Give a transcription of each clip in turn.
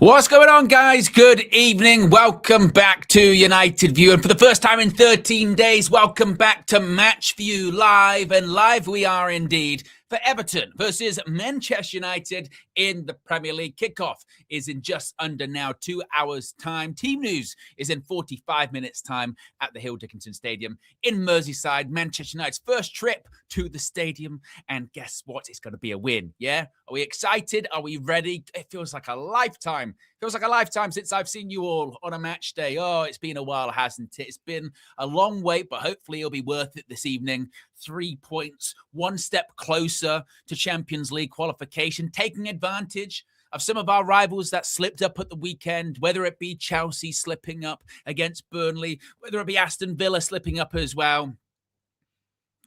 What's going on, guys? Good evening. Welcome back to United View. And for the first time in 13 days, welcome back to Match View Live. And live we are indeed for Everton versus Manchester United in the Premier League. Kickoff is in just under now 2 hours' time. Team news is in 45 minutes' time at the Hill Dickinson Stadium in Merseyside. Manchester United's first trip to the stadium. And guess what? It's going to be a win, yeah? Are we excited? Are we ready? It feels like a lifetime. Feels like a lifetime since I've seen you all on a match day. Oh, it's been a while, hasn't it? It's been a long wait, but hopefully it'll be worth it this evening. 3 points, one step closer to Champions League qualification, taking advantage of some of our rivals that slipped up at the weekend, whether it be Chelsea slipping up against Burnley, whether it be Aston Villa slipping up as well.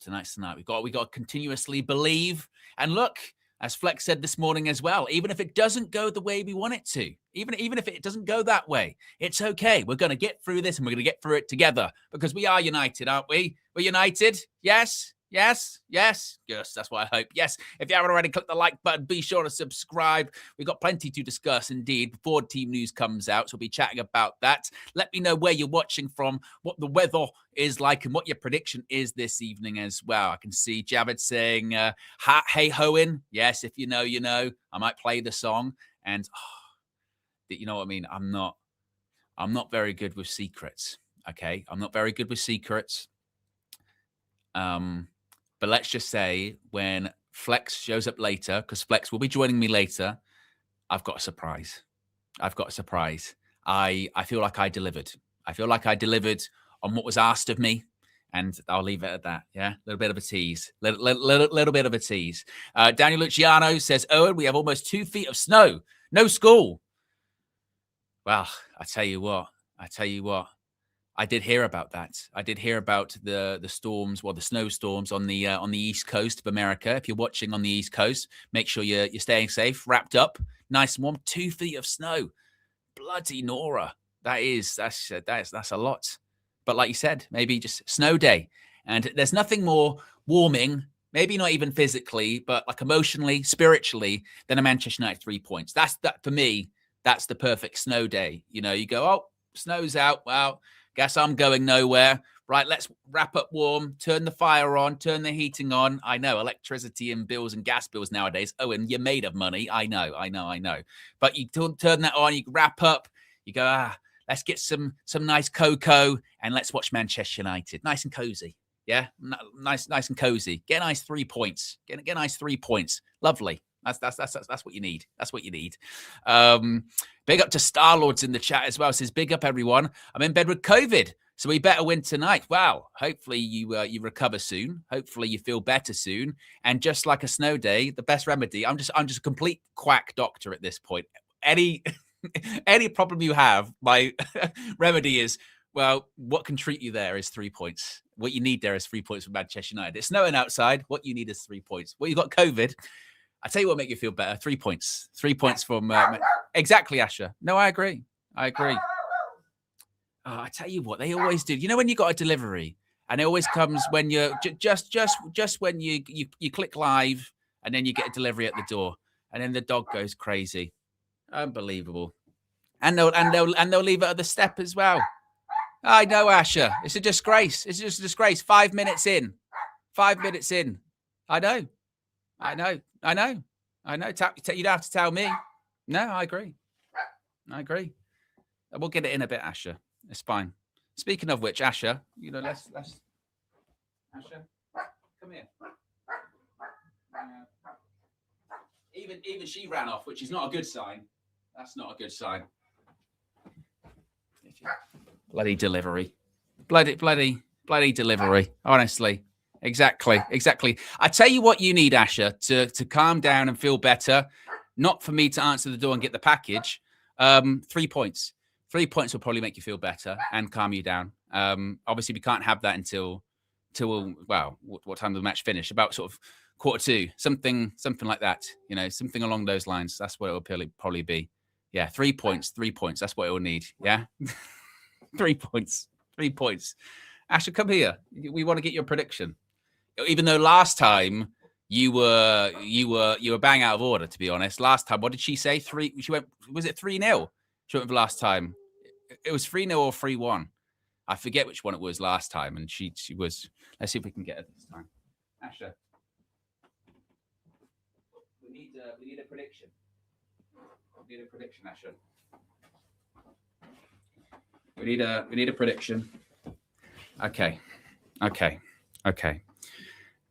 Tonight's tonight. We've got to continuously believe. And look, as Flex said this morning as well, even if it doesn't go the way we want it to, even if it doesn't go that way, it's okay. We're going to get through this and we're going to get through it together because we are united, aren't we? We're united. Yes. Yes. Yes. Yes. That's what I hope. Yes. If you haven't already, click the like button. Be sure to subscribe. We've got plenty to discuss indeed before team news comes out. So we'll be chatting about that. Let me know where you're watching from, what the weather is like, and what your prediction is this evening as well. I can see Javed saying, hey hoing. Yes. If you know, you know. I might play the song. And you know what I mean? I'm not very good with secrets. Okay. I'm not very good with secrets. But let's just say when Flex shows up later, because Flex will be joining me later, I've got a surprise. I feel like I delivered. I feel like I delivered on what was asked of me. And I'll leave it at that. Yeah, a little bit of a tease. Little bit of a tease. Daniel Luciano says, Owen, we have almost 2 feet of snow. No school. Well, I tell you what. I did hear about that. I did hear about the storms, the snowstorms on the East Coast of America. If you're watching on the East Coast, make sure you're staying safe, wrapped up, nice and warm. 2 feet of snow. Bloody Nora. That's a lot. But like you said, maybe just snow day. And there's nothing more warming, maybe not even physically, but like emotionally, spiritually, than a Manchester United 3 points. That for me, that's the perfect snow day. You know, you go, oh, snow's out. Wow. Guess I'm going nowhere. Right, let's wrap up warm, turn the fire on, turn the heating on. I know, electricity and bills and gas bills nowadays. Oh, and you're made of money. I know. But you turn that on, you wrap up, you go, let's get some nice cocoa and let's watch Manchester United. Nice and cozy. Yeah, nice and cozy. Get a nice 3 points. Get a nice 3 points. Lovely. That's what you need. That's what you need. Big up to Starlords in the chat as well. Says, big up everyone. I'm in bed with COVID, so we better win tonight. Wow. Hopefully you recover soon. Hopefully you feel better soon. And just like a snow day, the best remedy. I'm just a complete quack doctor at this point. Any problem you have, my remedy is, well, what can treat you there is 3 points. What you need there is 3 points from Manchester United. It's snowing outside. What you need is 3 points. Well, you got COVID. I tell you what, make you feel better. 3 points. 3 points from exactly, Asher. No, I agree. Oh, I tell you what, they always do. You know when you got a delivery, and it always comes when you're just when you click live, and then you get a delivery at the door, and then the dog goes crazy. Unbelievable. And they'll leave it at the step as well. I know, Asher. It's a disgrace. It's just a disgrace. 5 minutes in. 5 minutes in. I know. You don't have to tell me. No, I agree. We'll get it in a bit, Asher. It's fine. Speaking of which, Asher, let's Asher, come here. Even she ran off, which is not a good sign. That's not a good sign. Bloody delivery. Bloody delivery. Honestly. Exactly. I tell you what you need, Asher, to calm down and feel better. Not for me to answer the door and get the package. 3 points. 3 points will probably make you feel better and calm you down. Obviously, we can't have that until what time does the match finish? About sort of 1:45, something like that. Something along those lines. That's what it will probably be. Yeah, 3 points. 3 points. That's what it will need. Yeah, 3 points. 3 points. Asher, come here. We want to get your prediction. Even though last time You were bang out of order, to be honest. Last time, what did she say? 3. She went. Was it 3-0? She went for last time. It was 3-0 or 3-1. I forget which one it was last time. And she was. Let's see if we can get it this time. Asha, we need a prediction. We need a prediction, Asha. We need a prediction. Okay.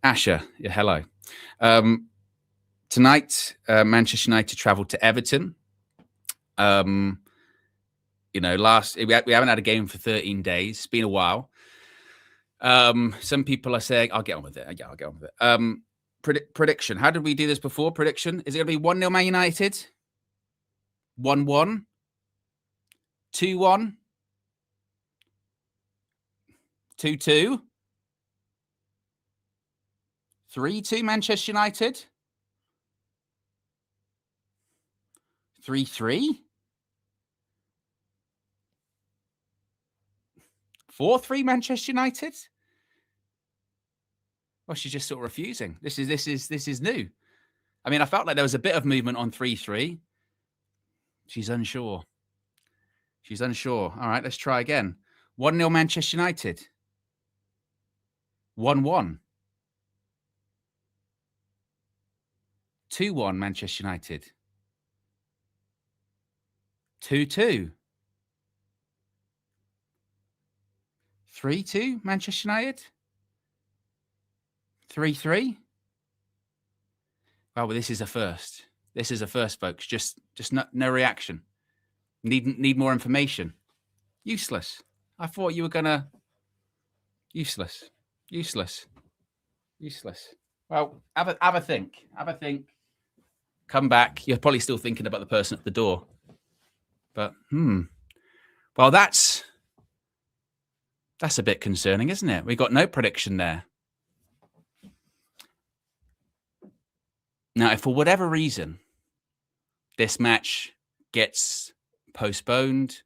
Asha, yeah, hello. Tonight, Manchester United travelled to Everton. We haven't had a game for 13 days. It's been a while. Some people are saying, I'll get on with it. Yeah, I'll get on with it. Prediction. How did we do this before? Prediction. Is it going to be 1-0 Man United? 1-1? 2-1? 2-2? 3-2 Manchester United? 3-3? 4-3 Manchester United? Well, she's just sort of refusing. This is new. I mean, I felt like there was a bit of movement on 3-3. She's unsure. All right, let's try again. 1-0 Manchester United. 1-1. 2-1 Manchester United. 2-2. 3-2 Manchester United. 3-3. Well, this is a first. This is a first, folks. Just no reaction. Need more information. Useless. I thought you were gonna. Useless. Well, have a think. Come back. You're probably still thinking about the person at the door. But well, that's a bit concerning, isn't it? We got no prediction there. Now, if for whatever reason this match gets postponed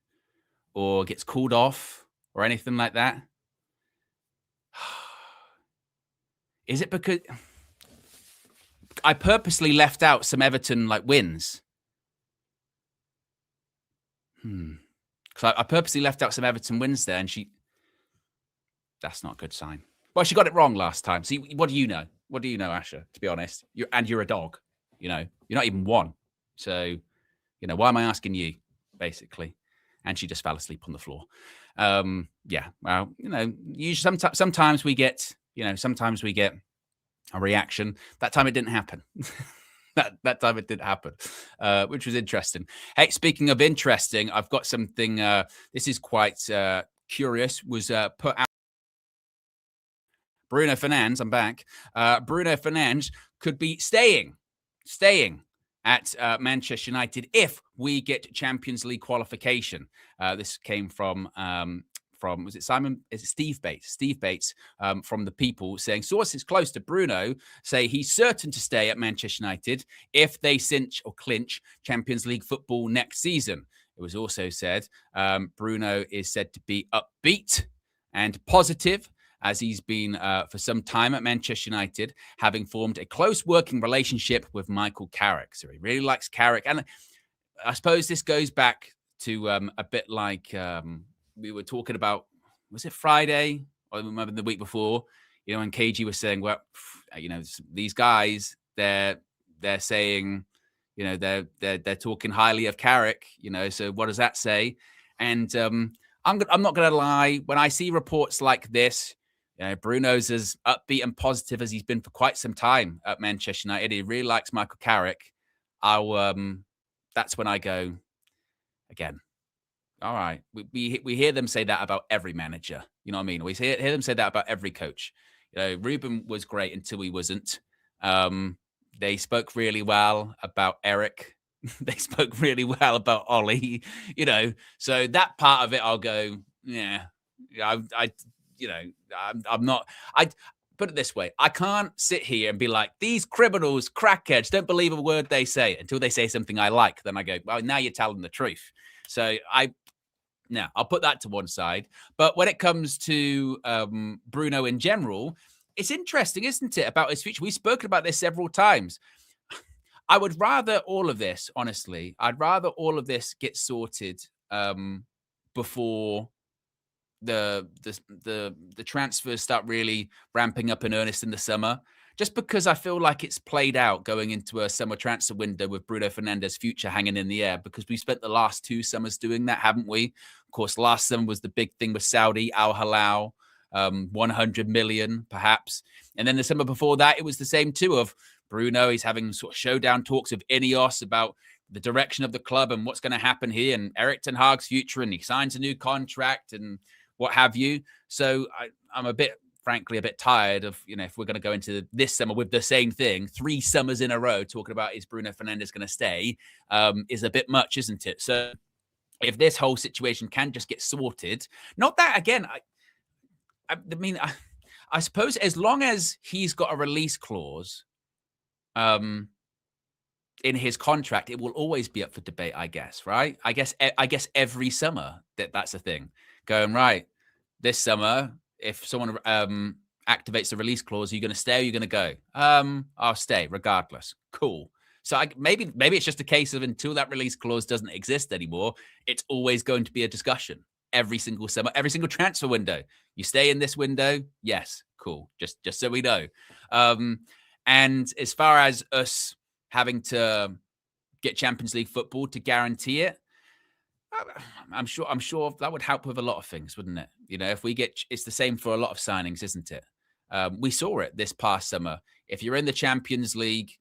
or gets called off or anything like that, is it because I purposely left out some Everton wins? Because I purposely left out some Everton wins there, and that's not a good sign. Well, she got it wrong last time. See, what do you know? What do you know, Asha? To be honest, you're a dog. You're not even one. So, why am I asking you, basically? And she just fell asleep on the floor. Yeah. Well, usually sometimes we get, a reaction. That time it didn't happen. that time it didn't happen, which was interesting. Hey, speaking of interesting, I've got something. This is quite curious. Was put out. Bruno Fernandes, I'm back. Bruno Fernandes could be staying at Manchester United if we get Champions League qualification. This came from was it Simon? Is it Steve Bates? Steve Bates from The People saying sources close to Bruno say he's certain to stay at Manchester United if they cinch or clinch Champions League football next season. It was also said Bruno is said to be upbeat and positive, as he's been for some time at Manchester United, having formed a close working relationship with Michael Carrick. So he really likes Carrick. And I suppose this goes back to a bit like we were talking about, was it Friday or maybe the week before, and KG was saying, well, these guys, they're saying, they're talking highly of Carrick, so what does that say? And I'm not going to lie, when I see reports like this, Bruno's as upbeat and positive as he's been for quite some time at Manchester United. He really likes Michael Carrick. That's when I go, again, all right. We hear them say that about every manager. You know what I mean? We hear them say that about every coach. Ruben was great until he wasn't. They spoke really well about Eric. They spoke really well about Ollie. So that part of it, I'll go, yeah. I'm not. I put it this way: I can't sit here and be like, these criminals, crackheads, don't believe a word they say until they say something I like. Then I go, well, now you're telling the truth. So I'll put that to one side. But when it comes to Bruno in general, it's interesting, isn't it, about his future? We've spoken about this several times. I would rather all of this, honestly, I'd rather all of this get sorted before the transfers start really ramping up in earnest in the summer, just because I feel like it's played out going into a summer transfer window with Bruno Fernandes' future hanging in the air, because we spent the last 2 summers doing that, haven't we? Of course, last summer was the big thing with Saudi, Al Hilal, 100 million perhaps. And then the summer before that, it was the same too, of Bruno. He's having sort of showdown talks with Ineos about the direction of the club and what's going to happen here, and Erik ten Hag's future, and he signs a new contract and what have you. So I'm frankly a bit tired of, if we're going to go into this summer with the same thing, 3 summers in a row talking about is Bruno Fernandes going to stay, is a bit much, isn't it? So if this whole situation can just get sorted, not that, again, I mean, I suppose as long as he's got a release clause in his contract, it will always be up for debate, I guess, right? I guess every summer that's a thing. Going, right, this summer, if someone activates the release clause, are you going to stay or are you going to go? I'll stay regardless. Cool. So maybe it's just a case of, until that release clause doesn't exist anymore, it's always going to be a discussion every single summer, every single transfer window. You stay in this window? Yes. Cool. Just so we know. And as far as us having to get Champions League football to guarantee it, I'm sure that would help with a lot of things, wouldn't it? If we get, it's the same for a lot of signings, isn't it? We saw it this past summer. If you're in the Champions League,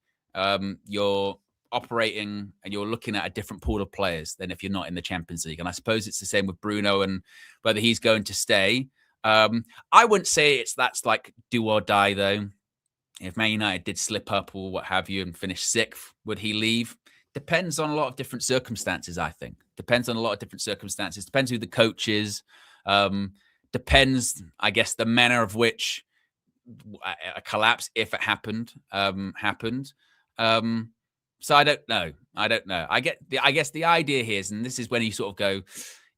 you're operating and you're looking at a different pool of players than if you're not in the Champions League. And I suppose it's the same with Bruno and whether he's going to stay. I wouldn't say that's like do or die, though. If Man United did slip up or what have you and finish 6th, would he leave? Depends on a lot of different circumstances, I think. Depends on a lot of different circumstances. Depends who the coach is. Depends, I guess, the manner of which a collapse, if it happened, happened. So I don't know. I guess the idea here is, and this is when you sort of go,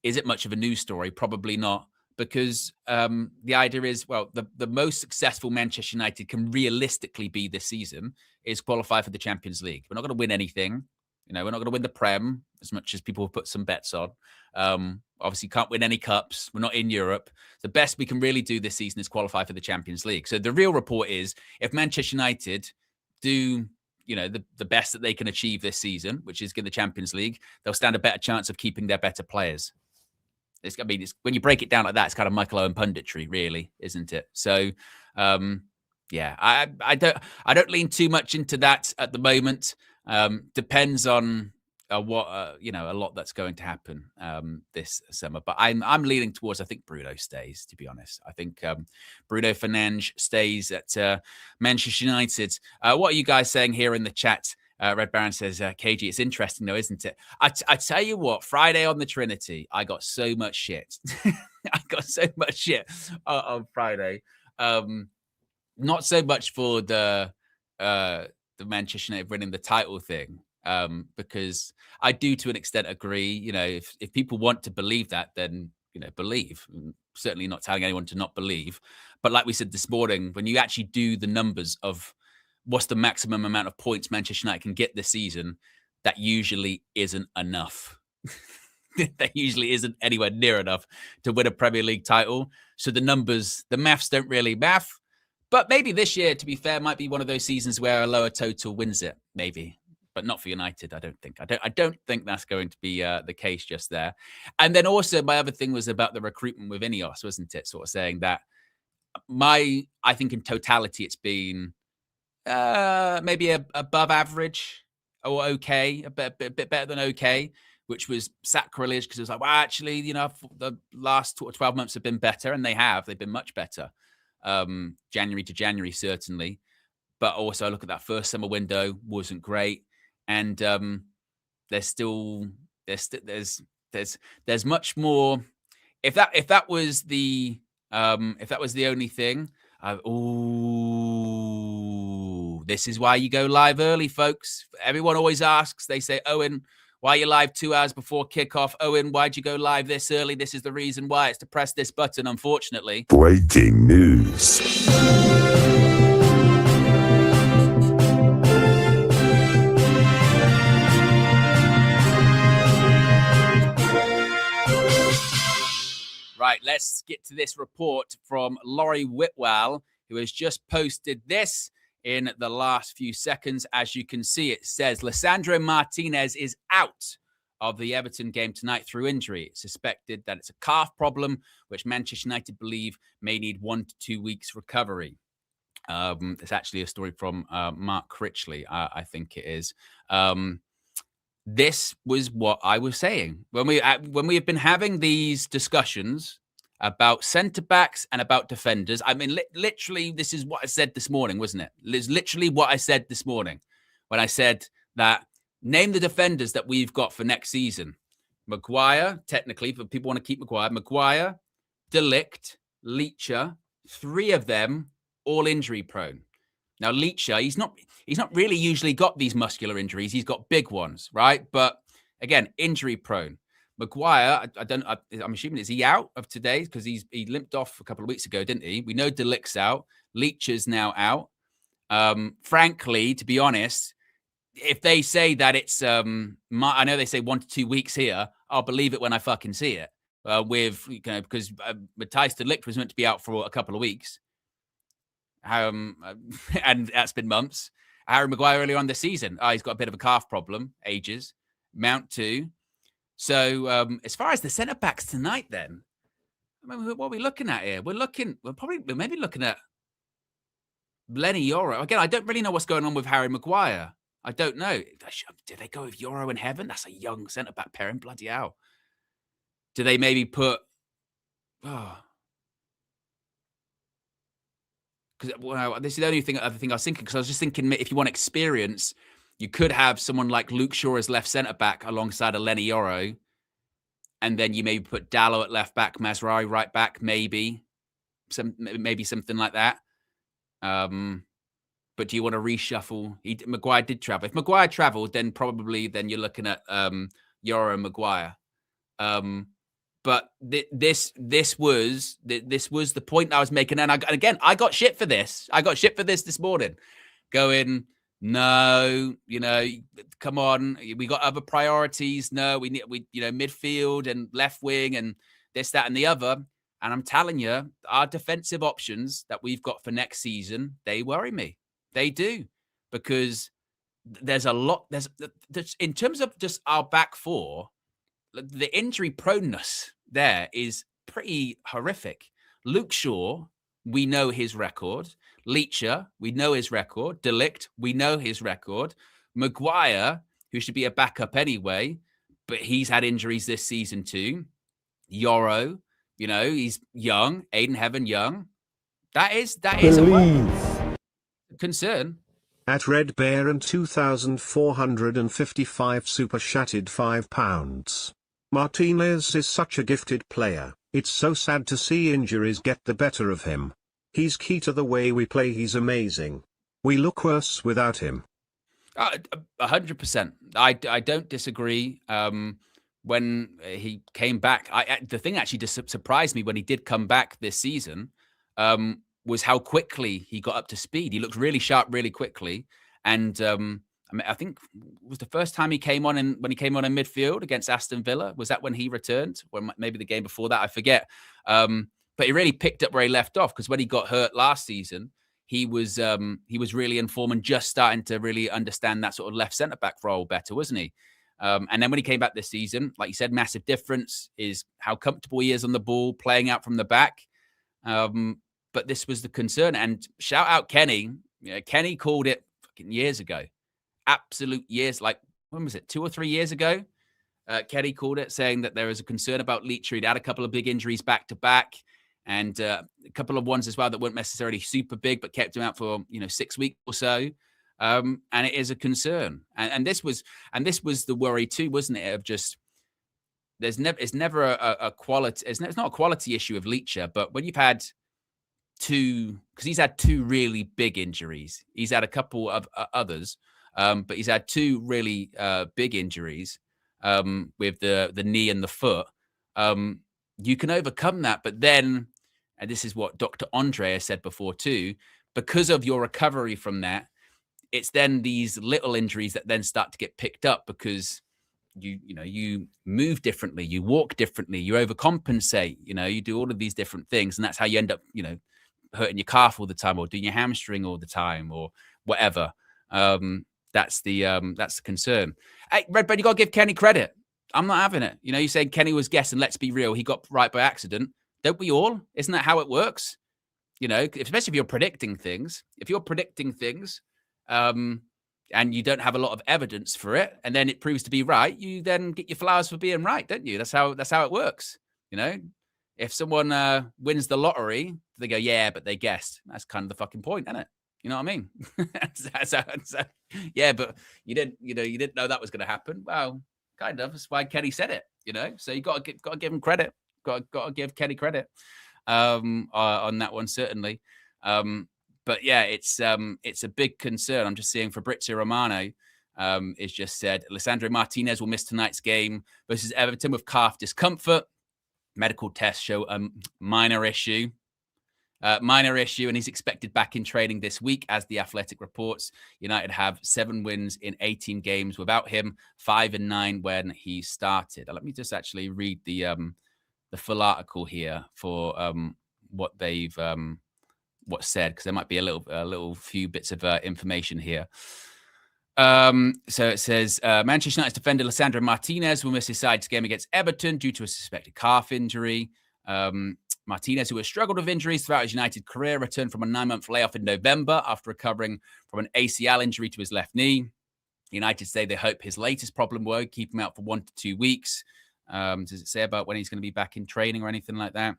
is it much of a news story? Probably not. Because the idea is, well, the most successful Manchester United can realistically be this season is qualify for the Champions League. We're not going to win anything. We're not going to win the Prem, as much as people have put some bets on. Obviously, can't win any cups. We're not in Europe. The best we can really do this season is qualify for the Champions League. So the real report is, if Manchester United do, the best that they can achieve this season, which is get the Champions League, they'll stand a better chance of keeping their better players. It's when you break it down like that, it's kind of Michael Owen punditry, really, isn't it? So, yeah, I don't lean too much into that at the moment. Depends on what a lot that's going to happen this summer. But I'm leaning towards, I think Bruno stays. To be honest, I think Bruno Fernandes stays at Manchester United. What are you guys saying here in the chat? Red Baron says, KG, it's interesting though, isn't it? I tell you what, Friday on the Trinity, I got so much shit. I got so much shit on Friday. Not so much for the Manchester United winning the title thing, because I do to an extent agree. If people want to believe that, then believe. I'm certainly not telling anyone to not believe. But like we said this morning, when you actually do the numbers of what's the maximum amount of points Manchester United can get this season, that usually isn't enough. That usually isn't anywhere near enough to win a Premier League title. So the numbers, the maths don't really math. But maybe this year, to be fair, might be one of those seasons where a lower total wins it, maybe. But not for United, I don't think. I don't think that's going to be the case just there. And then also my other thing was about the recruitment with Ineos, wasn't it? Sort of saying that I think in totality it's been maybe above average or okay, a bit better than okay, which was sacrilege because it was like, well, actually, the last 12 months have been better, and they've been much better. January to January, certainly. But also look at that first summer window, wasn't great. And there's much more. If that was the only thing, this is why you go live early, folks. Everyone always asks, they say, Owen, why are you live 2 hours before kickoff? Owen, why'd you go live this early? This is the reason why. It's to press this button, unfortunately. Breaking news. Right, let's get to this report from Laurie Whitwell, who has just posted this in the last few seconds. As you can see, it says Lisandro Martinez is out of the Everton game tonight through injury. It's suspected that it's a calf problem, which Manchester United believe may need 1 to 2 weeks recovery. It's actually a story from Mark Critchley, I think it is. This was what I was saying when we have been having these discussions about centre backs and about defenders. I mean, literally, this is what I said this morning, wasn't it? It's literally what I said this morning when I said that name the defenders that we've got for next season. Maguire, technically, but people want to keep Maguire. Maguire, De Ligt, Leacher, 3 of them all injury prone. Now, Leacher, he's not really usually got these muscular injuries. He's got big ones, right? But again, injury prone. Maguire, I'm assuming, is he out of today? Because he limped off a couple of weeks ago, didn't he? We know De Ligt's out. Leacher's now out. Frankly, to be honest, if they say that it's, I know they say 1 to 2 weeks here, I'll believe it when I fucking see it. Because Matthijs De Ligt was meant to be out for a couple of weeks. And that's been months. Harry Maguire earlier on this season, he's got a bit of a calf problem, ages. Mount too. So as far as the centre backs tonight, then, I mean, what are we looking at here? We're maybe looking at Lenny Yoro. Again, I don't really know what's going on with Harry Maguire. I don't know. Did they go with Yoro in heaven? That's a young centre back pairing. Bloody hell. Do they maybe put? Because this is the only other thing I was thinking. Because I was just thinking, if you want experience, you could have someone like Luke Shaw as left centre back alongside a Lenny Yoro, and then you maybe put Dallo at left back, Mazraoui right back, maybe something like that. But do you want to reshuffle? Maguire did travel. If Maguire travelled, then you're looking at Yoro and Maguire. But this was the point I was making, and again I got shit for this. I got shit for this morning, going, no, come on, we got other priorities. No, we midfield and left wing and this, that, and the other. And I'm telling you, our defensive options that we've got for next season, they worry me. They do, because there's a lot. There's in terms of just our back four, the injury proneness there is pretty horrific. Luke Shaw, we know his record. Leacher, we know his record. De Ligt, we know his record. Maguire, who should be a backup anyway, but he's had injuries this season too. Yoro, he's young. Aiden Heaven, young. That is a concern. At Red Bear and 2,455 super chatted £5. Martinez is such a gifted player. It's so sad to see injuries get the better of him. He's key to the way we play. He's amazing. We look worse without him. 100%. I don't disagree. When he came back, the thing actually just surprised me when he did come back this season, was how quickly he got up to speed. He looked really sharp really quickly. And I think it was the first time he came on when he came on in midfield against Aston Villa. Was that when he returned? Or maybe the game before that, I forget. But he really picked up where he left off, because when he got hurt last season, he was really in form and just starting to really understand that sort of left centre-back role better, wasn't he? And then when he came back this season, like you said, massive difference is how comfortable he is on the ball, playing out from the back. But this was the concern. And shout out Kenny. Kenny called it fucking years ago. Absolute years. Like, when was it? 2 or 3 years ago? Kenny called it, saying that there was a concern about Leacher. He'd had a couple of big injuries back to back, and a couple of ones as well that weren't necessarily super big, but kept him out for 6 weeks or so. And it is a concern. And this was the worry too, wasn't it? Of just it's never a quality. It's not a quality issue of Leacher, but when you've had two, because he's had 2 really big injuries. He's had a couple of others, but he's had 2 really big injuries with the knee and the foot. You can overcome that, but then, and this is what Dr. Andre has said before too, because of your recovery from that, it's then these little injuries that then start to get picked up, because you move differently, you walk differently, you overcompensate, you do all of these different things, and that's how you end up, hurting your calf all the time, or doing your hamstring all the time, or whatever. That's the concern. Hey, Redbird, you got to give Kenny credit. I'm not having it. You saying Kenny was guessing. Let's be real. He got right by accident. Don't we all? Isn't that how it works? Especially if you're predicting things. If you're predicting things, and you don't have a lot of evidence for it, and then it proves to be right, you then get your flowers for being right, don't you? That's how it works. If someone wins the lottery, they go, yeah, but they guessed. That's kind of the fucking point, isn't it? You know what I mean? Yeah, but you didn't know that was going to happen. Well, kind of. That's why Kenny said it. So you got to give him credit. Got to give Kenny credit on that one, certainly. But yeah, it's a big concern. I'm just seeing Fabrizio Romano is just said Lisandro Martinez will miss tonight's game versus Everton with calf discomfort. Medical tests show a minor issue, and he's expected back in training this week. As The Athletic reports, United have 7 wins in 18 games without him, 5 and 9 when he started. Let me just actually read the full article here for what they've what's said, because there might be a little few bits of information here. So it says Manchester United's defender Lisandro Martinez will miss his side's game against Everton due to a suspected calf injury. Martinez, who has struggled with injuries throughout his United career, returned from a 9-month layoff in November after recovering from an ACL injury to his left knee. United say they hope his latest problem won't keep him out for 1 to 2 weeks. Does it say about when he's going to be back in training or anything like that?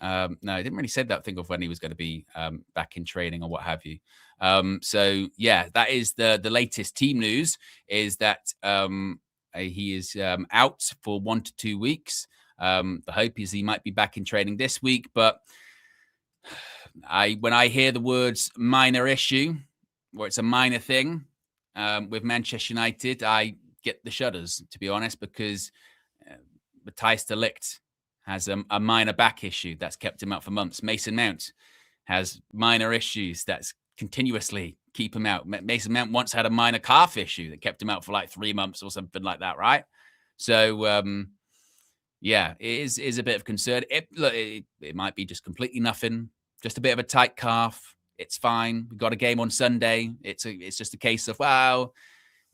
No, it didn't really say that thing of when he was going to be back in training or what have you. So yeah, that is the latest team news, is that he is out for 1 to 2 weeks. The hope is he might be back in training this week, but when I hear the words minor issue, or it's a minor thing with Manchester United, I get the shudders, to be honest, because Matthijs de Ligt has a minor back issue that's kept him out for months. Mason Mount has minor issues that's continuously keep him out. Mason Mount once had a minor calf issue that kept him out for like 3 months or something like that, right? So, yeah, it is a bit of concern. It might be just completely nothing, just a bit of a tight calf. It's fine. We've got a game on Sunday. It's just a case of, wow,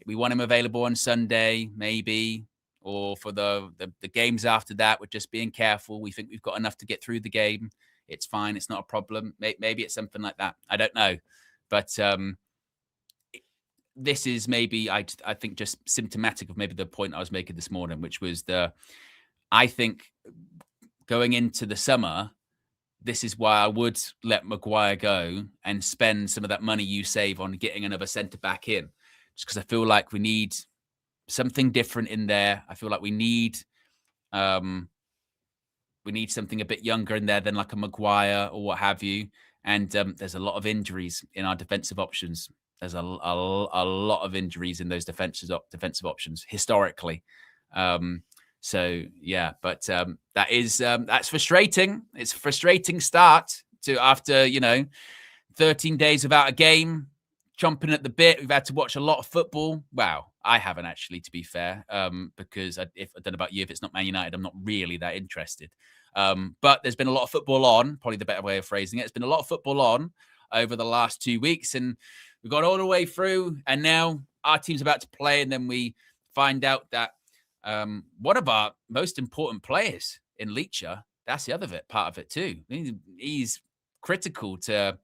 we want him available on Sunday, maybe. Or for the games after that, we're just being careful. We think we've got enough to get through the game. It's fine. It's not a problem. Maybe it's something like that. I don't know. But this is maybe, I think, just symptomatic of maybe the point I was making this morning, which was I think going into the summer, this is why I would let Maguire go and spend some of that money you save on getting another centre-back in. Just because I feel like we need something different in there. I feel like we need something a bit younger in there than like a Maguire or what have you. And there's a lot of injuries in our defensive options. There's a lot of injuries in those defensive options historically. So yeah, but that's frustrating. It's a frustrating start to after 13 days without a game, chomping at the bit. We've had to watch a lot of football. Wow. I haven't actually, to be fair, because I don't know about you, if it's not Man United, I'm not really that interested. But there's been a lot of football on, probably the better way of phrasing it. It's been a lot of football on over the last 2 weeks, and we've got all the way through, and now our team's about to play, and then we find out that one of our most important players in Leacher, that's the other part of it too. He's critical to,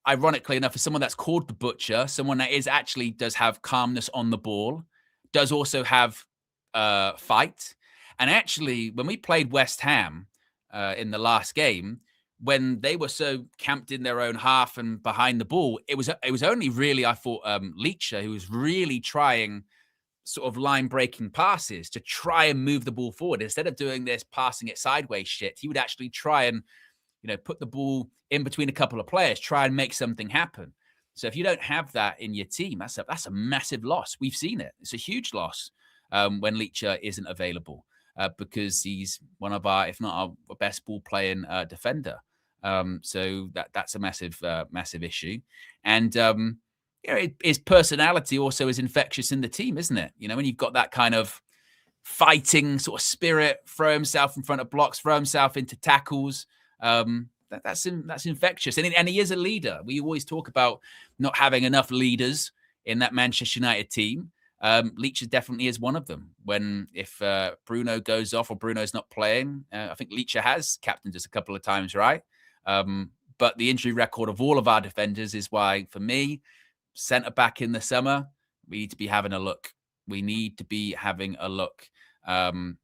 ironically enough, for someone that's called the Butcher, someone that does have calmness on the ball, does also have fight. And actually, when we played West Ham in the last game, when they were so camped in their own half and behind the ball, it was only really, I thought, Leacher who was really trying sort of line breaking passes to try and move the ball forward. Instead of doing this passing it sideways shit, he would actually try and put the ball in between a couple of players, try and make something happen. So if you don't have that in your team, that's a massive loss. We've seen it. It's a huge loss when Leacher isn't available because he's one of our, if not our best ball playing defender. So that's a massive issue. And his personality also is infectious in the team, isn't it? When you've got that kind of fighting sort of spirit, throw himself in front of blocks, throw himself into tackles. That's infectious, and he is a leader. We always talk about not having enough leaders in that Manchester United team. Leach definitely is one of them. If Bruno goes off or Bruno's not playing, I think Leach has captained us a couple of times, right? But the injury record of all of our defenders is why, for me, centre back in the summer, we need to be having a look. We need to be having a look. And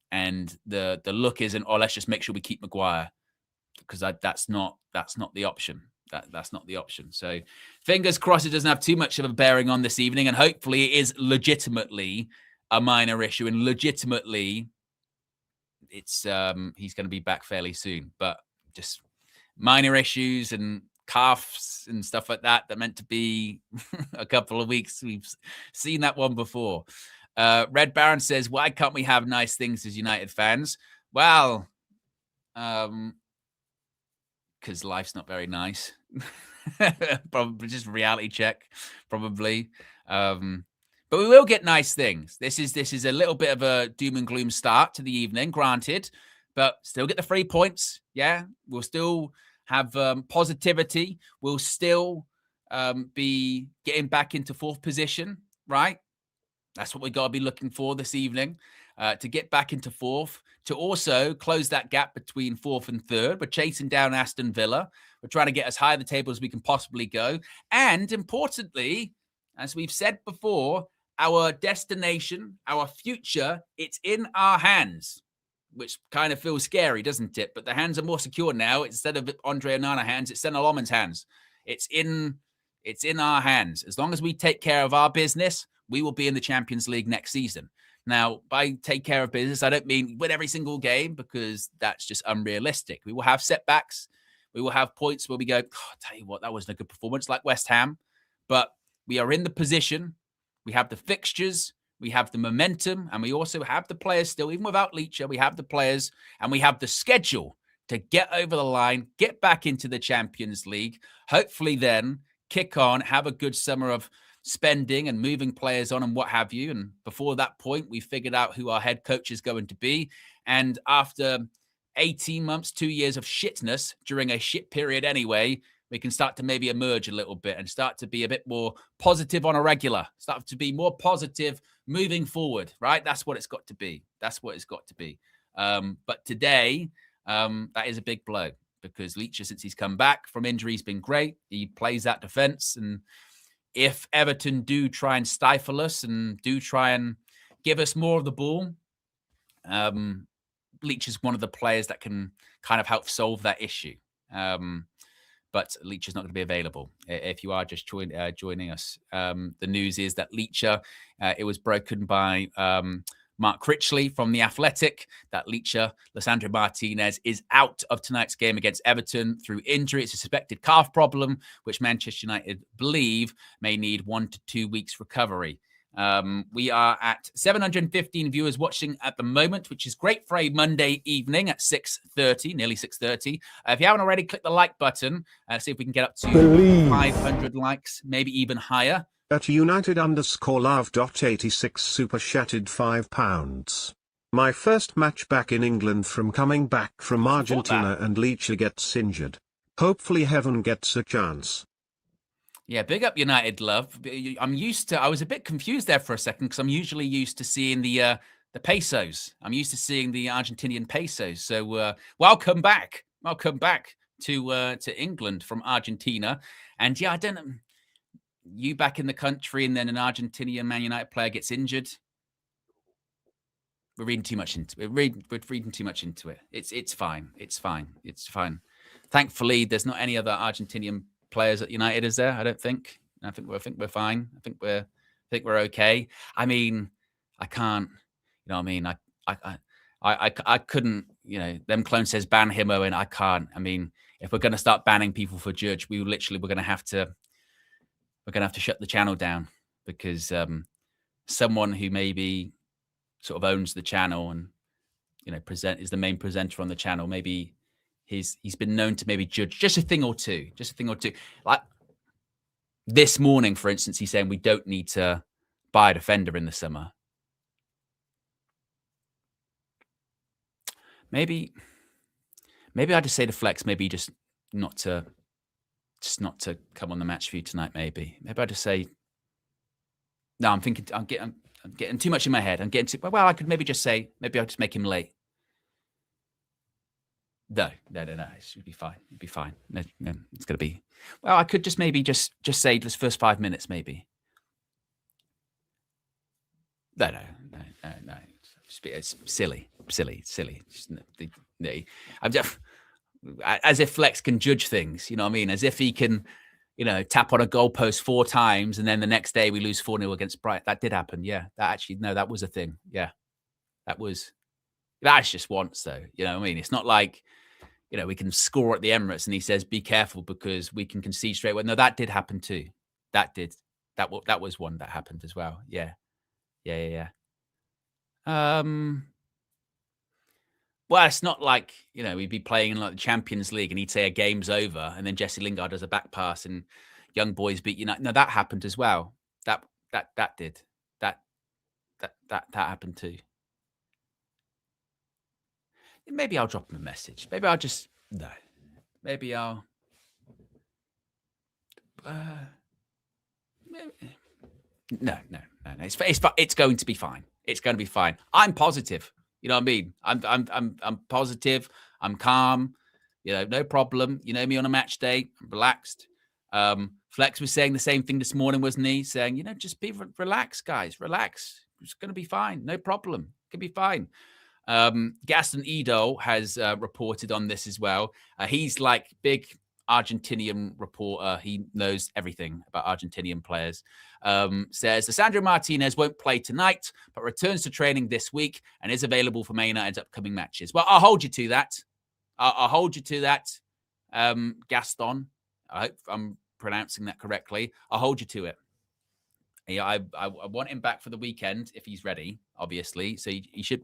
the look isn't, let's just make sure we keep Maguire, because that's not the option. That's not the option. So fingers crossed it doesn't have too much of a bearing on this evening, and hopefully it is legitimately a minor issue, and legitimately it's he's going to be back fairly soon. But just minor issues and calves and stuff like that meant to be a couple of weeks. We've seen that one before. Red Baron says, why can't we have nice things as United fans? Well, because life's not very nice. Probably just reality check, probably. But we will get nice things. This is a little bit of a doom and gloom start to the evening, granted, but still get the 3 points. Yeah, we'll still have positivity. We'll still be getting back into 4th position, right? That's what we got to be looking for this evening, to get back into 4th, to also close that gap between 4th and 3rd. We're chasing down Aston Villa. We're trying to get as high the table as we can possibly go. And importantly, as we've said before, our destination, our future, it's in our hands, which kind of feels scary, doesn't it? But the hands are more secure now. Instead of Andre Onana's hands, it's Senna Loman's hands. It's in our hands. As long as we take care of our business, we will be in the Champions League next season. Now, by take care of business, I don't mean win every single game, because that's just unrealistic. We will have setbacks. We will have points where we go, I'll tell you what, that wasn't a good performance, like West Ham. But we are in the position. We have the fixtures. We have the momentum. And we also have the players still, even without Leacher, we have the players and we have the schedule to get over the line, get back into the Champions League. Hopefully then kick on, have a good summer of spending and moving players on and what have you. And before that point, we figured out who our head coach is going to be. And after 18 months, 2 years of shitness during a shit period anyway, we can start to maybe emerge a little bit and start to be a bit more positive on a regular, start to be more positive moving forward, right? That's what it's got to be. That's what it's got to be. But today, that is a big blow, because Leacher, since he's come back from injury, has been great. He plays that defense, and if Everton do try and stifle us and do try and give us more of the ball, Leach is one of the players that can kind of help solve that issue. But Leach is not going to be available. If you are just joining us, the news is that Leacher, it was broken by Mark Critchley from The Athletic, that Leacher, Lisandro Martinez, is out of tonight's game against Everton through injury. It's a suspected calf problem, which Manchester United believe may need 1 to 2 weeks recovery. We are at 715 viewers watching at the moment, which is great for a Monday evening at 6:30, nearly 6:30. If you haven't already, click the like button. See if we can get up to 500 likes, maybe even higher. At United_love.86 super chatted £5. My first match back in England from coming back from Argentina, and Leacher gets injured. Hopefully Heaven gets a chance. Yeah, big up United love. I was a bit confused there for a second, because I'm usually used to seeing the pesos. I'm used to seeing the Argentinian pesos. So welcome back. Welcome back to England from Argentina. And yeah, I don't know. You back in the country, and then an Argentinian Man United player gets injured. We're reading too much into it. We're reading too much into it. It's fine. It's fine. It's fine. Thankfully, there's not any other Argentinian players at United, is there? I don't think. I think we're fine. I think we're okay. I mean, I can't. You know what I mean? I couldn't. You know, them clone says ban him, and I can't. I mean, if we're going to start banning people for judge, we're going to have to shut the channel down, because someone who maybe sort of owns the channel and, you know, is the main presenter on the channel, maybe he's been known to maybe judge just a thing or two. Like, This morning, for instance, he's saying we don't need to buy a defender in the summer. Maybe I just say to Flex, maybe just not to come on the match for you tonight. Maybe I just say, no, I'm getting too much in my head. Well, I could maybe just say, maybe I'll just make him late. No. It should be fine. It'd be fine. No, it's gonna be. Well, I could just maybe just say this first 5 minutes, maybe. No. It's silly. I'm just, as if Flex can judge things. You know what I mean? As if he can, tap on a goalpost 4 times and then the next day we lose 4-0 against Brighton. That did happen. Yeah. That was a thing. Yeah. That's just once though. You know what I mean? It's not like, we can score at the Emirates and he says, be careful because we can concede straight away. No, that did happen too. That was one that happened as well. Yeah. Well, it's not like, we'd be playing in like the Champions League and he'd say a game's over and then Jesse Lingard does a back pass and young boys beat United. No, that happened as well. That did. That happened too. Maybe I'll drop him a message. Maybe I'll just, no. Maybe I'll, no. It's going to be fine. It's going to be fine. I'm positive. You know what I mean? I'm positive. I'm calm. No problem. You know me on a match day. I'm relaxed. Flex was saying the same thing this morning, wasn't he? Saying, just be relaxed, guys. Relax. It's going to be fine. No problem. It can be fine. Gaston Edo has reported on this as well. He's like big Argentinian reporter. He knows everything about Argentinian players. Says Sandro Martinez won't play tonight, but returns to training this week and is available for Man United's upcoming matches. Well, I'll hold you to that. I'll hold you to that, Gaston. I hope I'm pronouncing that correctly. I'll hold you to it. Yeah, I want him back for the weekend if he's ready, obviously. So he should.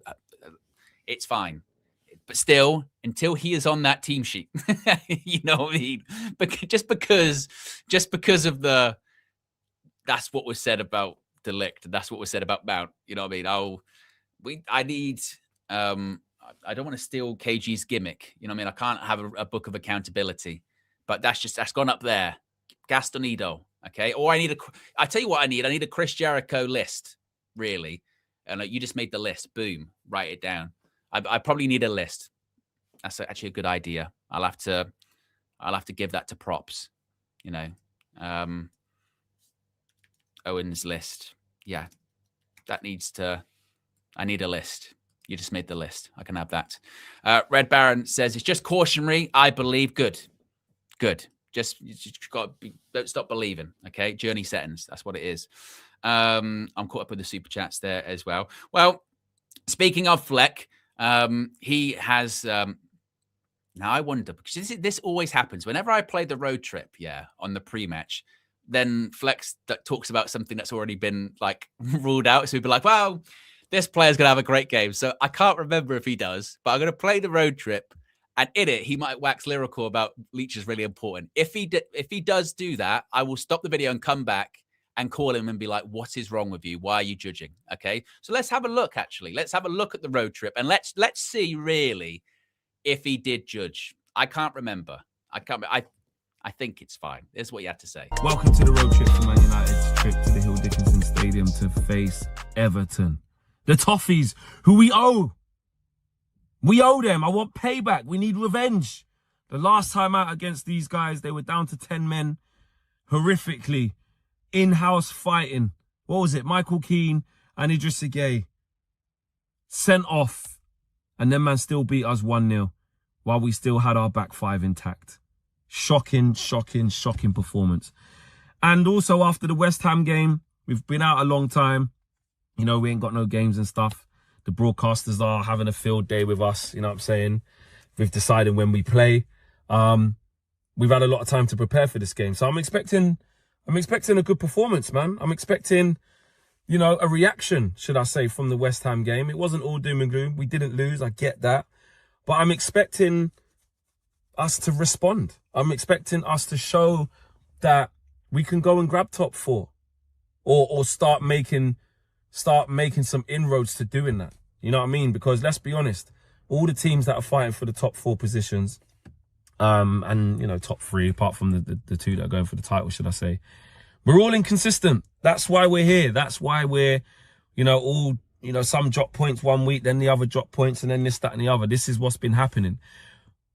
It's fine. But still, until he is on that team sheet, you know what I mean? But just because of that's what was said about De Ligt, and that's what was said about Mount. You know what I mean? I don't want to steal KG's gimmick. You know what I mean? I can't have a book of accountability, but that's gone up there. Gaston Edo, okay? Or I tell you what I need a Chris Jericho list, really. And you just made the list. Boom, write it down. I probably need a list. That's actually a good idea. I'll have to give that to props. Owen's list. Yeah, I need a list. You just made the list. I can have that. Red Baron says it's just cautionary. I believe. Good. Just don't stop believing. Okay. Journey settings. That's what it is. I'm caught up with the super chats there as well. Well, speaking of Fleck, he has, now I wonder, because this always happens whenever I play the road trip. Yeah. On the pre-match, then Flex that talks about something that's already been like ruled out. So he'd be like, well, this player's going to have a great game. So I can't remember if he does, but I'm going to play the road trip. And in it, he might wax lyrical about Leach is really important. If he does do that, I will stop the video and come back and call him and be like, what is wrong with you? Why are you judging? Okay. So let's have a look, actually. Let's have a look at the road trip and let's see really if he did judge. I can't remember. I think it's fine. Here's what you had to say. Welcome to the road trip for Man United's trip to the Hill Dickinson Stadium to face Everton. The Toffees, who we owe. We owe them. I want payback. We need revenge. The last time out against these guys, they were down to 10 men. Horrifically. In-house fighting. What was it? Michael Keane and Idrissa Gueye. Sent off. And then man still beat us 1-0 while we still had our back 5 intact. Shocking performance. And also after the West Ham game, we've been out a long time. We ain't got no games and stuff. The broadcasters are having a field day with us, you know what I'm saying? We've decided when we play. We've had a lot of time to prepare for this game. So I'm expecting a good performance, man. I'm expecting, a reaction, should I say, from the West Ham game. It wasn't all doom and gloom. We didn't lose, I get that. But I'm expecting us to respond. I'm expecting us to show that we can go and grab top 4, or start making some inroads to doing that. You know what I mean? Because let's be honest, all the teams that are fighting for the top 4 positions, and you know, top 3, apart from the 2 that are going for the title, should I say, we're all inconsistent. That's why we're here. That's why we're, you know, all, you know, some drop points one week, then the other drop points, and then this, that, and the other. This is what's been happening.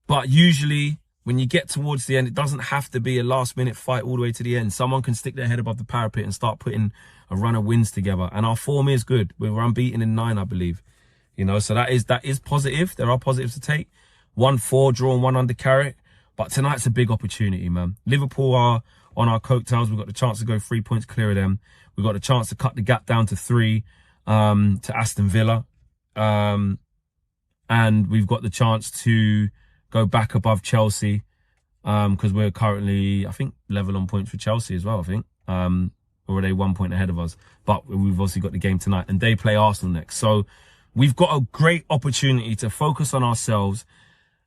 But usually, when you get towards the end, it doesn't have to be a last-minute fight all the way to the end. Someone can stick their head above the parapet and start putting a run of wins together. And our form is good. We're unbeaten in 9, I believe. You know, so that is positive. There are positives to take. 1-4 draw and 1 under carrot. But tonight's a big opportunity, man. Liverpool are on our coattails. We've got the chance to go 3 points clear of them. We've got the chance to cut the gap down to 3 to Aston Villa. And we've got the chance to go back above Chelsea, because we're currently, I think, level on points for Chelsea as well, I think. Or are they 1 point ahead of us? But we've obviously got the game tonight, and they play Arsenal next. So we've got a great opportunity to focus on ourselves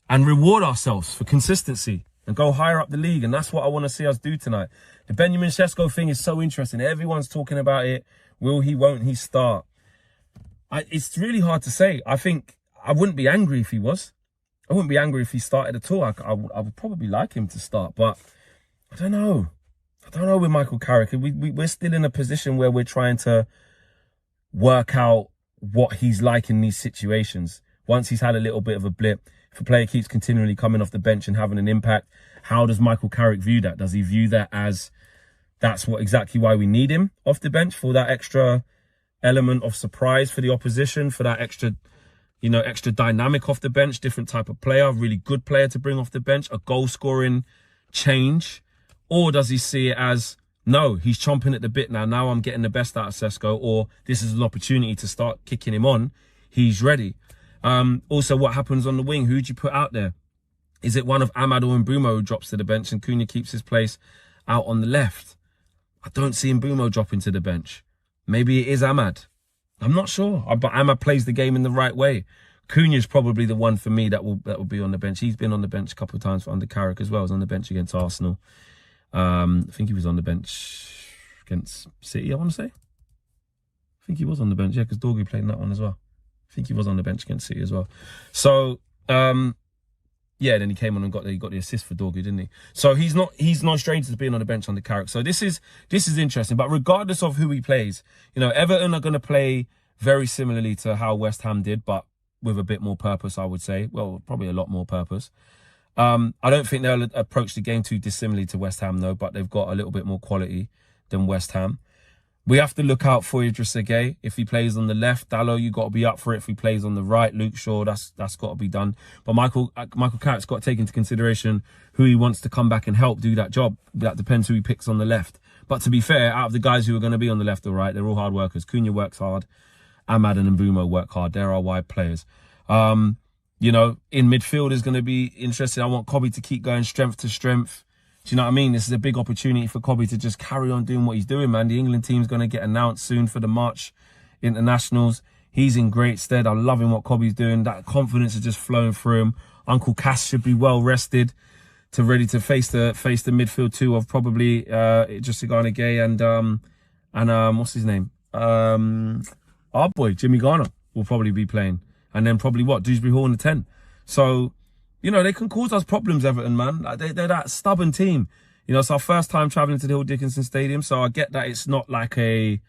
and reward ourselves for consistency and go higher up the league. And that's what I want to see us do tonight. The Benjamin Sesko thing is so interesting. Everyone's talking about it. Will he, won't he start? It's really hard to say. I think I wouldn't be angry if he was. I wouldn't be angry if he started at all. I would probably like him to start, but I don't know. I don't know with Michael Carrick. We're still in a position where we're trying to work out what he's like in these situations. Once he's had a little bit of a blip, if a player keeps continually coming off the bench and having an impact, how does Michael Carrick view that? Does he view that as that's exactly why we need him off the bench, for that extra element of surprise for the opposition, for that extra, you know, extra dynamic off the bench, different type of player, really good player to bring off the bench, a goal scoring change? Or does he see it as, no, he's chomping at the bit now. Now I'm getting the best out of Sesko, or this is an opportunity to start kicking him on. He's ready. Also, what happens on the wing? Who do you put out there? Is it one of Ahmad or Mbeumo who drops to the bench and Cunha keeps his place out on the left? I don't see Mbeumo dropping to the bench. Maybe it is Ahmad. I'm not sure. But Ahmad plays the game in the right way. Cunha's probably the one for me that will be on the bench. He's been on the bench a couple of times for under Carrick as well. He was on the bench against Arsenal. I think he was on the bench against City, I want to say. I think he was on the bench, yeah, because Dorgu played in that one as well. I think he was on the bench against City as well. So, yeah, then he came on and got the assist for Dorgu, didn't he? So he's no stranger to being on the bench under Carrick. So this is interesting. But regardless of who he plays, you know, Everton are going to play very similarly to how West Ham did, but with a bit more purpose, I would say. Well, probably a lot more purpose. I don't think they'll approach the game too dissimilarly to West Ham, though, but they've got a little bit more quality than West Ham. We have to look out for Idris Gueye. If he plays on the left, Dallo, you got to be up for it. If he plays on the right, Luke Shaw, that's got to be done. But Michael Carrick's got to take into consideration who he wants to come back and help do that job. That depends who he picks on the left. But to be fair, out of the guys who are going to be on the left or right, they're all hard workers. Cunha works hard. Ahmad and Mbeumo work hard. They're our wide players. You know, in midfield is going to be interesting. I want Kobbie to keep going strength to strength. Do you know what I mean? This is a big opportunity for Kobbie to just carry on doing what he's doing, man. The England team's going to get announced soon for the March internationals. He's in great stead. I'm loving what Kobbie's doing. That confidence is just flowing through him. Uncle Cass should be well rested, ready to face the midfield two of probably just Gueye and what's his name? Our boy Jimmy Garner will probably be playing, and then probably Dewsbury Hall in the 10. So, you know, they can cause us problems, Everton, man. Like they're that stubborn team. You know, it's our first time travelling to the Hill Dickinson Stadium, so I get that it's not like a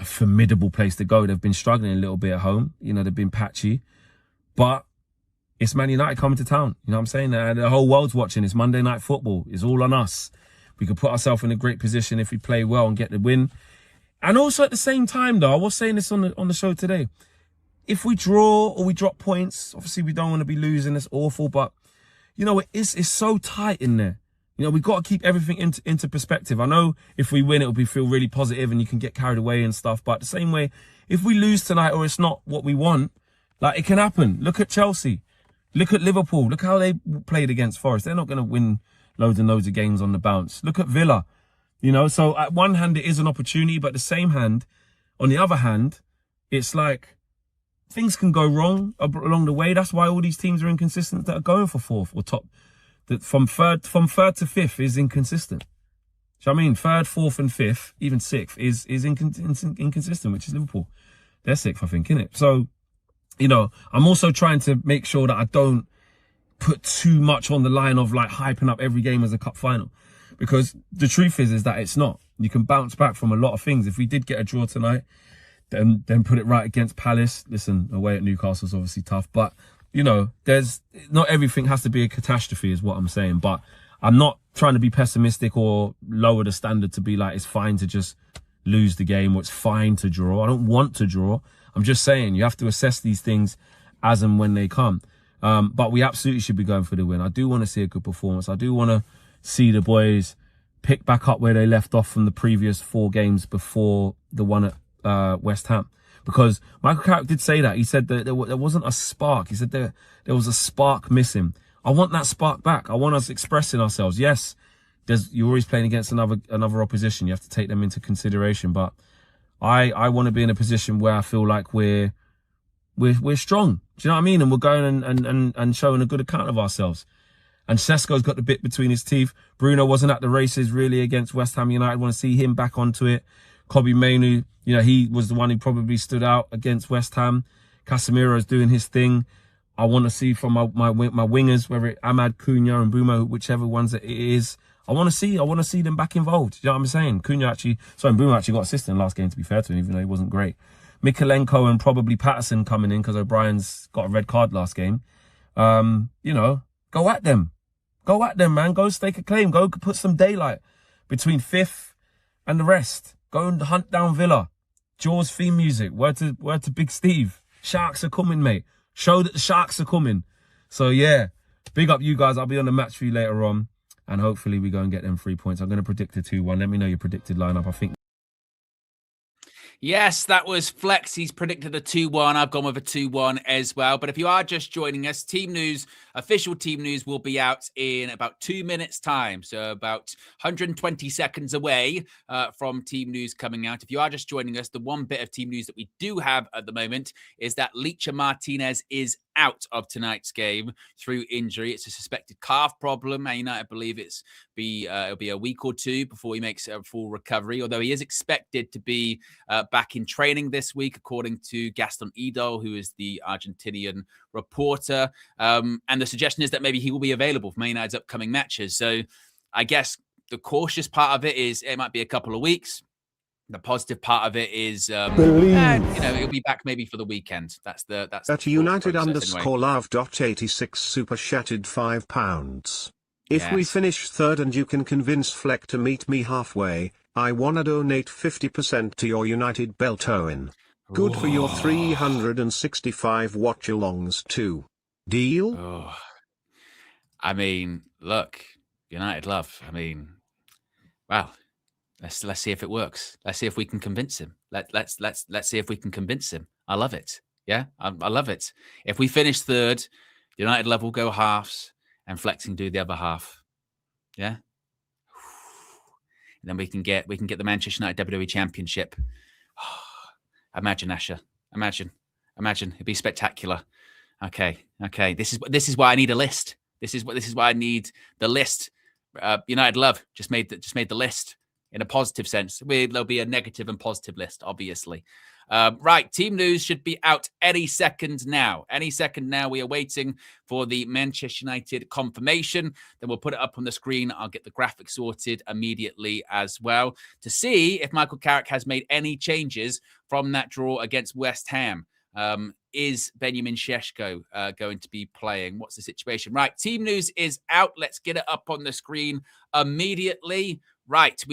formidable place to go. They've been struggling a little bit at home. You know, they've been patchy. But it's Man United coming to town. You know what I'm saying? The whole world's watching. It's Monday Night Football. It's all on us. We could put ourselves in a great position if we play well and get the win. And also at the same time, though, I was saying this on the show today. If we draw or we drop points, obviously we don't want to be losing. It's awful, but you know it's so tight in there. You know, we've got to keep everything into perspective. I know if we win, it'll feel really positive and you can get carried away and stuff. But the same way, if we lose tonight or it's not what we want, like it can happen. Look at Chelsea. Look at Liverpool. Look how they played against Forest. They're not going to win loads and loads of games on the bounce. Look at Villa. You know, so at one hand, it is an opportunity, but on the other hand, it's like things can go wrong along the way. That's why all these teams are inconsistent that are going for fourth or top, that from third to fifth is inconsistent. Do you know what I mean? Third, fourth, and fifth, even sixth, is inconsistent, which is Liverpool. They're sixth, I think, innit? So, you know, I'm also trying to make sure that I don't put too much on the line of like hyping up every game as a cup final, because the truth is that it's not. You can bounce back from a lot of things. If we did get a draw tonight, then put it right against Palace. Listen, away at Newcastle is obviously tough, but you know, there's not everything has to be a catastrophe, is what I'm saying. But I'm not trying to be pessimistic or lower the standard to be like it's fine to just lose the game or it's fine to draw. I don't want to draw. I'm just saying you have to assess these things as and when they come. But we absolutely should be going for the win. I do want to see a good performance. I do want to see the boys pick back up where they left off from the previous 4 games before the one at West Ham. Because Michael Carrick did say that. He said that there wasn't a spark. He said there was a spark missing. I want that spark back. I want us expressing ourselves. Yes, you're always playing against another opposition. You have to take them into consideration. But I want to be in a position where I feel like we're strong. Do you know what I mean? And we're going and showing a good account of ourselves. And Sesko's got the bit between his teeth. Bruno wasn't at the races really against West Ham United. I want to see him back onto it. Kobbie Mainoo, you know, he was the one who probably stood out against West Ham. Casemiro's doing his thing. I want to see from my wingers, whether it's Ahmad, Cunha and Bumo, whichever ones it is. I want to see them back involved. You know what I'm saying? Bumo actually got assist in the last game, to be fair to him, even though he wasn't great. Mikalenko and probably Patterson coming in because O'Brien's got a red card last game. You know, go at them. Go at them, man. Go stake a claim. Go put some daylight between fifth and the rest. Go and hunt down Villa. Jaws theme music. Word to Big Steve. Sharks are coming, mate. Show that the Sharks are coming. So, yeah. Big up you guys. I'll be on the match for you later on. And hopefully we go and get them 3 points. I'm going to predict a 2-1. Let me know your predicted lineup. I think. Yes, that was Flex. He's predicted a 2-1. I've gone with a 2-1 as well. But if you are just joining us, team news, official team news will be out in about 2 minutes' time. So about 120 seconds away from team news coming out. If you are just joining us, the one bit of team news that we do have at the moment is that Licha Martinez is out of tonight's game through injury. It's a suspected calf problem. Man United believe it'll be a week or two before he makes a full recovery, although he is expected to be back in training this week, according to Gaston Idol, who is the Argentinian reporter. And the suggestion is that maybe he will be available for Man United's upcoming matches. So I guess the cautious part of it is it might be a couple of weeks. The positive part of it is, he'll be back maybe for the weekend. That's At United _ love.86 super chatted £5. If we finish third and you can convince Fleck to meet me halfway, I wanna donate 50% to your United belt Owen. Good for your 365 watch-alongs too. Deal? Oh. I mean, look, United love. I mean, wow. Let's see if it works. Let's see if we can convince him. Let's see if we can convince him. I love it. Yeah, I love it. If we finish third, United love will go halves and Flexing do the other half. Yeah. And then we can get the Manchester United WWE Championship. Imagine, Asher. Imagine. It'd be spectacular. Okay. This is why I need a list. This is why I need the list. United love just made the list. In a positive sense. There'll be a negative and positive list, obviously. Right, team news should be out any second now. We are waiting for the Manchester United confirmation. Then we'll put it up on the screen. I'll get the graphics sorted immediately as well to see if Michael Carrick has made any changes from that draw against West Ham. Is Benjamin Šeško going to be playing? What's the situation? Right, team news is out. Let's get it up on the screen immediately. Right,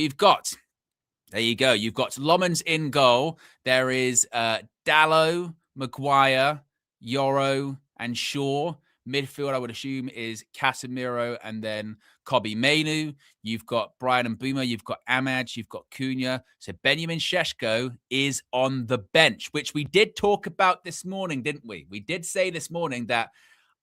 there you go. You've got Lomans in goal. There is Dalot, Maguire, Yoro, and Shaw. Midfield, I would assume, is Casemiro and then Kobbie Mainoo. You've got Brian Mbeumo. You've got Ahmad. You've got Cunha. So Benjamin Šeško is on the bench, which we did talk about this morning, didn't we? We did say this morning that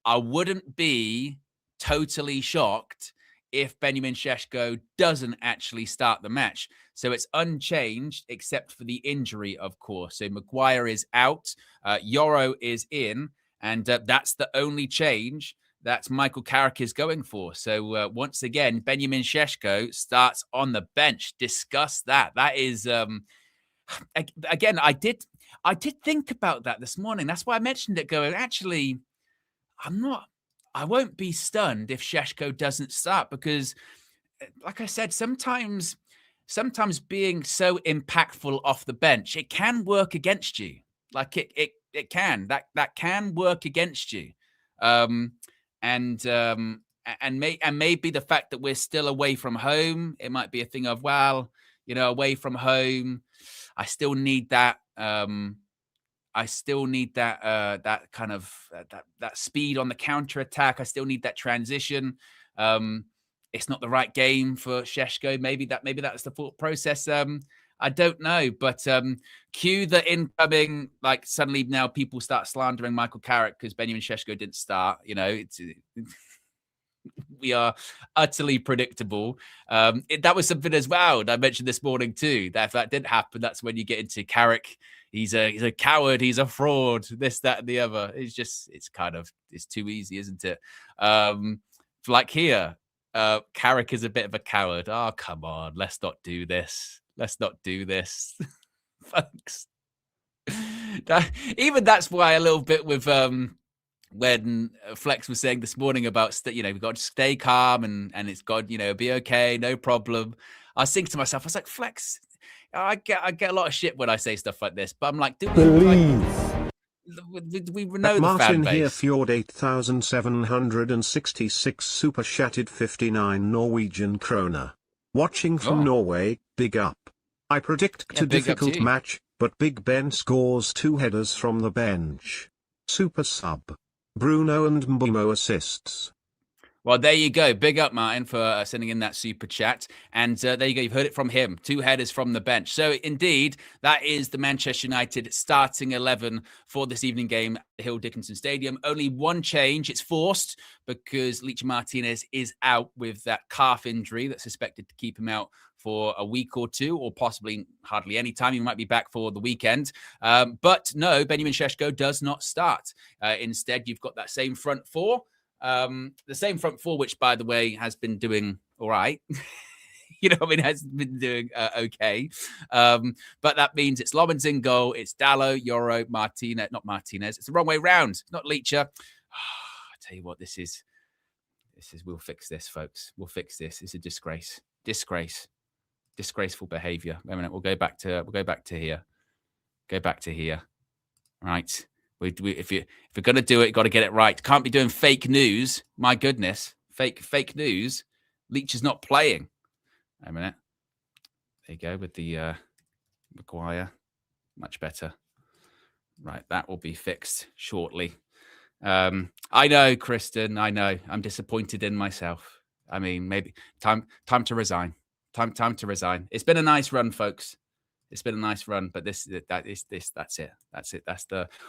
I wouldn't be totally shocked if Benjamin Šeško doesn't actually start the match. So it's unchanged except for the injury, of course. So Maguire is out. Yoro is in. And that's the only change that Michael Carrick is going for. So once again, Benjamin Šeško starts on the bench. Discuss that. That is, again, I did think about that this morning. That's why I mentioned it, going, actually, I won't be stunned if Šeško doesn't start, because like I said, sometimes being so impactful off the bench, it can work against you. Like it can. That can work against you. And maybe the fact that we're still away from home, it might be a thing of, well, away from home, I still need that. I still need that kind of that speed on the counter attack. I still need that transition. It's not the right game for Šeško. Maybe that's the thought process. I don't know, but cue the incoming. Like, suddenly now people start slandering Michael Carrick because Benjamin Šeško didn't start. We are utterly predictable. That was something as well that I mentioned this morning too. That if that didn't happen, that's when you get into Carrick. He's a coward. He's a fraud. This, that, and the other. It's too easy, isn't it? Like here, Carrick is a bit of a coward. Oh, come on. Let's not do this. Folks. Even that's why a little bit with when Flex was saying this morning about, we've got to stay calm and it's got, be okay, no problem. I was thinking to myself, I was like, Flex, I get a lot of shit when I say stuff like this, but I'm like, do we know the Martin fan base? here, Fjord 8766 super chatted 59 Norwegian kroner. Watching from Norway, big up. I predict a difficult match, but Big Ben scores 2 headers from the bench. Super sub. Bruno and Mbeumo assists. Well, there you go. Big up, Martin, for sending in that super chat. And there you go. You've heard it from him. 2 headers from the bench. So, indeed, that is the Manchester United starting 11 for this evening game at the Hill Dickinson Stadium. Only one change. It's forced because Licha Martinez is out with that calf injury that's suspected to keep him out for a week or two, or possibly hardly any time. He might be back for the weekend. But no, Benjamin Šeško does not start. Instead, you've got that same front four. The same front four, which, by the way, has been doing all right. Has been doing okay. But that means it's Lomans in goal. It's Dalot, Yoro, Martinez. Not Martinez. It's the wrong way round. Not Licha. I tell you what, this is. We'll fix this, folks. We'll fix this. It's a disgrace. Disgraceful behaviour. Wait a minute. We'll go back to here. Go back to here. Right. If you're going to do it, you've got to get it right. Can't be doing fake news. My goodness. Fake news. Leach is not playing. Wait a minute. There you go with the Maguire. Much better. Right. That will be fixed shortly. I know, Kristen. I know. I'm disappointed in myself. I mean, maybe time to resign. Time to resign. It's been a nice run, folks. It's been a nice run, but that's it. That's it.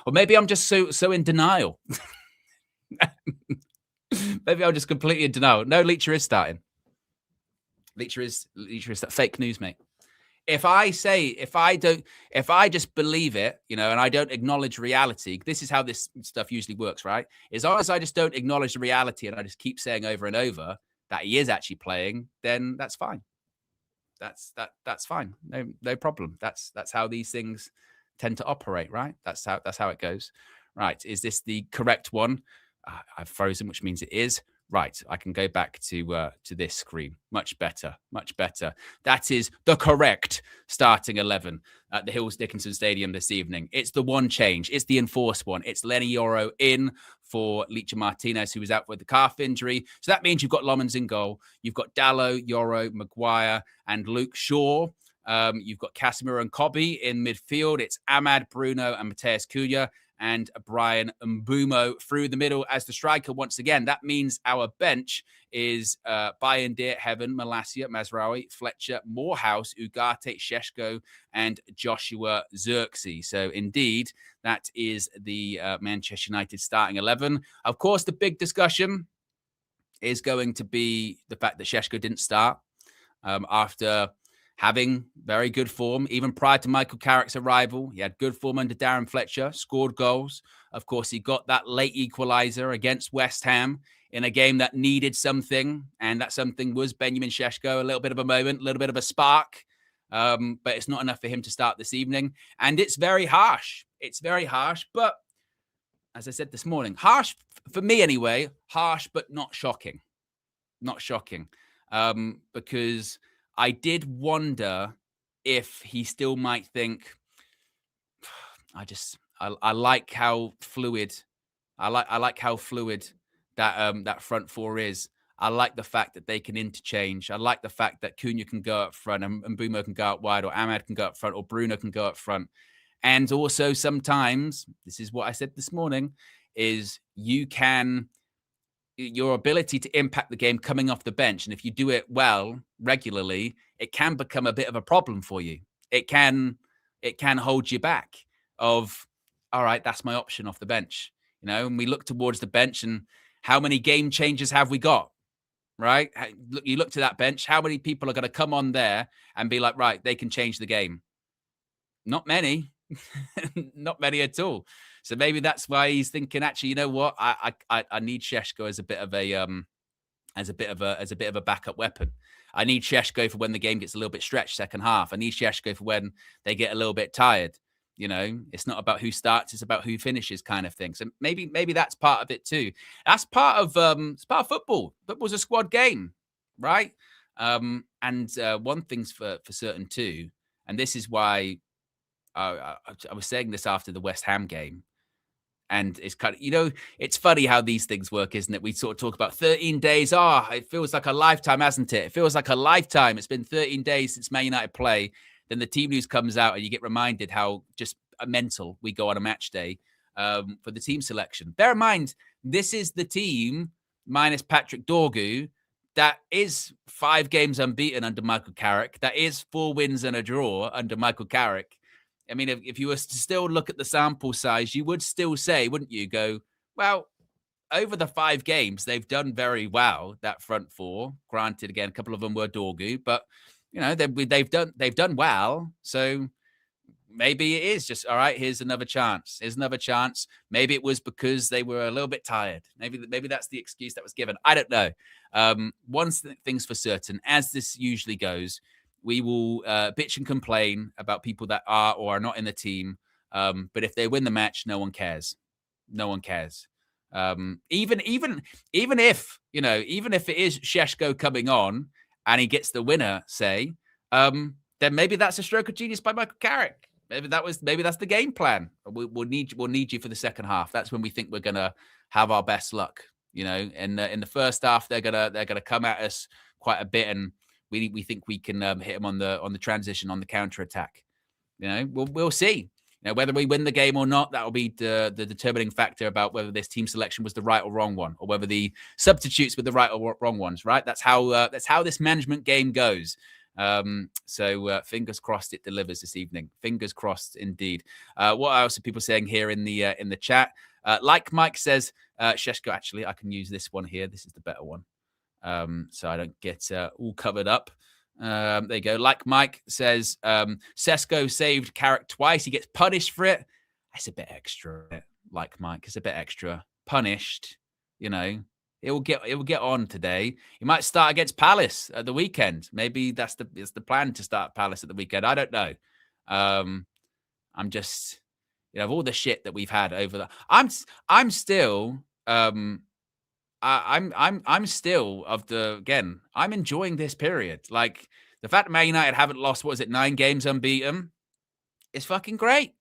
Or maybe I'm just so in denial. Maybe I'm just completely in denial. No, Licha is starting. Licha is fake news, mate. If I just believe it, and I don't acknowledge reality, this is how this stuff usually works, right? As long as I just don't acknowledge the reality and I just keep saying over and over that he is actually playing, then that's fine. That's fine. No problem. That's how these things tend to operate, right? That's how it goes. Right. Is this the correct one? I've frozen, which means it is. Right. I can go back to this screen. Much better. That is the correct starting 11 at the Hills Dickinson Stadium this evening. It's the one change. It's the enforced one. It's Lenny Yoro in for Licha Martinez, who was out with the calf injury. So that means you've got Lomans in goal. You've got Dalot, Yoro, Maguire, and Luke Shaw. You've got Casemiro and Kobe in midfield. It's Ahmad, Bruno, and Mateus Cunha, and Brian Mbeumo through the middle as the striker once again. That means our bench is Bayindir, Heaven, Malacia, Mazraoui, Fletcher, Morehouse, Ugarte, Šeško, and Joshua Zirkzee. So indeed, that is the Manchester United starting 11. Of course, the big discussion is going to be the fact that Šeško didn't start after having very good form. Even prior to Michael Carrick's arrival, he had good form under Darren Fletcher, scored goals. Of course, he got that late equaliser against West Ham in a game that needed something, and that something was Benjamin Šeško. A little bit of a moment, a little bit of a spark, but it's not enough for him to start this evening. And it's very harsh. It's very harsh, but as I said this morning, harsh for me anyway, harsh but not shocking. Not shocking, because I did wonder if he still might think, I like how fluid, I like how fluid that front four is. I like the fact that they can interchange. I like the fact that Cunha can go up front and Mbeumo can go out wide, or Ahmad can go up front, or Bruno can go up front. And also sometimes, this is what I said this morning, is your ability to impact the game coming off the bench. And if you do it well, regularly, it can become a bit of a problem for you. It can hold you back of, all right, that's my option off the bench. And we look towards the bench and how many game changers have we got, right? You look to that bench, how many people are going to come on there and be like, right, they can change the game? Not many. Not many at all. So maybe that's why he's thinking, actually, you know what? I need Šeško as a bit of a backup weapon. I need Šeško for when the game gets a little bit stretched second half. I need Šeško for when they get a little bit tired. It's not about who starts, it's about who finishes, kind of thing. So maybe that's part of it too. That's part of football. Football's a squad game, right? And one thing's for certain too, and this is why I was saying this after the West Ham game. And it's kind of, it's funny how these things work, isn't it? We sort of talk about 13 days. It feels like a lifetime, hasn't it? It feels like a lifetime. It's been 13 days since Man United play. Then the team news comes out and you get reminded how just mental we go on a match day for the team selection. Bear in mind, this is the team, minus Patrick Dorgu, that is 5 games unbeaten under Michael Carrick. That is 4 wins and a draw under Michael Carrick. I mean, if you were to still look at the sample size, you would still say, wouldn't you, go, well, over the 5 games, they've done very well, that front four. Granted, again, a couple of them were Dorgu, but, they've done well. So maybe it is just, all right, here's another chance. Here's another chance. Maybe it was because they were a little bit tired. Maybe that's the excuse that was given. I don't know. One thing's for certain, as this usually goes, we will bitch and complain about people that are or are not in the team. But if they win the match, no one cares. No one cares. Even if it is Šeško coming on and he gets the winner, say, then maybe that's a stroke of genius by Michael Carrick. Maybe that's the game plan. We'll need you for the second half. That's when we think we're gonna have our best luck. In the first half, they're gonna come at us quite a bit, and we think we can hit them on the transition, on the counter attack. We'll see. Whether we win the game or not, that will be the determining factor about whether this team selection was the right or wrong one, or whether the substitutes were the right or wrong ones. Right? That's how this management game goes. So fingers crossed it delivers this evening. Fingers crossed indeed. What else are people saying here in the chat? Like Mike says, Šeško. Actually, I can use this one here. This is the better one. So I don't get all covered up. There you go. Like Mike says, Šeško saved Carrick twice. He gets punished for it. That's a bit extra. Like Mike, it's a bit extra. Punished, It will get on today. He might start against Palace at the weekend. Maybe that's the plan, to start Palace at the weekend. I don't know. I'm just, of all the shit that we've had over the, I'm still I'm enjoying this period. Like, the fact that Man United haven't lost, 9 games unbeaten, is fucking great.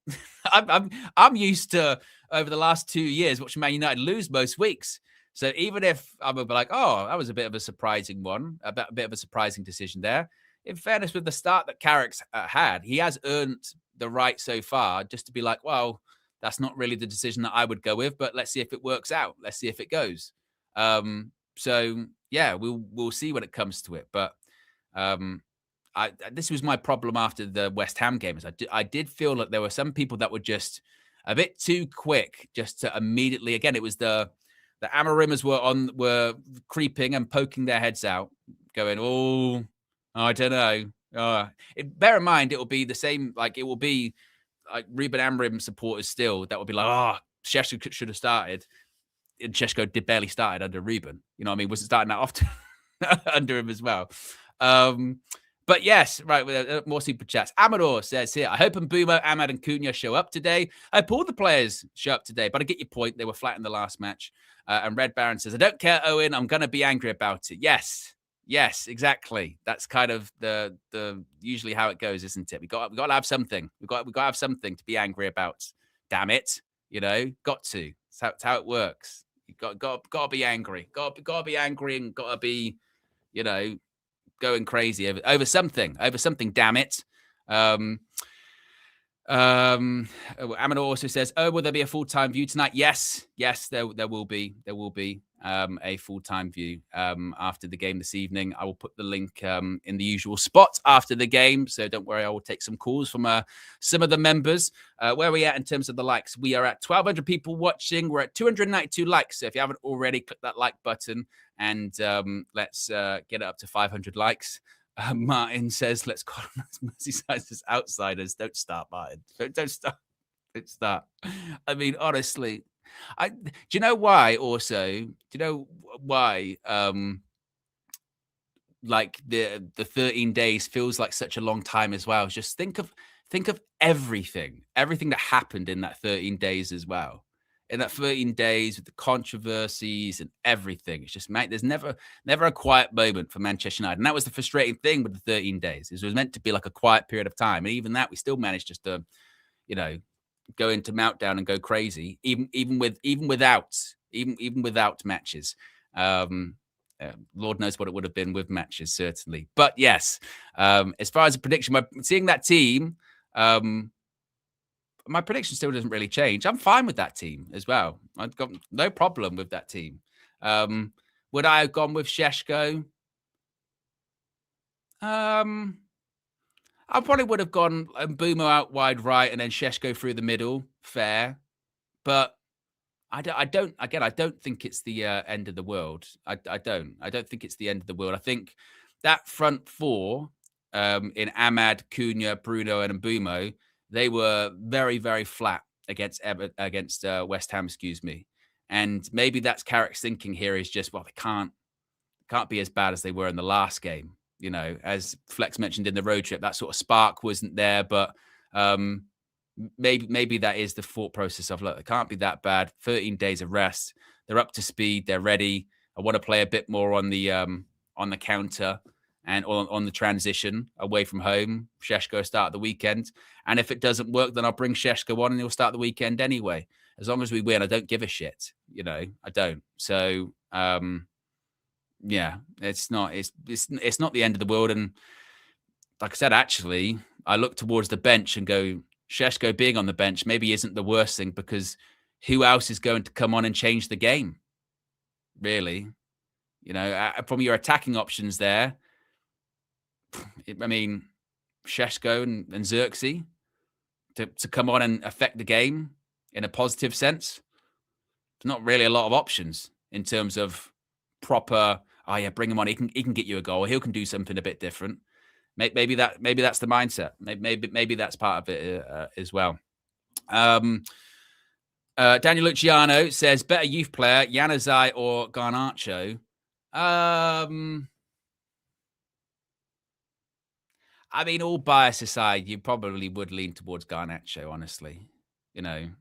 I'm used to, over the last 2 years, watching Man United lose most weeks. So even if I would be like, oh, that was a bit of a surprising one, a bit of a surprising decision there. In fairness, with the start that Carrick's had, he has earned the right so far just to be like, well, that's not really the decision that I would go with, but let's see if it works out. Let's see if it goes. So yeah, we'll see when it comes to it. But this was my problem after the West Ham games. I did feel like there were some people that were just a bit too quick just to immediately, again, it was the Amarimmers were creeping and poking their heads out, going, oh, I don't know. Bear in mind, it will be the same. Like, it will be like Ruben Amorim supporters still that will be like, oh, Šeško should have started. And Šeško did barely started under Ruben. You know what I mean? Wasn't starting that often under him as well. But yes, right, more super chats. Amador says here, I hope Mbeumo, Ahmad and Cunha show up today. I hope all the players show up today, but I get your point. They were flat in the last match. And Red Baron says, I don't care, Owen. I'm going to be angry about it. Yes, exactly. That's kind of the usually how it goes, isn't it? We got to have something. We got to have something to be angry about. Damn it, got to. That's how it works. You got to be angry. Got to be angry and got to be, going crazy over something. Damn it. Amador also says, "Oh, will there be a full-time view tonight?" Yes, there will be. There will be a full-time view after the game this evening. I will put the link in the usual spot after the game, so don't worry. I will take some calls from some of the members. Where are we at in terms of the likes? We are at 1,200 people watching. We're at 292 likes. So if you haven't already, click that like button and let's get it up to 500 likes. Martin says, let's colonize Merseyside as outsiders. Don't start, Martin. Don't start. Don't start. I mean, honestly, do you know why also? Do you know why like the 13 days feels like such a long time as well? Just think of everything that happened in that 13 days as well. In that 13 days with the controversies and everything. It's just, mate, there's never a quiet moment for Manchester United. And that was the frustrating thing with the 13 days. It was meant to be like a quiet period of time. And even that, we still managed just to, go into meltdown and go crazy, even without matches. Lord knows what it would have been with matches, certainly. But yes, as far as a prediction, seeing that team, my prediction still doesn't really change. I'm fine with that team as well. I've got no problem with that team. Would I have gone with Šeško? I probably would have gone Mbeumo out wide right and then Šeško through the middle. Fair. But I don't think it's the end of the world. I don't think it's the end of the world. I think that front four in Ahmad, Cunha, Bruno and Mbeumo, they were very, very flat against West Ham, excuse me. And maybe that's Carrick's thinking here is just, well, they can't be as bad as they were in the last game. As Flex mentioned in the road trip, that sort of spark wasn't there. But maybe that is the thought process of, look, it can't be that bad. 13 days of rest. They're up to speed. They're ready. I want to play a bit more on the counter and on the transition away from home. Šeško start the weekend. And if it doesn't work, then I'll bring Šeško on and he'll start the weekend anyway. As long as we win, I don't give a shit. I don't. So, yeah, it's not the end of the world. And like I said, actually, I look towards the bench and go, Šeško being on the bench maybe isn't the worst thing, because who else is going to come on and change the game? Really? From your attacking options there, I mean, Šeško and Xerxes to come on and affect the game in a positive sense. There's not really a lot of options in terms of proper, bring him on. He can get you a goal. He can do something a bit different. Maybe that's the mindset. Maybe that's part of it as well. Daniel Luciano says, better youth player, Januzaj or Garnacho? I mean, all bias aside, you probably would lean towards Garnacho, honestly. In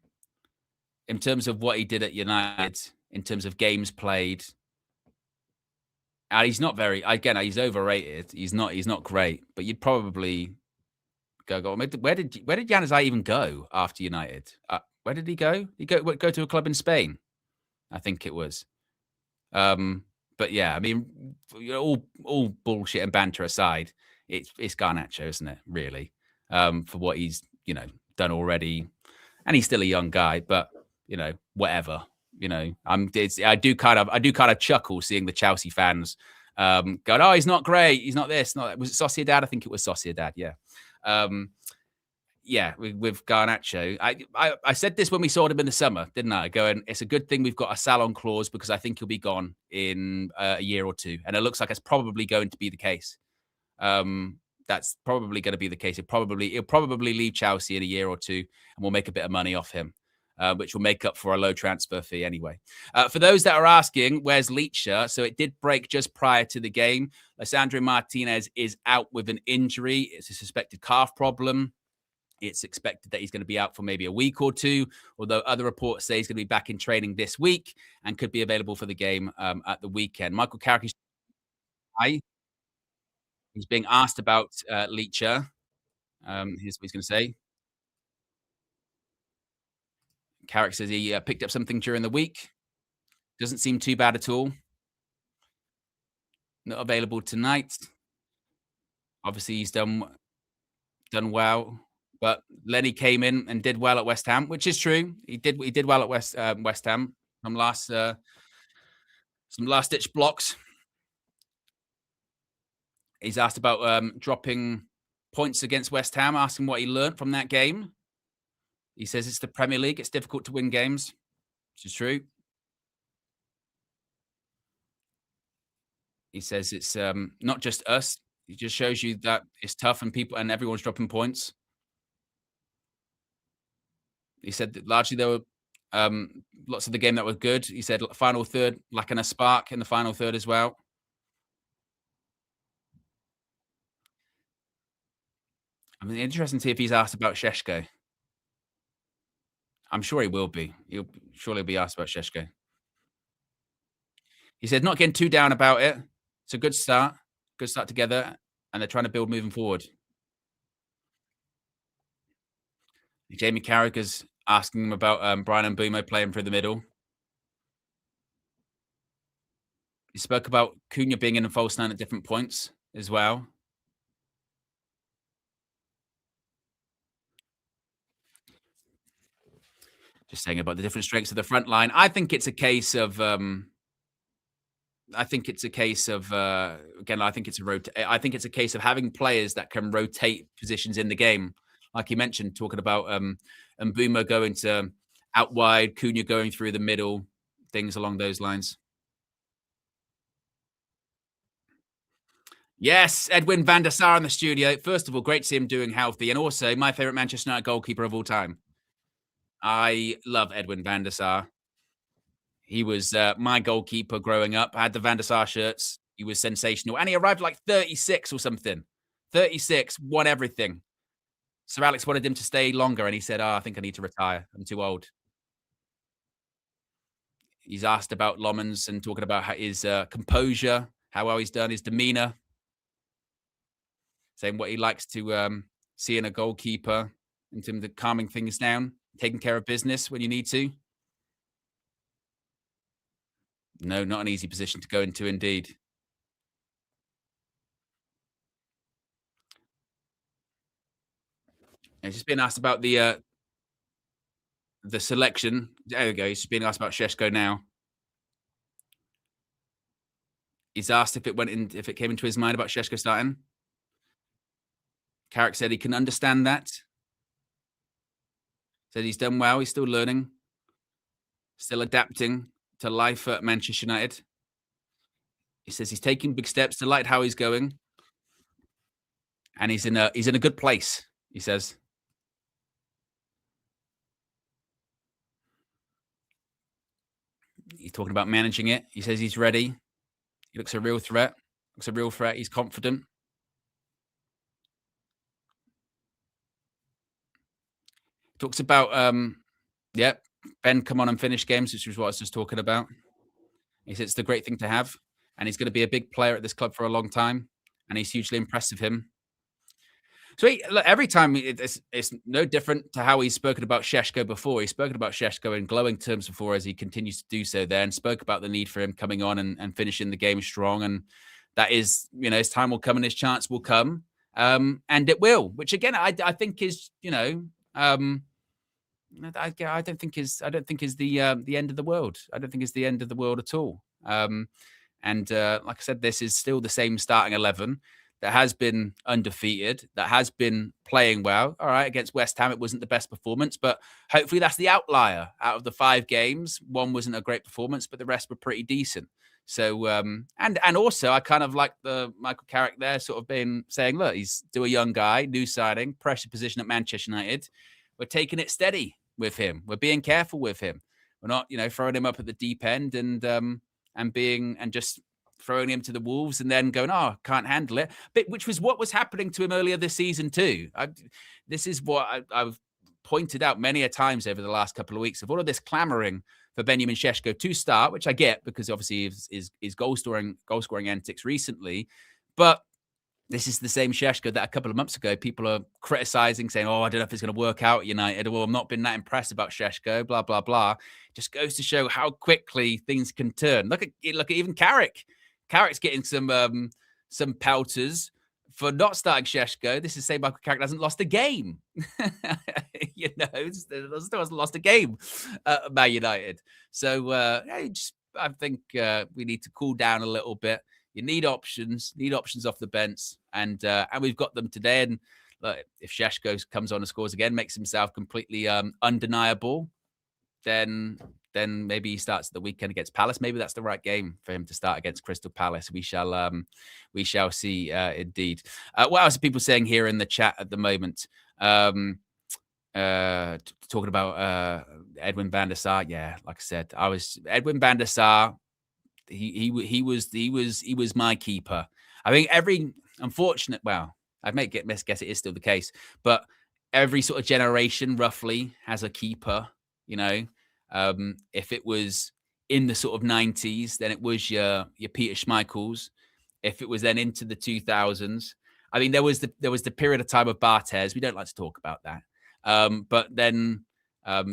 terms of what he did at United, in terms of games played, and he's not he's overrated. He's not great, but you'd probably go. Where did Januzaj even go after United? Where did he go? He go to a club in Spain, I think it was. But yeah, I mean, all bullshit and banter aside, it's Garnacho, isn't it? Really, for what he's done already, and he's still a young guy, but whatever. I do kind of chuckle seeing the Chelsea fans going, oh, he's not great, he's not this, not that. Was it Sociedad? I think it was Sociedad. Yeah. With Garnacho, I said this when we saw him in the summer, didn't I? Going, it's a good thing we've got a sell-on clause, because I think he'll be gone in a year or two, and it looks like it's probably going to be the case. that's probably going to be the case. He'll probably leave Chelsea in a year or two, and we'll make a bit of money off him, which will make up for a low transfer fee anyway. For those that are asking, where's Leacher? So it did break just prior to the game. Lisandro Martinez is out with an injury. It's a suspected calf problem. It's expected that he's going to be out for maybe a week or two, although other reports say he's going to be back in training this week and could be available for the game at the weekend. Michael Carrick is he's being asked about Leacher. Here's what he's going to say. Carrick says he picked up something during the week. Doesn't seem too bad at all. Not available tonight. Obviously, he's done well. But Lenny came in and did well at West Ham, which is true. He did well at West Ham. Some last ditch blocks. He's asked about dropping points against West Ham, asking what he learned from that game. He says it's the Premier League. It's difficult to win games, which is true. He says it's not just us. It just shows you that it's tough and everyone's dropping points. He said that largely there were lots of the game that were good. He said final third, lacking a spark in the final third as well. I mean, interesting to see if he's asked about Šeško. I'm sure he will be. He'll surely be asked about Šeško. He said not getting too down about it. It's a good start. Good start together, and they're trying to build moving forward. Jamie Carragher is asking him about Brian Mbeumo playing through the middle. He spoke about Cunha being in a false nine at different points as well. Just saying about the different strengths of the front line. I think it's a case of again, I think it's a case of having players that can rotate positions in the game. Like you mentioned, talking about Mbeumo going to out wide, Cunha going through the middle, things along those lines. Yes, Edwin van der Sar in the studio. First of all, great to see him doing healthy. And also, my favourite Manchester United goalkeeper of all time. I love Edwin van der Sar. He was my goalkeeper growing up. I had the Van der Sar shirts. He was sensational. And he arrived like 36 or something. 36, won everything. Sir Alex wanted him to stay longer, and he said, I think I need to retire. I'm too old. He's asked about Lomans and talking about his composure, how well he's done, his demeanour. Saying what he likes to see in a goalkeeper in terms of calming things down, taking care of business when you need to. No, not an easy position to go into, indeed. He's just been asked about the selection. There we go. He's just being asked about Šeško now. He's asked if it came into his mind about Šeško starting. Carrick said he can understand that. Said he's done well. He's still learning, still adapting to life at Manchester United. He says he's taking big steps to like how he's going, and he's in a good place. He says. He's talking about managing it. He says he's ready. He looks a real threat. He's confident. Talks about Ben come on and finish games, which was what I was just talking about. He says it's the great thing to have, and he's going to be a big player at this club for a long time, and he's hugely impressed with him. So every time it's no different to how he's spoken about Šeško before. He's spoken about Šeško in glowing terms before, as he continues to do so there, and spoke about the need for him coming on and finishing the game strong. And that is, his time will come and his chance will come, and it will. Which again, I think is, I don't think is the end of the world. I don't think it's the end of the world at all. And like I said, this is still the same starting 11 that has been undefeated, that has been playing well. All right, against West Ham, it wasn't the best performance, but hopefully that's the outlier. Out of the 5 games, one wasn't a great performance, but the rest were pretty decent. So, and also I kind of like the Michael Carrick there sort of been saying, look, he's still a young guy, new signing, pressure position at Manchester United. We're taking it steady with him. We're being careful with him. We're not, throwing him up at the deep end and just throwing him to the wolves and then going, oh, can't handle it. But which was what was happening to him earlier this season too. This is what I've pointed out many a times over the last couple of weeks of all of this clamoring for Benjamin Šeško to start, which I get because obviously his goal scoring antics recently, but this is the same Šeško that a couple of months ago people are criticizing, saying, "Oh, I don't know if it's going to work out at United." Well, I've not been that impressed about Šeško. Blah blah blah. Just goes to show how quickly things can turn. Look at even Carrick. Carrick's getting some pelters for not starting Šeško. This is saying Michael Carrick hasn't lost a game. Still hasn't lost a game at Man United. So I think we need to cool down a little bit. You need options off the bench, and we've got them today. And look, if Šeško comes on and scores again, makes himself completely undeniable, then maybe he starts the weekend against Palace. Maybe that's the right game for him to start against Crystal Palace. We shall see. Indeed. What else are people saying here in the chat at the moment? Talking about Edwin van der Sar. Yeah, like I said, Edwin van der Sar. He was my keeper. I think I may guess it is still the case, but every sort of generation roughly has a keeper. If it was in the sort of 90s, then it was your Peter Schmeichels. If it was then into the 2000s, I mean, there was the period of time of Barthez. We don't like to talk about that. But then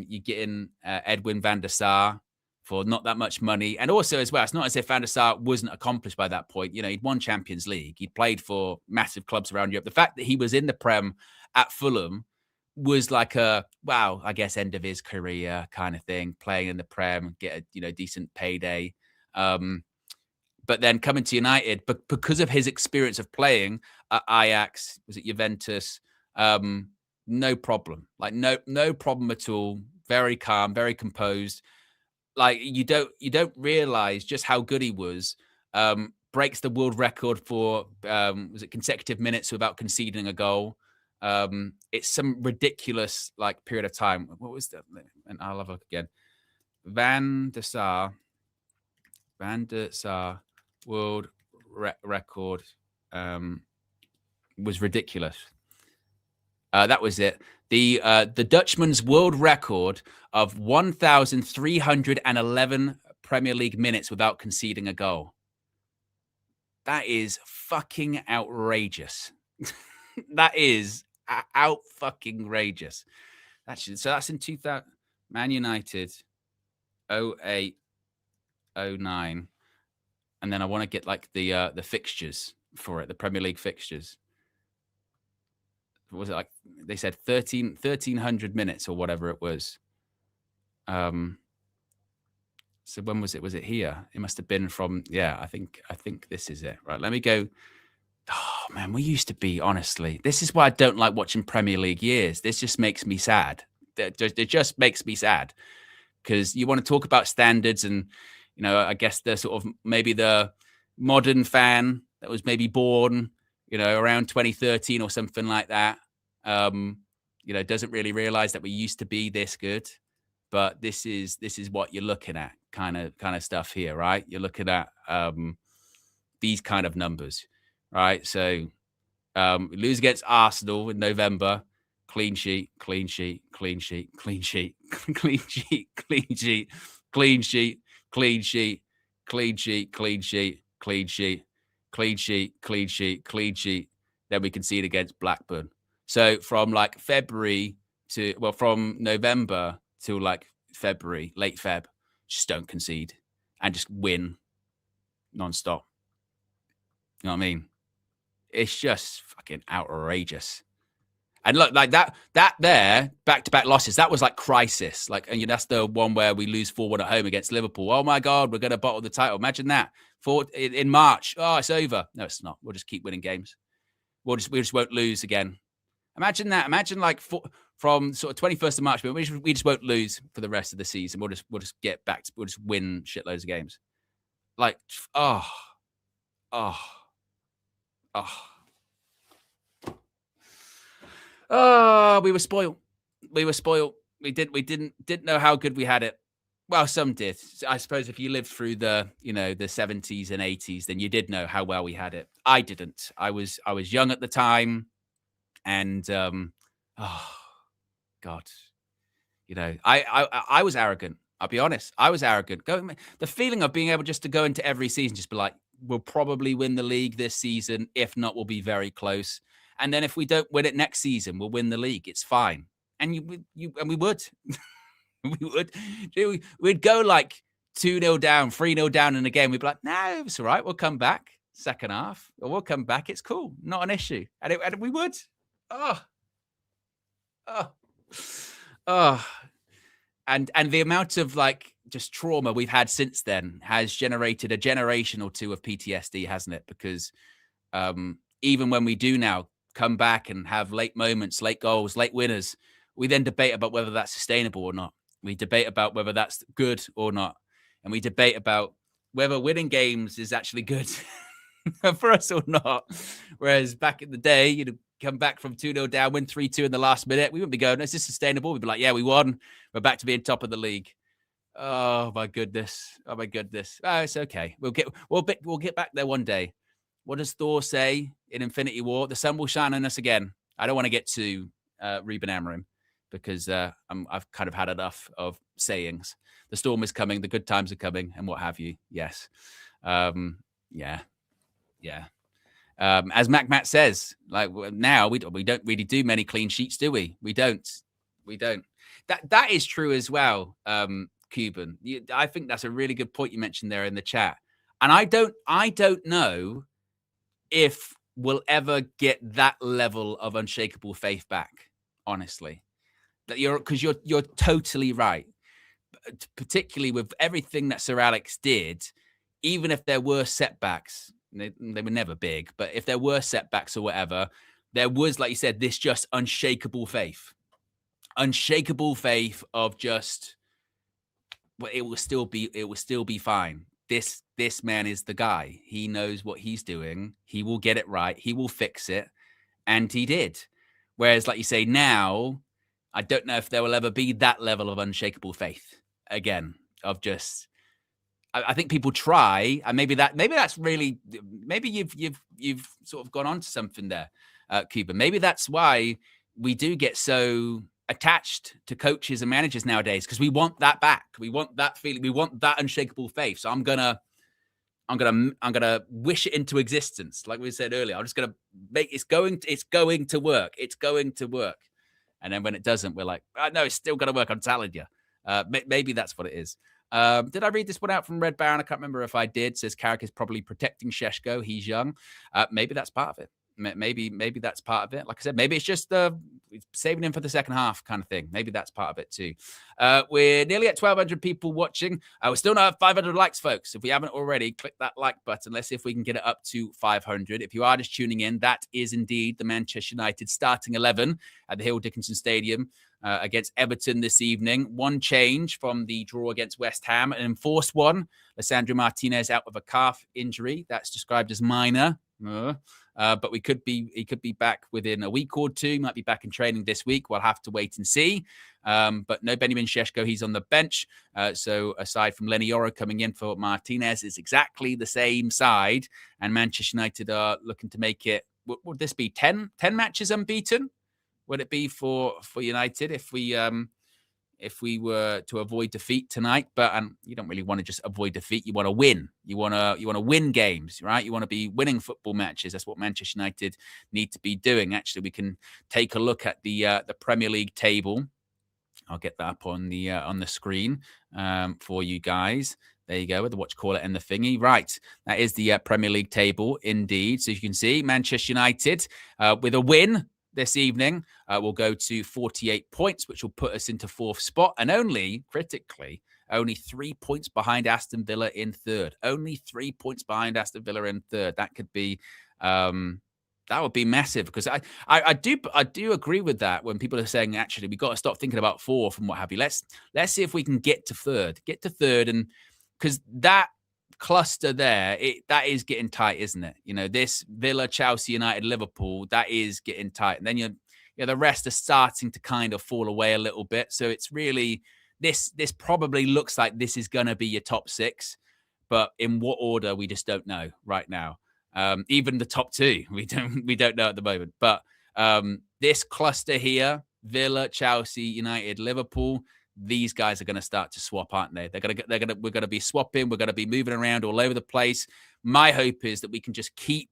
you get in Edwin van der Sar for not that much money. And also as well, it's not as if Van der Sar wasn't accomplished by that point. He'd won Champions League. He'd played for massive clubs around Europe. The fact that he was in the Prem at Fulham was like I guess end of his career kind of thing, playing in the Prem, get a decent payday. But then coming to United, but because of his experience of playing at Ajax, was it Juventus? No problem. Like no problem at all. Very calm, very composed. Like you don't realize just how good he was. Breaks the world record for was it consecutive minutes without conceding a goal. It's some ridiculous period of time. What was that? And I'll have a look again. Van der Sar world record was ridiculous. That was it. The Dutchman's world record of 1,311 Premier League minutes without conceding a goal. That is fucking outrageous. That is fucking outrageous. So that's in 2000. Man United, 08, 09. And then I want to get the fixtures for it, the Premier League fixtures. Was it they said 1,300 minutes or whatever it was? So when was it? Was it here? It must have been from, I think this is it. Right, let me go. Oh man, we used to be, honestly. This is why I don't like watching Premier League years. This just makes me sad. It just makes me sad because you want to talk about standards and, I guess the sort of maybe the modern fan that was maybe born, around 2013 or something like that, doesn't really realize that we used to be this good. But this is what you're looking at, kind of stuff here, right? You're looking at these kind of numbers, right? So we lose against Arsenal in November, clean sheet, clean sheet, clean sheet, clean sheet, clean sheet, clean sheet, clean sheet, clean sheet, clean sheet, clean sheet, clean sheet, clean sheet, clean sheet, clean sheet. Then we concede against Blackburn. So from from November to February, late Feb, just don't concede and just win nonstop. You know what I mean? It's just fucking outrageous. And look, that there, back-to-back losses, that was crisis. That's the one where we lose 4-1 at home against Liverpool. Oh my God, we're going to bottle the title. Imagine that. In March. Oh, it's over. No, it's not. We'll just keep winning games. We just won't lose again. Imagine that. Imagine from sort of 21st of March, we just won't lose for the rest of the season. We'll just get back. We'll just win shitloads of games. Like, oh, oh, oh. Oh, we were spoiled. We were spoiled. We didn't know how good we had it. Well, some did. I suppose if you lived through the 70s and 80s, then you did know how well we had it. I didn't. I was young at the time, and oh God, I was arrogant. I'll be honest. I was arrogant. The feeling of being able just to go into every season, just be like, we'll probably win the league this season. If not, we'll be very close. And then if we don't win it next season, we'll win the league. It's fine. And we would. we would. We'd go like 2-0 down, 3-0 down in a game. We'd be like, no, it's all right. We'll come back second half. Or we'll come back. It's cool. Not an issue. And we would. Oh. And the amount of like just trauma we've had since then has generated a generation or two of PTSD, hasn't it? Because even when we do now come back and have late moments, late goals, late winners, we then debate about whether that's sustainable or not. We debate about whether that's good or not. And we debate about whether winning games is actually good for us or not. Whereas back in the day, you'd come back from 2-0 down, win 3-2 in the last minute. We wouldn't be going, is this sustainable? We'd be like, yeah, we won. We're back to being top of the league. Oh my goodness. Oh, it's okay. We'll get back there one day. What does Thor say in Infinity War? The sun will shine on us again. I don't want to get to Ruben Amorim because I've kind of had enough of sayings. The storm is coming. The good times are coming and what have you. Yes. Yeah. As Matt says, like now we don't really do many clean sheets, do we? We don't. That is true as well, Cuban. I think that's a really good point you mentioned there in the chat. And I don't know if we'll ever get that level of unshakable faith back, honestly. Because you're totally right. Particularly with everything that Sir Alex did, even if there were setbacks, they were never big, but if there were setbacks or whatever, there was, like you said, this just unshakable faith of just, well, it will still be fine. This man is the guy. He knows what he's doing. He will get it right. He will fix it. And he did. Whereas, like you say, now, I don't know if there will ever be that level of unshakable faith again, of just, I think people try, and maybe that's really, maybe you've sort of gone on to something there, Cuba. Maybe that's why we do get so attached to coaches and managers nowadays, because we want that back. We want that feeling. We want that unshakable faith. So I'm gonna wish it into existence, like we said earlier. I'm just gonna make it's going to work. It's going to work. And then when it doesn't, we're like, oh, no, it's still going to work. I'm telling you. Maybe that's what it is. Did I read this one out from Red Baron? I can't remember if I did. Says Carrick is probably protecting Šeško. He's young. Maybe that's part of it. Maybe that's part of it. Like I said, maybe it's just saving him for the second half kind of thing. Maybe that's part of it too. We're nearly at 1,200 people watching. We're still not at 500 likes, folks. If we haven't already, click that like button. Let's see if we can get it up to 500. If you are just tuning in, that is indeed the Manchester United starting 11 at the Hill Dickinson Stadium against Everton this evening. One change from the draw against West Ham, an enforced one. Lisandro Martinez out with a calf injury. That's described as minor. But he could be back within a week or two. Might be back in training this week. We'll have to wait and see. But no Benjamin Šeško. He's on the bench. So aside from Lenny Yoro coming in for Martinez, it's exactly the same side. And Manchester United are looking to make it. Would this be 10 matches unbeaten? Would it be for United if we were to avoid defeat tonight? But you don't really want to just avoid defeat. You want to win. You want to win games, right? You want to be winning football matches. That's what Manchester United need to be doing. Actually, we can take a look at the Premier League table. I'll get that up on the screen for you guys. There you go, with the watch caller and the thingy. Right, that is the Premier League table indeed. So you can see Manchester United with a win this evening will go to 48 points, which will put us into fourth spot, and only 3 points behind Aston Villa in third. Only 3 points behind Aston Villa in third. That could be that would be massive, because I do agree with that when people are saying, actually, we've got to stop thinking about fourth and what have you. Let's see if we can get to third, and because that cluster there, that is getting tight, isn't it? You know, this Villa, Chelsea, United, Liverpool, that is getting tight. And then the rest are starting to kind of fall away a little bit. So it's really this probably looks like this is going to be your top 6, but in what order we just don't know right now. Even the top 2, we don't know at the moment. But this cluster here, Villa, Chelsea, United, Liverpool, these guys are going to start to swap, aren't they? We're going to be swapping. We're going to be moving around all over the place. My hope is that we can just keep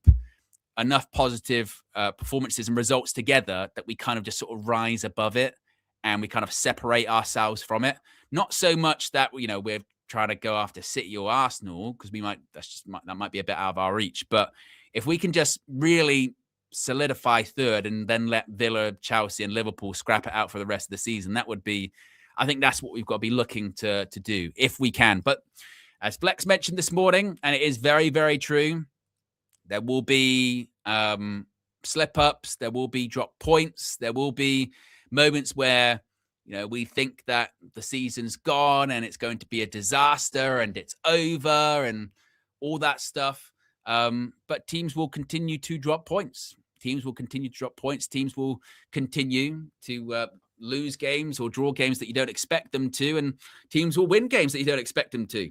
enough positive performances and results together that we kind of just sort of rise above it and we kind of separate ourselves from it. Not so much that, you know, we're trying to go after City or Arsenal, because that might be a bit out of our reach. But if we can just really solidify third and then let Villa, Chelsea and Liverpool scrap it out for the rest of the season, that would be, I think that's what we've got to be looking to do if we can. But as Flex mentioned this morning, and it is very, very true, there will be slip-ups, there will be drop points, there will be moments where, you know, we think that the season's gone and it's going to be a disaster and it's over and all that stuff. But teams will continue to drop points. Teams will continue to lose games or draw games that you don't expect them to, and teams will win games that you don't expect them to.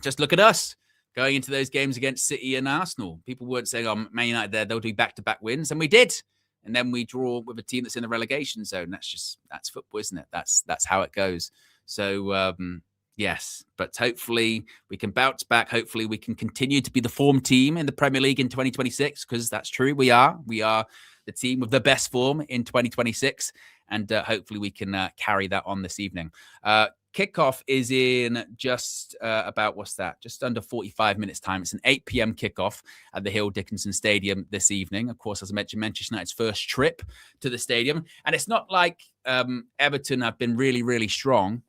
Just look at us going into those games against City and Arsenal. People weren't saying, "Oh, Man United they'll do back-to-back wins," and we did. And then we draw with a team that's in the relegation zone. That's football, isn't it? That's how it goes. So yes, but hopefully we can bounce back. Hopefully we can continue to be the form team in the Premier League in 2026, because that's true. We are the team with the best form in 2026. And hopefully we can carry that on this evening. Kickoff is in just about, just under 45 minutes time. It's an 8 p.m. kickoff at the Hill Dickinson Stadium this evening. Of course, as I mentioned, Manchester United's first trip to the stadium. And it's not like Everton have been really, really strong.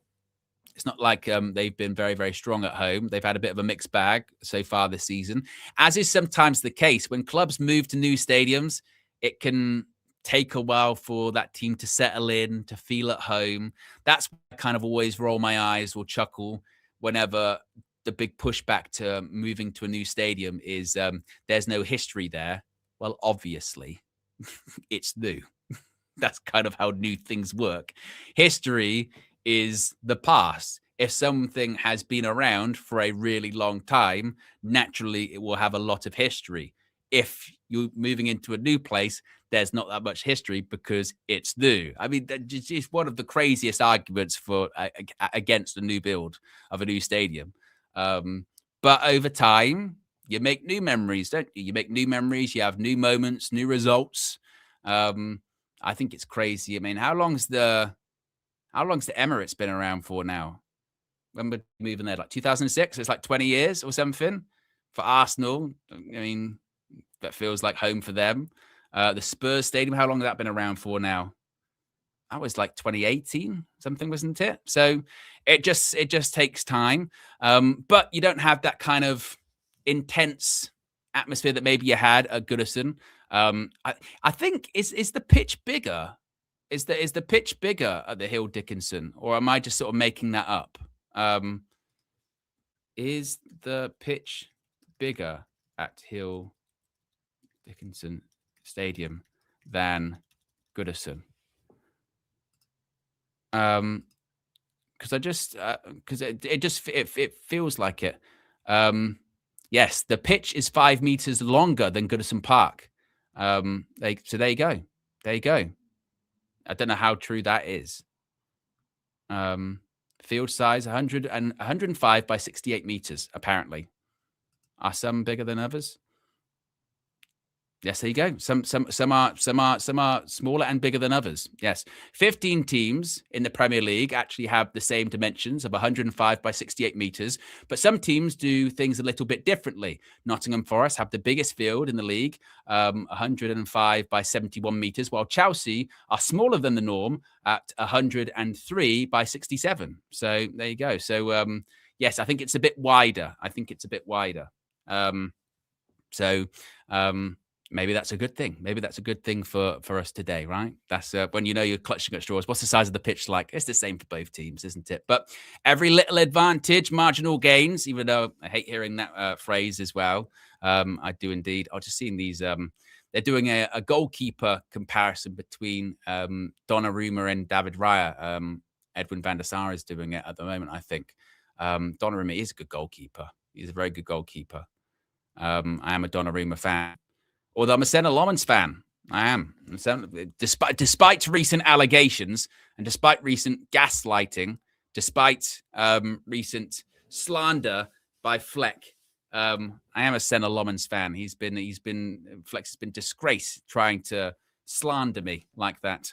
It's not like they've been very, very strong at home. They've had a bit of a mixed bag so far this season. As is sometimes the case, when clubs move to new stadiums, it can take a while for that team to settle in, to feel at home. That's why I kind of always roll my eyes or chuckle whenever the big pushback to moving to a new stadium is there's no history there. Well, obviously, it's new. That's kind of how new things work. History is the past. If something has been around for a really long time, naturally, it will have a lot of history. If you're moving into a new place, there's not that much history because it's new. I mean, it's just one of the craziest arguments for against a new build of a new stadium. But over time, you make new memories, don't you? You make new memories. You have new moments, new results. I think it's crazy. I mean, how long's the Emirates been around for now? When we're moving there, like 2006. It's like 20 years or something. For Arsenal, I mean, that feels like home for them. The Spurs Stadium, how long has that been around for now? That was like 2018, something, wasn't it? So it just takes time. But you don't have that kind of intense atmosphere that maybe you had at Goodison. I think is the pitch bigger? Is the pitch bigger at the Hill Dickinson, or am I just sort of making that up? Is the pitch bigger at Hill Dickinson Stadium than Goodison? Because it feels like it. Yes, the pitch is 5 meters longer than Goodison Park. So there you go. There you go. I don't know how true that is. Field size 105 by 68 meters. Apparently, are some bigger than others? Yes, there you go. Some are smaller and bigger than others. Yes. 15 teams in the Premier League actually have the same dimensions of 105 by 68 meters, but some teams do things a little bit differently. Nottingham Forest have the biggest field in the league, 105 by 71 meters, while Chelsea are smaller than the norm at 103 by 67. So there you go. So yes, I think it's a bit wider. maybe that's a good thing. Maybe that's a good thing for us today, right? That's when you know you're clutching at straws. What's the size of the pitch like? It's the same for both teams, isn't it? But every little advantage, marginal gains, even though I hate hearing that phrase as well. I do indeed. I've just seen these. They're doing a goalkeeper comparison between Donnarumma and David Raya. Edwin van der Sar is doing it at the moment, I think. Donnarumma is a good goalkeeper. He's a very good goalkeeper. I am a Donnarumma fan. Although I'm a Senna Lommans fan. I am. Despite recent allegations and despite recent gaslighting, despite recent slander by Fleck, I am a Senna Lommans fan. Flex has been disgraced trying to slander me like that.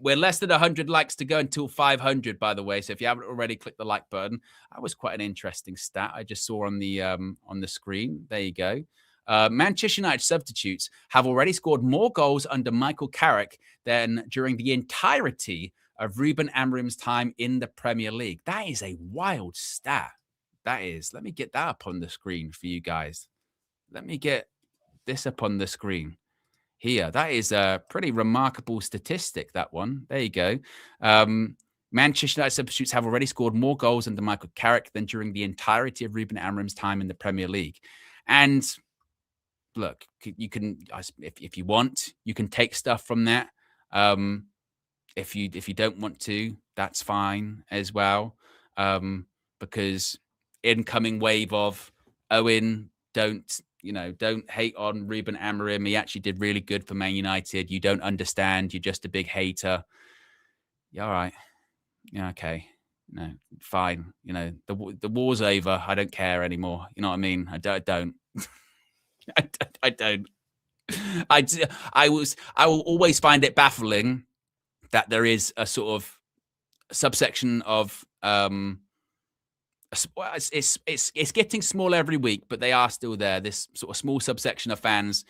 We're less than 100 likes to go until 500, by the way. So if you haven't already clicked the like button, that was quite an interesting stat I just saw on the screen. There you go. Manchester United substitutes have already scored more goals under Michael Carrick than during the entirety of Ruben Amorim's time in the Premier League. That is a wild stat. That is. Let me get that up on the screen for you guys. Let me get this up on the screen here. That is a pretty remarkable statistic, that one. There you go. Manchester United substitutes have already scored more goals under Michael Carrick than during the entirety of Ruben Amorim's time in the Premier League. And look, you can, if you want, you can take stuff from that. If you don't want to, that's fine as well. Because incoming wave of Owen, don't hate on Ruben Amorim. He actually did really good for Man United. You don't understand. You're just a big hater. Yeah, all right. Yeah, okay. No, fine. The war's over. I don't care anymore. You know what I mean? I don't. I don't. I will always find it baffling that there is a sort of subsection of it's getting smaller every week, but they are still there. This sort of small subsection of fans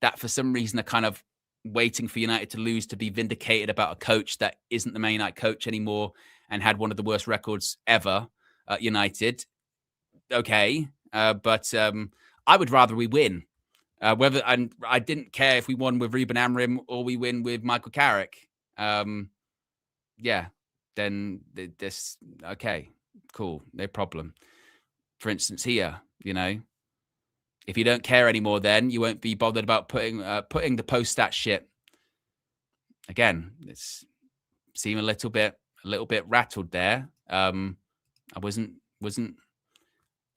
that for some reason are kind of waiting for United to lose to be vindicated about a coach that isn't the Man United coach anymore and had one of the worst records ever at United. Okay, but I would rather we win. And I didn't care if we won with Ruben Amorim or we win with Michael Carrick. Yeah, then this okay, cool, no problem. For instance, here, if you don't care anymore, then you won't be bothered about putting the post stat shit. Again, it's seem a little bit rattled there. I wasn't.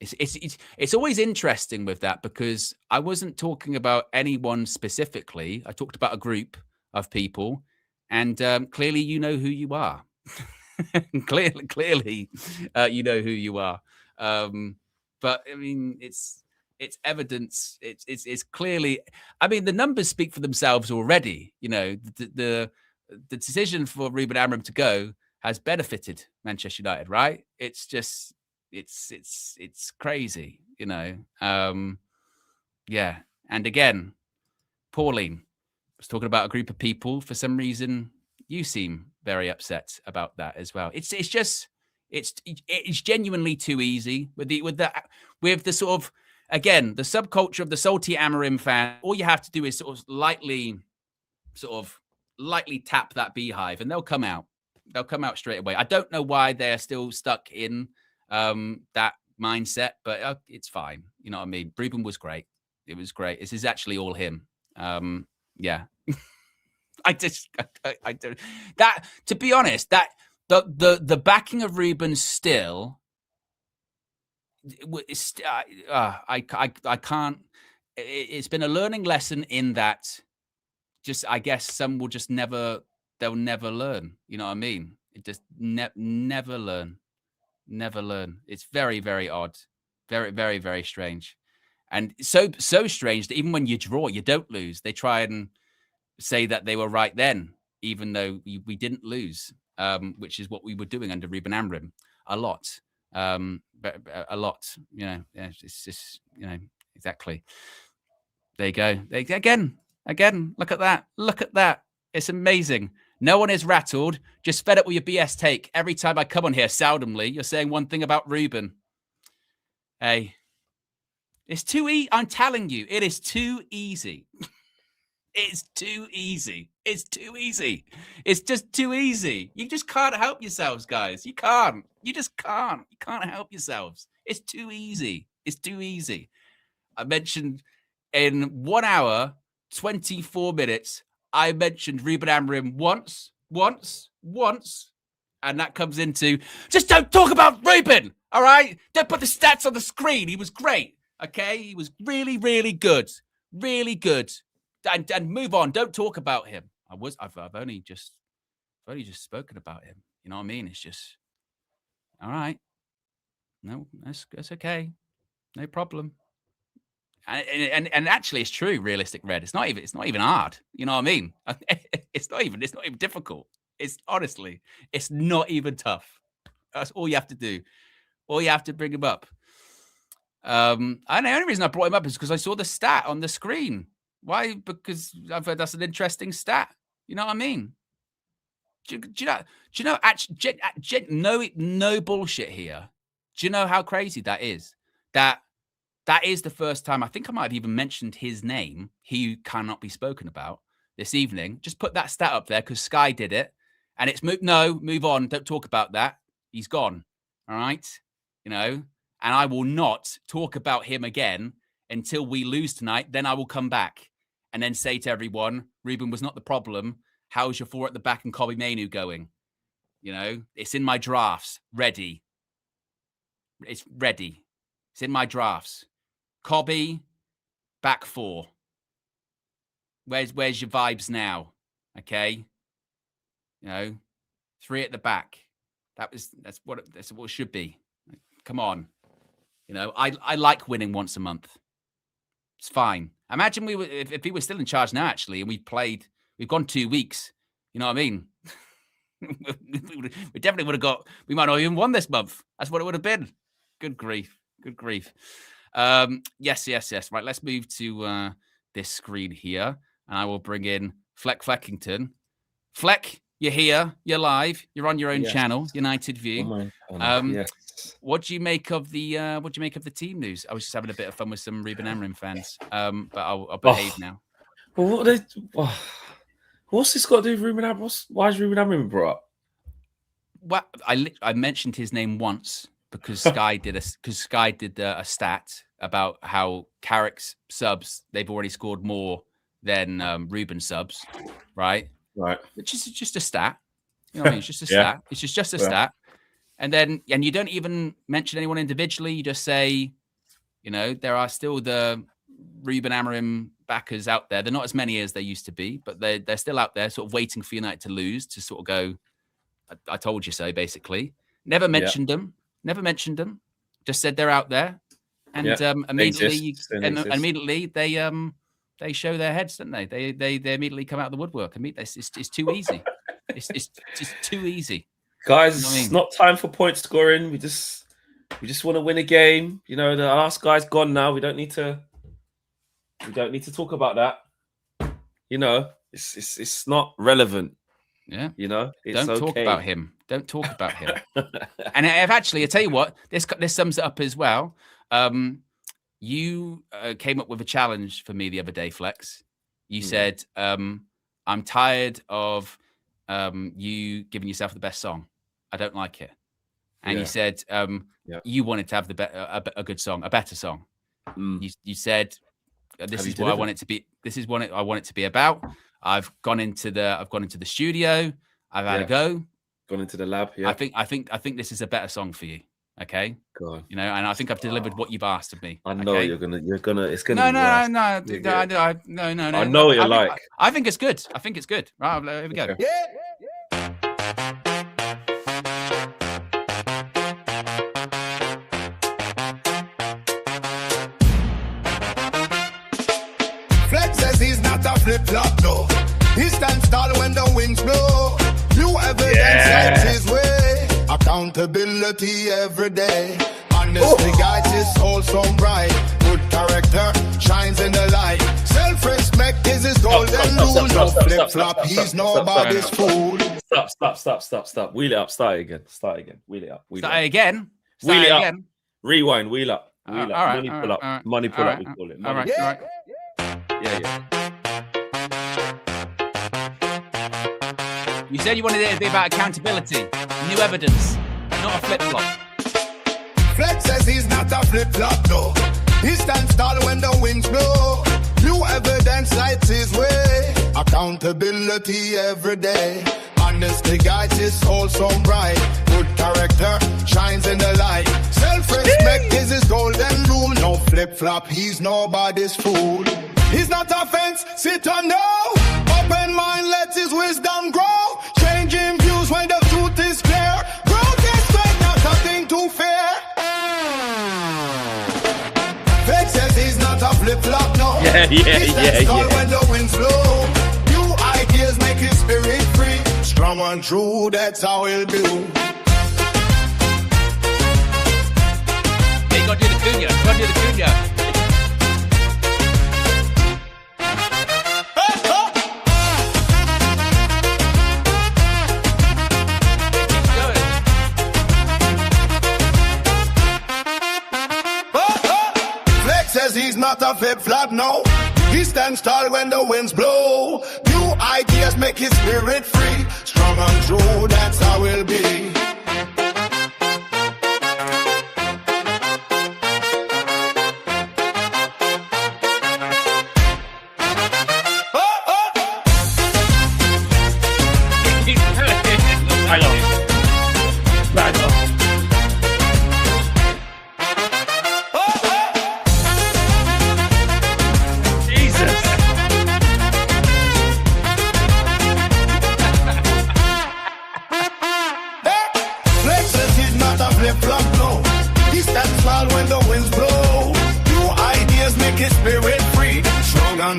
It's always interesting with that because I wasn't talking about anyone specifically. I talked about a group of people, and clearly you know who you are. clearly, you know who you are. But I mean, it's evidence. It's clearly. I mean, the numbers speak for themselves already. The decision for Ruben Amorim to go has benefited Manchester United, right? It's just. It's crazy, Yeah. And again, Pauline was talking about a group of people. For some reason, you seem very upset about that as well. It's genuinely too easy with the sort of, again, the subculture of the salty Amorim fan. All you have to do is sort of lightly tap that beehive and they'll come out. They'll come out straight away. I don't know why they're still stuck in that mindset, but it's fine. You know what I mean? Ruben was great. It was great. This is actually all him. Yeah. I don't that, to be honest, that the backing of Ruben still I can't. It's been a learning lesson in that just, I guess some will just they'll never learn. You know what I mean? It just never learn. Never learn. It's very, very odd. Very, very, very strange. And so strange that even when you draw, you don't lose. They try and say that they were right then, even though we didn't lose, which is what we were doing under Ruben Amorim a lot. A lot, it's just, exactly. There you go. Again, look at that. It's amazing. No one is rattled, just fed up with your BS take. Every time I come on here, seldomly, you're saying one thing about Ruben. Hey, it's too easy. I'm telling you, it is too easy. It's too easy. It's too easy. It's just too easy. You just can't help yourselves, guys. You can't. You just can't. You can't help yourselves. It's too easy. It's too easy. I mentioned in 1 hour, 24 minutes, I mentioned Ruben Amorim once, and that comes into, just don't talk about Ruben, all right? Don't put the stats on the screen. He was great, okay? He was really, really good. Really good. And move on. Don't talk about him. I've only just spoken about him. You know what I mean? It's just, all right. No, that's okay. No problem. And actually, it's true. Realistic Red. It's not even hard. You know what I mean? It's not even difficult. It's honestly, it's not even tough. That's all you have to do. All you have to bring him up. And the only reason I brought him up is because I saw the stat on the screen. Why? Because I've heard that's an interesting stat. You know what I mean? Do you know? Actually, no bullshit here. Do you know how crazy that is? That is the first time, I think I might have even mentioned his name, he cannot be spoken about this evening. Just put that stat up there because Sky did it. And it's move on. Don't talk about that. He's gone. All right. You know, and I will not talk about him again until we lose tonight. Then I will come back and then say to everyone, Ruben was not the problem. How's your four at the back and Kobe Mainu going? You know, it's in my drafts. Ready. It's ready. It's in my drafts. Kobe, back four. Where's your vibes now? Okay. You know, 3 at the back. That's what it should be. Come on. You know, I like winning once a month. It's fine. Imagine if we were still in charge now, actually, and we've gone 2 weeks. You know what I mean? we definitely would have we might not even won this month. That's what it would have been. Good grief. Good grief. Yes. Right, let's move to this screen here, and I will bring in Fleckington. Fleck, you're here. You're live. You're on your own channel, United View. Yes. What do you make of the team news? I was just having a bit of fun with some Ruben Amorim fans, but I'll behave now. Well, what's this got to do with Ruben Amorim? Why is Ruben Amorim brought up? Well, I mentioned his name once because Sky did a stat about how Carrick's subs, they've already scored more than Ruben subs, right? Right. Which is just a stat. You know what I mean? It's just a stat. It's just a stat. And you don't even mention anyone individually. You just say, you know, there are still the Ruben Amorim backers out there. They're not as many as they used to be, but they're still out there sort of waiting for United to lose to sort of go, I told you so, basically. Never mentioned them. Just said they're out there. And immediately they show their heads, don't they? They immediately come out of the woodwork. I mean, it's too easy. It's too easy. Guys, You know what I mean? It's not time for point scoring. We just want to win a game. You know, the last guy's gone now. We don't need to talk about that. You know, it's not relevant. Yeah. You know, Don't talk about him. Don't talk about him. And I tell you what, this sums it up as well. You came up with a challenge for me the other day, Flex. You said, I'm tired of you giving yourself the best song. I don't like it. And you said you wanted to have a good song, a better song. You said this is what I want it to be. This is what I want it to be about. I've gone into the studio. I've had a go. Gone into the lab. Yeah. I think this is a better song for you. Okay. God. You know, and I think I've delivered what you've asked of me. I know okay? It's gonna be worse. No. I know what you're like. I think it's good. Right, here we go. Okay. Yeah. Flex says he's not a flip-flop, no. He stands tall when the winds blow. New evidence lights his way. Accountability every day. Honestly, guys, his soul so bright. Good character shines in the light. Self-respect is his golden rule. No flip-flop, he's nobody's fool. Stop. Wheel it up. Start again. Wheel it up. Start again. Wheel it up. Rewind. Wheel up. All right, Money pull up. Money pull up. We call it. All right. Yeah. You said you wanted it to be about accountability, new evidence, not a flip-flop. Flex says he's not a flip-flop, no. He stands tall when the winds blow. New evidence lights his way. Accountability every day. Honesty guides his soul so bright. Good character shines in the light. Self-respect is his golden rule. No flip-flop, he's nobody's fool. He's not a fence, sit on no. Open mind, let his wisdom grow. Changing views when the truth is clear. Growth is great, not a thing to fear. Fake says he's not a flip-flop, no. He stands tall when the winds blow. New ideas make his spirit free. Strong and true, that's how he'll do. Yeah, you gotta do the Cunha. You gotta do the Cunha. He's not a flip-flop, no. He stands tall when the winds blow. New ideas make his spirit free. Strong and true, that's how we'll be.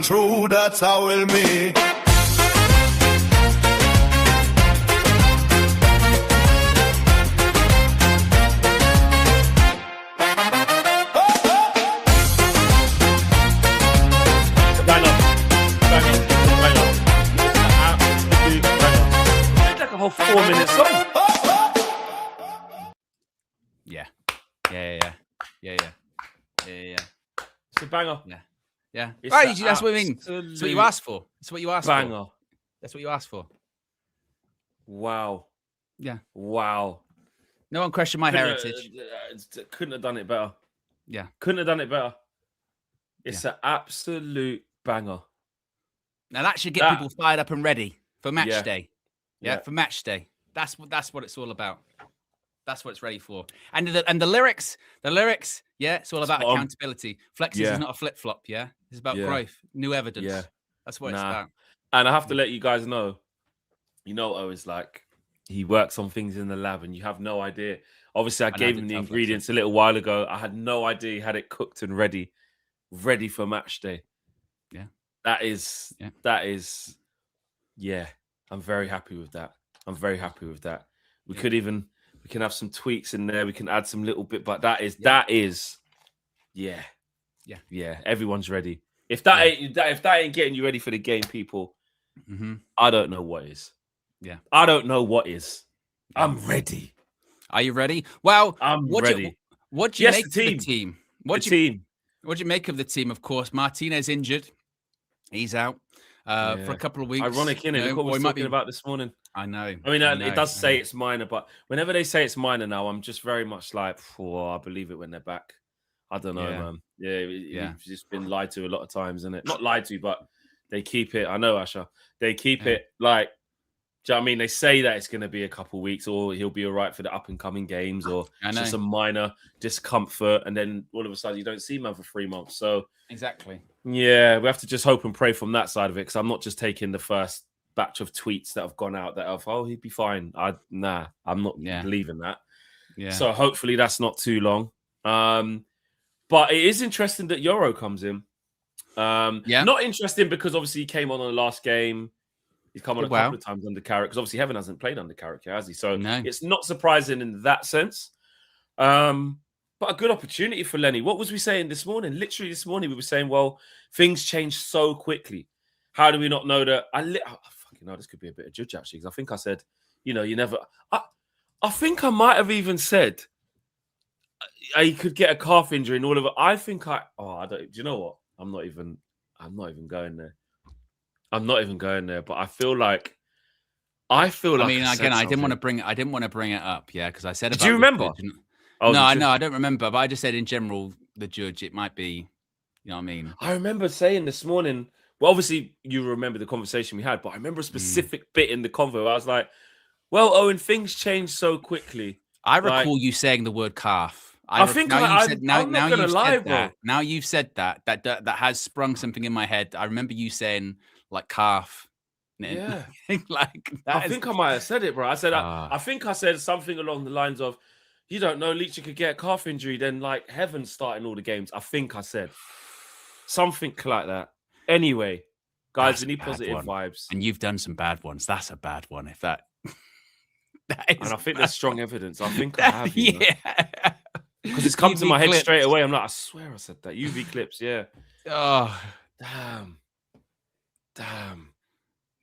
True, that's how we'll be. It's like a whole 4-minute song. Yeah. It's a banger. Yeah. It's Right, that's what I mean. absolute That's what you asked for. That's what you asked banger. for. That's what you asked for. Wow. Yeah. Wow. No one questioned my heritage. Couldn't have done it better. Yeah. Couldn't have done it better. It's an absolute banger. Now that should get people fired up and ready for match day. Yeah. For match day. That's what it's all about. That's what it's ready for. And the lyrics, it's all about accountability. Flexes is not a flip-flop, It's about growth, new evidence. Yeah. That's what it's about. And I have to let you guys know, Owen is like, he works on things in the lab and you have no idea. Obviously, I gave him the ingredients a little while ago. I had no idea he had it cooked and ready for match day. Yeah. That is, I'm very happy with that. We can have some tweaks in there. We can add some little bit, but that is, everyone's ready. If that ain't getting you ready for the game, people, I don't know what is. Yeah, I don't know what is. I'm ready. Are you ready? Well, I'm ready. What do you make of the team? What do you make of the team? Of course, Martinez injured. He's out for a couple of weeks. Ironic, innit? Look what we were talking about this morning. I know. I mean, it does say it's minor, but whenever they say it's minor now, I'm just very much like, I believe it when they're back. I don't know, man. You've just been lied to a lot of times, isn't it? Not lied to, but they keep it. I know, Asha. They keep it like, do you know what I mean? They say that it's going to be a couple of weeks or he'll be all right for the up-and-coming games or just a minor discomfort, and then all of a sudden you don't see him for 3 months. So exactly. Yeah, we have to just hope and pray from that side of it, because I'm not just taking the first batch of tweets that have gone out that he'd be fine. I'm not believing that. Yeah. So hopefully that's not too long. But it is interesting that Euro comes in. Not interesting because obviously he came on the last game. He's come on a couple of times under Carrick, because obviously Heaven hasn't played under Carrick, has he? So it's not surprising in that sense. But a good opportunity for Lenny. What was we saying this morning? Literally this morning, we were saying, well, things change so quickly. How do we not know that? This could be a bit of judge, actually, because I think I said, you never... I think I might have even said he could get a calf injury and all of it. I don't... Do you know what? I'm not even going there. I'm not even going there, but I feel like I feel like I mean, said again, I didn't want to something. bring it up, yeah, because I said Did about you the remember? judge. Oh, No, the I judge. know I don't remember, but I just said in general the judge. It might be, you know what I mean. I remember saying this morning. Well, obviously you remember the conversation we had, but I remember a specific bit in the convo. I was like, "Well, Owen, things change so quickly." I Like, recall you saying the word calf. I think Now you've said I'm not gonna you've lie, said bro. that. Now you've said that has sprung something in my head. I remember you saying like calf. Yeah. Like I that is. think I might have said it, bro. I said Ah. I think I said something along the lines of, "You don't know, Leach could get a calf injury, then like heaven's starting all the games." I think I said something like that. Anyway, guys, That's we a need bad positive one. vibes, And you've done some bad ones. That's a bad one. If that that and is I think bad. there's strong evidence. I think I have, you know, Yeah. because it's come to UV my head straight clips. away. I'm like, I swear I said that. UV clips, yeah. Oh, Damn, damn,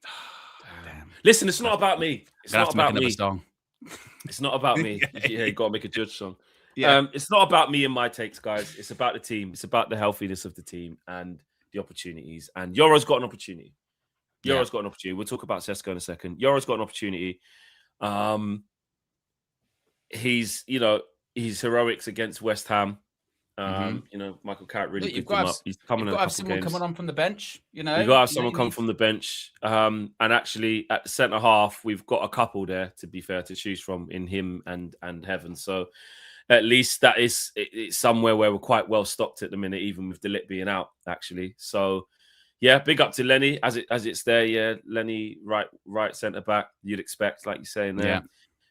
damn. damn. Listen, it's not about me. I'm It's gonna have not to make about another me. song. It's not about me. Yeah, you got to make a judge song. Yeah. It's not about me and my takes, guys. It's about the team. It's about the healthiness of the team and the opportunities. And Yoro's got an opportunity. Yeah. Yoro's got an opportunity. We'll talk about Sesko in a second. Yoro's got an opportunity. He's heroics against West Ham. Michael Carrick really Look, picked him up. He's coming you've in got a to have couple someone games. coming on from the bench. You know, We've got to have You know, someone you come need- from the bench. And actually, at the centre half, we've got a couple there, to be fair, to choose from in him and Heaven. So at least that is it's somewhere where we're quite well stocked at the minute, even with Delit being out, actually. So yeah, big up to Lenny as it's there. Yeah, Lenny, right centre back. You'd expect, like you're saying there. Yeah.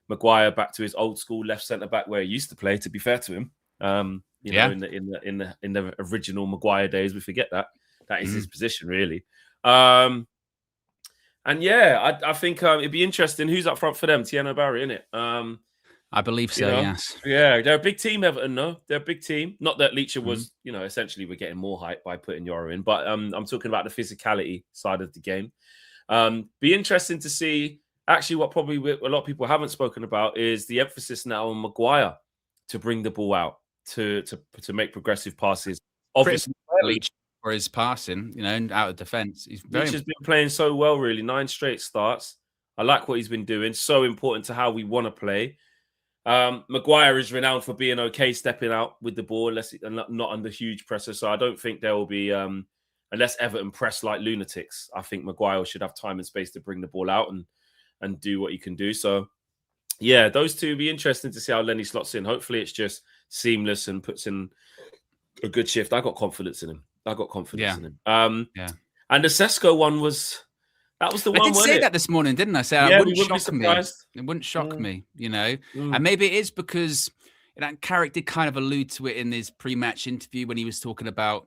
Maguire back to his old school left centre back where he used to play. To be fair to him, in the original Maguire days, we forget that is his position really. And yeah, I think it'd be interesting. Who's up front for them? Tieno Barry, innit? I believe so. Yes. Yeah, they're a big team, Everton. No, they're a big team. Not that Leacher was, essentially we're getting more hype by putting Yoro in, but I'm talking about the physicality side of the game. Be interesting to see. Actually, what probably a lot of people haven't spoken about is the emphasis now on Maguire to bring the ball out to make progressive passes. Obviously, Leach for his passing, out of defence. He's very. Leach has been playing so well, really. 9 straight starts. I like what he's been doing. So important to how we want to play. Maguire is renowned for being okay stepping out with the ball, not under huge pressure. So I don't think there will be, unless Everton press like lunatics, I think Maguire should have time and space to bring the ball out and do what he can do. So yeah, those two be interesting to see how Lenny slots in. Hopefully it's just seamless and puts in a good shift. I got confidence in him. In him. And the Sesko one was the one. I did say that this morning, didn't I? Say yeah, it wouldn't shock me. It wouldn't shock me, And maybe it is because Carrick did kind of allude to it in his pre-match interview when he was talking about.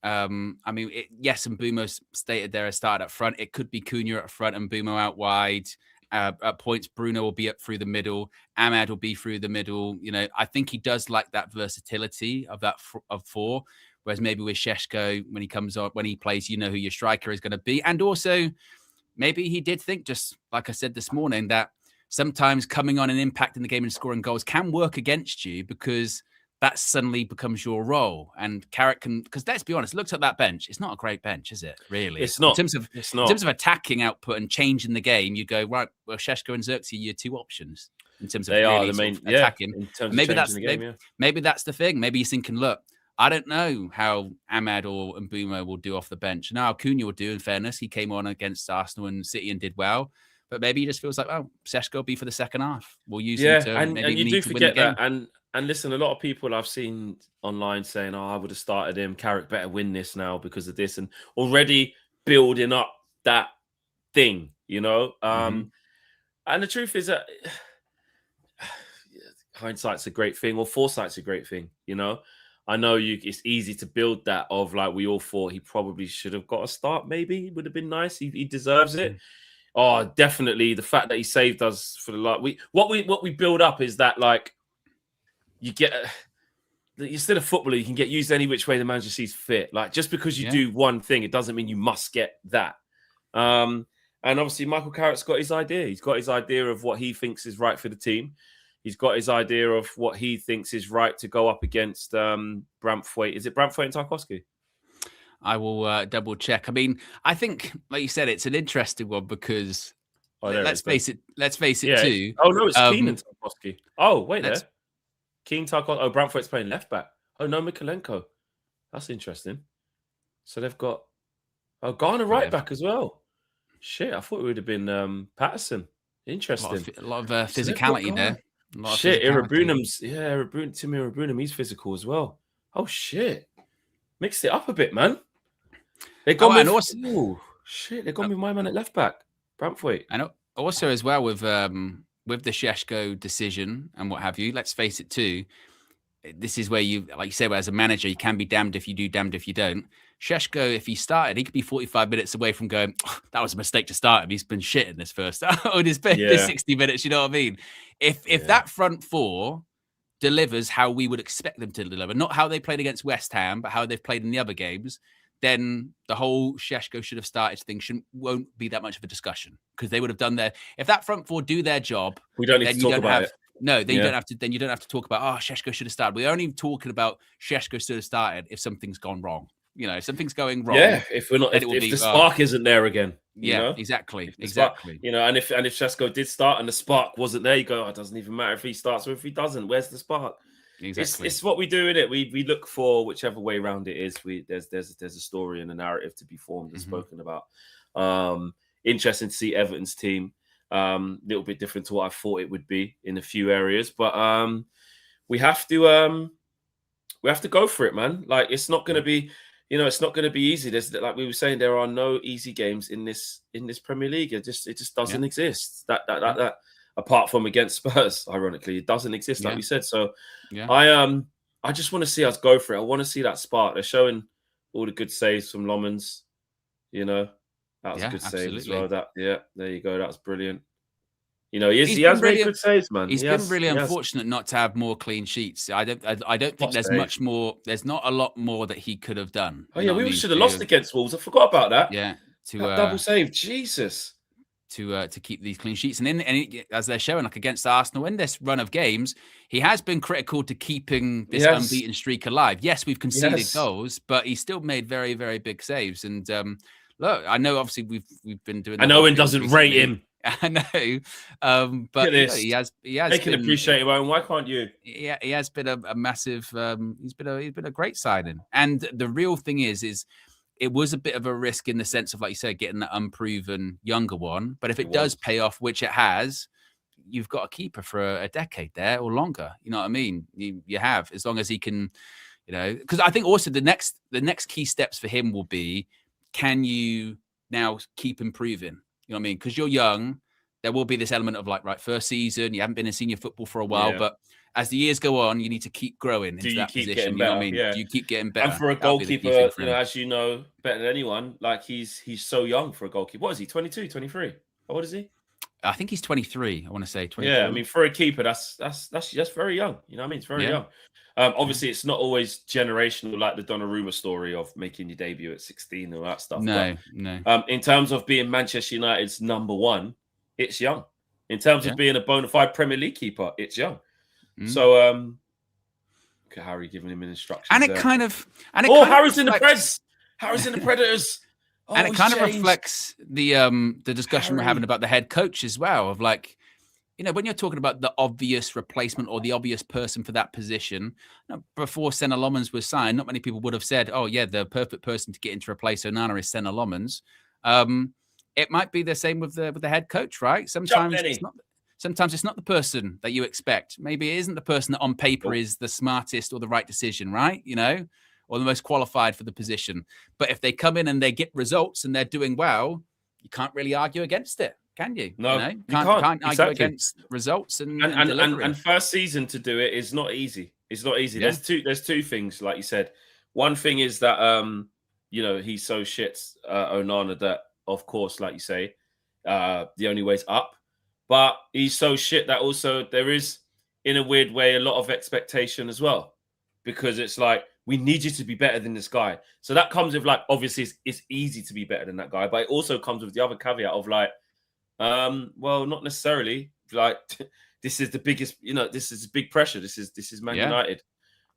And Mbumo stated there, started up front. It could be Cunha up front and Mbumo out wide. At points, Bruno will be up through the middle. Ahmad will be through the middle. I think he does like that versatility of that of 4. Whereas maybe with Šeško, when he comes on, when he plays, you know who your striker is going to be. And also, maybe he did think, just like I said this morning, that sometimes coming on and impacting the game and scoring goals can work against you because that suddenly becomes your role. And Carrick can, because let's be honest, looked at that bench. It's not a great bench, is it? Really? It's not. In terms of attacking output and changing the game, you go, right, well, Šeško and Xerxes are your 2 options in terms of they really are the main attacking. In terms maybe of that's the game, maybe that's the thing. Maybe he's thinking, look, I don't know how Ahmad or Mbumo will do off the bench. Now, Cunha will do, in fairness. He came on against Arsenal and City and did well. But maybe he just feels like, oh, Šeško will be for the second half. We'll use him to and maybe you need do to forget win the game. that. And listen, a lot of people I've seen online saying, "Oh, I would have started him. Carrick better win this now because of this," and already building up that thing, And the truth is that hindsight's a great thing, or foresight's a great thing, I know it's easy to build that of like we all thought he probably should have got a start. Maybe it would have been nice. He deserves it. Oh, definitely. The fact that he saved us for the what we build up is that like you get you're still a footballer. You can get used any which way the manager sees fit. Like just because you do one thing, it doesn't mean you must get that. And obviously, Michael Carrick's got his idea. He's got his idea of what he thinks is right for the team. He's got his idea of what he thinks is right to go up against Bramthwaite. Is it Bramthwaite and Tarkowski? I will double check. I mean, I think, like you said, it's an interesting one because Oh, there it let's is, Ben. face it. Let's face it Yeah. too. Oh no, it's Keane and Tarkowski. Oh wait, let's- there. Keane, Tarkowski. Oh, Brantford's playing left back. Oh no, Mikalenko. That's interesting. So they've got Garner right back as well. Shit, I thought it would have been Patterson. Interesting. A lot of physicality there. Shit, Tim Irabunum, he's physical as well. Oh shit, mixed it up a bit, man. They got me. Oh shit, they got me my man at left back, Brantford. And also as well with the Šeško decision and what have you. Let's face it too. This is where you, like you say, as a manager, you can be damned if you do, damned if you don't. Šeško, if he started, he could be 45 minutes away from going, oh, that was a mistake to start him. He's been shit in this first. Oh, this 60 minutes, you know what I mean? If that front four delivers how we would expect them to deliver, not how they played against West Ham, but how they've played in the other games, then the whole Šeško should have started thing won't be that much of a discussion because they would have done their. If that front four do their job, we don't need to talk about it. No, then you don't have to. Then you don't have to talk about Šeško should have started. We're only talking about Šeško should have started if something's gone wrong. You know, if something's going wrong. Yeah, if we're not, if the spark isn't there again. Yeah, you know? exactly. Spark, you know, and if Šeško did start and the spark wasn't there, you go, it doesn't even matter if he starts or if he doesn't. Where's the spark? Exactly. It's what we do in it. We look for whichever way around it is. There's a story and a narrative to be formed and spoken about. Interesting to see Everton's team. Little bit different to what I thought it would be in a few areas, but we have to go for it, man. Like it's not going to be, it's not going to be easy. There's, like we were saying, there are no easy games in this Premier League. It just doesn't exist. That apart from against Spurs, ironically, it doesn't exist, like we said. So I just want to see us go for it. I want to see that spark. They're showing all the good saves from Lomans, That was a good save as well. There you go. That was brilliant. He has made good saves, man. He's been really unfortunate not to have more clean sheets. I don't think there's much more. There's not a lot more that he could have done. Oh yeah, we should have lost against Wolves. I forgot about that. Yeah, that double save, Jesus. To keep these clean sheets, and as they're showing, like against Arsenal in this run of games, he has been critical to keeping this unbeaten streak alive. Yes, we've conceded goals, but he still made very, very big saves. And look, I know obviously we've been doing. I know Owen doesn't rate him. I know, but he has. They can appreciate him, Owen. Why can't you? Yeah, he has been a massive. He's been a great signing, and the real thing is it was a bit of a risk in the sense of, like you said, getting that unproven younger one. But if it does pay off, which it has, you've got a keeper for a decade there or longer. You know what I mean? You have, as long as he can, because I think also the next key steps for him will be, can you now keep improving? You know what I mean? Because you're young, there will be this element of like, right, first season, you haven't been in senior football for a while, but as the years go on, you need to keep growing into that position. You know what I mean? Yeah. Do you keep getting better? And for a goalkeeper, as you know, better than anyone, like he's so young for a goalkeeper. What is he, 22, 23? How old is he? I think he's 23. I want to say 23. Yeah, I mean, for a keeper, that's very young. You know what I mean? It's very young. Obviously, it's not always generational, like the Donnarumma story of making your debut at 16 and all that stuff. No. In terms of being Manchester United's number one, it's young. In terms of being a bona fide Premier League keeper, it's young. So, look at Harry giving him an instruction. And it kind of. Harry's in the Preds. Harry's in the Predators. And it kind of reflects the discussion we're having about the head coach as well. Of like, when you're talking about the obvious replacement or the obvious person for that position, before Senna Lomans was signed, not many people would have said, "Oh yeah, the perfect person to get in to replace Onana is Senna Lomans." It might be the same with the head coach, right? Sometimes it's not the person that you expect. Maybe it isn't the person that on paper is the smartest or the right decision, right? Or the most qualified for the position. But if they come in and they get results and they're doing well, you can't really argue against it, can you? No, you can't argue against results and first season to do it is not easy. It's not easy. Yeah. There's two things, like you said. One thing is that he's so shit, Onana, that of course, like you say, the only way's up. But he's so shit that also there is, in a weird way, a lot of expectation as well. Because it's like, we need you to be better than this guy. So that comes with, like, obviously it's easy to be better than that guy. But it also comes with the other caveat of like, well, not necessarily. Like, this is the biggest, this is big pressure. This is Man United.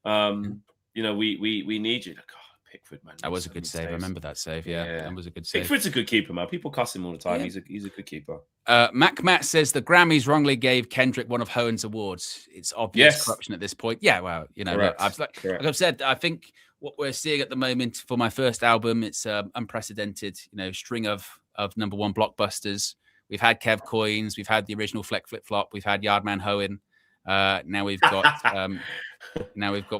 We need you. Like, Pickford, man. That was a good save. I remember that save. Yeah, that was a good save. Pickford's a good keeper, man. People cuss him all the time. Yeah. He's a good keeper. Matt says the Grammys wrongly gave Kendrick one of Hohen's awards. It's obvious corruption at this point. Yeah, well, you know, look, like I've said, I think what we're seeing at the moment for my first album, it's unprecedented, you know, string of #1 blockbusters. We've had Kev Coins, we've had the original Fleck Flip Flop, we've had Yardman Hohen. Now we've got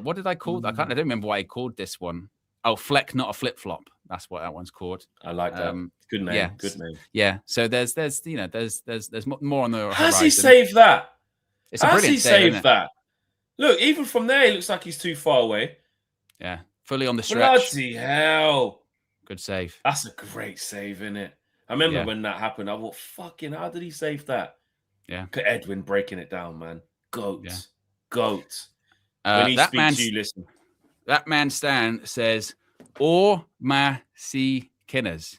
what did I call? I don't remember what I called this one. Oh, Fleck, not a flip flop. That's what that one's called. I like that. Good name. Yeah. Good name. Yeah. So there's you know there's more on the horizon. How's he saved that? It's a brilliant save, isn't it? That? Look, even from there, it looks like he's too far away. Yeah, fully on the stretch. Bloody hell! Good save. That's a great save, isn't it? I remember when that happened. I thought, fucking, how did he save that? Yeah. Look at Edwin breaking it down, man. Goat. Yeah. Goat. When he speaks to you, listen. That man Stan says, "Or ma si kinners."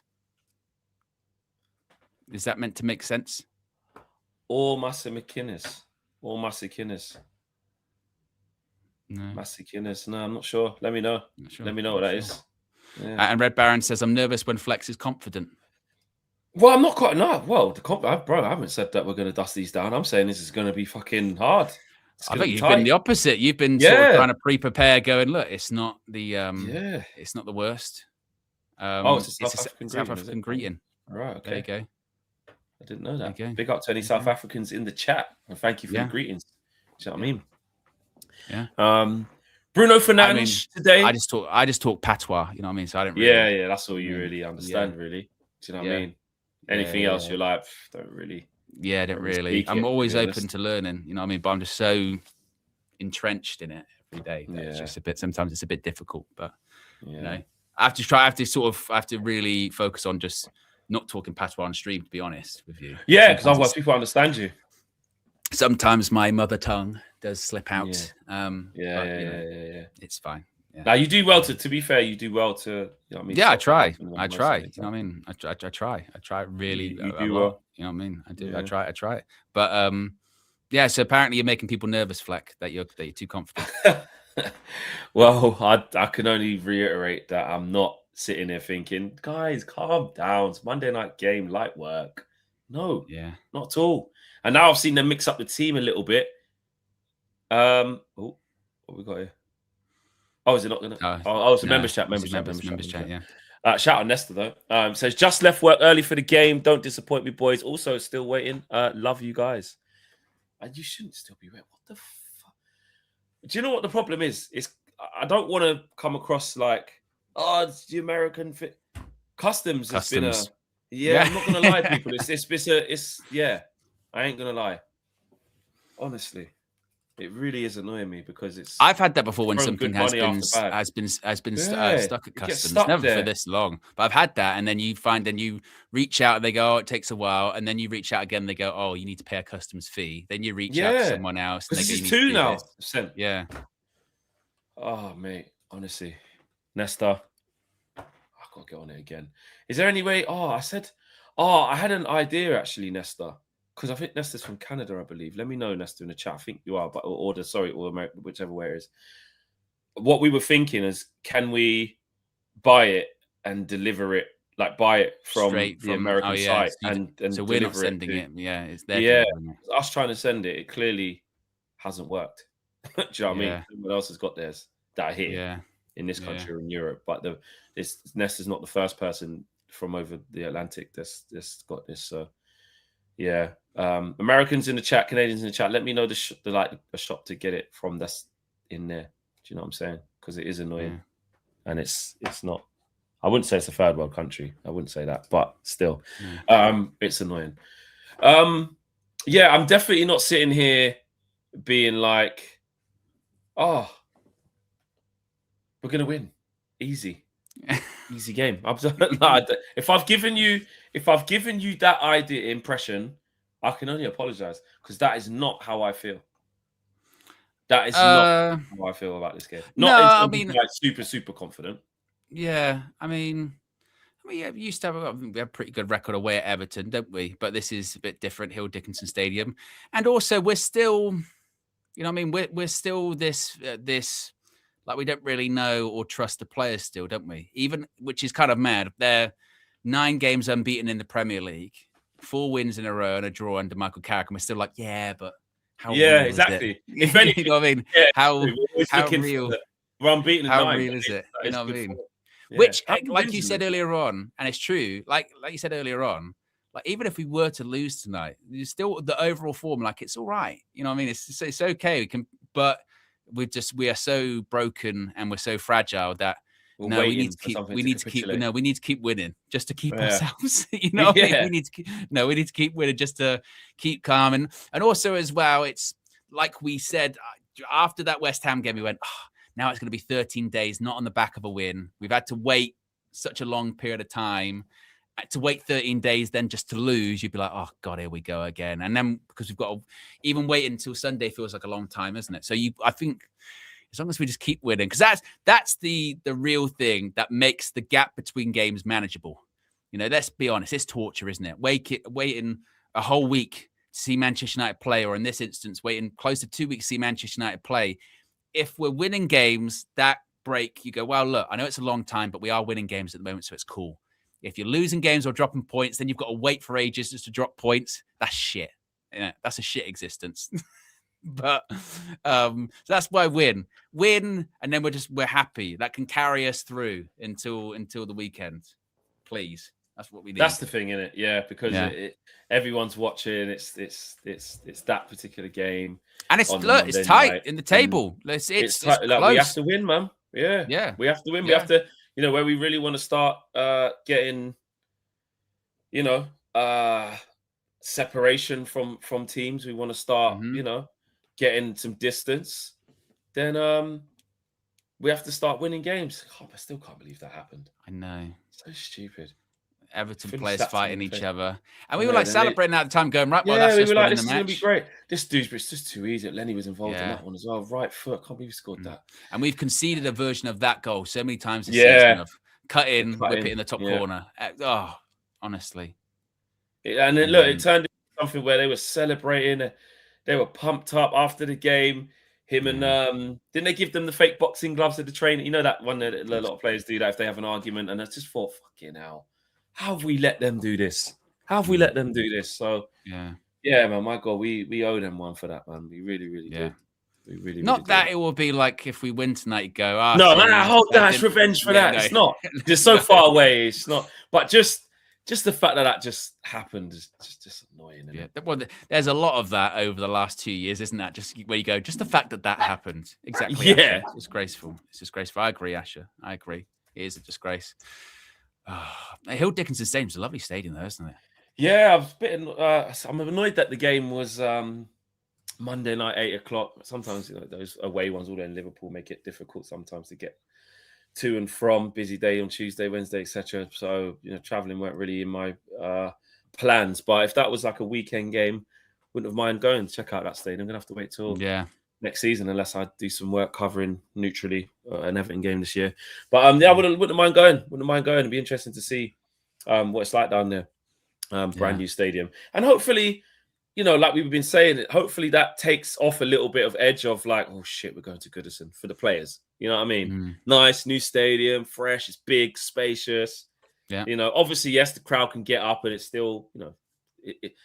Is that meant to make sense? Or Massey McInnes. Or Massey Kinnes. No. Massey Kinnes. No, I'm not sure. Let me know. Let me know what that is. Yeah. And Red Baron says, "I'm nervous when Flex is confident." Well, I'm not quite. No, well, bro, I haven't said that we're going to dust these down. I'm saying this is going to be fucking hard. I think you've been the opposite. You've been sort of trying to pre-prepare, going, look, it's not the it's not the worst. It's a South African greeting. Right. Okay. There you go. I didn't know that. Big up to any South Africans in the chat, and thank you for the greetings. Do you know what I mean? Yeah. Bruno Fernandes today. I just talk patois. You know what I mean? So I don't. Really, yeah. That's all you really understand, really. Do you know what I mean? Anything else you're like, don't really. Yeah, I don't really. I'm always open to learning. You know what I mean? But I'm just so entrenched in it every day. It's just a bit. Sometimes it's a bit difficult, but you know, I have to really focus on just not talking patois on stream. To be honest with you. Yeah, because otherwise people understand you. Sometimes my mother tongue does slip out. It's fine. Yeah. Now you do well to be fair, you do well to. You know what I mean? Yeah, I try. You know what I mean? I try. I try really. You do well. You know what I mean? I do. Yeah. I try. But yeah. So apparently you're making people nervous, Fleck, that you're too confident. Well, I can only reiterate that I'm not sitting there thinking, guys, calm down. It's Monday night game, light work. No, not at all. And now I've seen them mix up the team a little bit. What we got here? Oh, is it not going to? It's a members chat. Members chat. Yeah. Shout out Nesta though. Says just left work early for the game. Don't disappoint me, boys. Also still waiting. Love you guys. And you shouldn't still be waiting. What the fuck? Do you know what the problem is? I don't want to come across like, it's the American fit. Customs has been I'm not gonna lie, people. It's I ain't gonna lie. Honestly. It really is annoying me because it's. I've had that before when something has been stuck at customs. Never for this long, but I've had that, and then you reach out, and they go, "Oh, it takes a while," and then you reach out again, they go, "Oh, you need to pay a customs fee." Then you reach out to someone else. This is 2 now. Yeah. Oh, mate, honestly, Nesta, I gotta get on it again. Is there any way? I had an idea actually, Nesta. Because I think Nesta's from Canada, I believe. Let me know, Nesta, in the chat. I think you are, or America, whichever way it is. What we were thinking is, can we buy it and deliver it, like buy it from the American site and so we're not sending it. Yeah, it's there. Yeah, us trying to send it. It clearly hasn't worked. Do you know what I mean? Someone else has got theirs that are here in this country or in Europe. But Nesta's not the first person from over the Atlantic that's got this. So yeah. Americans in the chat, Canadians in the chat, let me know the shop to get it from that's in there. Do you know what I'm saying? Because it is annoying, and it's not. I wouldn't say it's a third world country. I wouldn't say that, but still, it's annoying. I'm definitely not sitting here being like, "Oh, we're gonna win, easy game." If I've given you that impression. I can only apologize because that is not how I feel. That is not how I feel about this game. We super, super confident. Yeah, we used to have a pretty good record away at Everton, don't we? But this is a bit different, Hill Dickinson Stadium, and also we're still, we're still this Like, we don't really know or trust the players still, don't we? Even, which is kind of mad. They're 9 games unbeaten in the Premier League, 4 wins in a row and a draw under Michael Carrick. And we're still like, yeah, but how real exactly. is it? If anything, you know what I mean? yeah, how real? We're unbeaten in how 9. real is it? You know what I mean? Yeah. Which, like you said earlier on, and it's true, like you said earlier on, like, even if we were to lose tonight, there's still the overall form, like, it's all right. You know what I mean? It's okay. We can, but we are so broken and we're so fragile that we need to keep winning just to keep ourselves. You know what I mean? We need to keep winning just to keep calm. And also as well, it's like we said after that West Ham game, we went, now it's going to be 13 days, not on the back of a win. We've had to wait such a long period of time. To wait 13 days, then just to lose, you'd be like, oh God, here we go again. And then because we've got to even wait until Sunday feels like a long time, isn't it? So I think as long as we just keep winning, because that's the real thing that makes the gap between games manageable. You know, let's be honest, it's torture, isn't it? Waiting a whole week to see Manchester United play, or in this instance, waiting close to 2 weeks to see Manchester United play. If we're winning games, that break, you go, well, look, I know it's a long time, but we are winning games at the moment, so it's cool. If you're losing games or dropping points, then you've got to wait for ages just to drop points. That's shit. Yeah, that's a shit existence. But so that's why win, and then we're happy. That can carry us through until the weekend. Please, that's what we need. That's the thing, isn't it? Yeah, because everyone's watching. It's that particular game, and it's tight in the table. It's tight. close. Like, we have to win, man. Yeah, we have to win. We have to. You know, where we really want to start getting, separation from teams. We want to start, getting some distance. Then we have to start winning games. God, I still can't believe that happened. I know. So stupid. Everton players fighting each other. And we were like celebrating at the time, going, right, well, that's we just were like, winning this the is match. going to be great. This dude's it's just too easy. Lenny was involved in that one as well. Right foot. Can't believe he scored that. And we've conceded a version of that goal so many times this season of cut in, whip it in the top corner. Oh, honestly. And then, look, it turned into something where they were celebrating. They were pumped up after the game. Him and didn't they give them the fake boxing gloves at the training? You know that one that a lot of players do that if they have an argument. And I just thought, fucking hell, how have we let them do this? How have we let them do this? So yeah, man, my God, we owe them one for that, man. We really, really do. We really, not that it will be like if we win tonight, you go, hold that, it's revenge for that. No. It's not. It's so far away. It's not. But just the fact that just happened is just annoying. Well, there's a lot of that over the last 2 years, isn't that? Just where you go, just the fact that happened. Exactly. Yeah. It's disgraceful. It's disgraceful. I agree, Asher. I agree. It is a disgrace. Hill Dickinson Stadium's a lovely stadium, though, isn't it? Yeah, I'm annoyed that the game was Monday night, 8:00. Sometimes those away ones, all in Liverpool, make it difficult sometimes to get to and from. Busy day on Tuesday, Wednesday, etc. So traveling weren't really in my plans. But if that was like a weekend game, wouldn't have mind going to check out that stadium. I'm gonna have to wait till next season unless I do some work covering neutrally an Everton game this year. But I wouldn't mind going. It'd be interesting to see what it's like down there. Brand new stadium, and hopefully, like we've been saying, hopefully that takes off a little bit of edge of like, oh shit, we're going to Goodison for the players. You know what I mean? Nice new stadium, fresh, it's big, spacious. Yeah. Obviously, yes, the crowd can get up, and it's still,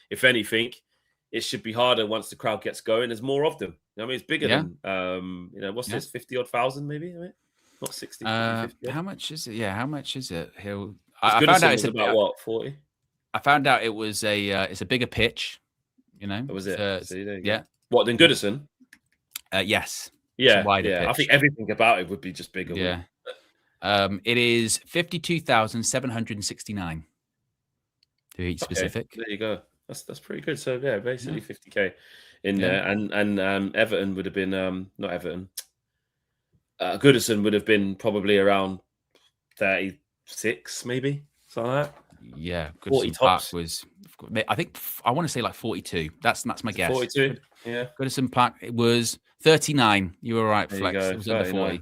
if anything, it should be harder once the crowd gets going. There's more of them. I mean, it's bigger than what's this, 50,000 odd, maybe? Not 60. 50. How much is it? Yeah, how much is it? I found out it's about what, 40. I found out it was it's a bigger pitch. Was it? Yeah. What, than Goodison? Yes. Yeah. Wider pitch. I think everything about it would be just bigger. Yeah. It is 52,769 to be specific. There you go. That's pretty good. So yeah, basically 50k in there, and Everton would have been not Everton. Goodison would have been probably around 36, maybe something like that. Yeah, Goodison Park was. I think I want to say like 42. That's my guess. 42. Yeah. Goodison Park, it was 39. You were right, Flex. It was under 40.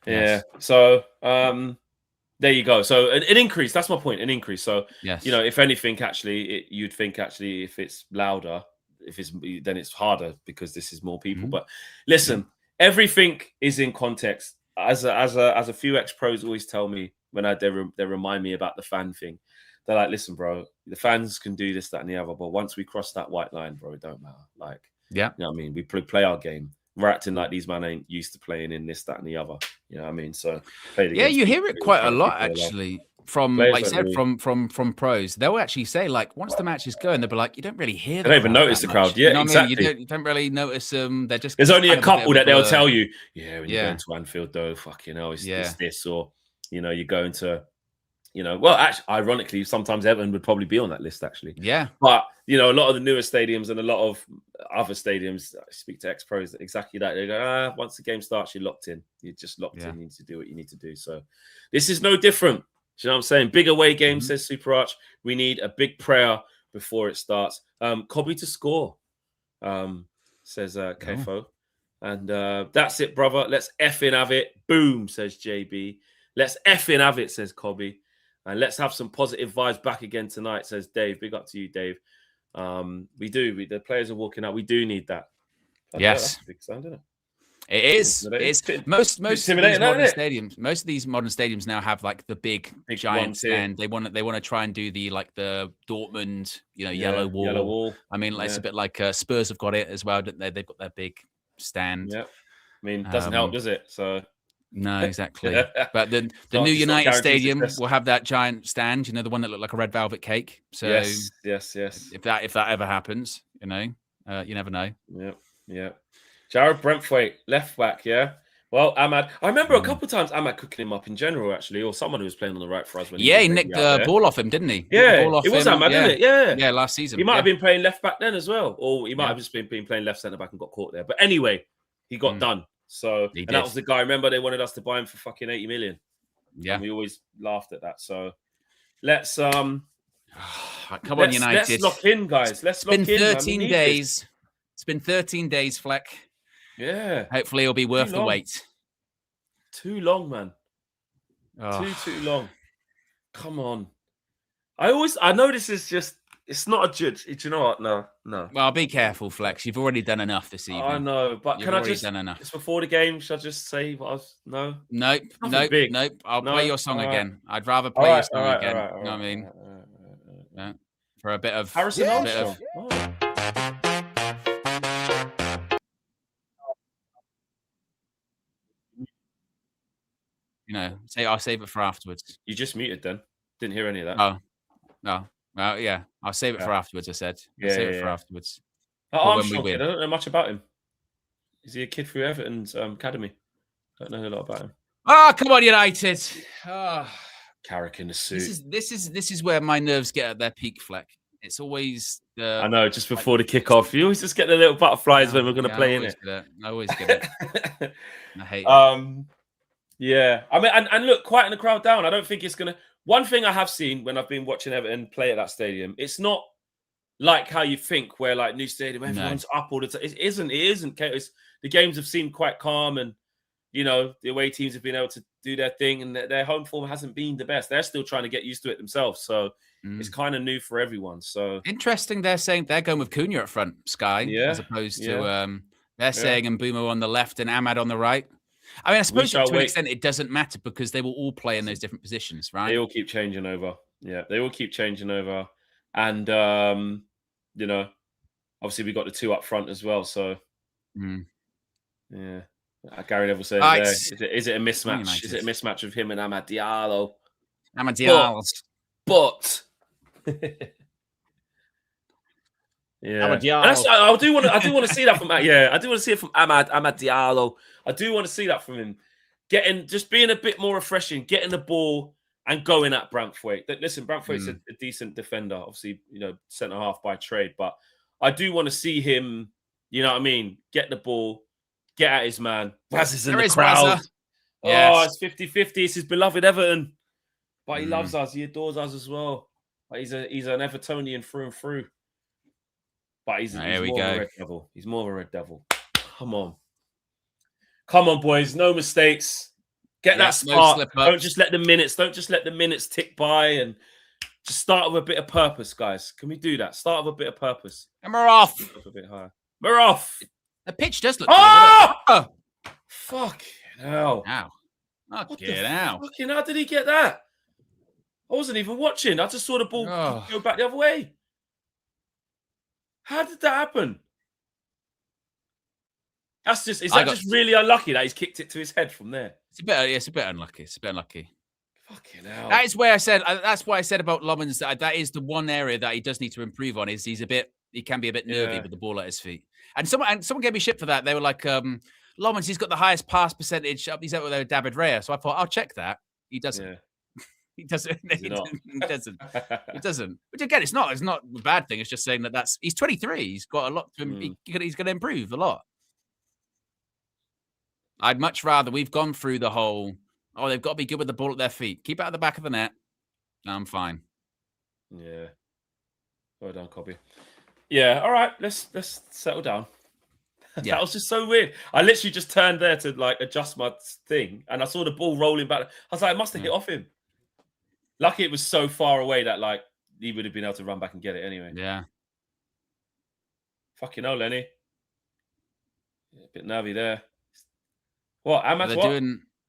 Yeah. So there you go. So an increase. That's my point. An increase. So if anything, actually, you'd think actually if it's louder, then it's harder because this is more people. But listen, everything is in context. as a few ex-pros always tell me when they remind me about the fan thing. They're like, listen, bro, the fans can do this, that, and the other, but once we cross that white line, bro, it don't matter. Like, Yeah. you know what I mean? We play our game. We're acting like these men ain't used to playing in this, that, and the other. You know what I mean? So, yeah, you hear it quite a lot actually from, Players like you said, really... from pros. They'll actually say, like, once the match is going, they'll be like, you don't really hear. They don't even notice the crowd. Yeah, you know exactly. What I mean? You don't really notice them. They're just. There's only a couple that they'll tell you. Yeah, when you go into Anfield, though, fucking hell, it's this, or you know, you go into. You know, well, actually, ironically, sometimes Everton would probably be on that list, actually. Yeah. But, you know, a lot of the newer stadiums and a lot of other stadiums, I speak to ex-pros, exactly that. They go, once the game starts, you're locked in. You're just locked in. You need to do what you need to do. So this is no different. Do you know what I'm saying? Big away game, says Super Arch. We need a big prayer before it starts. Kobe to score, says Kefo. And that's it, brother. Let's effing have it. Boom, says JB. Let's effing have it, says Kobe. And let's have some positive vibes back again tonight, says Dave. Big up to you, Dave. We do. The players are walking out. We do need that. Yes. That's a big sound, isn't it? It is. It's most of these modern stadiums. Most of these modern stadiums now have like the big giant stand. They want to try and do the Dortmund, yellow wall. Yellow wall. I mean, it's a bit like Spurs have got it as well, don't they? They've got their big stand. Yeah. I mean, it doesn't help, does it? So. No, exactly. But the new United Stadium will have that giant stand, the one that looked like a red velvet cake. So yes. If that ever happens, you never know. Yeah. Jared Brentwaite, left back, yeah. Well, Ahmad, I remember a couple of times Ahmad cooking him up in general, actually, or someone who was playing on the right for us. When he nicked the ball off him, didn't he? Yeah, it was Ahmad, didn't it? Yeah, last season. He might have been playing left back then as well, or he might have just been playing left centre back and got caught there. But anyway, he got done. So, and that was the guy. Remember, they wanted us to buy him for fucking 80 million. Yeah, and we always laughed at that. So, let's come on, United. Let's lock in, guys. Let's lock in. It's been 13 days. It's been 13 days, Fleck. Yeah. Hopefully, it'll be worth the wait. Too long, man. Too long. Come on. I know this is just. It's not a judge. Do you know what? No. Well, be careful, Flex. You've already done enough this evening. I know, but can I just done enough. It's before the game. Should I just say what I was? No. Nope. I'll play your song again. I'd rather play your song again. You know what I mean? For a bit of Harrison. Say I'll save it for afterwards. You just muted then. Didn't hear any of that. Oh, no. Well, yeah, I'll save it for afterwards. I said, save it for afterwards. Armstrong, I don't know much about him. Is he a kid through Everton's academy? Don't know a lot about him. Come on, United! Carrick in the suit. This is where my nerves get at their peak, Fleck. It's always I know, just before the kickoff, you always just get the little butterflies when we're going to play in it. I always get it. I hate it. Yeah, I mean, and look, quieting the crowd down. I don't think it's gonna. One thing I have seen when I've been watching Everton play at that stadium, it's not like how you think, where like new stadium, everyone's up all the time. It isn't. The games have seemed quite calm, and the away teams have been able to do their thing, and their home form hasn't been the best. They're still trying to get used to it themselves, so it's kind of new for everyone. So interesting. They're saying they're going with Cunha up front, Sky, as opposed to they're saying Mbeumo on the left and Ahmad on the right. I mean, I suppose to an extent it doesn't matter because they will all play in those different positions, right? They all keep changing over. Yeah, they all keep changing over. And, obviously we got the two up front as well. So, yeah. Gary Neville said, is it a mismatch? United. Is it a mismatch of him and Amad Diallo? Amad Diallo. But yeah, I do want to see that from I do want to see it from Amad Diallo. I do want to see that from him, just being a bit more refreshing, getting the ball and going at Brantwaite. Listen, Brantwaite's a decent defender, obviously, centre half by trade, but I do want to see him, get the ball, get at his man. Waz is in the crowd. Yes. It's 50-50. It's his beloved Everton, but he loves us. He adores us as well. But he's an Evertonian through and through. But he's more of a red devil. He's more of a red devil. Come on, boys. No mistakes. Get that start. Don't just let the minutes tick by, and just start with a bit of purpose, guys. Can we do that? Start with a bit of purpose. And we're off. A bit higher. We're off. The pitch does look good. Fuck hell. Wow. Okay, now. Fucking how did he get that? I wasn't even watching. I just saw the ball go back the other way. How did that happen? Is that just really unlucky that he's kicked it to his head from there? It's a bit unlucky. It's a bit unlucky. Fucking hell. That is where I said. That's why I said about Lommans. That is the one area that he does need to improve on. Is he can be a bit nervy with the ball at his feet. And someone gave me shit for that. They were like, Lommans, he's got the highest pass percentage. He's out with David Raya. So I thought, I'll check that. He doesn't. Yeah. He doesn't. He doesn't. He doesn't. Which again, it's not a bad thing. It's just saying that he's 23. He's got a lot to. He's going to improve a lot. I'd much rather we've gone through the whole. Oh, they've got to be good with the ball at their feet. Keep it at the back of the net. I'm fine. Yeah. Well done, Cobby. Yeah. All right. Let's settle down. Yeah. That was just so weird. I literally just turned there to like adjust my thing, and I saw the ball rolling back. I was like, it must have hit off him. Lucky it was so far away that like he would have been able to run back and get it anyway. Yeah. Fucking hell, Lenny. Yeah, a bit nervy there. What? Ahmad's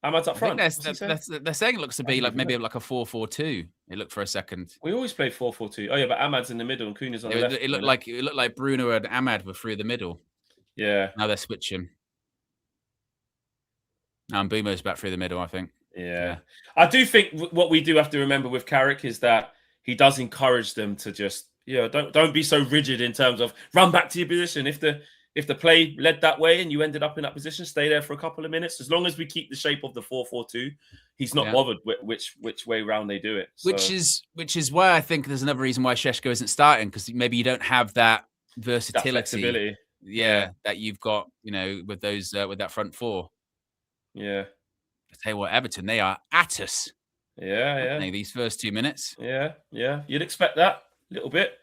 Ahmad's up front. They're saying it looks to be like maybe like a 4-4-2. It looked for a second. We always play 4-4-2. Oh yeah, but Ahmad's in the middle and Kuna's on the left. It looked like Bruno and Ahmad were through the middle. Yeah. Now they're switching. Now Mbumo's back through the middle, I think. Yeah. I do think what we do have to remember with Carrick is that he does encourage them to just, don't be so rigid in terms of run back to your position. If the play led that way and you ended up in that position, stay there for a couple of minutes. As long as we keep the shape of the 4-4-2, he's not bothered which way round they do it. So. Which is why I think there's another reason why Šeško isn't starting, because maybe you don't have that versatility. That flexibility. That you've got, with those with that front four. Yeah. I tell you what, Everton, they are at us. Yeah. These first 2 minutes. Yeah. You'd expect that a little bit.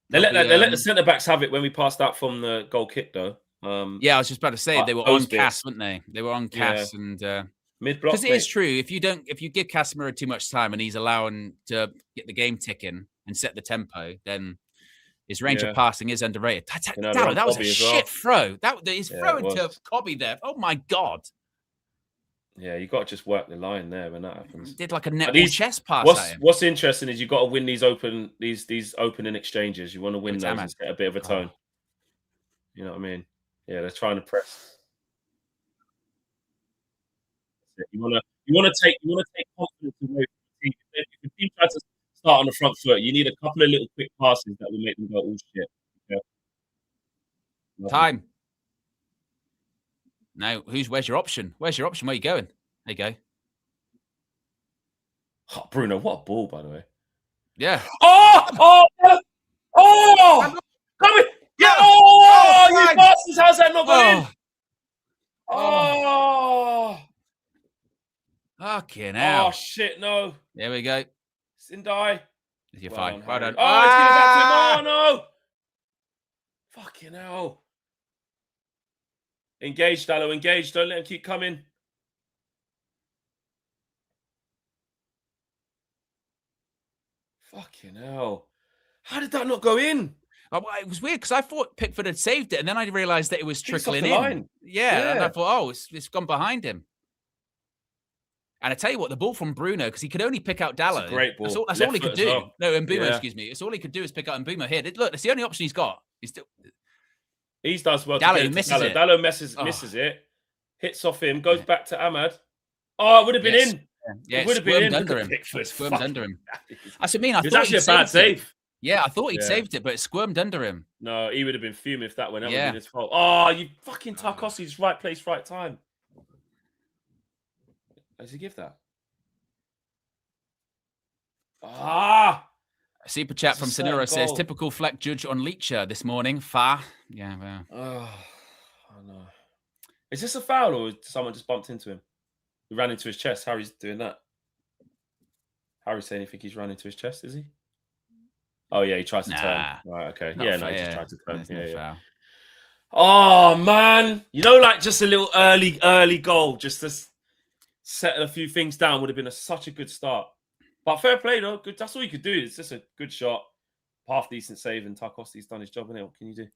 They let the centre backs have it when we passed out from the goal kick, though. I was just about to say they were on Cass, weren't they? They were on Cass and mid block. Because it is true, if you give Casemiro too much time and he's allowing to get the game ticking and set the tempo, then his range of passing is underrated. That was a shit throw. He's throwing to Cobby there. Oh my god. Yeah, you got to just work the line there when that happens. Did like a netball chest pass. What's interesting is you got to win these opening exchanges. You want to win those and get a bit of a tone. You know what I mean? Yeah, they're trying to press. You want to take confidence away from the team. If the team tries to start on the front foot, you need a couple of little quick passes that will make them go all shit. Yeah. Time. Now, where's your option? Where's your option? Where are you going? There you go. Oh, Bruno, what a ball, by the way. Yeah. Oh! Come in! Yeah! Oh! You bastards! How's that not going in? Oh! Fucking hell. Oh, shit, no. There we go. Sindai. You're fine. Well done. Oh, he's giving back to him. Oh, no. Fucking hell. Engage, Dallo, engage. Don't let him keep coming. Fucking hell. How did that not go in? It was weird because I thought Pickford had saved it, and then I realised that it was trickling in. Line. Yeah, and I thought, it's gone behind him. And I tell you what, the ball from Bruno, because he could only pick out Dallo. It's a great ball. That's all he could do. Well. No, Mbumo, excuse me. It's all he could do is pick out Mbumo here. Look, that's the only option he's got. He does well. Dallo misses it. Dallo misses it. Hits off him. Goes back to Ahmad. Oh, it would have been in. Yeah, it would have been in. Under him. It squirmed under him. That's what I mean. It was actually a bad save. Yeah, I thought he'd saved it, but it squirmed under him. No, he would have been fuming if that went. That would have been his fault. Oh, you fucking Tarkowski's right place, right time. Does he give that? A super chat from Sonora says, typical Fleck judge on Leacher this morning. Far. Yeah, well. Oh, no. Is this a foul or someone just bumped into him? He ran into his chest. Harry's doing that. Harry's saying you think he's run into his chest, is he? Oh, yeah, he tries to turn. Right, okay. He just tried to turn. Yeah. Oh, man. Like just a little early goal just to settle a few things down would have been such a good start. But fair play, though. Good. That's all you could do. It's just a good shot. Half decent save, and Tarkowski's done his job, innit? What can you do?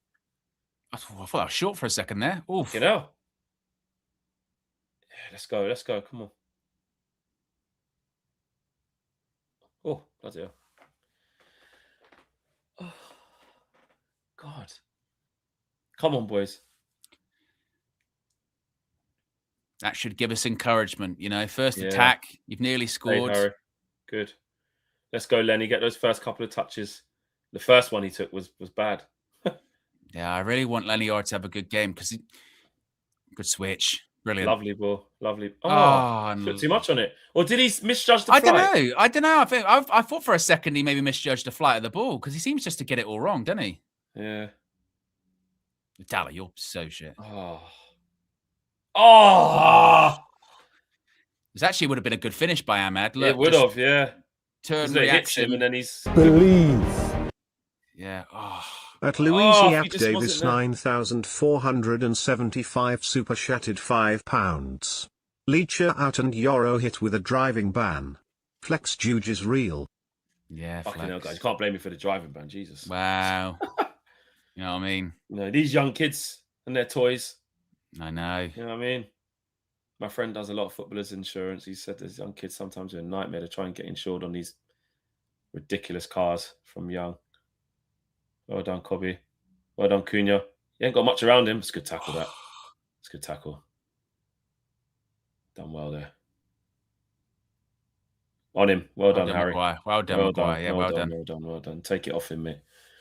I thought I was short for a second there. Oof. Yeah, let's go. Come on. Oh, bloody hell. Oh, God. Come on, boys. That should give us encouragement. First attack, you've nearly Hey, scored. Harry. Good. Let's go, Lenny. Get those first couple of touches. The first one he took was bad. Yeah, I really want Lenny Orr to have a good game because good switch. Brilliant. Lovely ball. Lovely. Oh, Put too much on it. Or did he misjudge the flight? I don't know. I thought for a second he maybe misjudged the flight of the ball because he seems just to get it all wrong, doesn't he? Yeah. Dalla, you're so shit. This actually would have been a good finish by Ahmed. Look, it would have, yeah. Turn reaction. It hits him and then he's... Believe. Yeah. At Louisi he Ap just Davis wasn't there. 9,475 super chatted £5. Leacher out and Yoro hit with a driving ban. Flex Juge is real. Yeah, Fucking hell, Flex. guys. You can't blame me for the driving ban. Jesus. Wow. You know what I mean? These young kids and their toys. I know. You know what I mean? My friend does a lot of footballers' insurance. He said there's young kids sometimes are a nightmare to try and get insured on these ridiculous cars from young. Well done, Cobby. Well done, Cunha. He ain't got much around him. It's a good tackle, that. It's a good tackle. Done well there. On him. Well done, Harry. Maguire. Well done, Maguire. Yeah, well done. Well done. Take it off him, mate.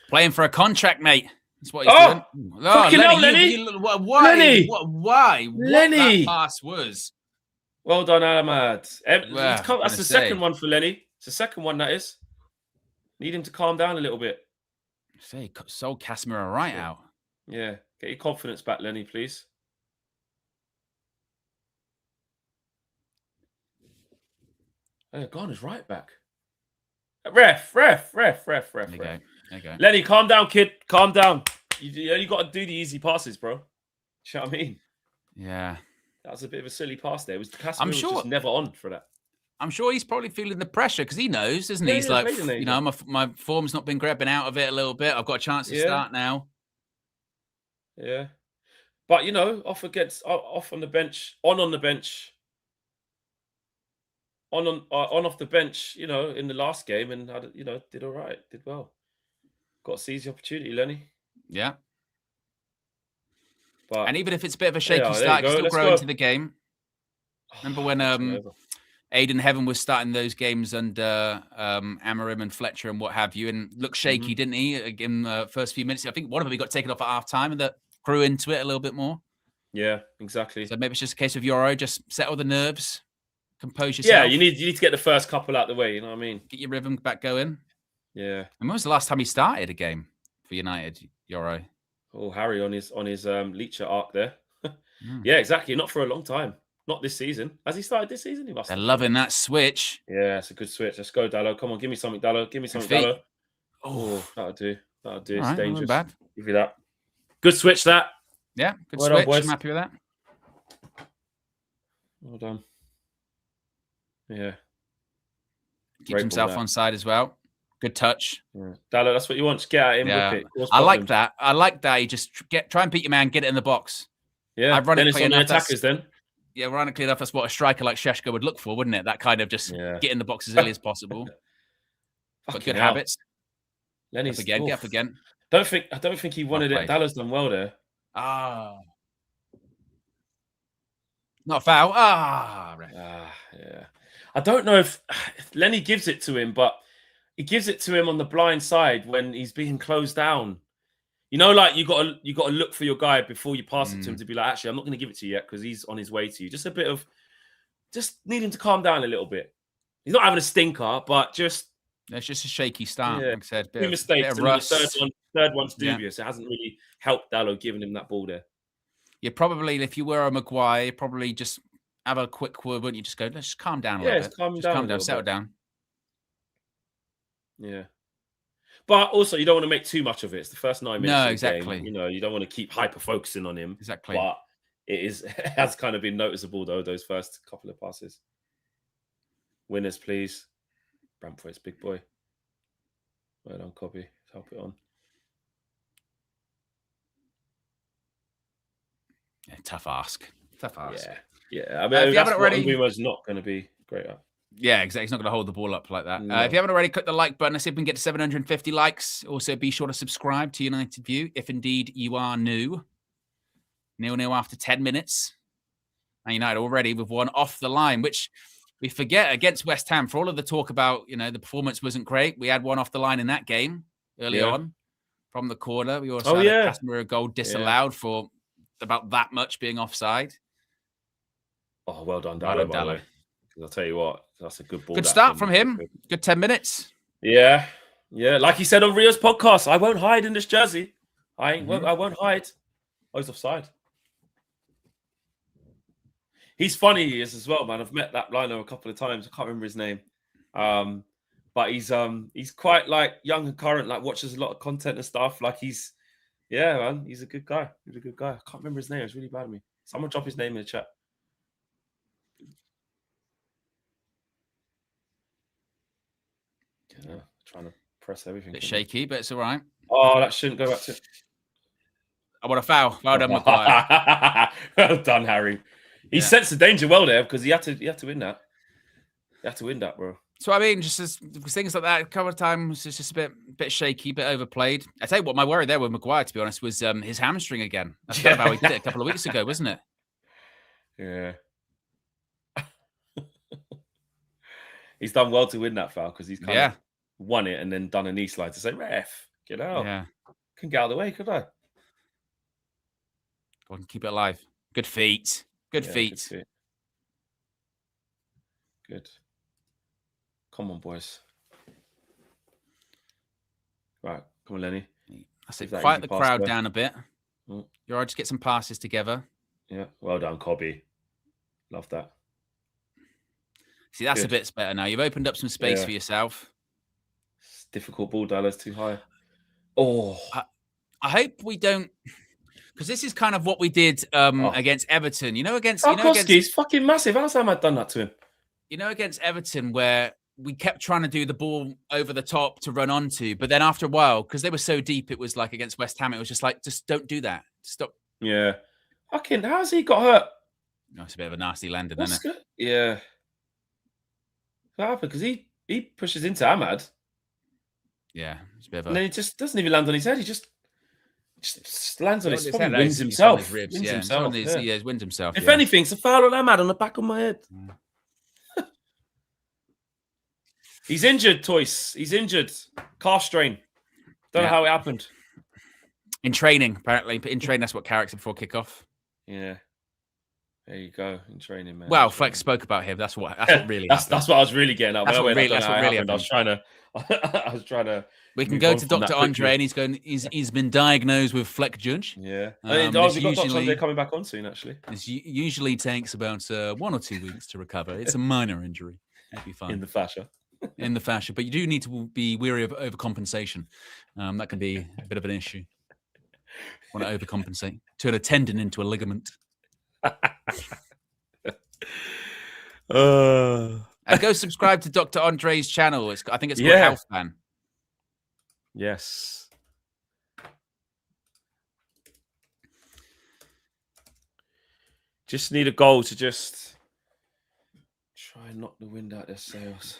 Playing for a contract, mate. That's what he's doing. Fucking hell, Lenny! Why? Lenny! Why? Lenny! What that pass was. Well done, Ahmad. Well, That's the second one for Lenny. It's the second one, that is. Need him to calm down a little bit. Say, sold Casemiro right out. Yeah. Get your confidence back, Lenny, please. Oh, Garner's right back. Ref. There you go. Lenny, calm down, kid. Calm down. You only got to do the easy passes, bro. Do you know what I mean? Yeah. That was a bit of a silly pass there. I'm was sure just never on for that. I'm sure he's probably feeling the pressure because he knows, doesn't he? Yeah, He's like, amazing. my form's not been grabbing out of it a little bit. I've got a chance to start now. Yeah. But, off on the bench, on the bench, on off the bench, in the last game and, did all right, did well. Got to seize the opportunity, Lenny. Yeah. But, and even if it's a bit of a shaky start, you still grow into the game. Remember when Aiden Heaven was starting those games under Amorim and Fletcher and what have you, and looked shaky, didn't he, in the first few minutes? I think one of them he got taken off at half time and that grew into it a little bit more. Yeah, exactly. So maybe it's just a case of Euro, just settle the nerves, compose yourself. Yeah, you need to get the first couple out the way, you know what I mean? Get your rhythm back going. Yeah. And when was the last time he started a game for United, Euro? Oh, Harry on his Leacher arc there. Yeah, exactly. Not for a long time. Not this season. Has he started this season? He must. They're loving that switch. Yeah, it's a good switch. Let's go, Dallo. Come on, give me something, Dallo. Give me something, Dallo. Oh, that'll do. That'll do. It's dangerous. Not bad. Give you that. Good switch, that. Yeah, good Well switch. done, boys. I'm happy with that. Well done. Yeah. Keeps himself on side as well. Good touch. Yeah. Dallo, that's what you want. Just get at him. Yeah. Whip it. I like that. I like that. You just try and beat your man, get it in the box. Yeah. Then it's on the attackers then. Yeah, ironically enough, that's what a striker like Šeško would look for, wouldn't it? That kind of just get in the box as early as possible. But good habits. Lenny's get up again. I don't think he wanted it. Dallo's done well there. Not a foul. Yeah. I don't know if Lenny gives it to him, but he gives it to him on the blind side when he's being closed down. Like you got to look for your guy before you pass it to him to be like, actually, I'm not going to give it to you yet because he's on his way to you. Just need him to calm down a little bit. He's not having a stinker, but it's just a shaky start. Like I said, two mistakes. And the third one's dubious. It hasn't really helped Dallo giving him that ball there. You probably, if you were a Maguire, probably just have a quick word, wouldn't you? Just go, let's just calm down a little bit. Calm down, settle down. Yeah. But also, you don't want to make too much of it. It's the first 9 minutes. No, exactly. Game. You don't want to keep hyper focusing on him. Exactly. But it has kind of been noticeable though, those first couple of passes. Winners, please. Bramford's big boy. Well done, Copy. Help it on. Yeah, tough ask. Yeah. I mean, if you haven't already, Mbeumo's not going to be great at. Yeah, exactly. He's not going to hold the ball up like that. No. If you haven't already, click the like button. Let's see if we can get to 750 likes. Also, be sure to subscribe to United View if indeed you are new. 0-0 after 10 minutes. Man United already with one off the line, which we forget against West Ham. For all of the talk about, the performance wasn't great. We had one off the line in that game early on from the corner. We also had a Casemiro goal disallowed for about that much being offside. Oh, well done, Dallo, by the way. I'll tell you what, that's a good ball. Good start from him. Good 10 minutes. Yeah. Yeah. Like he said on Rio's podcast, I won't hide in this jersey. I won't hide. Oh, he's offside. He's funny, he is as well, man. I've met that liner a couple of times. I can't remember his name. But he's quite like young and current, like watches a lot of content and stuff. Like he's a good guy. He's a good guy. I can't remember his name. It's really bad of me. Someone drop his name in the chat. Yeah, trying to press everything. Bit shaky, but it's all right. Oh, that shouldn't go back to. I want a foul. Well done, Maguire. Well done, Harry. He sensed the danger well there because he had to win that. You have to win that, bro. So I mean, just things like that. A couple of times it's just a bit shaky, a bit overplayed. I tell you what, my worry there with Maguire, to be honest, was his hamstring again. That's kind of how he did it a couple of weeks ago, wasn't it? Yeah. He's done well to win that foul because he's kind of won it and then done a knee slide to say, ref, get out. Yeah. Couldn't get out of the way, could I? Go on, keep it alive. Good feet. Good feet. Good. Come on, boys. Right. Come on, Lenny. I say quiet the crowd down a bit. You're all right, just get some passes together. Yeah. Well done, Cobby. Love that. See, that's a bit better now. You've opened up some space for yourself. It's difficult ball, Dallas, too high. Oh. I hope we don't, because this is kind of what we did against Everton. Against Tarkowski's fucking massive. How's Ahmad done that to him? Against Everton, where we kept trying to do the ball over the top to run onto, but then after a while, because they were so deep, it was like against West Ham, it was just like, just don't do that. Stop. Yeah. Fucking, how's he got hurt? No, it's a bit of a nasty landing, isn't it? Yeah. What happened? Because he pushes into Ahmad. Yeah. It's a bit of and then he just doesn't even land on his head. He just lands on his head. Wins himself. Wins himself. He wins himself. If anything, it's a foul on Ahmad on the back of my head. He's injured, Toyce. He's injured. Calf strain. Don't know how it happened. In training, apparently. But in training, that's what Carrick's before kickoff. Yeah. There you go. In training, man. Well, Flex spoke about him. That's what really that's what I was really getting at. That's what really happened. I was trying to. We can go to Dr. Andre, and he's been diagnosed with Fleck Judge. Yeah. We've got Dr. Andre coming back on soon, actually. It usually takes about 1 or 2 weeks to recover. It's a minor injury. It'll be fine. In the fascia. In the fascia. But you do need to be wary of overcompensation. That can be a bit of an issue. Want to overcompensate. Turn a tendon into a ligament. Go subscribe to Dr. Andre's channel. I think it's called Health Fan. Yes. Just need a goal to just try and knock the wind out of their sails.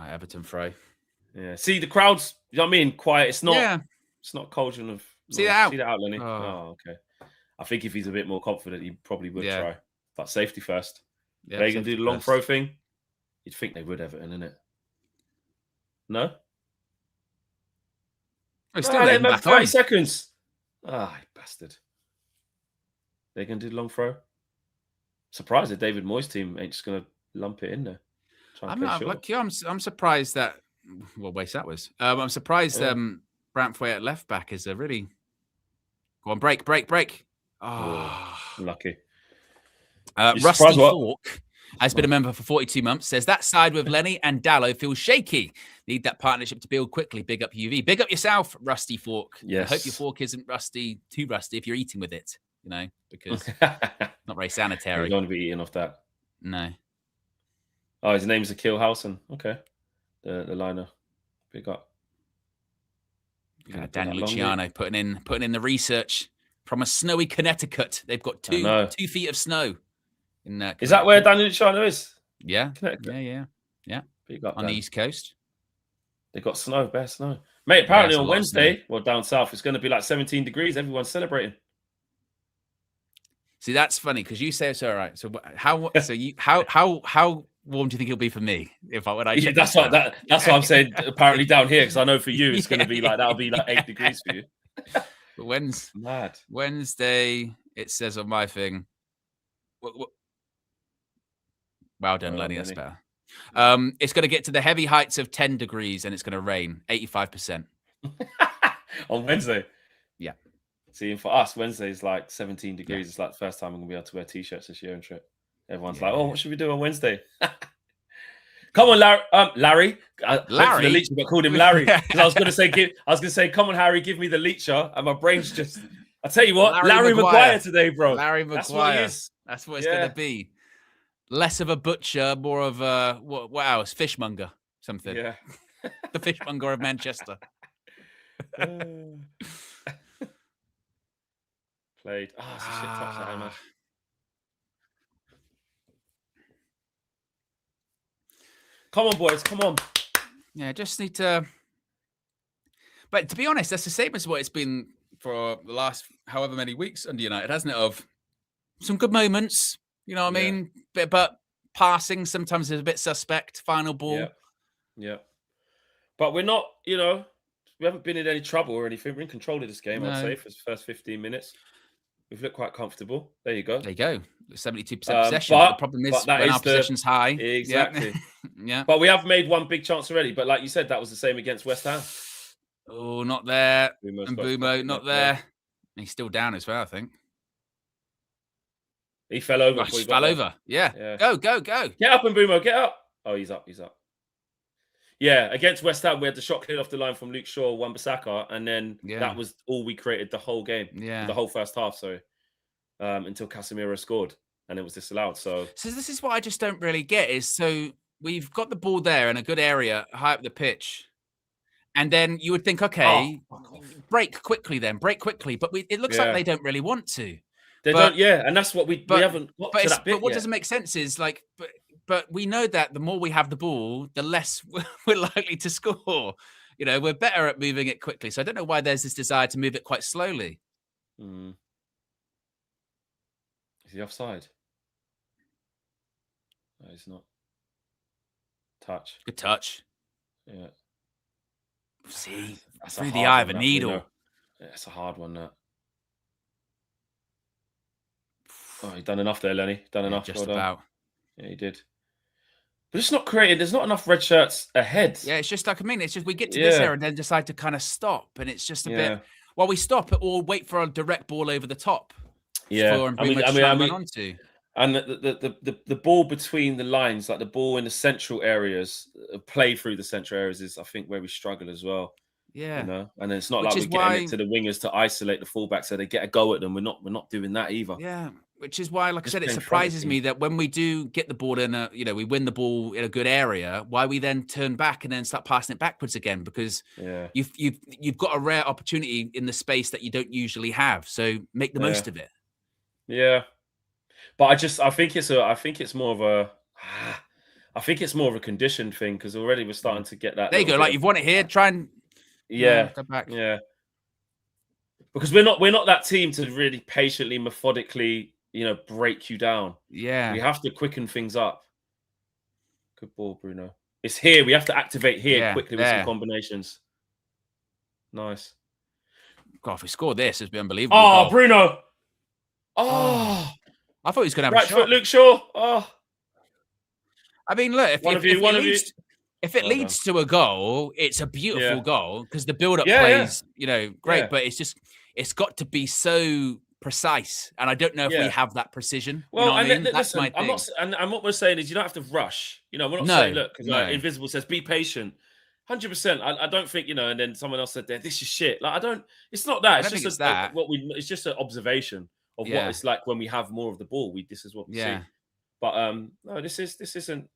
Everton throw. Yeah. See the crowds. You know what I mean? Quiet. It's not. Yeah. It's not cauldron of. See that out. See that out, Lenny. Oh, okay. I think if he's a bit more confident, he probably would try. But safety first. Yeah, they can do the long throw thing. You'd think they would, Everton, innit? No? Oh, still letting back 30 seconds. Bastard. They can do the long throw. Surprised the David Moyes team ain't just going to lump it in there. I'm surprised that. What waste that was. I'm surprised Brantford at left back is a really. Go on, break. Lucky. Rusty Fork has been a member for 42 months. Says that side with Lenny and Dallo feels shaky. Need that partnership to build quickly. Big up UV. Big up yourself, Rusty Fork. Yes. I hope your fork isn't too rusty if you're eating with it. Because not very sanitary. You don't want to be eating off that. No. Oh, his name's Akil Howson. Okay. The liner. Big up. Daniel Luciano putting in the research from a snowy Connecticut. They've got 2 feet of snow. Is that where Daniel Luciano is? Yeah. Connecticut. Yeah. Big up, On the Dan. East Coast. They got snow, bare snow. Mate, apparently it's a on lot of snow. Wednesday, well, down south, it's going to be like 17 degrees. Everyone's celebrating. See, that's funny because you say it's all right. So how warm do you think it'll be for me when I check? That's what I'm saying. Apparently down here, because I know for you it's going to be like that'll be like 8 degrees for you. But Mad. Wednesday, it says on my thing. Well done, Lenny. That's better. It's going to get to the heavy heights of 10 degrees and it's going to rain 85%. On Wednesday? Yeah. See, for us, Wednesday is like 17 degrees. Yeah. It's like the first time I'm going to be able to wear T-shirts this year and trip. Everyone's like, oh, what should we do on Wednesday? Come on, Larry. Larry? The leecher, but called him Larry. Because I was going to say, come on, Harry, give me the leecher. And my brain's just, I tell you what, Larry Maguire today, bro. Larry Maguire. That's what he is. That's what it's going to be. Less of a butcher, more of a, what else? Fishmonger, something. Yeah. The fishmonger of Manchester. Played. Oh, it's a shit touch that, man. Come on, boys. Come on. Yeah, just need to. But to be honest, that's the same as what it's been for the last however many weeks under United, hasn't it? Of some good moments, you know what I mean? But passing sometimes is a bit suspect. Final ball. Yeah. But we're not, we haven't been in any trouble or anything. We're in control of this game, I'd say, for the first 15 minutes. We've looked quite comfortable. There you go. 72% possession. But the problem is when our possession's high. Exactly. Yeah. But we have made one big chance already. But like you said, that was the same against West Ham. Oh, not there. And Bumo, not there. He's still down as well, I think. He fell over. He fell over. Yeah. Go. Get up, and Bumo, get up. Oh, he's up. Yeah, against West Ham, we had the shot cleared off the line from Luke Shaw, Wan-Bissaka, and then that was all we created the whole game. Yeah. The whole first half, until Casemiro scored, and it was disallowed. So this is what I just don't really get is, so we've got the ball there in a good area, high up the pitch, and then you would think, okay, break quickly. But it looks like they don't really want to. They don't, and that's what we haven't got to that bit But what yet. doesn't make sense is but we know that the more we have the ball, the less we're likely to score. We're better at moving it quickly. So I don't know why there's this desire to move it quite slowly. Is he offside? No, he's not. Touch. Good touch. Yeah. See, through the eye of a needle. Yeah, it's a hard one, that. Oh, he's done enough there, Lenny. Done enough. Just about. Yeah, he did. But it's not created. There's not enough red shirts ahead. Yeah, it's just like, it's just we get to this area and then decide to kind of stop. And it's just a bit, while we stop or wait for a direct ball over the top. Yeah. And the ball between the lines, like the ball in the central areas, play through the central areas is, I think, where we struggle as well. Yeah. And it's not like we're getting it to the wingers to isolate the fullback so they get a go at them. We're not doing that either. Yeah. Which is why, like I said, it surprises me that when we do get the ball in we win the ball in a good area, why we then turn back and then start passing it backwards again, because you've got a rare opportunity in the space that you don't usually have. So make the most of it. Yeah. But I think it's more of a conditioned thing, because already we're starting to get that. There you go. Like, you've won it here. Try and go back. Yeah. Because we're not that team to really patiently, methodically, break you down. Yeah. We have to quicken things up. Good ball, Bruno. It's here. We have to activate here quickly with some combinations. Nice. God, if we score this, it'd be unbelievable. Oh, goal. Bruno. Oh. I thought he was going to have right a shot. Foot, Luke Shaw. Oh. I mean, look, if it leads to a goal, it's a beautiful goal, because the build-up plays, great. But it's got to be so precise, and I don't know if we have that precision. Well, That's my thing. And what we're saying is, you don't have to rush. We're not saying, look, because Invisible says be patient. 100%. I don't think, and then someone else said there, this is shit. Like, it's not that. It's just it's just an observation of what it's like when we have more of the ball. This is what we see. But no, this isn't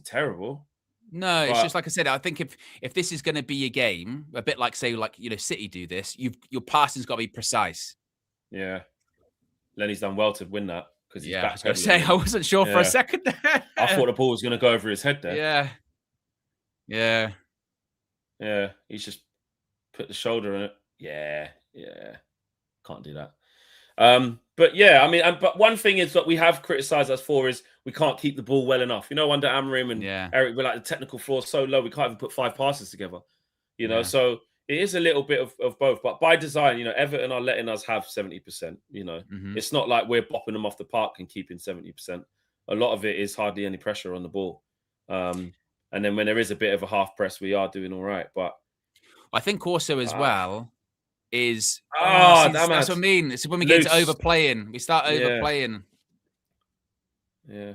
terrible. No, it's just like I said. I think if this is going to be a game, a bit like City do this, your passing's got to be precise. Yeah, Lenny's done well to win that, because he's Yeah, I was backpedaling. going to say, I wasn't sure for a second. I thought the ball was going to go over his head there. Yeah. Yeah. Yeah, he's just put the shoulder on it. Yeah. Can't do that. But yeah, I mean, but one thing is that we have criticised us for is we can't keep the ball well enough. You know, under Amorim and Eric, we're like the technical floor is so low, we can't even put 5 passes together. You know, so it is a little bit of both. But by design, you know, Everton are letting us have 70%. You know, it's not like we're bopping them off the park and keeping 70%. A lot of it is hardly any pressure on the ball. And then when there is a bit of a half press, we are doing all right. But I think also as well is that's what I mean. It's when we get into overplaying. We start overplaying. Yeah.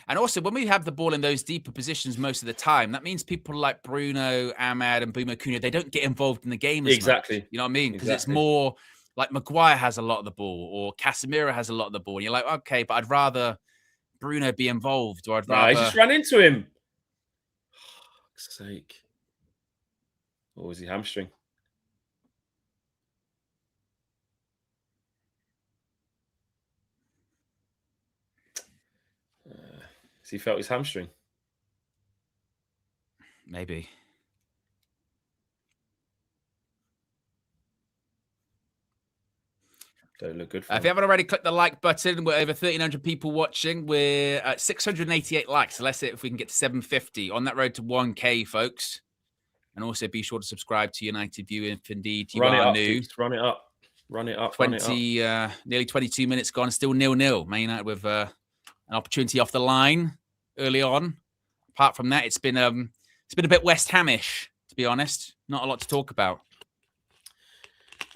And also when we have the ball in those deeper positions most of the time, that means people like Bruno, Ahmad, and Bumo Cunha, they don't get involved in the game as much. You know what I mean? Because it's more like Maguire has a lot of the ball or Casemiro has a lot of the ball. And you're like, okay, but I'd rather Bruno be involved, or I'd rather... he just ran into him. For fuck's sake. Or was he hamstring? He felt his hamstring. Maybe. Don't look good for if you haven't already, click the like button. We're over 1,300 people watching. We're at 688 likes. So let's see if we can get to 750 on that road to 1K, folks. And also be sure to subscribe to United View if indeed you are new. Run it up. Run it up. 20, nearly 22 minutes gone. Still 0-0. Man United with an opportunity off the line early on. Apart from that, it's been a bit West Hamish, to be honest. Not a lot to talk about.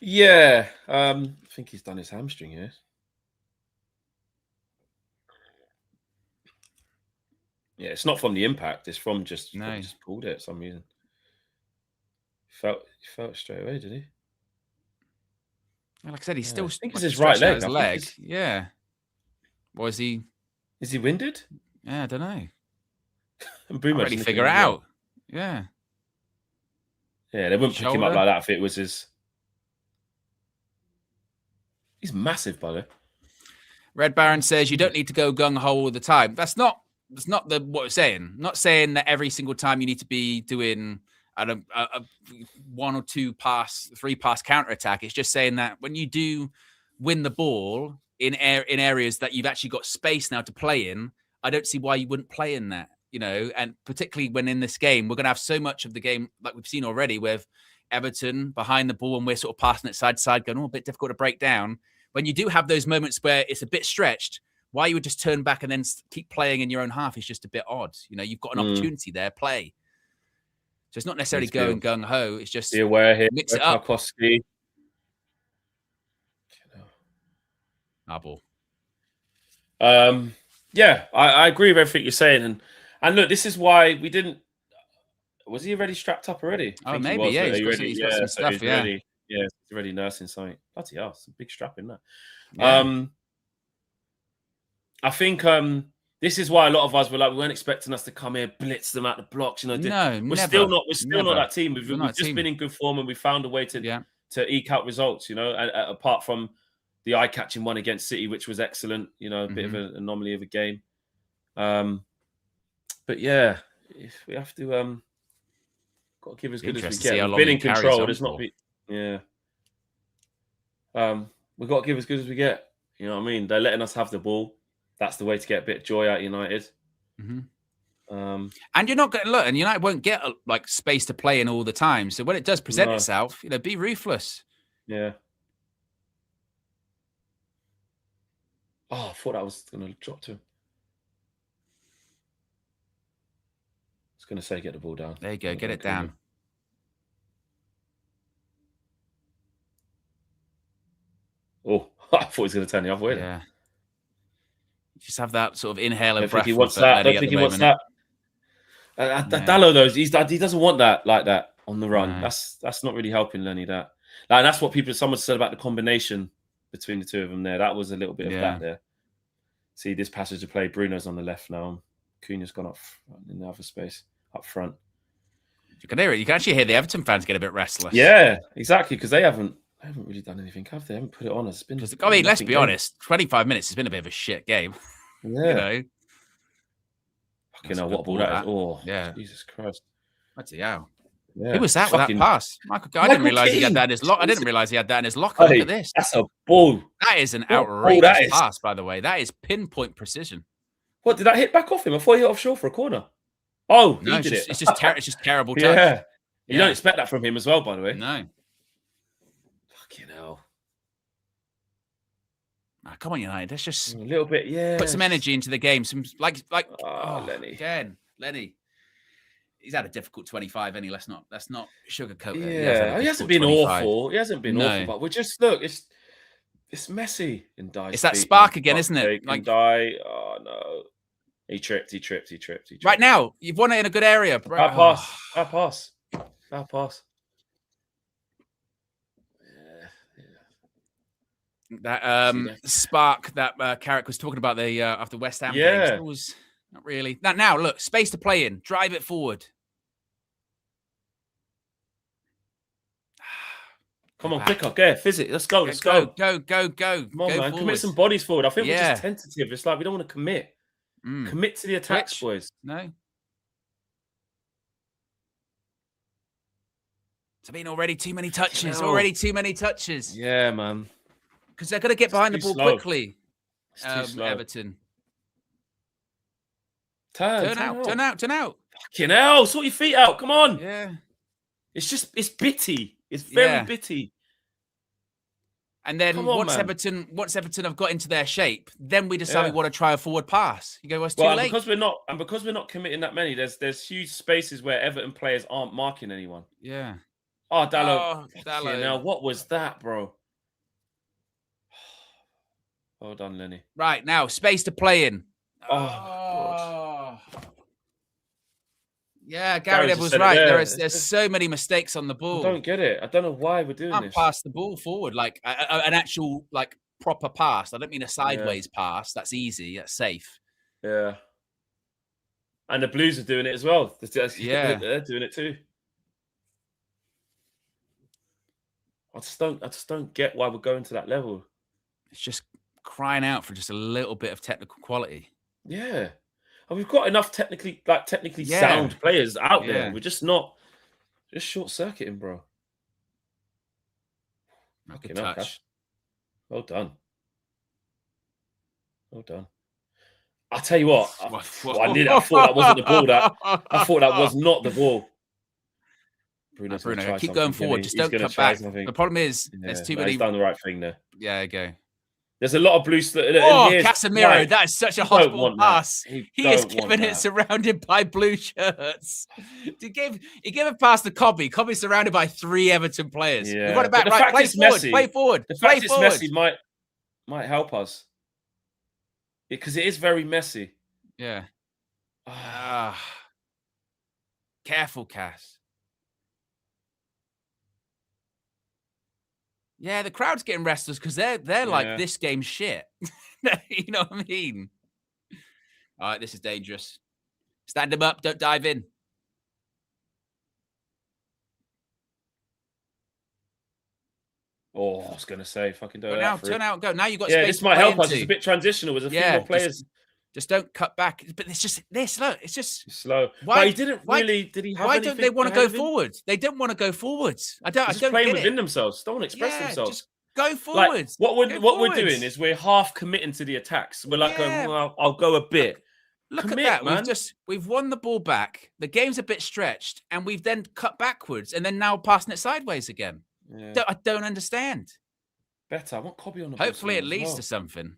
Yeah, I think he's done his hamstring here. Yeah, it's not from the impact. It's from just he just pulled it for some reason. He felt straight away, did he? Like I said, he's still. I think it's his right leg. His leg. Yeah. Was he? Is he winded? Yeah, I don't know. And Bruno already figure it out. Yeah. Yeah, they wouldn't pick him up like that if it was his. He's massive, by the way. Red Baron says you don't need to go gung ho all the time. That's not what we're saying. I'm not saying that every single time you need to be doing a 1 or 2 pass, 3 pass counter attack. It's just saying that when you do win the ball in areas that you've actually got space now to play in, I don't see why you wouldn't play in that. You know, and particularly when in this game, we're going to have so much of the game like we've seen already with Everton behind the ball and we're sort of passing it side to side, going, a bit difficult to break down. When you do have those moments where it's a bit stretched, why you would just turn back and then keep playing in your own half is just a bit odd. You know, you've got an opportunity there, play. So it's not necessarily going gung ho. It's just be aware here. Mix it up. Ball. Yeah, I agree with everything you're saying, and look, this is why we didn't. Was he already strapped up already? Oh, maybe. Yeah, he's got some stuff. He's already nursing something. Bloody hell, it's a big strap in that. Yeah. I think this is why a lot of us were like, we weren't expecting us to come here, blitz them out the blocks. You know, we're still not that team. We've just been in good form, and we found a way to eke out results. You know, apart from the eye-catching one against City, which was excellent. You know, a bit of an anomaly of a game. But yeah, if we have to, got to give as good as we get. We've been in control. There's not. We've got to give as good as we get. You know what I mean? They're letting us have the ball. That's the way to get a bit of joy out of United. And you're not going to look, and United won't get like space to play in all the time. So when it does present itself, you know, be ruthless. Yeah. Oh, I thought that was going to drop to him. I was going to say get the ball down. There you go. Get it down. Oh, I thought he was going to turn the other way. Yeah. Just have that sort of inhale and breath. I don't think he wants that. Dallo, though, he doesn't want that like that on the run. No. That's not really helping Lenny. That that's what someone said about the combination between the two of them there. That was a little bit of that there. See this passage of play. Bruno's on the left now. Cunha's gone up in the other space up front. You can hear it. You can actually hear the Everton fans get a bit restless. Yeah, exactly, because they haven't They haven't really done anything, have they? Haven't put it on. It's been. I mean, let's nothing be game. honest. 25 minutes has been a bit of a shit game. Yeah. You know. Fucking hell, what ball that is. Oh, yeah. Jesus Christ. Bloody hell. Yeah. Who was that with that pass? I didn't realize he had that in his lock. I didn't realize he had that in his locker. Look at this. That's a ball. That is an What outrageous pass, by the way. That is pinpoint precision. What, did that hit back off him? I thought he hit offshore for a corner. Oh, no, he did it. It's just terrible touch. Yeah. You don't expect that from him as well, by the way. No. Fucking hell. Come on, United. Let's just a little bit, put some energy into the game. Some like Lenny. Again, Lenny. He's had a difficult 25, any. Let's not sugarcoat it. Yeah, he hasn't been 25. Awful. He hasn't been awful, but we're just it's messy in Dye's. It's that spark again, isn't it? Like Dye. Oh no. He tripped. Right now, you've won it in a good area. Bad pass. That spark that Carrick was talking about after West Ham games. Was not really. Now, look, space to play in. Drive it forward. Come on, quicker, go, fizz it. Let's go. Go. Come on, man. Commit some bodies forward. I think we're just tentative. It's like we don't want to commit. Commit to the attacks, boys. No. It's been already too many touches. Yeah, man. Because they're going to get behind the ball quickly. Everton. Turn out. Fucking hell. Sort your feet out. Come on. Yeah. It's bitty. It's very bitty. And then once Everton have got into their shape, then we decide we want to try a forward pass. You go, well, it's too late. Because we're not committing that many, there's huge spaces where Everton players aren't marking anyone. Yeah. Oh, Dallo. Now, what was that, bro? Well done, Lenny. Right, now, space to play in. God. Yeah, Gary Neville's right. There's so many mistakes on the ball. I don't get it. I don't know why we're doing this. Pass the ball forward, like an actual proper pass. I don't mean a sideways pass. That's easy. That's safe. Yeah. And the Blues are doing it as well. Yeah, they're doing it too. I just don't get why we're going to that level. It's just crying out for just a little bit of technical quality. Yeah. And we've got enough technically sound players out there. We're just short circuiting, bro. Good touch. Well done. I'll tell you what. I thought that wasn't the ball. I thought that was not the ball. Bruno, keep going forward. Just don't cut back. The problem is there's too many. He's done the right thing there. Yeah, go. There's a lot of blue. Casemiro, that is such a hospital pass. He is giving it surrounded by blue shirts. He gave a pass to Cobby. Cobby's surrounded by 3 Everton players. Yeah. We run it back. Right, play forward. The fact it's messy might help us. Because it is very messy. Yeah. Careful, Cass. Yeah, the crowd's getting restless because they're like, this game's shit. You know what I mean? All right, this is dangerous. Stand him up. Don't dive in. Oh, I was going to say, fucking do it. Turn out, go. Now you've got space. This might help us. It's a bit transitional. There's a few more players. Just don't cut back. But it's just this. Look, it's just slow. Why did he have why don't they want to go forwards? They don't want to go forwards. I don't playing get within themselves. Don't want to express themselves. Just go forwards. What we're doing is we're half committing to the attacks. We're like, I'll go a bit. Look at that. Man. We've won the ball back. The game's a bit stretched, and we've then cut backwards, and then now passing it sideways again. Yeah. I don't understand. Better. I want Cobby on the ball. Hopefully, it leads to something.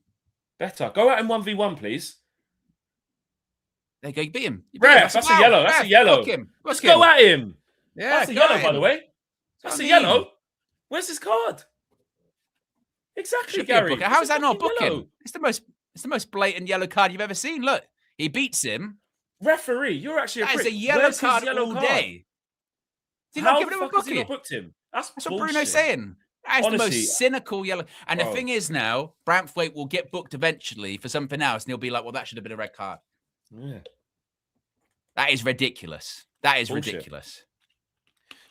Better. Go out in 1v1, please. There you go. You beat him. Ref, that's a yellow. That's a yellow. Let's go at him. Yeah, that's a yellow, by the way. That's a yellow. Where's his card? Exactly, Gary. How is that not booking? It's the most blatant yellow card you've ever seen. Look, he beats him. Referee, you're actually that is a yellow card all day. Did How not give him a booking? He not booked him? That's what Bruno's saying. That is the most cynical yellow. And the thing is now, Branthwaite will get booked eventually for something else, and he'll be like, well, that should have been a red card. Yeah. That is ridiculous. That is ridiculous.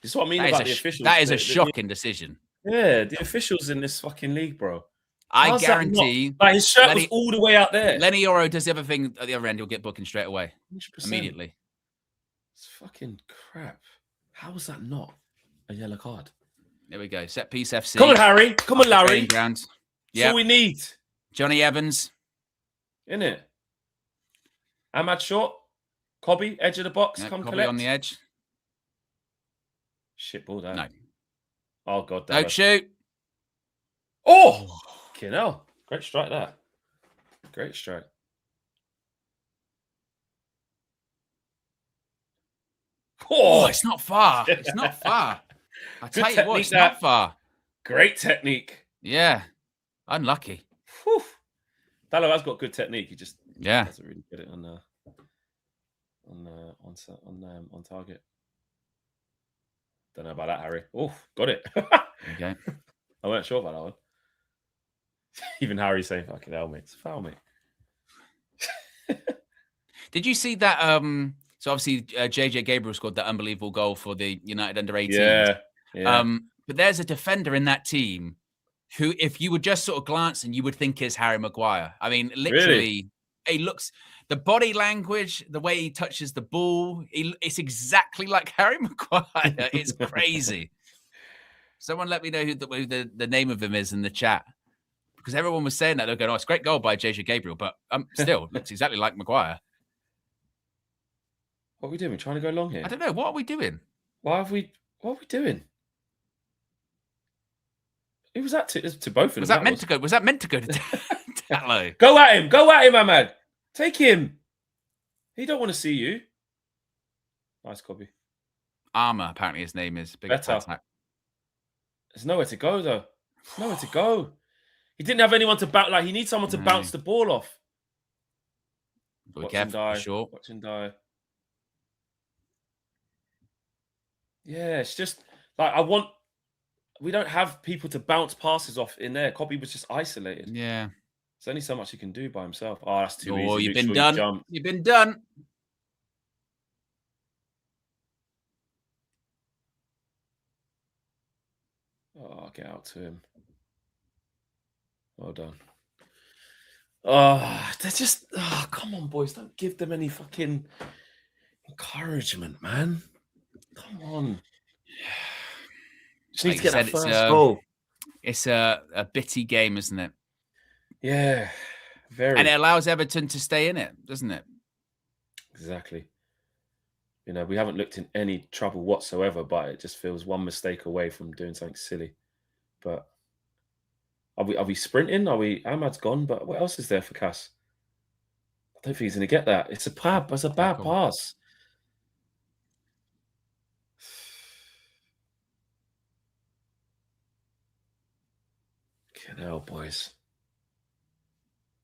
This is what I mean about the officials. That is a shocking decision. Yeah, the officials in this fucking league, bro. I How's that not- guarantee like his shirt was all the way out there. Lenny Oro does the other thing at the other end. He'll get booking straight away, 100%. immediately. It's fucking crap. How was that not a yellow card? There we go. Set piece FC. Come on, Harry. Come on, Larry. Ground. That's Yeah. all we need. Johnny Evans. Isn't it? Ahmad Short. Cobby, edge of the box. Yeah, Come Cobby collect. on the edge. Shit ball down. No. Oh, God. Don't shoot. Oh! Fucking hell. Great strike, that. Great strike. Oh, it's not far. It's not far. I tell you what, it's not far. Great technique. Yeah. Unlucky. Whew. Dallo has got good technique. He just doesn't really get it on target. Don't know about that, Harry. Oh, got it. Okay. I weren't sure about that one. Even Harry's saying, "Fucking hell, mate, it's a foul, mate." Did you see that? So obviously, JJ Gabriel scored that unbelievable goal for the United under-18s. Yeah. But there's a defender in that team who, if you were just sort of glancing, you would think is Harry Maguire. I mean, literally, he looks, the body language, the way he touches the ball, it's exactly like Harry Maguire. It's crazy. Someone let me know who the name of him is in the chat. Because everyone was saying that. They're going, oh, it's a great goal by JJ Gabriel, but still, looks exactly like Maguire. What are we doing? We're trying to go long here. I don't know. What are we doing? What are we doing? Who was that to both of them? Was that meant to go? Was that meant to go to Dallo? Go at him. Go at him, Ahmad. Take him. He don't want to see you. Nice copy. Armour, apparently his name is. Big Better. attack. There's nowhere to go, though. There's nowhere to go. He didn't have anyone to bounce. Like, he needs someone to bounce the ball off. Be careful, for sure. Watch him die. Yeah, it's just like we don't have people to bounce passes off in there. Cobby was just isolated. Yeah. There's only so much he can do by himself. Oh, that's too easy. You've been done. You've been done. Oh, get out to him. Well done. Oh, they're just... Oh, come on, boys. Don't give them any fucking encouragement, man. Come on. Just need to get that first goal. It's a bitty game, isn't it? Yeah, very. And it allows Everton to stay in it, doesn't it? Exactly. You know, we haven't looked in any trouble whatsoever, but it just feels one mistake away from doing something silly. But are we sprinting? Ahmad's gone, but what else is there for Cass? I don't think he's going to get that. It's a bad pass. Get out, boys.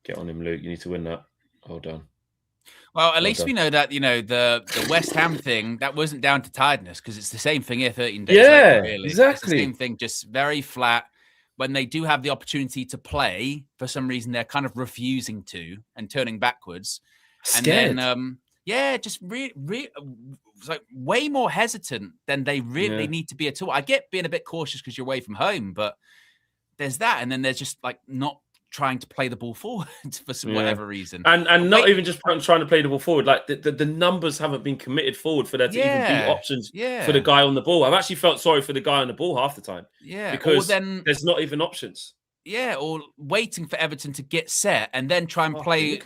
Get on him, Luke. You need to win that. Hold on. Well, at least we know that, the West Ham thing, that wasn't down to tiredness, because it's the same thing here 13 days later, really. Exactly. It's the same thing, just very flat. When they do have the opportunity to play, for some reason, they're kind of refusing to and turning backwards. Scared. And then, just it's like way more hesitant than they really need to be at all. I get being a bit cautious because you're away from home, but there's that. And then there's just like not trying to play the ball forward for whatever reason. And not even just trying to play the ball forward. Like the numbers haven't been committed forward for there to even be options for the guy on the ball. I've actually felt sorry for the guy on the ball half the time. Yeah. Because then there's not even options. Yeah, or waiting for Everton to get set and then try and play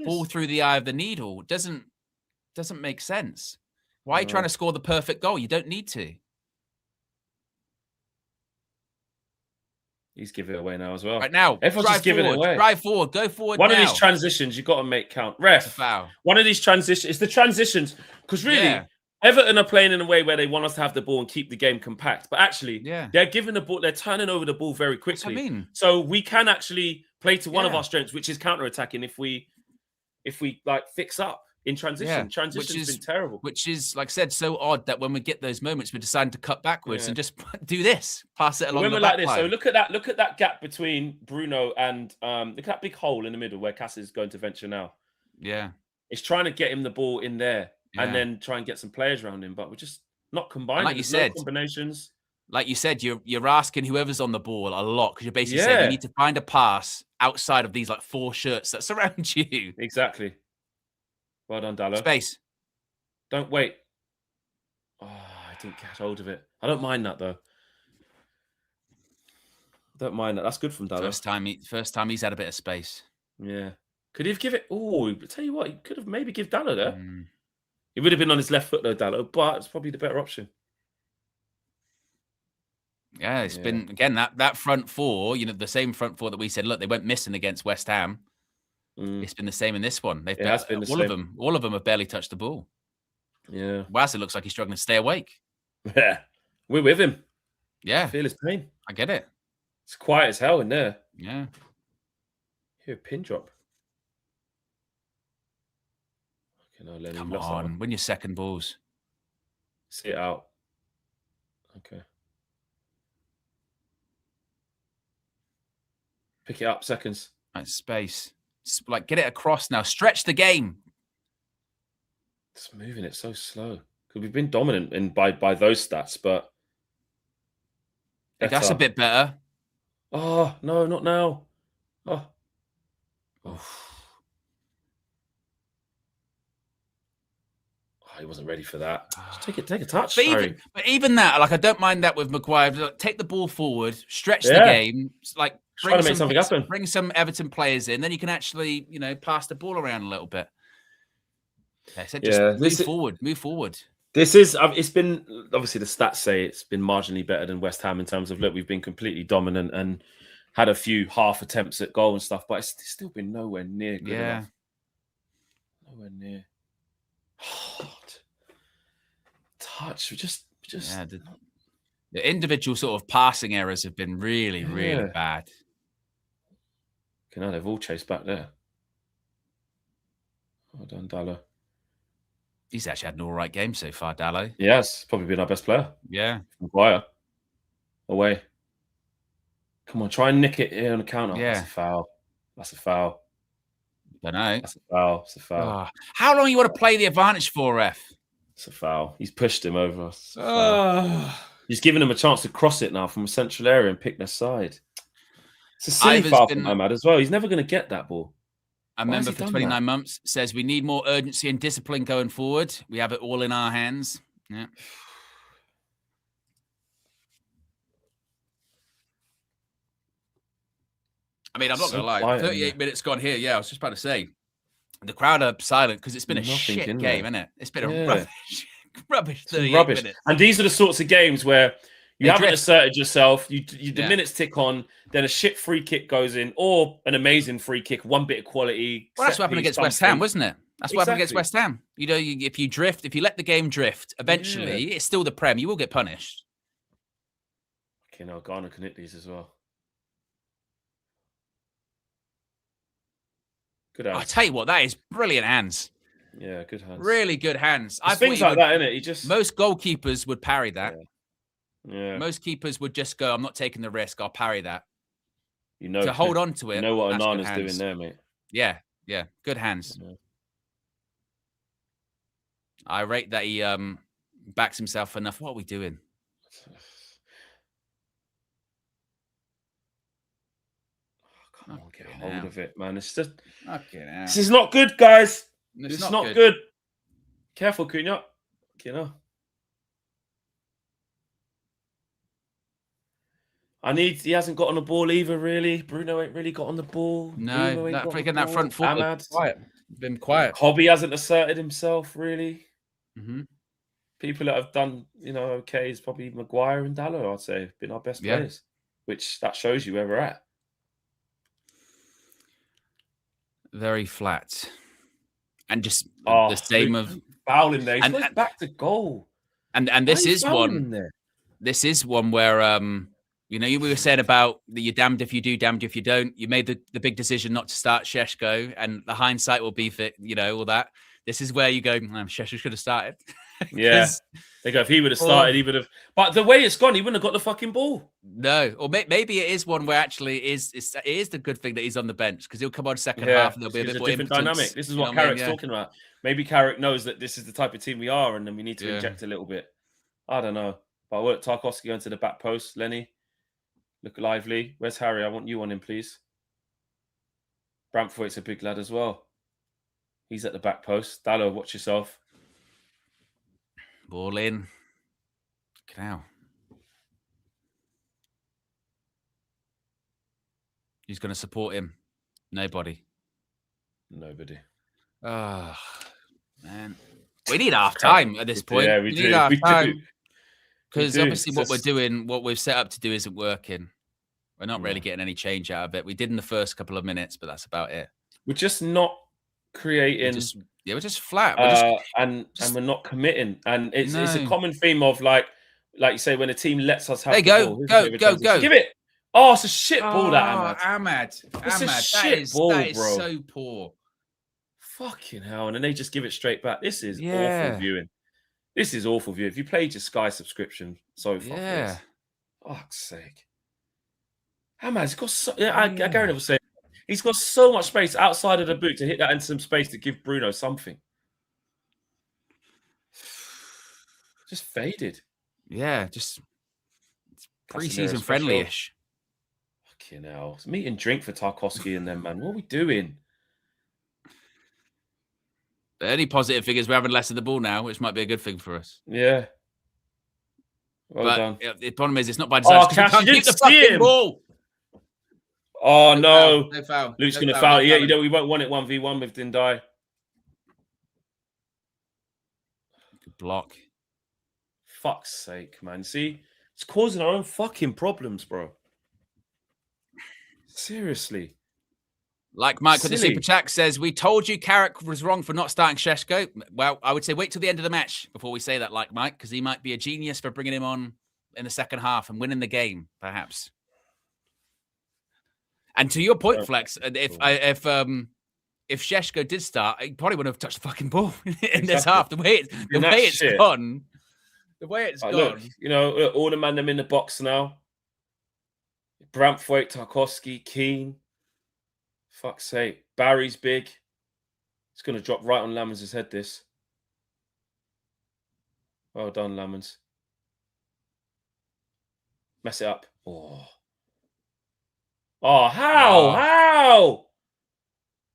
ball through the eye of the needle. Doesn't make sense. Why are you trying to score the perfect goal? You don't need to. He's giving it away now as well. Right now, everyone's just giving it away. Drive forward, go forward. One of these transitions you've got to make count. Ref, foul. One of these transitions. It's the transitions because really, Everton are playing in a way where they want us to have the ball and keep the game compact. But actually, they're giving the ball. They're turning over the ball very quickly. That's what I mean. So we can actually play to one of our strengths, which is counter-attacking. If we like fix up in transition, transition's been terrible. Which is, like I said, so odd that when we get those moments, we decide to cut backwards and just do this, pass it along the back line. So look at that gap between Bruno and look at that big hole in the middle where Cass is going to venture now. Yeah, it's trying to get him the ball in there and then try and get some players around him, but we're just not combining. Like you said, combinations. like you said, you're asking whoever's on the ball a lot because you're basically saying you need to find a pass outside of these like 4 shirts that surround you. Exactly. Well done, Dallo. Space. Don't wait. Oh, I didn't catch hold of it. I don't mind that though. Don't mind that. That's good from Dallo. First time he's had a bit of space. Yeah. Could he have given it? Oh, tell you what, he could have maybe give Dallo there. He would have been on his left foot though, Dallo, but it's probably the better option. Yeah, it's been again that front four. You know, the same front four that we said. Look, they went missing against West Ham. It's been the same in this one. It has been the same. All of them have barely touched the ball. Yeah. Wazza looks like he's struggling to stay awake. Yeah. We're with him. Yeah. I feel his pain. I get it. It's quiet as hell in there. Yeah. Hear a pin drop. Okay, no, Lenny, Come on, win your second balls. See it out. Okay. Pick it up, seconds. Right, space. Like, get it across now. Stretch the game. It's moving it so slow. Because we've been dominant by those stats, but That's a bit better. Oh no, not now. Oh. He wasn't ready for that. Just take a touch. But even that, like, I don't mind that with Maguire. Like, take the ball forward, stretch the game, like trying to make something happen. Bring some Everton players in, then you can actually, pass the ball around a little bit. Move forward. This is, it's been, obviously the stats say it's been marginally better than West Ham in terms of, look, we've been completely dominant and had a few half attempts at goal and stuff, but it's still been nowhere near good enough. Nowhere near. Hard. Touch. Just the individual sort of passing errors have been really, really bad. Okay, now they've all chased back there. Well done, Dallo. He's actually had an all right game so far, Dallo. Yes, probably been our best player. Yeah. Maguire. Away. Come on, try and nick it here on the counter. Yeah. That's a foul. That's a foul. Don't know. That's a foul. It's a foul. How long you want to play the advantage for, ref? It's a foul. He's pushed him over. He's given him a chance to cross it now from a central area and pick their side. It's a silly foul from Ahmad as well. He's never going to get that ball. A member for 29 months says we need more urgency and discipline going forward. We have it all in our hands. Yeah. I mean, I'm not going to lie. 38 minutes gone here. Yeah, I was just about to say. The crowd are silent because it's been a shit game, isn't it? It's been a rubbish 38 minutes. And these are the sorts of games where you haven't asserted yourself. The minutes tick on, then a shit free kick goes in, or an amazing free kick, one bit of quality. Well, that's what happened against West Ham, wasn't it? That's what happened against West Ham. If you let the game drift, eventually it's still the Prem. You will get punished. Okay, now Ghana can hit these as well. Good hands. I tell you what, that is brilliant hands. Yeah, good hands. Really good hands. It's things like that, isn't it? Most goalkeepers would parry that. Yeah. Most keepers would just go, I'm not taking the risk. I'll parry that. To hold on to it. You know what Onana's doing there, mate. Yeah. Good hands. Yeah. I rate that he backs himself enough. What are we doing? Come on, get hold of it, man. It's just... Okay, this is not good, guys. It's not good. Careful, Cunha. He hasn't got on the ball either, really. Bruno ain't really got on the ball. No, that front foot been quiet. Hobby hasn't asserted himself, really. Mm-hmm. People that have done, okay, is probably Maguire and Dallo, I'd say, have been our best players. Which, that shows you where we're at. Very flat. And just the same of... Fouling there. He's back to goal. And this is one... This is one where... we were saying about you're damned if you do, damned if you don't. You made the big decision not to start Šeško, and the hindsight will be fit, all that. This is where you go, Šeško should have started. Yeah. They go, if he would have started, he would have. But the way it's gone, he wouldn't have got the fucking ball. No. Or maybe it is one where actually it is the good thing that he's on the bench because he'll come on second half and there'll be a bit more different dynamic. This is what Carrick's talking about. Maybe Carrick knows that this is the type of team we are and then we need to inject a little bit. I don't know. But I want Tarkowski going to the back post. Lenny, look lively. Where's Harry? I want you on him, please. Bramthwaite's a big lad as well. He's at the back post. Dallo, watch yourself. Ball in. Now. Who's going to support him? Nobody. Oh, man. We need half time at this point. Yeah, we need half time. Because do. obviously what we're doing, what we've set up to do isn't working. We're not really getting any change out of it. We did in the first couple of minutes, but that's about it. We're just not creating. We're just flat. And we're not committing. And it's a common theme of like you say, when a team lets us have go. Give it. Oh, it's a shit ball, that Ahmad. It's a shit ball, that is bro. so poor. Fucking hell. And then they just give it straight back. This is awful viewing. This is awful viewing. If you played your Sky subscription so far, fuck's sake. Ahmad's got so... I guarantee will say he's got so much space outside of the boot to hit that into some space to give Bruno something. Just faded. Yeah, just pre-season friendly-ish. Fucking hell. It's meat and drink for Tarkowski and them, man. What are we doing? The only positive thing is we're having less of the ball now, which might be a good thing for us. Yeah. Well done. The problem is it's not by design. Cash, you didn't see him. Ball. Oh, no. No foul. Luke's going to foul. Yeah, you know, we won't want it 1v1 with Dindai. Good block. Fuck's sake, man. See? It's causing our own fucking problems, bro. Seriously. Like Mike with the super chat says, we told you Carrick was wrong for not starting Šeško. Well, I would say wait till the end of the match before we say that, like Mike, because he might be a genius for bringing him on in the second half and winning the game, perhaps. And to your point, Flex, if Šeško did start, he probably wouldn't have touched the fucking ball in this half. The way it's gone. Look, you know, all the man them in the box now. Bramthwaite, Tarkowski, Keane. Fuck's sake. Barry's big. It's going to drop right on Lamans' head, this. Well done, Lamans. Mess it up. Oh, how?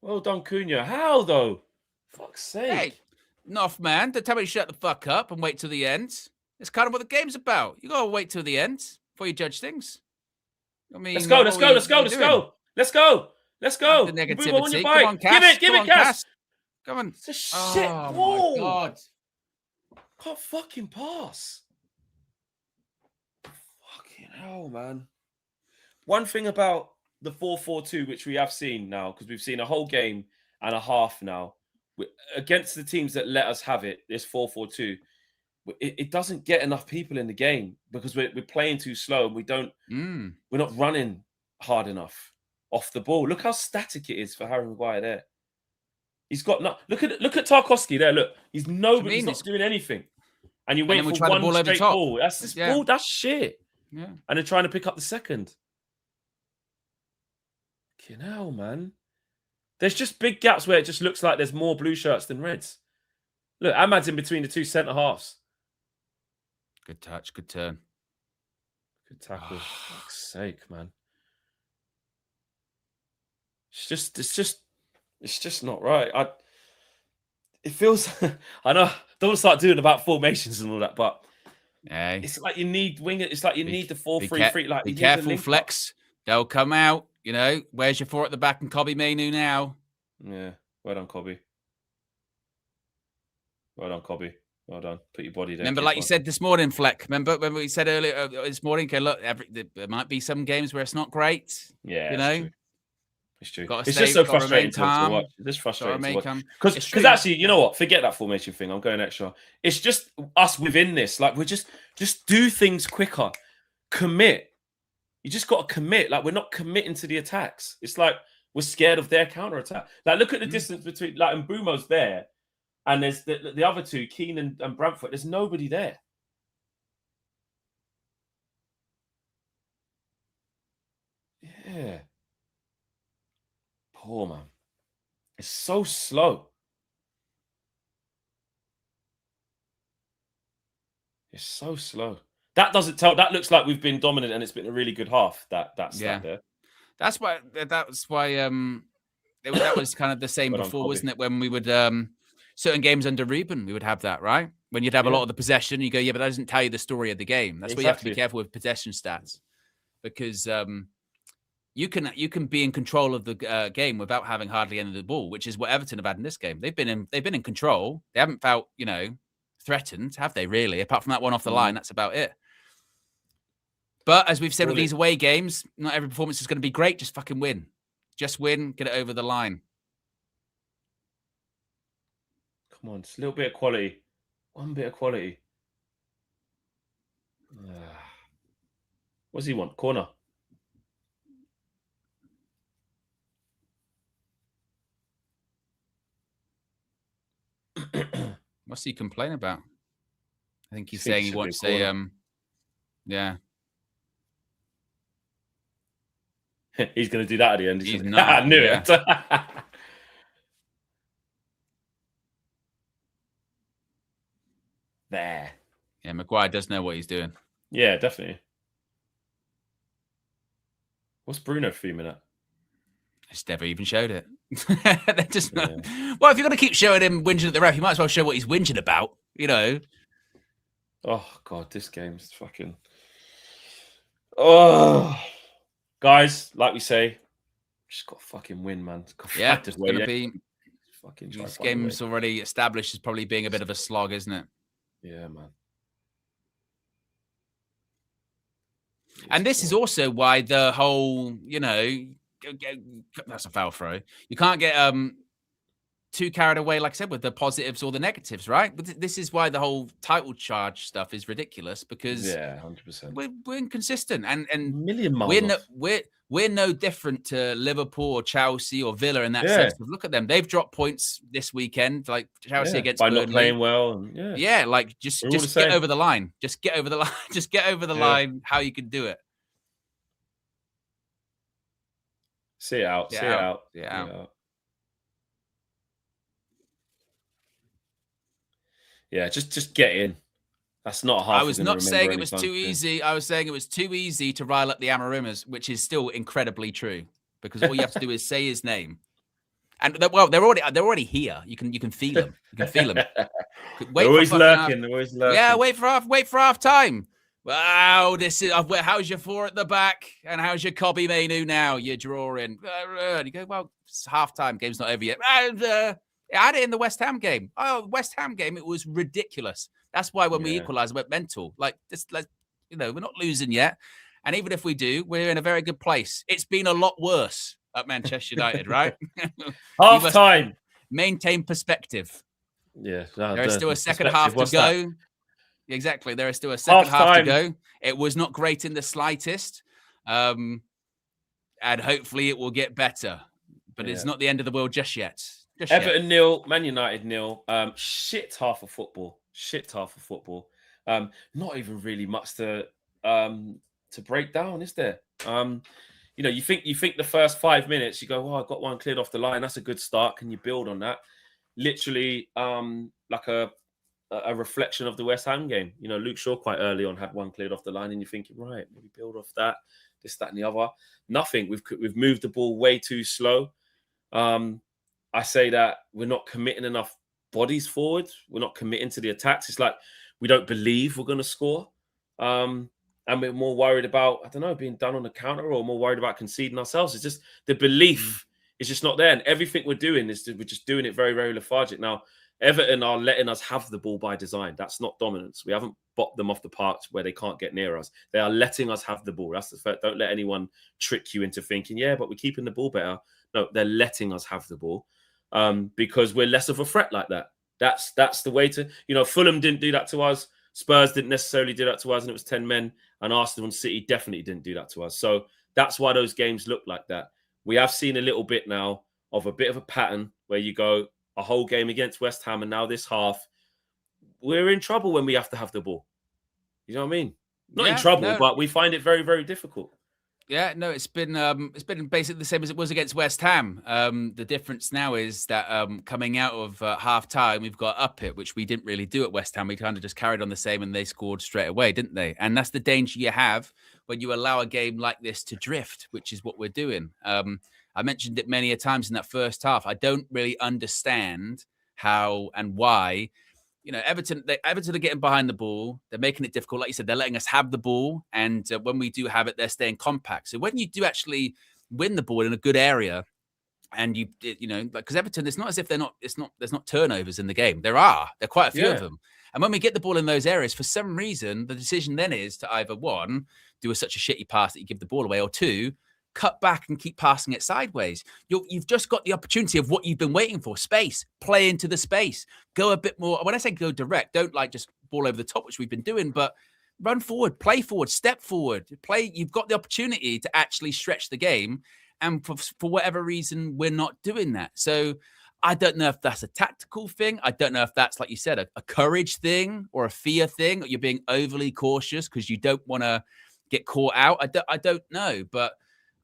Well done, Cunha. How, though? Fuck's sake. Hey, enough, man. Don't tell me to shut the fuck up and wait till the end. It's kind of what the game's about. You got to wait till the end before you judge things. I mean, let's go. Let's go. The negativity. Come on, Cass. Give it, Cass. Come on. It's a shit ball. My God. Can't fucking pass. Fucking hell, man. One thing about the 4-4-2, which we have seen now, because we've seen a whole game and a half now, against the teams that let us have it, this 4-4-2, it doesn't get enough people in the game because we're playing too slow and we're not running hard enough off the ball. Look how static it is for Harry Maguire there. He's got look at Tarkowski there. Look, he's not doing anything. And you wait for one straight ball. That's this ball. That's shit. Yeah. And they're trying to pick up the second. Fucking hell, man. There's just big gaps where it just looks like there's more blue shirts than reds. Look, Ahmad's in between the two centre halves. Good touch, good turn. Good tackle. Fuck's sake, man. It's just not right. It feels I know don't start doing about formations and all that, but it's like you need winger. It's like you need the 4-3-3. Like be careful, Flex. They'll come out. You know, where's your 4 at the back and Kobbie Mainoo now? Yeah, well done, Kobbie. Well done. Put your body there. Remember, like you said this morning, Fleck. Remember when we said earlier this morning? Okay, look, there might be some games where it's not great. Yeah, you know. It's true. It's just so frustrating to watch. It's just frustrating to watch. Because actually, you know what? Forget that formation thing. I'm going extra. It's just us within this. Like, we're just do things quicker. Commit. You just got to commit. Like, we're not committing to the attacks. It's like we're scared of their counter attack. Like, look at the distance between like Mbumo's there, and there's the other two, Keane and Bramthwaite. There's nobody there. Yeah. Poor man. It's so slow. It's so slow. That doesn't tell. That looks like we've been dominant and it's been a really good half. That's Yeah. there. That's why that was kind of the same Well done, before, Kobe. wasn't it? When we would certain games under Ruben, we would have that, right? When you'd have a lot of the possession, you go, yeah, but that doesn't tell you the story of the game. That's why you have to be careful with possession stats, because you can be in control of the game without having hardly any of the ball, which is what Everton have had in this game. They've been in control. They haven't felt, threatened, have they? Really? Apart from that one off the line, that's about it. But as we've said with these away games, not every performance is going to be great. Just fucking win. Just win. Get it over the line. Come on, just a little bit of quality. One bit of quality. What does he want? Corner. What's he complaining about? I think he's saying he wants a yeah. He's going to do that at the end. He's not. I knew it. There. Yeah, Maguire does know what he's doing. Yeah, definitely. What's Bruno fuming at? Just never even showed it. They're just not... Well, if you're going to keep showing him whinging at the ref, you might as well show what he's whinging about, Oh, God, this game's fucking... Oh... Guys, like we say, just got to fucking win, man. It's going to be. Fucking this game's already established as probably being a bit of a slog, isn't it? Yeah, man. And this is also why the whole, that's a foul throw. You can't get too carried away, like I said, with the positives or the negatives, right? But this is why the whole title charge stuff is ridiculous, because 100%. We're inconsistent, and million miles we're no different to Liverpool or Chelsea or Villa in that sense. Look at them; they've dropped points this weekend, like Chelsea against by Burnley. Not playing well. And, like just get over the line. Just get over the line. Just get over the line. How you can do it. See it out. See it out. Yeah, just get in. That's not half. I was not saying it was too easy. I was saying it was too easy to rile up the Amarumas, which is still incredibly true, because all you have to do is say his name, and they're already here. You can feel them. You can feel them. They're always lurking. They're always lurking. Yeah, wait for half time. Wow, this is how's your four at the back, and how's your Kobe Mainu now? You're drawing. And you go, well, it's half time. Game's not over yet. I had it in the West Ham game. Oh, West Ham game, it was ridiculous. That's why when we equalised, we went mental. Like this, we're not losing yet. And even if we do, we're in a very good place. It's been a lot worse at Manchester United, right? Half time. Maintain perspective. Yeah. There is still a second half to go. Exactly. There is still a second half to go. It was not great in the slightest. And hopefully it will get better. But it's not the end of the world just yet. Everton 0, Man United 0. Shit half of football. Not even really much to break down, is there? You think the first 5 minutes, you go, oh, I got one cleared off the line. That's a good start. Can you build on that? Literally, like a reflection of the West Ham game. Luke Shaw quite early on had one cleared off the line, and you're thinking, right, maybe build off that, this, that, and the other. Nothing. We've moved the ball way too slow. I say that we're not committing enough bodies forward. We're not committing to the attacks. It's like we don't believe we're going to score. And we're more worried about, I don't know, being done on the counter, or more worried about conceding ourselves. It's just the belief is just not there. And everything we're doing we're just doing it very, very lethargic. Now, Everton are letting us have the ball by design. That's not dominance. We haven't bopped them off the park where they can't get near us. They are letting us have the ball. That's the fact. Don't let anyone trick you into thinking, yeah, but we're keeping the ball better. No, they're letting us have the ball. Because we're less of a threat like that. That's the way to, Fulham didn't do that to us. Spurs didn't necessarily do that to us, and it was 10 men. And Arsenal and City definitely didn't do that to us. So that's why those games look like that. We have seen a little bit now of a bit of a pattern where you go a whole game against West Ham, and now this half, we're in trouble when we have to have the ball. You know what I mean? Not in trouble, but we find it very, very difficult. Yeah, no, it's been basically the same as it was against West Ham. The difference now is that coming out of half time, we've got up it, which we didn't really do at West Ham. We kind of just carried on the same, and they scored straight away, didn't they? And that's the danger you have when you allow a game like this to drift, which is what we're doing. I mentioned it many a times in that first half. I don't really understand how and why. Everton are getting behind the ball. They're making it difficult. Like you said, they're letting us have the ball. And when we do have it, they're staying compact. So when you do actually win the ball in a good area, and because Everton, it's not as if there's not turnovers in the game. There are quite a few of them. And when we get the ball in those areas, for some reason, the decision then is to either one, do such a shitty pass that you give the ball away, or two, cut back and keep passing it sideways. You've just got the opportunity of what you've been waiting for: space. Play into the space. Go a bit more. When I say go direct, don't like just ball over the top, which we've been doing, but run forward, play forward, step forward, play. You've got the opportunity to actually stretch the game, and for whatever reason, we're not doing that. So I don't know if that's a tactical thing. I don't know if that's, like you said, a courage thing or a fear thing. Or you're being overly cautious because you don't want to get caught out. I don't know, but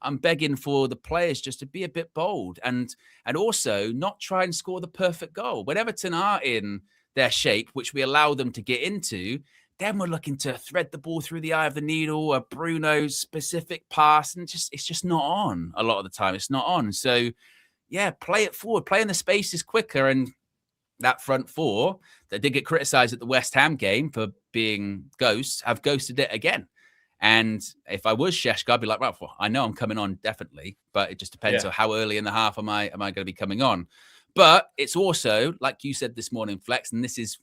I'm begging for the players just to be a bit bold and also not try and score the perfect goal. When Everton are in their shape, which we allow them to get into, then we're looking to thread the ball through the eye of the needle, a Bruno specific pass, and it's just not on a lot of the time. It's not on. So, yeah, play it forward. Play in the spaces quicker. And that front four that did get criticised at the West Ham game for being ghosts have ghosted it again. And if I was Šeško, I'd be like, well, I know I'm coming on definitely, but it just depends on how early in the half am I going to be coming on. But it's also, like you said this morning, Flex, and this is,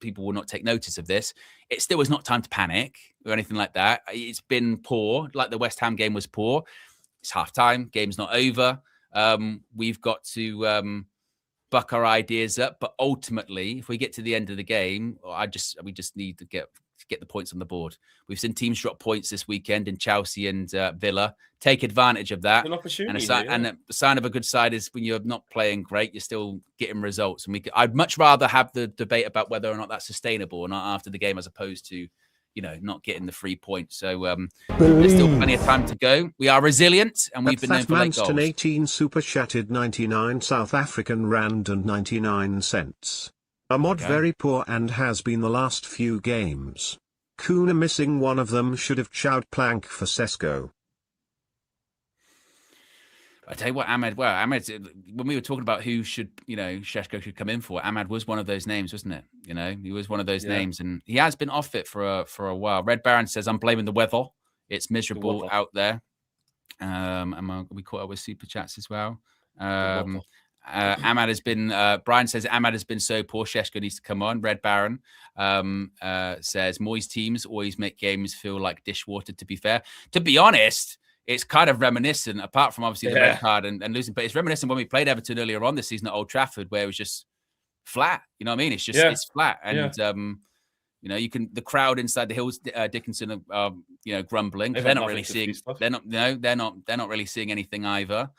people will not take notice of this. It still is not time to panic or anything like that. It's been poor, like the West Ham game was poor. It's half time, game's not over. We've got to buck our ideas up, but ultimately, if we get to the end of the game, we just need to get the points on the board. We've seen teams drop points this weekend in Chelsea and Villa. Take advantage of that. And a sign of a good side is when you're not playing great, you're still getting results. And I'd much rather have the debate about whether or not that's sustainable or not after the game, as opposed to, not getting the 3 points. So there's still plenty of time to go. We are resilient, and we've been known for late goals. 18 super chatted 99 South African rand and 99 cents. Ahmad very poor and has been the last few games. Kuna missing one of them, should have chowed plank for Šeško. I tell you what, Ahmad, when we were talking about who should, Šeško should come in for, Ahmad was one of those names, wasn't it? He was one of those names, and he has been off it for a while. Red Baron says, I'm blaming the weather. It's miserable out there. We caught up with super chats as well. Ahmad has been, Brian says Ahmad has been so poor, Šeško needs to come on. Red Baron says Moyes teams always make games feel like dishwater, to be fair. To be honest, it's kind of reminiscent, apart from obviously the red card and losing, but it's reminiscent when we played Everton earlier on this season at Old Trafford, where it was just flat. You know what I mean? It's just it's flat. And the crowd inside the Hills, Dickinson are grumbling. They're not really seeing they're not really seeing anything either.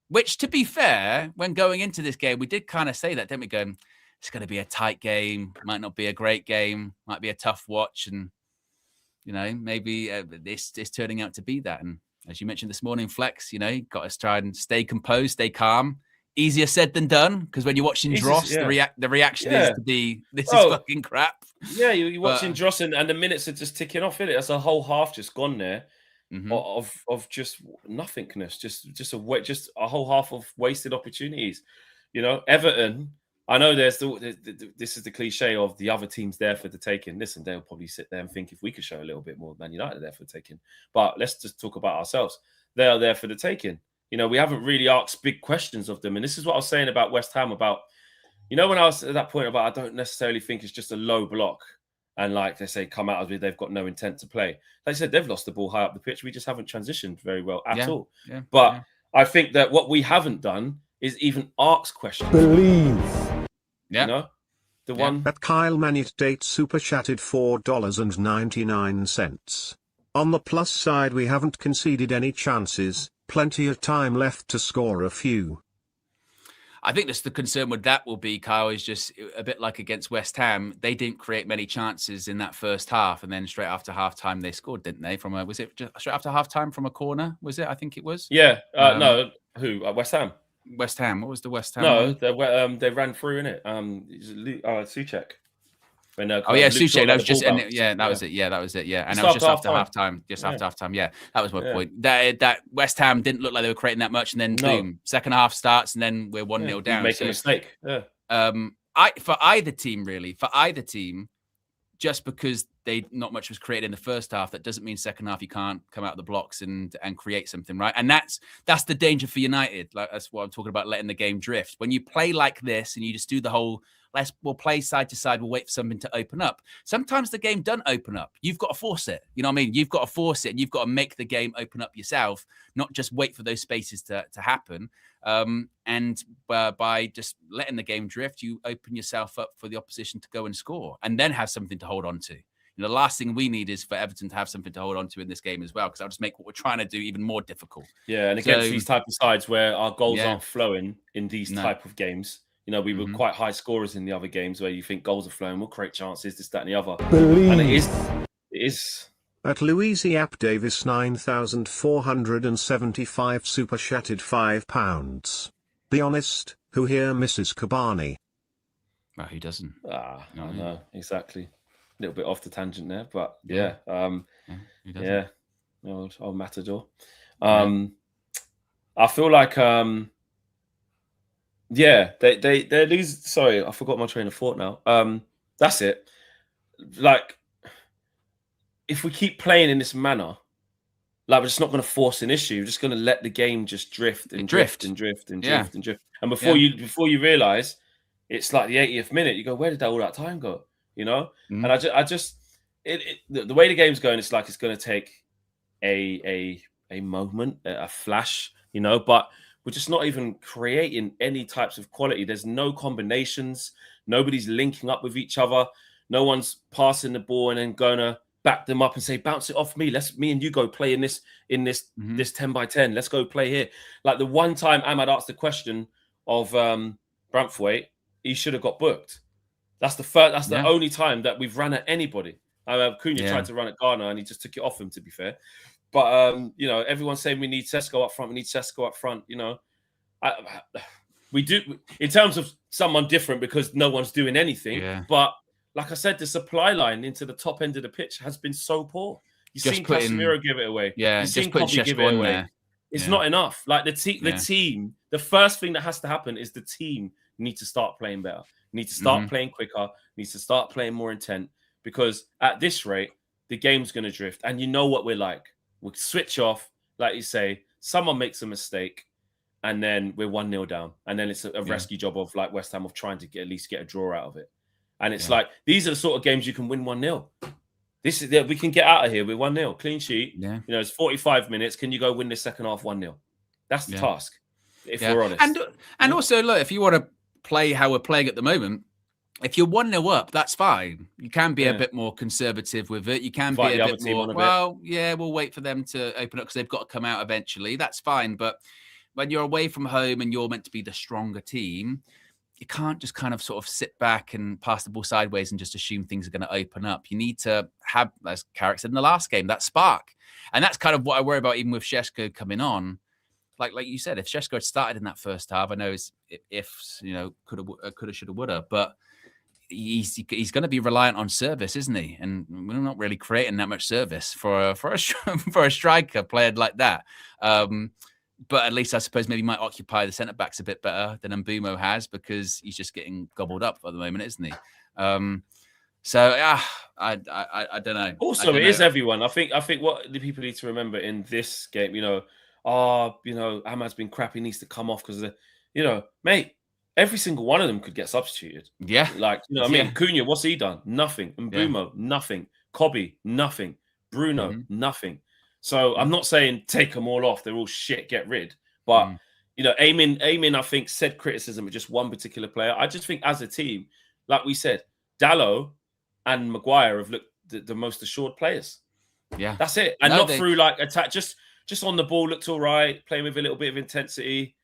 Which, to be fair, when going into this game, we did kind of say that, didn't we? Going, it's going to be a tight game, might not be a great game, might be a tough watch, and maybe this is turning out to be that. And as you mentioned this morning, Flex, got to try and stay composed, stay calm. Easier said than done, because when you're watching Dross, the reaction is to be, this is fucking crap. Yeah, you're watching Dross, and the minutes are just ticking off, innit? That's a whole half just gone there. Mm-hmm. Of just nothingness, just a whole half of wasted opportunities. Everton, I know this is the cliche of the other teams there for the taking. Listen, they'll probably sit there and think, if we could show a little bit more, Man United are there for the taking. But let's just talk about ourselves. They are there for the taking. We haven't really asked big questions of them. And this is what I was saying about West Ham, about, when I was at that point about, I don't necessarily think it's just a low block. And like they say, come out of it, they've got no intent to play. Like I said, they've lost the ball high up the pitch. We just haven't transitioned very well at all. Yeah, but I think that what we haven't done is even ask questions. Believe. Yeah. One that Kyle Manute date super chatted $4.99. On the plus side, we haven't conceded any chances. Plenty of time left to score a few. I think that's the concern with that will be, Kyle, is just a bit like against West Ham. They didn't create many chances in that first half, and then straight after half-time they scored, didn't they? Was it just straight after half-time from a corner? Was it? I think it was. Yeah. No. Who? West Ham. West Ham. What was the West Ham No, one? they ran through in it. Suchek. When, oh yeah, Suchek. That was just that was it. Yeah, that was it. Yeah, and that was just after halftime. After halftime. Yeah, that was my point. That West Ham didn't look like they were creating that much, and then boom, second half starts, and then we're 1-0 down. Make a mistake. Yeah. For either team, just because not much was created in the first half, that doesn't mean second half you can't come out of the blocks and create something, right? And that's the danger for United. Like that's what I'm talking about, letting the game drift. When you play like this and you just do the whole we'll play side to side, we'll wait for something to open up. Sometimes the game doesn't open up. You've got to force it. You know what I mean? You've got to force it, and you've got to make the game open up yourself, not just wait for those spaces to happen. And by just letting the game drift, you open yourself up for the opposition to go and score, and then have something to hold on to. The last thing we need is for Everton to have something to hold on to in this game as well, because I'll just make what we're trying to do even more difficult. Yeah, and against these type of sides where our goals aren't flowing in these type of games, we were quite high scorers in the other games where you think goals are flowing, we'll create chances, this, that, and the other. And it is. At Louise Ap Davis 9,475 super chatted £5. Be honest, who here misses Cavani? Well, who doesn't? No, exactly. A little bit off the tangent there, but yeah. Old Matador. I feel like they lose. Sorry, I forgot my train of thought now. That's it. Like, if we keep playing in this manner, like, we're just not going to force an issue. We're just going to let the game just drift and drift and drift and drift and drift. And before you realize, it's like the 80th minute. You go, where did all that time go? And I just the way the game's going, it's like it's going to take a moment, a flash, but we're just not even creating any types of quality. There's no combinations. Nobody's linking up with each other. No one's passing the ball and then going to back them up and say, bounce it off me. Me and you go play in this 10 by 10. Let's go play here. Like the one time Ahmad asked the question of Branthwaite, he should have got booked. That's the only time that we've run at anybody. Cunha tried to run at Garner and he just took it off him, to be fair. But, everyone's saying we need Sesko up front. We do in terms of someone different because no one's doing anything. Yeah. But like I said, the supply line into the top end of the pitch has been so poor. You've seen Casemiro give it away. Yeah, you've seen Kobe give it away. There. It's not enough. Like the team, the first thing that has to happen is the team need to start playing better. Need to start playing quicker. Needs to start playing more intent. Because at this rate, the game's going to drift. And you know what we're like. We'll switch off, like you say. Someone makes a mistake, and then we're 1-0 down. And then it's a rescue job of like West Ham of trying to at least get a draw out of it. And it's like, these are the sort of games you can win 1-0. We can get out of here with 1-0. Clean sheet. Yeah. It's 45 minutes. Can you go win the second half 1-0? That's the task, if we're honest. And also, look, if you want to play how we're playing at the moment, if you're 1-0 up, that's fine. You can be a bit more conservative with it. You can be a bit more, we'll wait for them to open up because they've got to come out eventually. That's fine. But when you're away from home and you're meant to be the stronger team, you can't just kind of sort of sit back and pass the ball sideways and just assume things are going to open up. You need to have, as Carrick said in the last game, that spark. And that's kind of what I worry about even with Šeško coming on. Like you said, if Šeško had started in that first half, I know it's ifs, coulda, shoulda, woulda, but he's going to be reliant on service, isn't he? And we're not really creating that much service for a striker played like that. But at least I suppose maybe might occupy the centre backs a bit better than Mbeumo has because he's just getting gobbled up at the moment, isn't he? I don't know. Also, it is everyone. I think what the people need to remember in this game, Ahmad's been crap. He needs to come off because mate, every single one of them could get substituted. Yeah, I mean, Cunha, what's he done? Nothing. Mbeumo, nothing. Kobe, nothing. Bruno, nothing. So I'm not saying take them all off. They're all shit. Get rid. But Eamon, I think said criticism of just one particular player. I just think as a team, like we said, Dalot and Maguire have looked the most assured players. Yeah, that's it. And through like attack, just on the ball looked all right, playing with a little bit of intensity.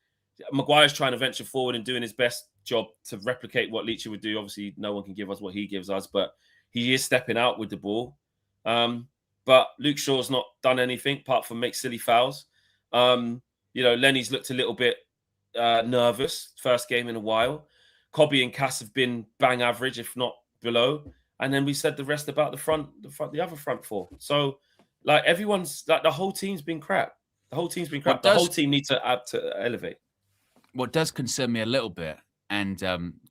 Maguire's trying to venture forward and doing his best job to replicate what Leachy would do. Obviously, no one can give us what he gives us, but he is stepping out with the ball. But Luke Shaw's not done anything apart from make silly fouls. Lenny's looked a little bit nervous, first game in a while. Cobby and Cass have been bang average, if not below. And then we said the rest about the other front four. So, like, everyone's, like, the whole team's been crap. The whole team's been crap. The whole team needs to elevate. What does concern me a little bit, and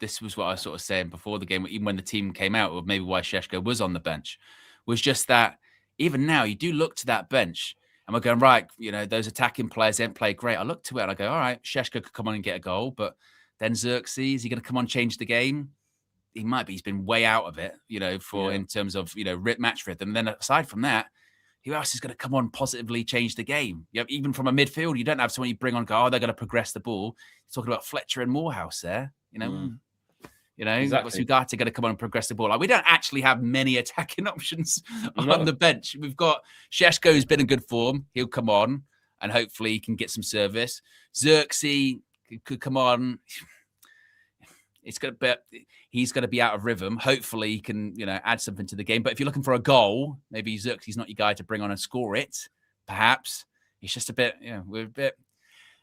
this was what I was sort of saying before the game, even when the team came out, or maybe why Šeško was on the bench, was just that even now you do look to that bench and we're going, right, those attacking players didn't play great. I look to it and I go, all right, Šeško could come on and get a goal, but then Xerxes, is he going to come on, change the game? He might be. He's been way out of it, in terms of, match rhythm. And then aside from that, who else is going to come on positively change the game? Even from a midfield, you don't have someone you bring on and go, they're going to progress the ball. You're talking about Fletcher and Morehouse there, Exactly. What's Ugarte going to come on and progress the ball? Like, we don't actually have many attacking options on the bench. We've got Šeško, who's been in good form. He'll come on and hopefully he can get some service. Xerxes could come on. He's going to be out of rhythm. Hopefully he can, add something to the game. But if you're looking for a goal, maybe Xerxes is not your guy to bring on and score it. Perhaps it's just a bit,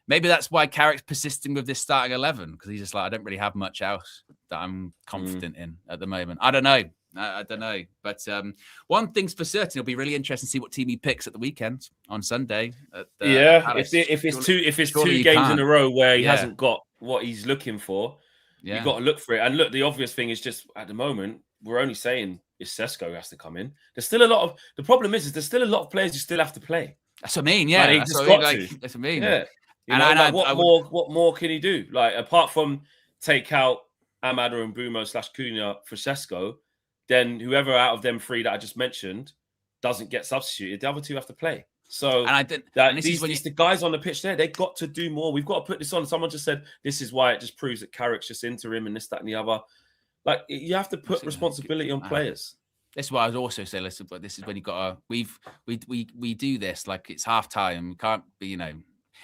maybe that's why Carrick's persisting with this starting 11, because he's just like, I don't really have much else that I'm confident in at the moment. I don't know. I don't know. But one thing's for certain, it'll be really interesting to see what team he picks at the weekend on Sunday. If it's two games in a row where he hasn't got what he's looking for, you've got to look for it. And look, the obvious thing is just at the moment, we're only saying if Šeško has to come in. There's still the problem is there's still a lot of players who still have to play. That's what I mean. Yeah. That's what I mean. Yeah. What more can he do? Like, apart from take out Amada and Bumo / Cunha for Šeško, then whoever out of them three that I just mentioned doesn't get substituted. The other two have to play. So the guys on the pitch there, they got to do more. We've got to put this on. Someone just said this is why it just proves that Carrick's just interim and this, that, and the other. Like, you have to put responsibility on players. That's what I was also saying. Listen, but this is when you got to. We do this like it's half time. We can't be,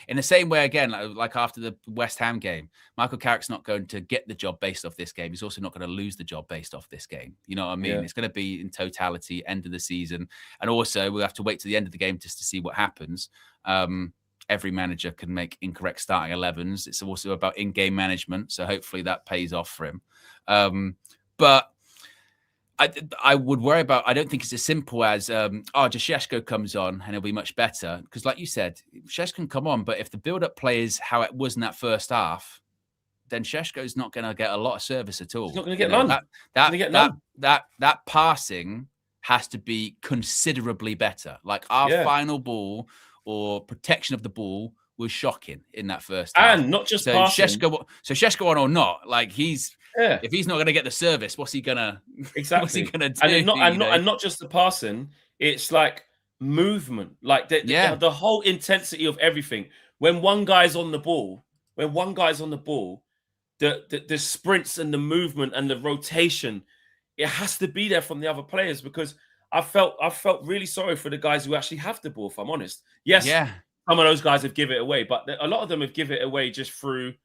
in the same way again, like after the West Ham game, Michael Carrick's not going to get the job based off this game. He's also not going to lose the job based off this game. You know what I mean? Yeah. It's going to be in totality, end of the season. And also we'll have to wait to the end of the game just to see what happens. Every manager can make incorrect starting 11s. It's also about in-game management. So hopefully that pays off for him. But I would worry about, I don't think it's as simple as, just Šeško comes on and it'll be much better. Because like you said, Šeško can come on, but if the build-up play is how it was in that first half, then Šeško's not going to get a lot of service at all. He's not going to get none. That passing has to be considerably better. Like our final ball or protection of the ball was shocking in that first half. And not just passing. Šeško on or not, like if he's not going to get the service, what's he gonna exactly? What's he gonna do? And not just the passing. It's like movement, like the whole intensity of everything. When one guy's on the ball, the sprints and the movement and the rotation, it has to be there from the other players. Because I felt really sorry for the guys who actually have the ball. If I'm honest, some of those guys have given it away, but a lot of them have given it away just through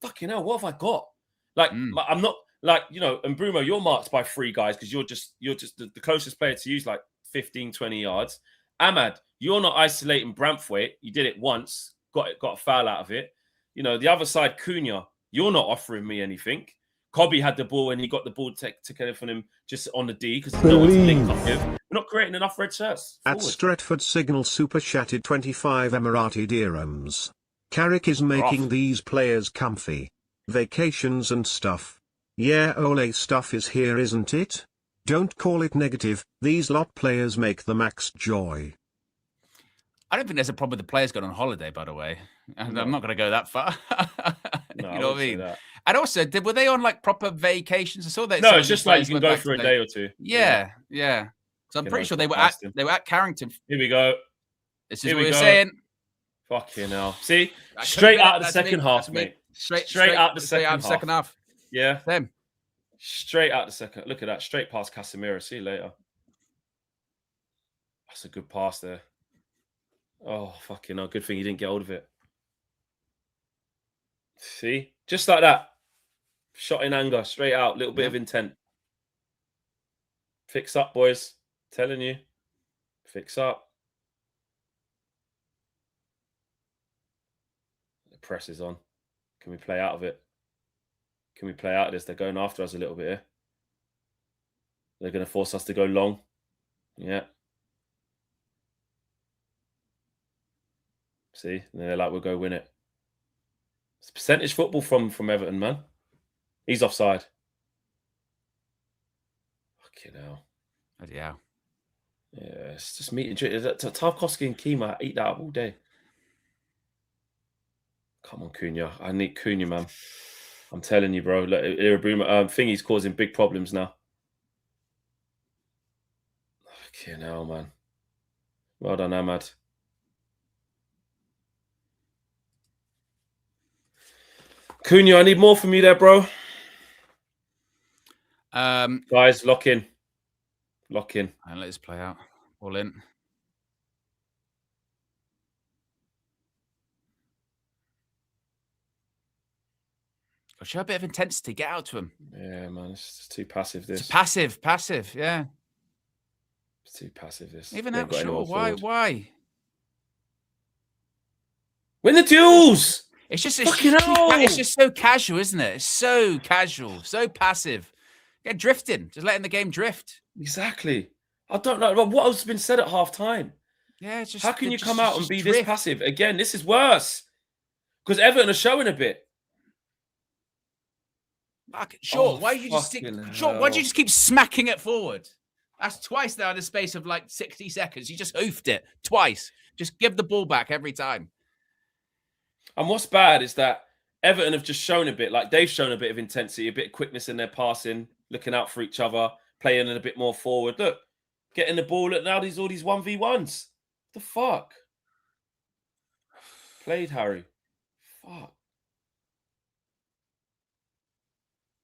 fucking hell. What have I got? Like, I'm not like, and Bruno, you're marked by 3 guys because you're just the closest player to you is like 15, 20 yards. Ahmad, you're not isolating Bramthwaite. You did it once, got a foul out of it. The other side, Cunha, you're not offering me anything. Cobby had the ball and he got the ball taken from him just on the D because no one's linked up with. We're not creating enough red shirts. At Stretford Signal super chatted 25 Emirati dirhams. Carrick is making these players comfy. Vacations and stuff. Yeah, Ole stuff is here, isn't it? Don't call it negative. These lot players make the max joy. I don't think there's a problem with the players going on holiday, by the way. And I'm not going to go that far. You know what I mean? And also, were they on like proper vacations? I saw that. No, it's just like you can go for a day or two. Yeah. So I'm pretty sure they were at Carrington. Here we go. This is what we're saying. Fucking hell. See? Straight out of the second half, mate. Straight out the second half. Yeah. Them. Straight out the second. Look at that. Straight past Casemiro. See you later. That's a good pass there. Oh, fucking hell. Good thing he didn't get hold of it. See? Just like that. Shot in anger, straight out. Little bit of intent. Fix up, boys. Telling you. Fix up. The press is on. Can we play out of it? Can we play out of this? They're going after us a little bit here. They're going to force us to go long. Yeah. See? And they're like, we'll go win it. It's percentage football from Everton, man. He's offside. Fucking hell. Yeah. Yeah, it's just meat and drink. Tarkowski and Kima eat that up all day. Come on, Cunha. I need Cunha, man. I'm telling you, bro. Look, Thingy's causing big problems now. Fucking hell, man. Well done, Ahmad. Cunha, I need more from you there, bro. Guys, lock in. Lock in. And let this play out. All in. Show a bit of intensity. Get out to him. Yeah, man. It's just too passive, this. It's passive. Yeah. It's too passive, this. Even out, sure. Why? Win the duels! It's just so casual, isn't it? It's so casual, so passive. Get drifting. Just letting the game drift. Exactly. I don't know what has been said at half time. Yeah, it's just how can you come out and be this passive again? This is worse because Everton are showing a bit. Sure. Why do you just keep smacking it forward? That's twice now in the space of like 60 seconds. You just hoofed it twice. Just give the ball back every time. And what's bad is that Everton have just shown a bit, like they've shown a bit of intensity, a bit of quickness in their passing, looking out for each other, playing a bit more forward. Look, getting the ball. Look, now all these 1v1s. The fuck? Played, Harry. Fuck.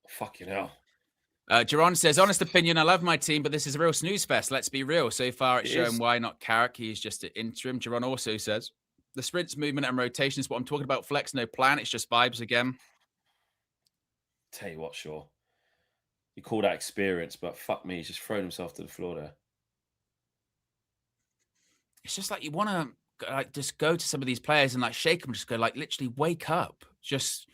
Fucking hell. Jerron says, honest opinion, I love my team, but this is a real snooze fest. Let's be real. So far, it's shown why not Carrick. He's just an interim. Jerron also says, the sprints, movement, and rotation is what I'm talking about. Flex, no plan. It's just vibes again. Tell you what, Shaw. You call that experience, but fuck me, he's just thrown himself to the floor there. It's just like you want to just go to some of these players and like shake them, just go like literally wake up. Just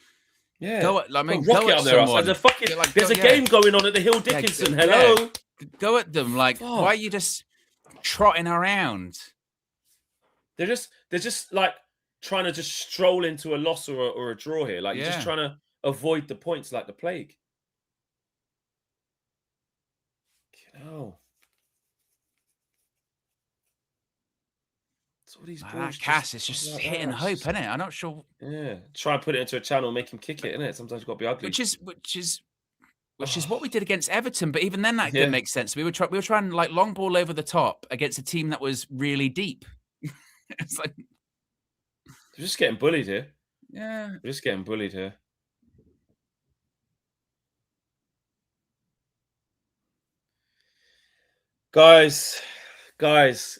go at someone. There's a game going on at the Hill Dickinson. Hello. Go at them. Like, why are you just trotting around? They're just like trying to just stroll into a loss or a draw here. Like you're just trying to avoid the points like the plague. Oh. So these balls Cass is just like hitting hope, isn't it? I'm not sure. Yeah, try and put it into a channel, make him kick it, isn't it? Sometimes you've got to be ugly. Which is what we did against Everton, but even then that didn't make sense. We were trying like long ball over the top against a team that was really deep. It's like they're just getting bullied here. Yeah, they're just getting bullied here. Guys,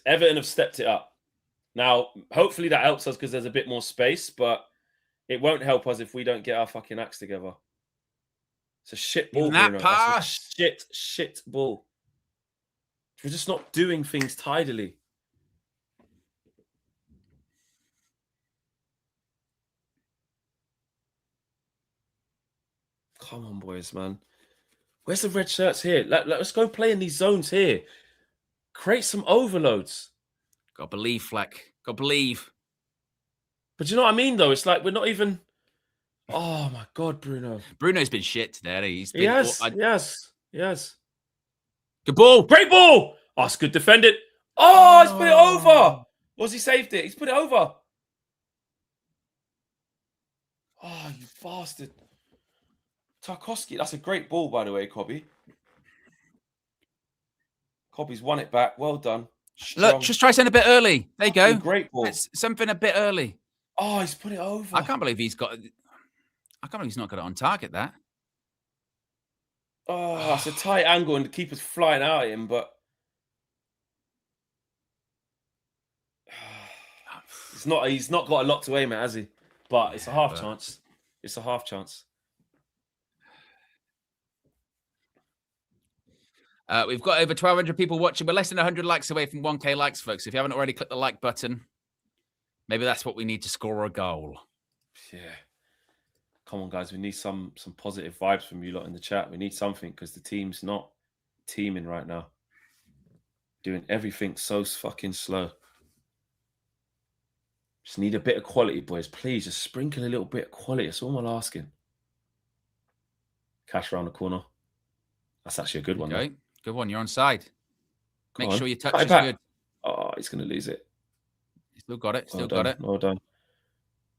Everton have stepped it up. Now, hopefully that helps us because there's a bit more space, but it won't help us if we don't get our fucking acts together. It's a shit ball. That pass. Shit ball. We're just not doing things tidily. Come on, boys, man. Where's the red shirts here? Let's go play in these zones here. Create some overloads. Gotta believe, Fleck. Gotta believe. But you know what I mean, though? It's like we're not even... Oh, my God, Bruno. Bruno's been shit today. Yes. Good ball. Great ball. Oh, it's good defended. Oh, he's put it over. Was he saved it? He's put it over. Oh, you bastard. Tarkowski. That's a great ball, by the way, Cobby. Cobby's won it back. Well done. Strong. Look, just try something a bit early. There you go. Great ball. It's something a bit early. Oh, he's put it over. I can't believe he's not got it on target, that. Oh, it's a tight angle and the keeper's flying out at him, but he's not got a lot to aim at, has he? But it's a half chance. It's a half chance. We've got over 1,200 people watching. We're less than 100 likes away from 1K likes, folks. If you haven't already clicked the like button, maybe that's what we need to score a goal. Yeah. Come on, guys. We need some positive vibes from you lot in the chat. We need something because the team's not teaming right now. Doing everything so fucking slow. Just need a bit of quality, boys. Please, just sprinkle a little bit of quality. That's all I'm asking. Cash around the corner. That's actually a good one. Okay. Good one. You're on side. Make sure your touch is back. good. Oh, he's going to lose it. Still got it. Still Well got done. it. Well done.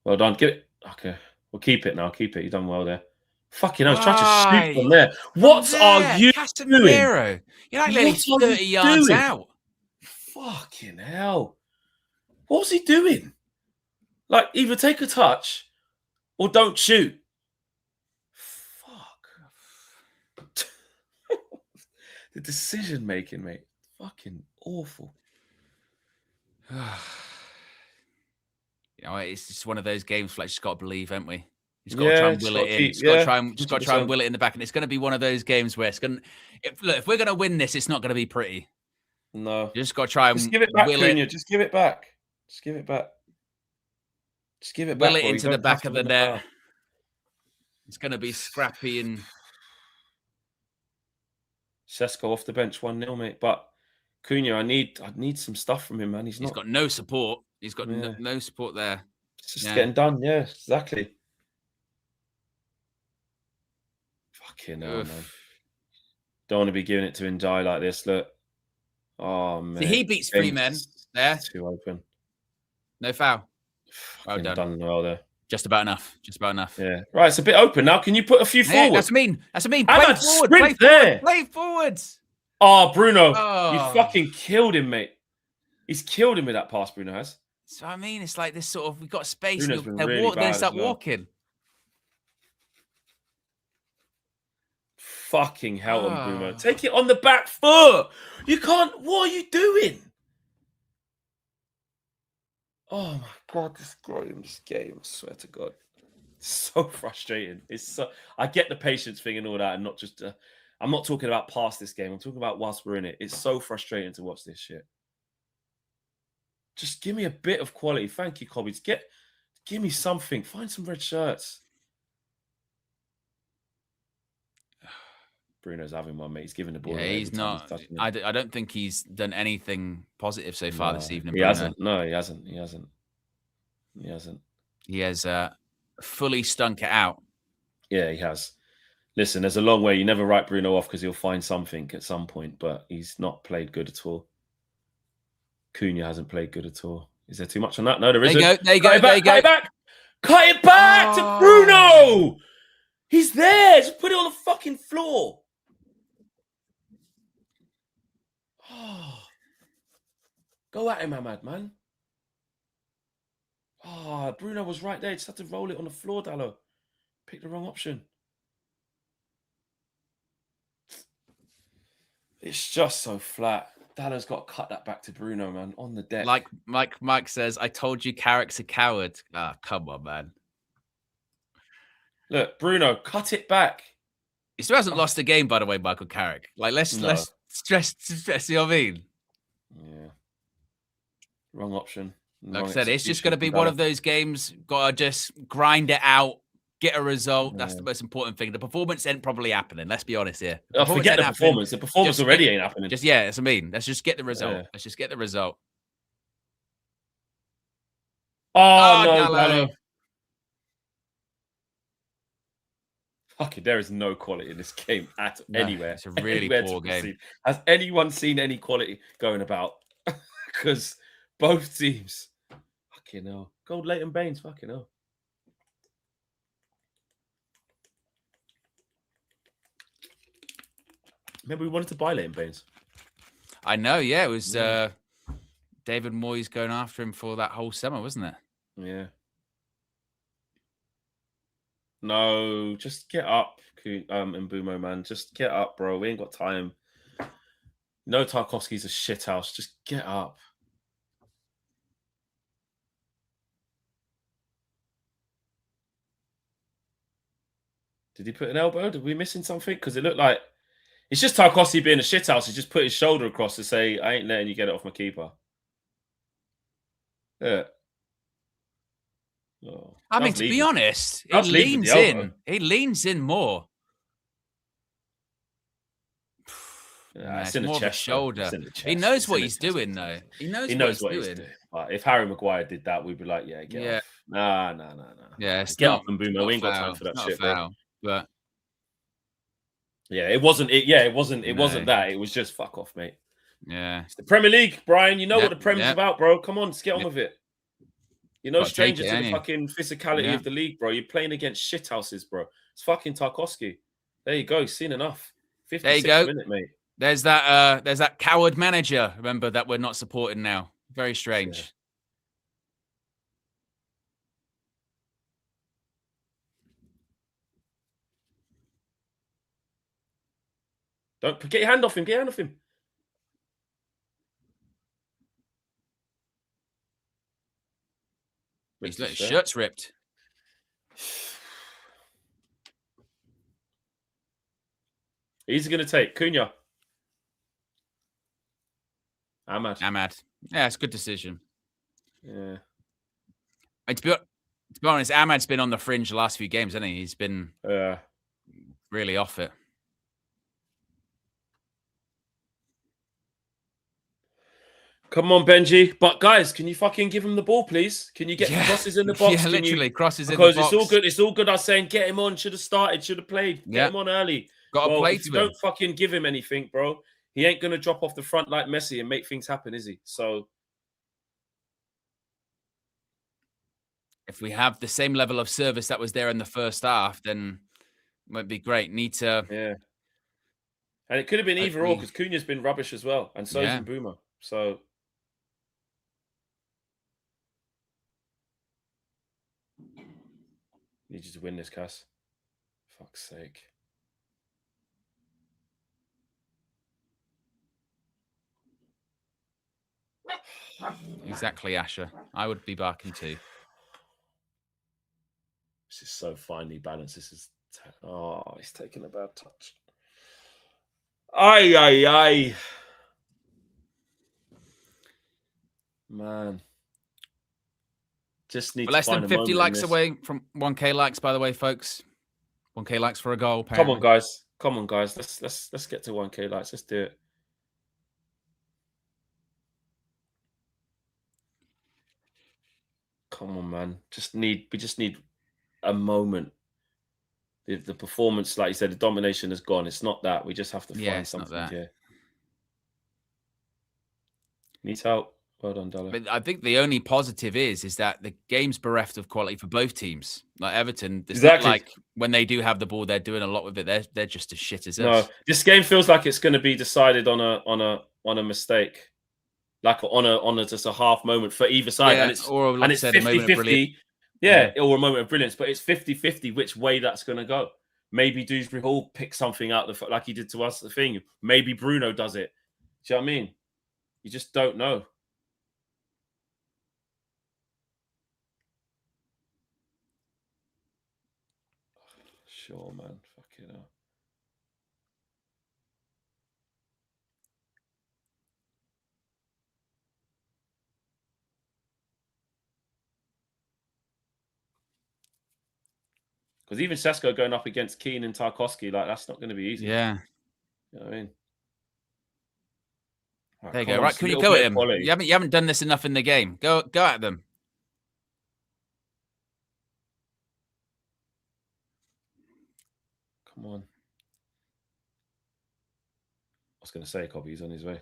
Well done. Give it. Okay. We'll keep it now. Keep it. You've done well there. Fucking hell, I was trying to shoot from there. What are you doing? You're like nearly 30 yards out. Fucking hell. What was he doing? Like, either take a touch or don't shoot. Fuck. The decision making, mate. Fucking awful. You know, it's just one of those games Fletch just got to believe, haven't we? He's got to try and will it in. Just got to try and will it in the back. And it's going to be one of those games where it's going to... Look, if we're going to win this, it's not going to be pretty. No. You just got to try and just give it back, Cunha. Just give it back. Just give it back. Just give it back. Will it into the back of the net. It's going to be scrappy and... Sesko off the bench 1-0, mate. But Cunha, I need some stuff from him, man. He's got no support. He's got no support there. It's just getting done. Yeah, exactly. Fucking hell, man. Don't want to be giving it to Ndiaye like this. Look. Oh, man. He beats 3 men there. Too open. No foul. Well done. Done well there. Just about enough. Just about enough. Yeah. Right, it's a bit open now. Can you put a few forward? That's what I mean. Play forward. Play forwards. Oh, Bruno. You fucking killed him, mate. He's killed him with that pass, Bruno has. So I mean, it's like this sort of, we've got space. Bruno's been really bad they start as well. walking. Fucking hell on Bruno. Take it on the back foot. You can't. What are you doing? Oh my God, this game, I swear to God. It's so frustrating. I get the patience thing and all that, and not just I'm not talking about past this game. I'm talking about whilst we're in it. It's so frustrating to watch this shit. Just give me a bit of quality. Thank you, Cobbies. Give me something. Find some red shirts. Bruno's having one, mate. He's giving the ball. Yeah, he's not. I don't think he's done anything positive so far this evening. He hasn't. No, he hasn't. He has fully stunk it out. Yeah, he has. Listen, there's a long way. You never write Bruno off because he'll find something at some point, but he's not played good at all. Cunha hasn't played good at all. Is there too much on that? No, there isn't. There you go. Cut it back to Bruno. He's there. Just put it on the fucking floor. Oh. Go at him, Ahmad, man. Oh, Bruno was right there. Just had to roll it on the floor, Dallo. Pick the wrong option. It's just so flat. Dallo's got to cut that back to Bruno, man, on the deck. Like Mike says, I told you Carrick's a coward. Ah, come on, man. Look, Bruno, cut it back. He still hasn't lost a game, by the way, Michael Carrick. Like, let's stress, you know what I mean? Yeah. Wrong option. Like I said, it's just going to be one of those games. Got to just grind it out, get a result. That's the most important thing. The performance ain't probably happening. Let's be honest here. Forget the performance. The performance already ain't happening. That's what I mean. Let's just get the result. Yeah. Let's just get the result. Oh no, Dallo. Fucking, there is no quality in this game anywhere. It's a really poor game. Has anyone seen any quality going about? Because both teams, fucking hell. Gold Leighton Baines, fucking hell. Remember, we wanted to buy Leighton Baines. I know, yeah. It was David Moyes going after him for that whole summer, wasn't it? Yeah. No, just get up, Mbumo, man. Just get up, bro. We ain't got time. No, Tarkovsky's a shithouse. Just get up. Did he put an elbow? Did we missing something? Because it looked like it's just Tarkowski being a shithouse. He just put his shoulder across to say, "I ain't letting you get it off my keeper." Yeah. Oh, I mean, to be honest, he That's lead with leans the elbow. in. He leans in more. Yeah, it's it's in the more of a chest, though. shoulder. It's in the He chest. knows It's what in the he's chest. doing, though. He knows, He knows what he's doing. But if Harry Maguire did that, we'd be like, "Yeah, get off." Nah. Yeah, it's Get not, off and Boomer. We ain't got time for that shit, bro. But yeah, it wasn't. It wasn't No. that. It was just fuck off, mate. yeah, It's the Premier League, Brian. You know what Yep, the Premier's yep. about, bro. Come on, let's get on with it. You're no Gotta take stranger it, to ain't the you? fucking physicality Yeah. of the league, bro. You're playing against shithouses, bro. It's fucking Tarkowski. There you go. You've seen enough. 56th There you go. minute, mate. There's that coward manager. Remember that we're not supporting now. Very strange. Yeah. Don't get your hand off him. Get your hand off him. His shirt's ripped. Easy going to take Cunha. Ahmad. Yeah, it's a good decision. Yeah. And to be honest, Ahmad's been on the fringe the last few games, hasn't he? He's been really off it. Come on, Benji. But guys, can you fucking give him the ball, please? Can you get crosses in the box? Yeah, literally crosses in the box. box. Because it's all good. It's all good. I was saying, get him on. Should have started. Should have played. Get him on early. Got to play if you to him. don't fucking give him anything, bro, he ain't gonna drop off the front like Messi and make things happen, is he? So if we have the same level of service that was there in the first half, then it might be great. Need to. Yeah. And it could have been either or because Cunha's been rubbish as well, and so's Mbeumo. So need you to win this, Cass. Fuck's sake. Exactly, Asher. I would be barking too. This is so finely balanced. This is he's taking a bad touch. Aye. Man. Just need We're less to find than 50 likes away from 1K likes, by the way, folks. 1K likes for a goal. Apparently. Come on, guys. Let's get to 1K likes. Let's do it. Come on, man. We just need a moment. The performance, like you said, the domination is gone. It's not that. We just have to find something here. Needs help. Well done, Dollar. But I think the only positive is that the game's bereft of quality for both teams. Like Everton, it's not like when they do have the ball, they're doing a lot with it. They're just as shit as us. No, this game feels like it's going to be decided on a mistake, like on just a half moment for either side, and it's 50-50. Yeah, or a moment of brilliance, but it's 50-50 which way that's going to go. Maybe Dewsbury Hall picks something out like he did to us. The thing, maybe Bruno does it. Do you know what I mean? You just don't know. Sure, man. Fuck it up. Because even Sesko going up against Keane and Tarkowski, like that's not going to be easy. Yeah. You know what I mean? Right, there you go. Right, can you go at him? You haven't done this enough in the game. Go at them. Come on. I was going to say, Cobby's on his way.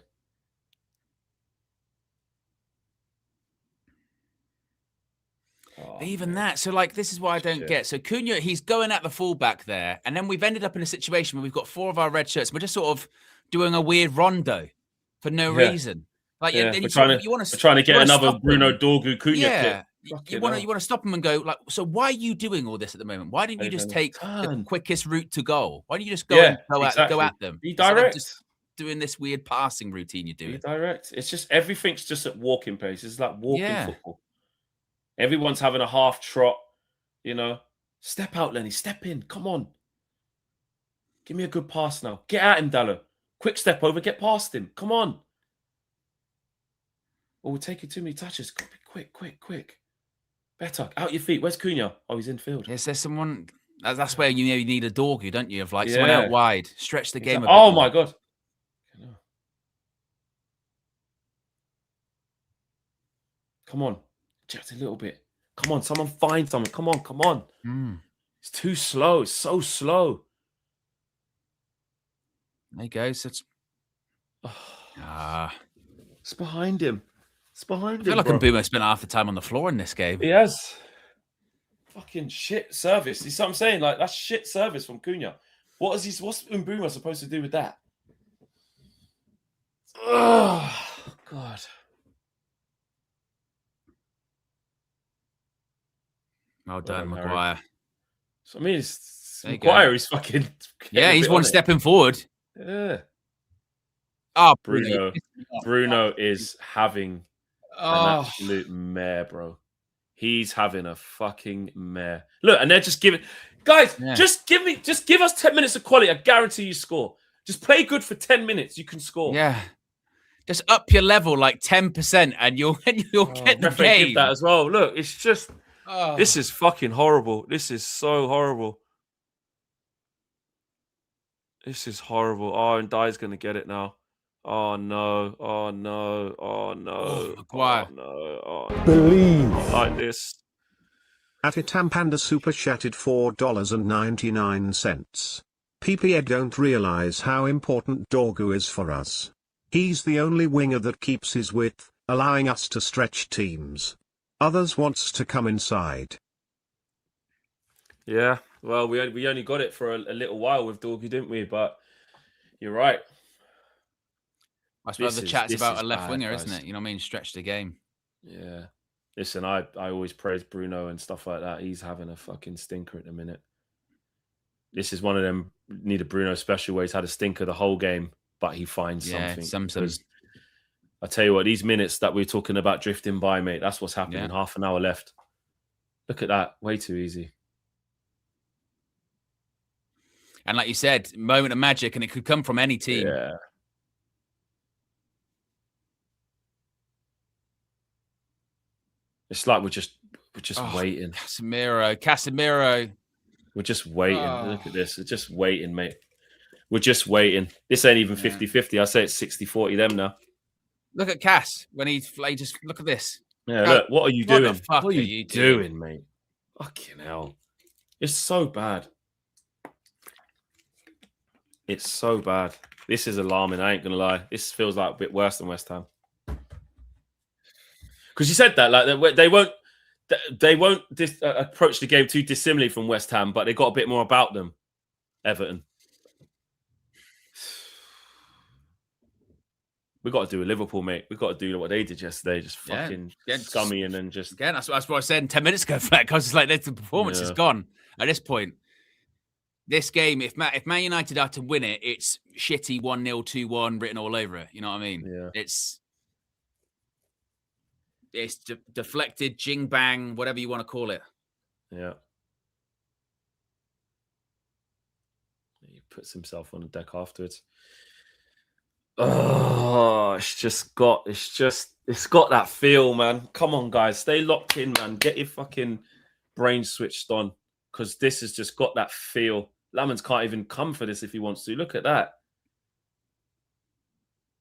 Oh, even that. So, like, this is what I don't get. So, Cunha, he's going at the fullback there. And then we've ended up in a situation where we've got 4 of our red shirts. We're just sort of doing a weird rondo for no reason. Like, we're trying to get another Bruno Dorgu Cunha clip. You want to stop him and go, like, so why are you doing all this at the moment? Why didn't you just take the quickest route to goal? Why don't you just go at them? Be direct. Just doing this weird passing routine you're doing. Be direct. It's just everything's just at walking pace. It's like walking football. Everyone's having a half trot, you know. Step out, Lenny. Step in. Come on. Give me a good pass now. Get at him, Dallo. Quick step over, get past him. Come on. Oh, we're taking too many touches. Quick. Better. Out your feet. Where's Cunha? Oh, he's in field. Is there someone... That's where you need a doggy, don't you? Of like someone out wide. Stretch the game a bit Oh, more. my God. Come on. Just a little bit. Come on, someone find something. Come on. It's too slow. It's so slow. There you go. So it's behind him. It's behind him. I feel like Mbeumo spent half the time on the floor in this game. He has. Fucking shit service. You see what I'm saying? Like, that's shit service from Cunha. What's Mbeumo supposed to do with that? Oh, God. Well done, Maguire. So, I mean, Maguire is fucking... Yeah, he's one stepping forward. Yeah. Oh, Bruno is having an absolute mare, bro. He's having a fucking mare. Look, and they're just giving... Guys, just give us 10 minutes of quality. I guarantee you score. Just play good for 10 minutes. You can score. Yeah. Just up your level like 10% and you'll get the game. Give that as well. Look, it's just... This is fucking horrible. This is so horrible. This is horrible. Oh, and Dye's going to get it now. Oh, no. Oh, no. Oh, no. Maguire. Oh, no. Oh, no. Believe. Not like this. At Itam Panda super chatted $4.99. PPA don't realize how important Dorgu is for us. He's the only winger that keeps his width, allowing us to stretch teams. Others wants to come inside. Yeah, well, we only got it for a little while with Dorgu, didn't we? But you're right. I suppose the chat's about a left winger, isn't it? You know what I mean? Stretch the game. Yeah. Listen, I always praise Bruno and stuff like that. He's having a fucking stinker at the minute. This is one of them need a Bruno special where he's had a stinker the whole game, but he finds something. I tell you what, these minutes that we're talking about drifting by, mate, that's what's happening. Yeah. Half an hour left. Look at that. Way too easy. And like you said, moment of magic, and it could come from any team. Yeah. It's like we're just waiting. Casemiro. We're just waiting. Look at this. We're just waiting, mate. We're just waiting. This ain't even 50-50. I say it's 60-40 them now. Look at Cass when he just look at this. Yeah, look, what are you doing? What are you doing, mate? Fucking hell. It's so bad. It's so bad. This is alarming, I ain't gonna lie. This feels like a bit worse than West Ham. Because you said that, like they won't approach the game too dissimilarly from West Ham, but they got a bit more about them. Everton. We got to do a Liverpool, mate. We got to do what they did yesterday, just fucking scummy, and then just again. That's what I said 10 minutes ago. Fleck, I was just like, the performance is gone at this point. This game, if Man United are to win it, it's shitty 1-0, 2-1 written all over it. You know what I mean? Yeah. It's deflected, jing bang, whatever you want to call it. Yeah. He puts himself on the deck afterwards. Oh, it's got that feel, man. Come on, guys. Stay locked in, man. Get your fucking brain switched on. Because this has just got that feel. Lamans can't even come for this if he wants to. Look at that.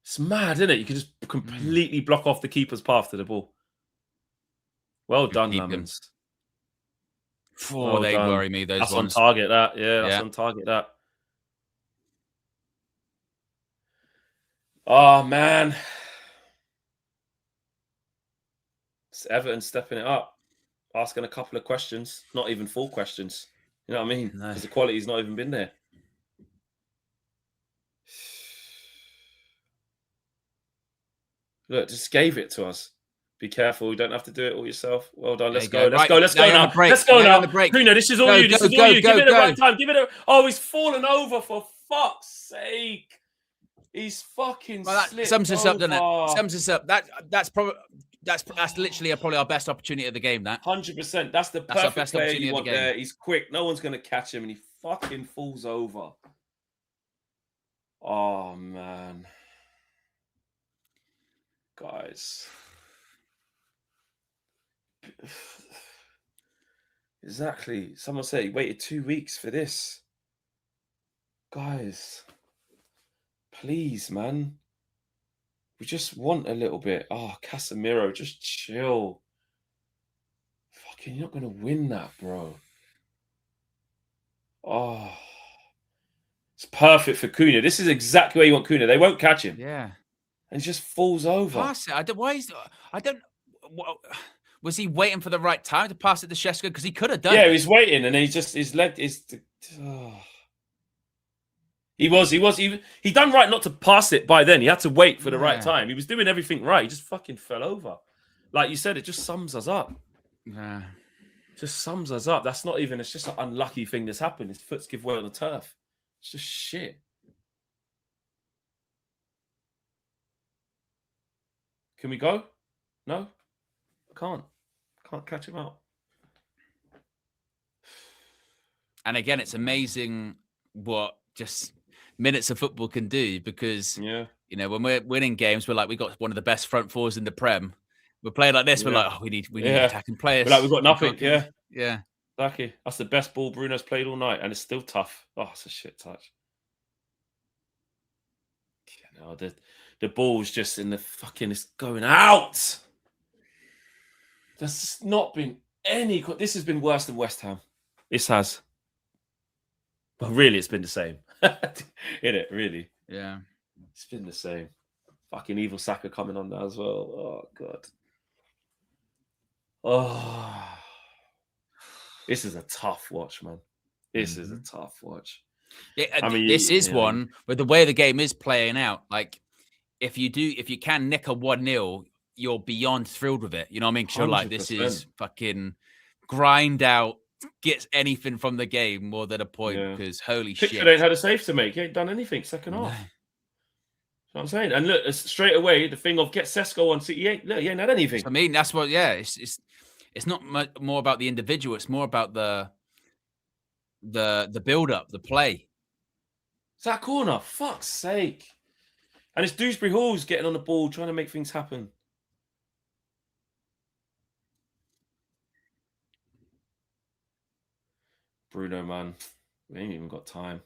It's mad, isn't it? You can just completely block off the keeper's path to the ball. Well done, Lamans. Oh, they worry me, those that's ones. On target, that. Yeah, that's on target, that. Oh, man. It's Everton stepping it up. Asking a couple of questions. Not even full questions. You know what I mean? Because the quality's not even been there. Look, just gave it to us. Be careful. You don't have to do it all yourself. Well done. Let's go. Let's go. Let's go now. Let's go now. Bruno, this is all you. This is all you. Give it the right time. Give it a... Oh, he's fallen over, for fuck's sake. He's fucking slipped sums us up, doesn't it? over. Sums us up. That's literally probably our best opportunity of the game. That 100%. That's the our perfect best player opportunity you of want the game. there. He's quick. No one's going to catch him, and he fucking falls over. Oh, man. Guys. Exactly. Someone said he waited 2 weeks for this. Guys. Please, man. We just want a little bit. Oh, Casemiro, just chill. Fucking, you're not going to win that, bro. Oh. It's perfect for Cunha. This is exactly where you want Cunha. They won't catch him. Yeah. And he just falls over. Pass it. I don't. Was he waiting for the right time to pass it to Shesko? Because he could have done it. Yeah, he's waiting, and he's just his leg is. Oh. He done right not to pass it by then. He had to wait for the right time. He was doing everything right. He just fucking fell over. Like you said, it just sums us up. Yeah. Just sums us up. That's not even. It's just an unlucky thing that's happened. His foot's give way on the turf. It's just shit. Can we go? No, I can't. Can't catch him out. And again, it's amazing what just minutes of football can do, because you know, when we're winning games, we're like, we got one of the best front fours in the Prem. We're playing like this, we're like, oh, we need attacking players. We're like, we've got nothing. Yeah. Exactly. That's the best ball Bruno's played all night, and it's still tough. Oh, it's a shit touch. You know, the ball's just in the fucking. It's going out. There's not been any. This has been worse than West Ham. This has. But really, it's been the same. Isn't it? Really? Yeah. It's been the same. Fucking evil Saka coming on now as well. Oh, God. Oh. This is a tough watch, man. This is a tough watch. Yeah, I mean, this is one where the way the game is playing out, like, if you can nick a 1-0, you're beyond thrilled with it. You know what I mean? Because like, this is fucking grind out, gets anything from the game more than a point, because holy shit. Pickford ain't had a save to make. He ain't done anything second half. That's what I'm saying. And look, straight away, the thing of get Sesko on, he ain't had anything. I mean, that's what, it's not more about the individual. It's more about the build-up, the play. It's that corner. Fuck's sake. And it's Dewsbury Hall's getting on the ball, trying to make things happen. Bruno, man. We ain't even got time.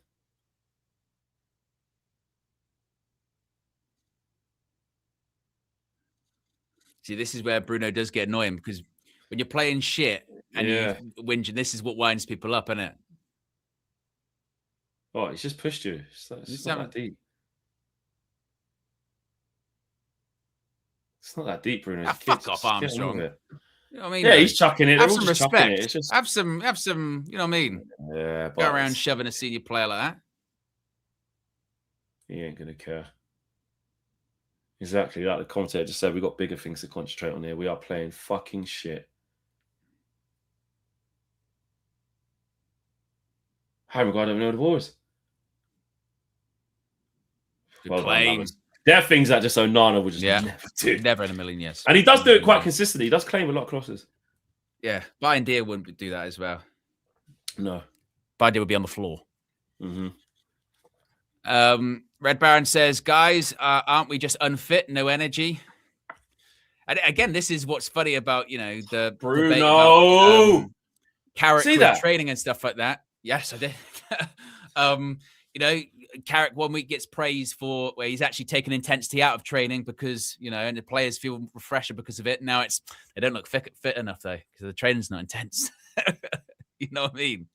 See, this is where Bruno does get annoying, because when you're playing shit and you're whinging, this is what winds people up, isn't it? Oh, he's just pushed you. It's not that deep. It's not that deep, Bruno. Fuck off, Armstrong. You know what I mean? Yeah, he's chucking it. Have some respect. Have some, you know what I mean? Yeah, go around shoving a senior player like that. He ain't going to care. Exactly. Like the commentator just said, we've got bigger things to concentrate on here. We are playing fucking shit. Harry, I don't know what the ball is. Good claim. There are things that just Onana would just never do. Never in a million years. And he does do it quite consistently. He does claim a lot of crosses. Yeah. Bayern Deer wouldn't do that as well. No. Bayern Deer would be on the floor. Mm-hmm. Red Baron says, guys, aren't we just unfit? No energy? And again, this is what's funny about, you know, the Bruno about, character training and stuff like that. Yes, I did. You know, Carrick 1 week gets praised for where he's actually taken intensity out of training because, you know, and the players feel refresher because of it. Now they don't look fit enough though, because the training's not intense. You know what I mean?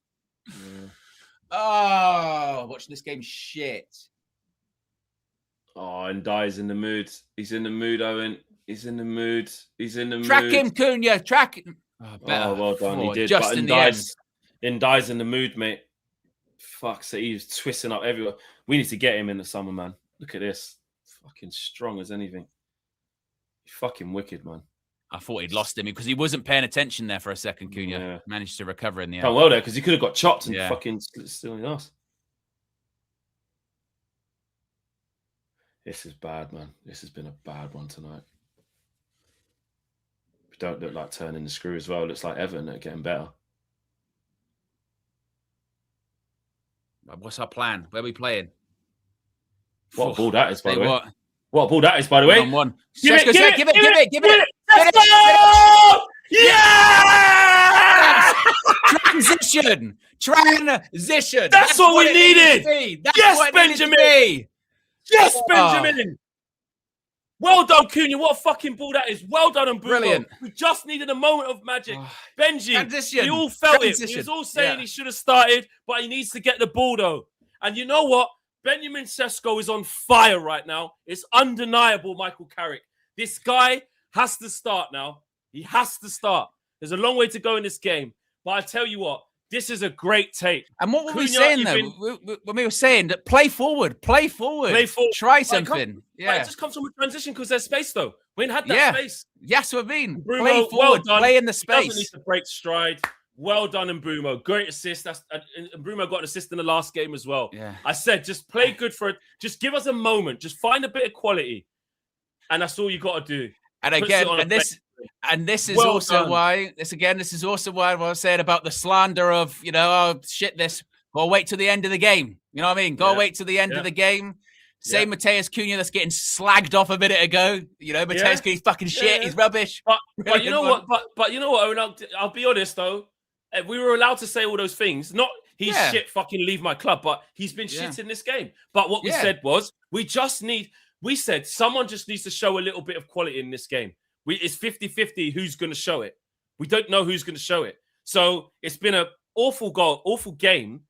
Yeah. Oh, watching this game shit. Oh, and Dye's in the mood. He's in the mood, Owen. He's in the mood. He's in the mood. Track him, Cunha. Track him. Oh, well done. He did. Just but in the end. Dye's in the mood, mate. Fuck, so he's twisting up everywhere. We need to get him in the summer, man. Look at this. Fucking strong as anything. He's fucking wicked, man. I thought he'd lost him because he wasn't paying attention there for a second, Cunha. Yeah. Managed to recover in the end. Done well there, because he could have got chopped and fucking still in us. This is bad, man. This has been a bad one tonight. We don't look like turning the screw as well. It looks like Everton are getting better. What's our plan? Where are we playing? What a ball that is, by the way. What? What a ball that is, by the way. 1-on-1. Give it. Let's go! Yeah! Transition. That's what we needed. Yes, Benjamin. Yes, Benjamin. Well done, Cunha. What a fucking ball that is. Well done, and Bruno. Brilliant. We just needed a moment of magic. Benji, Transition. we all felt it. Transition. We was all saying he should have started, but he needs to get the ball, though. And you know what? Benjamin Sesko is on fire right now. It's undeniable, Michael Carrick. This guy has to start now. He has to start. There's a long way to go in this game. But I tell you what, this is a great tape. And what were we saying, though? When we were saying that play forward. Try something. It just comes from a transition because there's space, though. We ain't had that space. Yes, what I mean. Bruno, play forward. Well play in the He doesn't space. need to break stride. Well done, and Bruno. Great assist. And Bruno got an assist in the last game as well. Yeah. I said, just play good for it. Just give us a moment. Just find a bit of quality. And that's all you got to do. And again, this is also why I was saying about the slander of, go wait till the end of the game. You know what I mean? Wait till the end of the game. Same Mateus Cunha that's getting slagged off a minute ago. Mateus Cunha's fucking shit. He's rubbish. But you know what? But you know what, Owen? I'll be honest though. We were allowed to say all those things. Not he's shit, fucking leave my club, but he's been shit in this game. But what we said was we said someone just needs to show a little bit of quality in this game. It's 50-50 who's going to show it. We don't know who's going to show it. So it's been an awful game,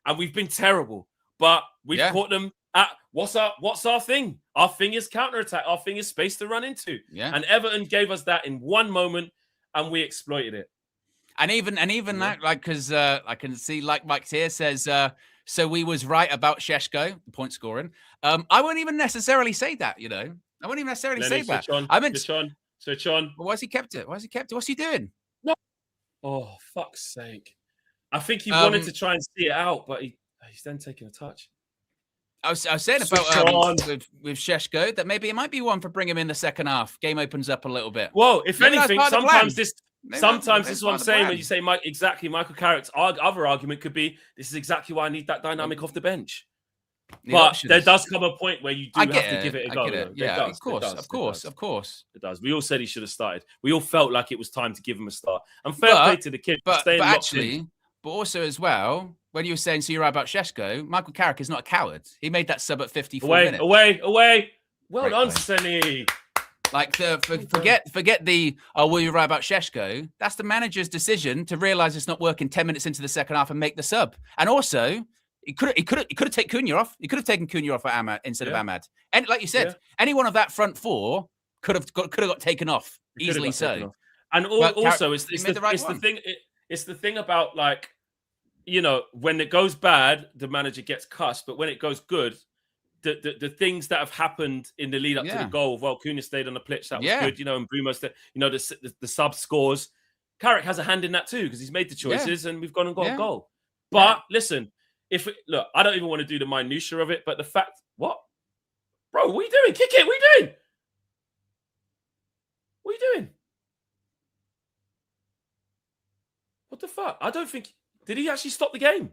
and we've been terrible. But we've caught them at what's our thing? Our thing is counter-attack. Our thing is space to run into. Yeah. And Everton gave us that in one moment, and we exploited it. And even that, because I can see, like Mike here says, so we was right about Šeško, the point scoring. I wouldn't even necessarily say that, I wouldn't even necessarily say that. Switch on. Why has he kept it? What's he doing? No. Oh, fuck's sake. I think he wanted to try and see it out, but he's then taking a touch. I was saying about with Šeško that maybe it might be one for bring him in the second half. Game opens up a little bit. Well, if anything, sometimes this is what I'm saying when you say Michael Carrick's other argument could be this is exactly why I need that dynamic off the bench. But there does come a point where you do have to give it a go. Yeah, of course. It does. We all said he should have started. We all felt like it was time to give him a start. And fair play to the kid. But also as well, when you were saying so you're right about Šeško, Michael Carrick is not a coward. He made that sub at 54 minutes. Away. Well done, Senny. Forget the were you right about Šeško? That's the manager's decision to realise it's not working 10 minutes into the second half and make the sub. And also, he could have taken Cunha off. He could have taken Cunha off at Ahmad instead of Ahmad. And like you said, any one of that front four could have got taken off easily. So, and also it's the thing about when it goes bad, the manager gets cussed, but when it goes good, the things that have happened in the lead up to the goal, well, Cunha stayed on the pitch, that was good, and Bruno stayed, the sub scores. Carrick has a hand in that too because he's made the choices and we've gone and got a goal. But listen. I don't even want to do the minutiae of it, but the fact, what? Bro, what are you doing? Kick it. What are you doing? What are you doing? What the fuck? I don't think, did he actually stop the game?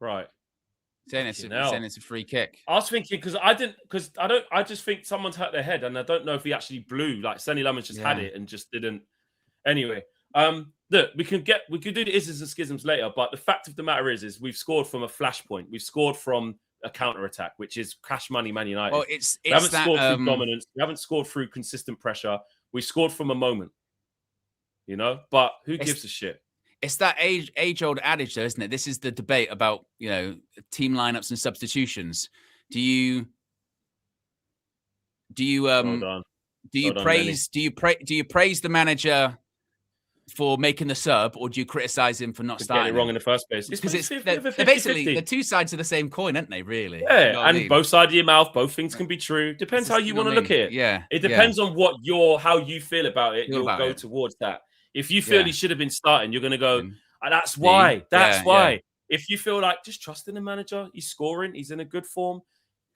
Right. Saying it's a free kick. I was thinking I just think someone's hurt their head and I don't know if he actually blew, like Sonny Lemons just had it and just didn't. Anyway. Look, we could do the isms and schisms later, but the fact of the matter is we've scored from a flashpoint. We've scored from a counter-attack, which is cash money Man United. Well, we haven't scored through dominance. We haven't scored through consistent pressure. We scored from a moment, but who gives a shit? It's that age-old adage, though, isn't it? This is the debate about, team lineups and substitutions. Do you praise the manager for making the sub, or do you criticize him for not starting? Getting it wrong in the first place. Because they're basically the two sides of the same coin, aren't they? Really? Yeah, and both sides of your mouth, both things can be true. Depends how you want to look at it. Yeah, it depends on how you feel about it. You'll go towards that. If you feel he should have been starting, you're going to go. That's why. That's why. Yeah. If you feel like just trust in the manager, he's scoring, he's in a good form,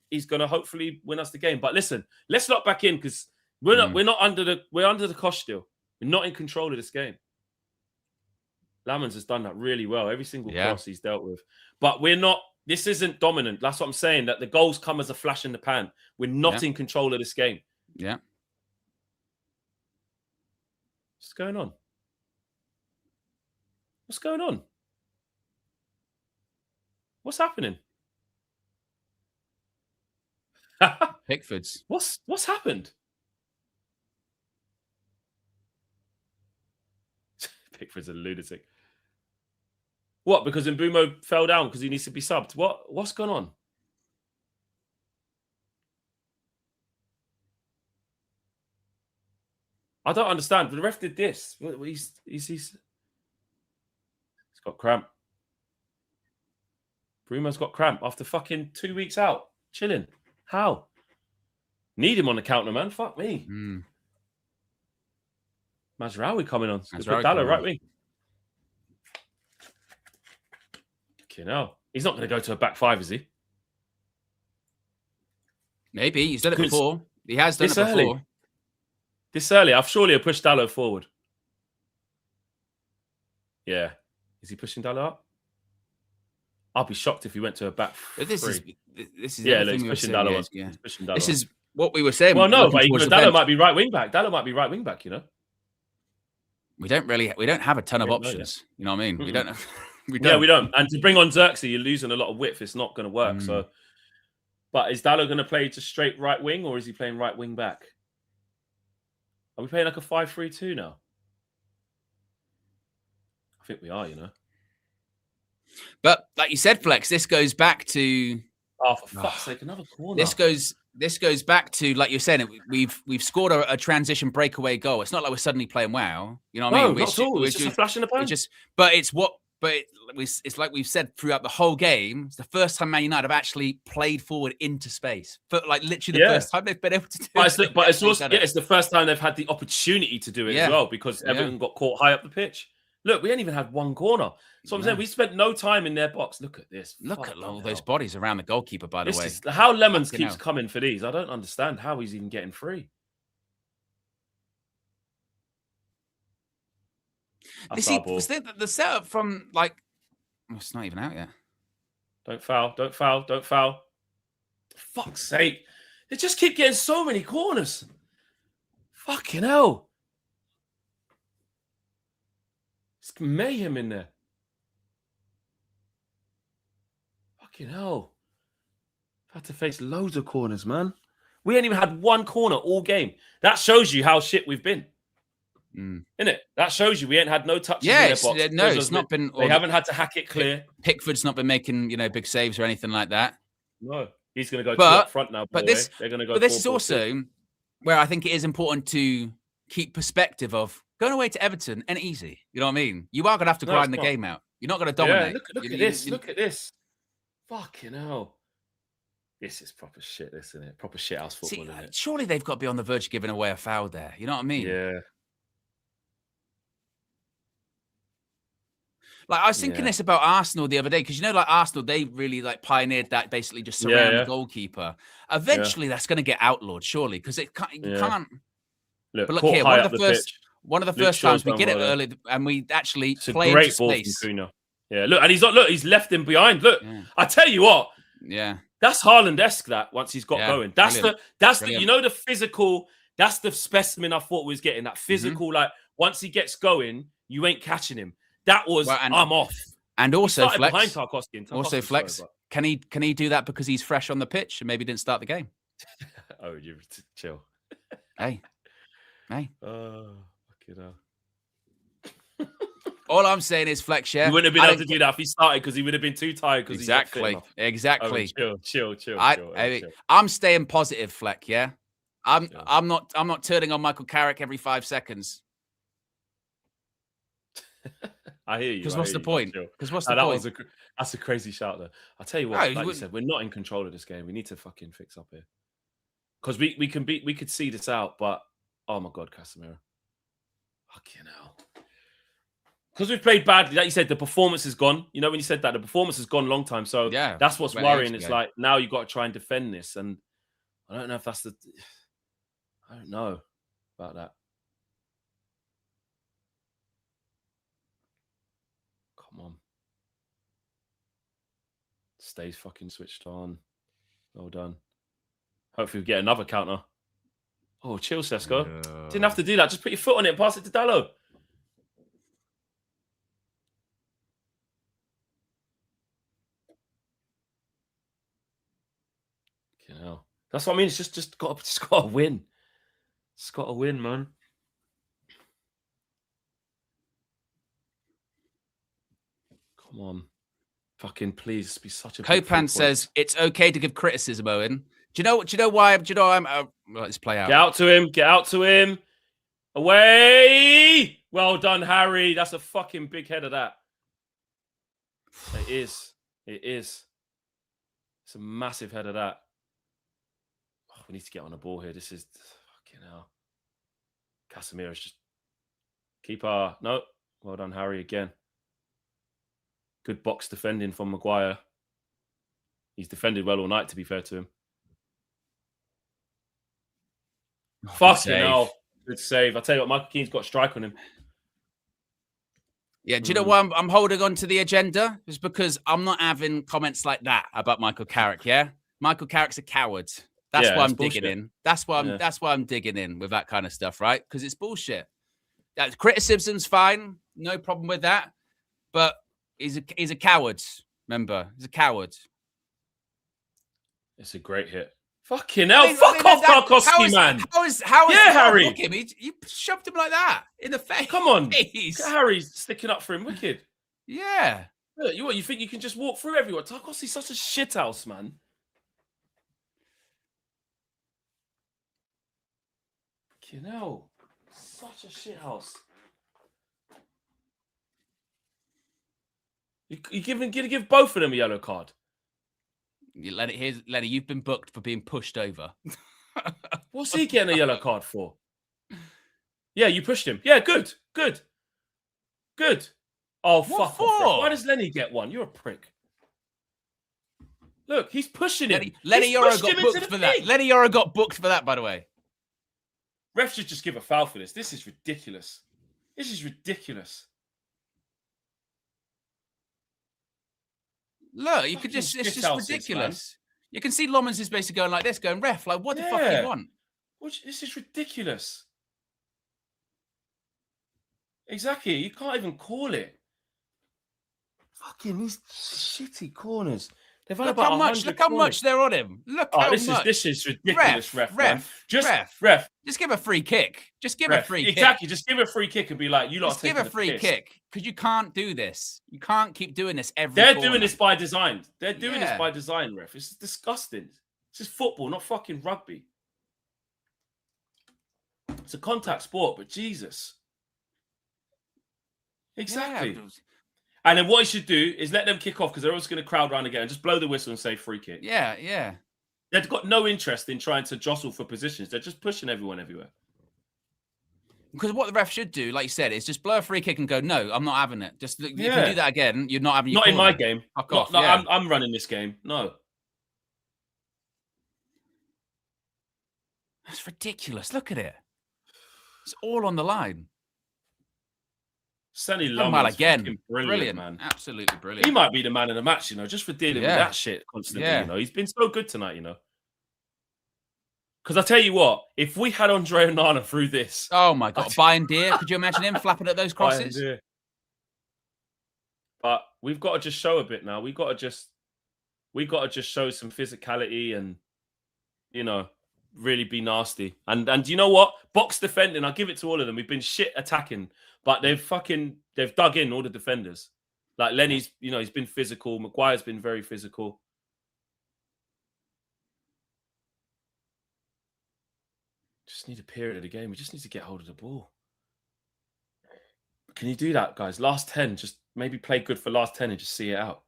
he's going to hopefully win us the game. But listen, let's lock back in because we're under the cosh still. We're not in control of this game. Lamans has done that really well. Every single cross he's dealt with. But we're not, this isn't dominant. That's what I'm saying, that the goals come as a flash in the pan. We're not in control of this game. Yeah. What's going on? What's going on? What's happening? Pickford's. What's happened? Pickford's a lunatic. What? Because Mbeumo fell down because he needs to be subbed. What's going on? I don't understand. But the ref did this. He's got cramp. Brumo's got cramp after fucking 2 weeks out. Chilling. How? Need him on the counter, man. Fuck me. Mazraoui coming on. Dallo, right wing. You know, he's not going to go to a back five, is he? Maybe. He's done it before. He has done it before. This early, I've surely pushed Dallo forward. Yeah. Is he pushing Dallo up? I'll be shocked if he went to a back three. This is he's pushing Dallo on. Yeah. He's pushing Dallo this is what we were saying. Well, no, but Dallo might be right wing back. Dallo might be right wing back, you know? We don't have a ton of options. You know what I mean? We don't have... We don't. And to bring on Xerxes, you're losing a lot of width. It's not going to work. So, but is Dallo going to play just straight right wing, or is he playing right wing back? Are we playing like a 5-3-2 now? I think we are, you know. But like you said, Flex, this goes back to. Oh, for fuck's sake, another corner. This goes back to, like you're saying, we've scored a transition breakaway goal. It's not like we're suddenly playing wow. You know what I mean? Not at all. It's just a flash in the pan. It's like we've said throughout the whole game. It's the first time Man United have actually played forward into space. For like literally the first time they've been able to do it. But it's also it's the first time they've had the opportunity to do it as well, because Everton got caught high up the pitch. Look, we ain't even had one corner. So I'm saying we spent no time in their box. Look at this. Look at all those bodies around the goalkeeper, by the way. How Lemons keeps coming for these. I don't understand how he's even getting free. You see, the setup from like... Oh, it's not even out yet. Don't foul. For fuck's sake. They just keep getting so many corners. Fucking hell. It's mayhem in there. Fucking hell. I've had to face loads of corners, man. We ain't even had one corner all game. That shows you how shit we've been. Innit? That shows you we ain't had no touches in their box. No, it's not been... They haven't had to hack it clear. Pickford's not been making, big saves or anything like that. No. He's going to go up front now. They're going to go. But this is also where I think it is important to keep perspective of going away to Everton and easy. You know what I mean? You are going to have to grind the game out. You're not going to dominate. Yeah, look at this. Look at this. Fucking hell. This is proper shit, isn't it? Proper shit house football, isn't it? Surely they've got to be on the verge of giving away a foul there. You know what I mean? Yeah. Like I was thinking this about Arsenal the other day, because like Arsenal, they really pioneered that, basically just surround the goalkeeper. Eventually, that's going to get outlawed, surely, because you can't. Look, but look here, one of the first times we get it early, and we actually play into space. Yeah, look, and he's left him behind. Look, I tell you what. Yeah, that's Haaland-esque. That once he's got going, that's brilliant. the physical. That's the specimen I thought we was getting. That physical, once he gets going, you ain't catching him. That was I'm off. And also Flex. Behind Tarkowski. Also Flex. Can he do that because he's fresh on the pitch and maybe didn't start the game? Oh, you chill. Hey. Oh, fucking hell. All I'm saying is Flex. Yeah, he wouldn't have been able to do that if he started because he would have been too tired. Exactly. Chill. I'm staying positive, Fleck. Yeah, I'm not turning on Michael Carrick every 5 seconds. I hear you. Because what's the point? That's a crazy shout, though. I'll tell you what. Like you said, we're not in control of this game. We need to fucking fix up here. Because we could see this out, but oh my god, Casemiro. Fucking hell. Because we've played badly, like you said, the performance is gone. You know, when you said that, the performance has gone a long time. So that's what's worrying. It's like now you've got to try and defend this, and I don't know if that's I don't know about that. Come on. Stays fucking switched on. Well done. Hopefully we get another counter. Oh, chill, Sesko. Yeah. Didn't have to do that. Just put your foot on it and pass it to Dallo. You know. That's what I mean. It's just got to win. It's got to win, man. Come on. Fucking please be such a big Copan says it's okay to give criticism, Owen. Do you know why? Let's play out. Get out to him. Get out to him. Away. Well done, Harry. That's a fucking big head of that. It is. It is. It's a massive head of that. Oh, we need to get on the ball here. This is fucking hell. Casemiro's just keeper. No. Well done, Harry, again. Good box defending from Maguire. He's defended well all night, to be fair to him. Oh, fucking hell. Good save. I tell you what, Michael Keane's got a strike on him. Yeah, do you know why I'm holding on to the agenda? It's because I'm not having comments like that about Michael Carrick, yeah? Michael Carrick's a coward. That's why I'm digging in. That's why I'm digging in with that kind of stuff, right? Because it's bullshit. That criticism's fine, no problem with that. But he's a coward, remember? He's a coward. It's a great hit. Fucking hell. Fuck off, Tarkowski, man. How is Harry? Look him. You shoved him like that in the face. Come on. Harry's sticking up for him. Wicked. Yeah. Look, you think you can just walk through everyone? Tarkowski's such a shithouse, man. Fucking hell. Such a shithouse. You're going to give both of them a yellow card. Lenny, you've been booked for being pushed over. What's he getting a yellow card for? Yeah, you pushed him. Yeah, good. Oh, fuck off. Why does Lenny get one? You're a prick. Look, he's pushing him. Lenny Yoro got booked for that. Lenny Yoro got booked for that, by the way. Ref should just give a foul for this. This is ridiculous. Look, you could just, it's just ridiculous. You can see Lomans is basically going like this, going, ref, like, what the fuck do you want? This is ridiculous. Exactly. You can't even call it. Fucking these shitty corners. They've had Look how much they're on him. This is ridiculous, ref. Just give a free kick. Just give a free kick. Exactly. Just give a free kick and be like, you lot just give a free kick. Because you can't do this. You can't keep doing this every They're corner. doing this by design. They're doing this by design, ref. It's disgusting. This is football, not fucking rugby. It's a contact sport, but Jesus. Exactly. Yeah. And then what he should do is let them kick off because they're always going to crowd around again and just blow the whistle and say free kick. Yeah. They've got no interest in trying to jostle for positions. They're just pushing everyone everywhere. Because what the ref should do, like you said, is just blow a free kick and go, no, I'm not having it. Just if you do that again, you're not having your corner. In my game. Fuck off. I'm running this game. No. That's ridiculous. Look at it. It's all on the line. Sonny Lomans, again, brilliant, man. Absolutely brilliant. He might be the man of the match, just for dealing with that shit constantly. He's been so good tonight, Because I tell you what, if we had Andre Onana through this, oh my god, Bayern Deer, could you imagine him flapping at those crosses? But we've got to just show a bit now. We got to just show some physicality and really be nasty. And you know what? Box defending, I'll give it to all of them. We've been shit attacking, but they've dug in all the defenders. Like Lenny's, he's been physical. Maguire's been very physical. Just need a period of the game. We just need to get hold of the ball. Can you do that, guys? Last 10, just maybe play good for last 10 and just see it out.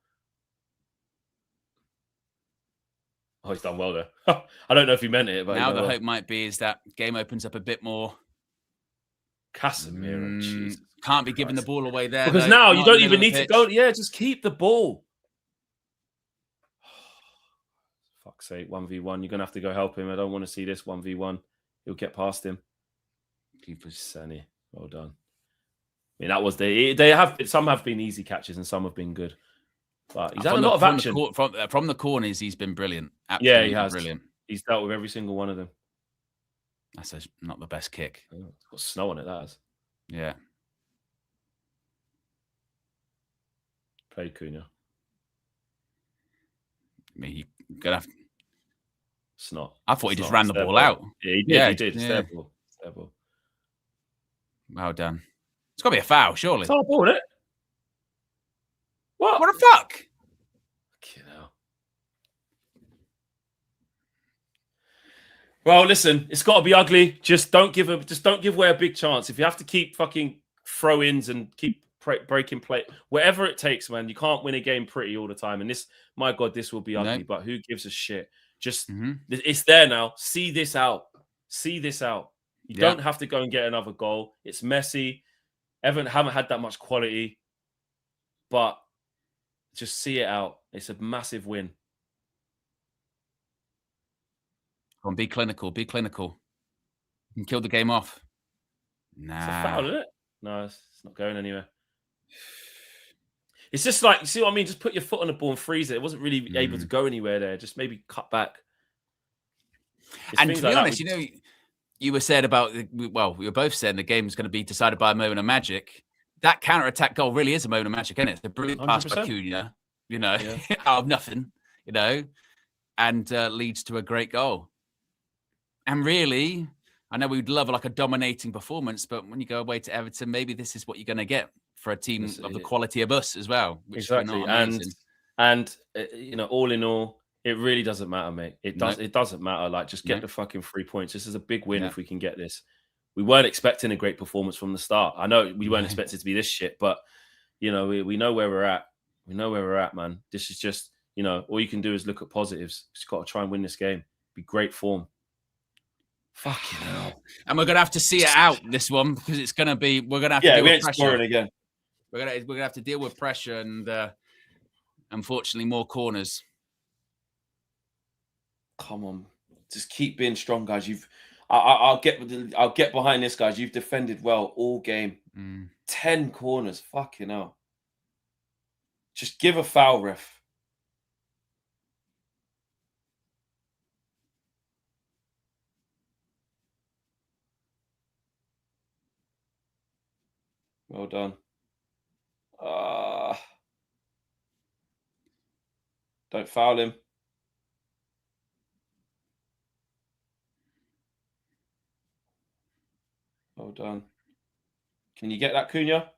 Oh, he's done well there. I don't know if he meant it, but now the hope might be is that game opens up a bit more. Casemiro, Jesus can't be giving the ball away there because now you don't even need to go. Yeah, just keep the ball. Fuck's sake, 1v1. You're gonna have to go help him. I don't want to see this 1v1. He'll get past him. Keeper's Sani. Well done. mean, that was some have been easy catches and some have been good. But he's had a lot of action. From the corners, he's been brilliant. Yeah, Absolutely he has. brilliant. He's dealt with every single one of them. That's not the best kick. It's got snow on it, that has. Yeah. Play Cunha. I mean, you're going to have... It's not. I thought he just ran the ball out. Yeah, he did. Yeah, He did. It's yeah. their ball. It's their ball. Well done. It's got to be a foul, surely. It's our ball, isn't it? What? What the fuck? Fucking hell. Well, listen, it's got to be ugly. Just don't give away a big chance. If you have to keep fucking throw-ins and keep breaking play, whatever it takes, man. You can't win a game pretty all the time. And this, my God, this will be ugly. No. But who gives a shit? Just it's there now. See this out. See this out. You don't have to go and get another goal. It's messy. Everton haven't had that much quality, but just see it out. It's a massive win. Come on, be clinical. Be clinical. You can kill the game off. Nah. It's a foul, isn't it? No, it's not going anywhere. It's just like, you see what I mean? Just put your foot on the ball and freeze it. It wasn't really able to go anywhere there. Just maybe cut back. And to be honest, you were said about, well, we were both saying the game's going to be decided by a moment of magic. That counter-attack goal really is a moment of magic, isn't it? It's a brilliant pass by Cunha, out of nothing, and leads to a great goal. And really, I know we'd love like a dominating performance, but when you go away to Everton, maybe this is what you're going to get for a team of the quality of us as well. Which exactly. And all in all, it really doesn't matter, mate. It doesn't matter. Like, just get the fucking 3 points. This is a big win if we can get this. We weren't expecting a great performance from the start. I know we weren't expected to be this shit, but we know where we're at. We know where we're at, man. This is just, all you can do is look at positives. Just got to try and win this game. Be great form. Fucking hell. And we're gonna have to see it out, this one, because it's gonna be we're gonna have to deal with pressure again. We're gonna have to deal with pressure and unfortunately more corners. Come on, just keep being strong, guys. I'll get behind this, guys. You've defended well all game. 10 corners, fucking hell. Just give a foul, ref. Well done. Don't foul him. Well done. Can you get that, Cunha?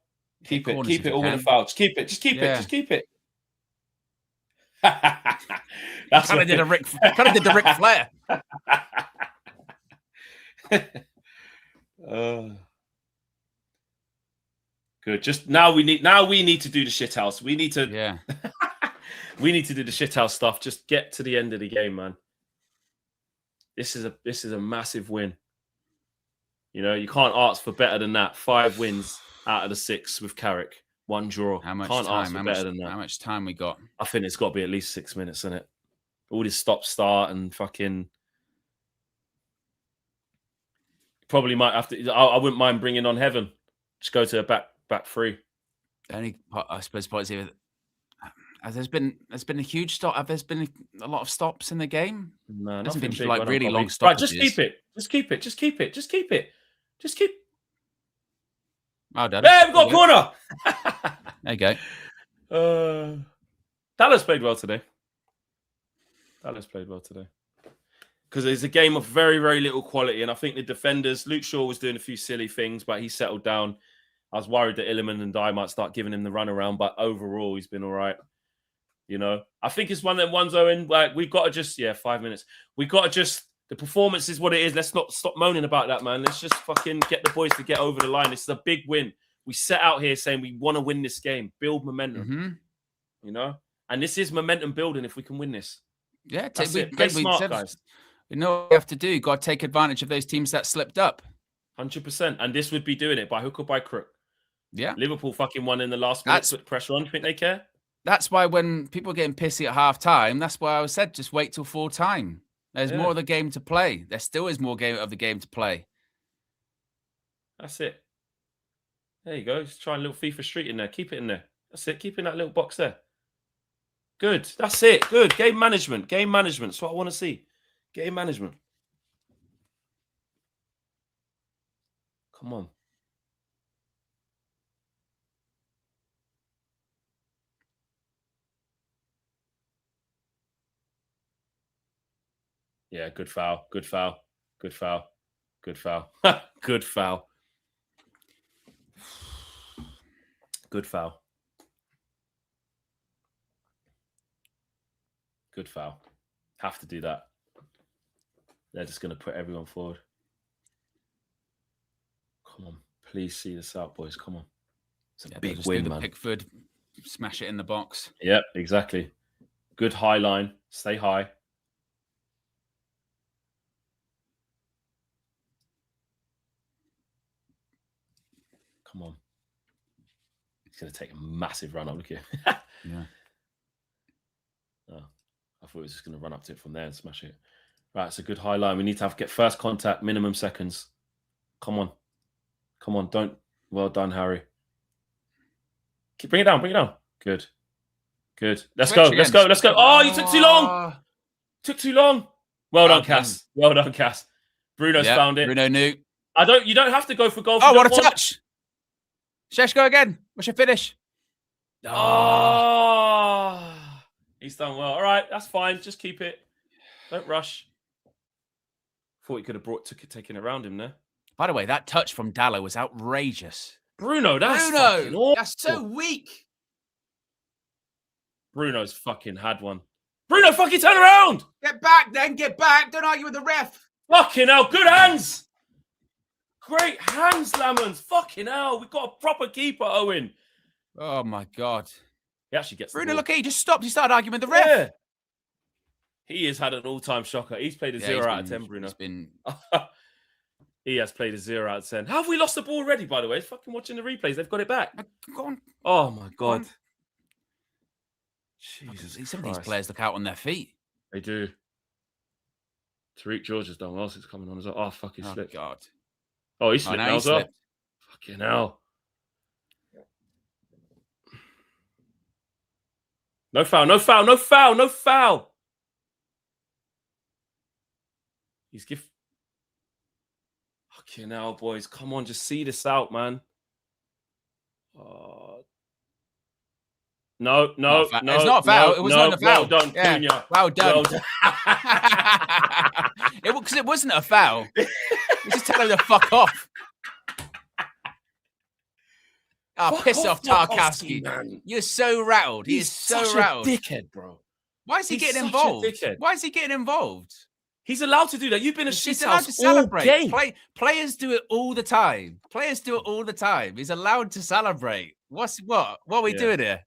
Keep it. Keep it all with a foul. Just keep it. Just keep it. Just keep it. That's kind of did the Ric Flair. Good. Just now we need to do the shit house. We need to we need to do the shit house stuff. Just get to the end of the game, man. This is a massive win. You can't ask for better than that. 5 wins out of the 6 with Carrick. 1 draw. How much can't time? ask for better than that. How much time we got? I think it's got to be at least 6 minutes, isn't it? All this stop-start and fucking. Probably might have to. I wouldn't mind bringing on Heaven. Just go to a back 3. Only, I suppose, positive. There's been a huge stop. Have there been a lot of stops in the game? No, there's been big, like really long stops. Right, just keep it. Just keep it. Just keep it. Just keep it. Just keep. Well done. There, we've got a corner. There you go. Dallas played well today. Because it's a game of very, very little quality. And I think the defenders, Luke Shaw was doing a few silly things, but he settled down. I was worried that Illiman and Dye might start giving him the runaround, but overall, he's been all right. I think it's one of them ones, Owen, like we've got to just, 5 minutes. We've got to just, the performance is what it is. Let's not stop moaning about that, man. Let's just fucking get the boys to get over the line. This is a big win. We set out here saying we want to win this game, build momentum, and this is momentum building if we can win this. Yeah, play smart, guys. We know what we have to do. Got to take advantage of those teams that slipped up. 100%. And this would be doing it by hook or by crook. Yeah. Liverpool fucking won in the last minute, put pressure on. Do you think they care? That's why when people are getting pissy at half time, that's why I said just wait till full time. There's more of the game to play. There still is more of the game to play. That's it. There you go. Just try a little FIFA Street in there. Keep it in there. That's it. Keep in that little box there. Good. That's it. Good. Game management. Game management. That's what I want to see. Game management. Come on. Yeah, good foul. Good foul. Good foul. Good foul. Good foul. Good foul. Good foul. Have to do that. They're just going to put everyone forward. Come on. Please see this out, boys. Come on. It's a big win, man. Pickford, smash it in the box. Yep, exactly. Good high line. Stay high. Come on. He's going to take a massive run up. Look here. Yeah. Oh, I thought he was just going to run up to it from there and smash it. Right, it's a good high line. We need to get first contact, minimum seconds. Come on. Come on, don't. Well done, Harry. Bring it down, bring it down. Good. Good. Let's go, let's go, let's go. Oh, you took too long. Took too long. Well done, Cass. Well done, Cass. Bruno's found it. Bruno knew. You don't have to go for goal. Oh, what a touch. Sheshko again. What's your finish? Oh, he's done well. All right, that's fine. Just keep it. Don't rush. Thought he could have taken it around him there. By the way, that touch from Dallo was outrageous. Bruno, that's so weak. Bruno's fucking had one. Bruno, fucking turn around. Get back then, get back. Don't argue with the ref. Fucking hell, good hands. Great hands, Lamons. Fucking hell, we've got a proper keeper, Owen. Oh, my God. He actually gets Bruno, look, he just stopped. He started arguing with the ref. Yeah. He has had an all-time shocker. He's played a 0 out of 10, Bruno. He has played a 0 out of 10. How have we lost the ball already, by the way? Fucking watching the replays. They've got it back. Go on. Oh, my God. Jesus Some of these players look out on their feet. They do. Tariq George has done well since coming on as well. Oh, fuck, he slipped. God. Oh, he slipped now as well. Fucking hell. No foul, no foul, no foul, no foul. He's Fucking hell, boys. Come on, just see this out, man. No. It's not a foul. It wasn't a foul. Well done, Cunha. Well done. Because it wasn't a foul. You just tell him to fuck off. Piss off, Tarkowski. Man. You're so rattled. He's so rattled. Dickhead, bro. Why is he getting involved? Why is he getting involved? He's allowed to do that. You've been a shit house to celebrate. All game. Players do it all the time. He's allowed to celebrate. What are we doing here?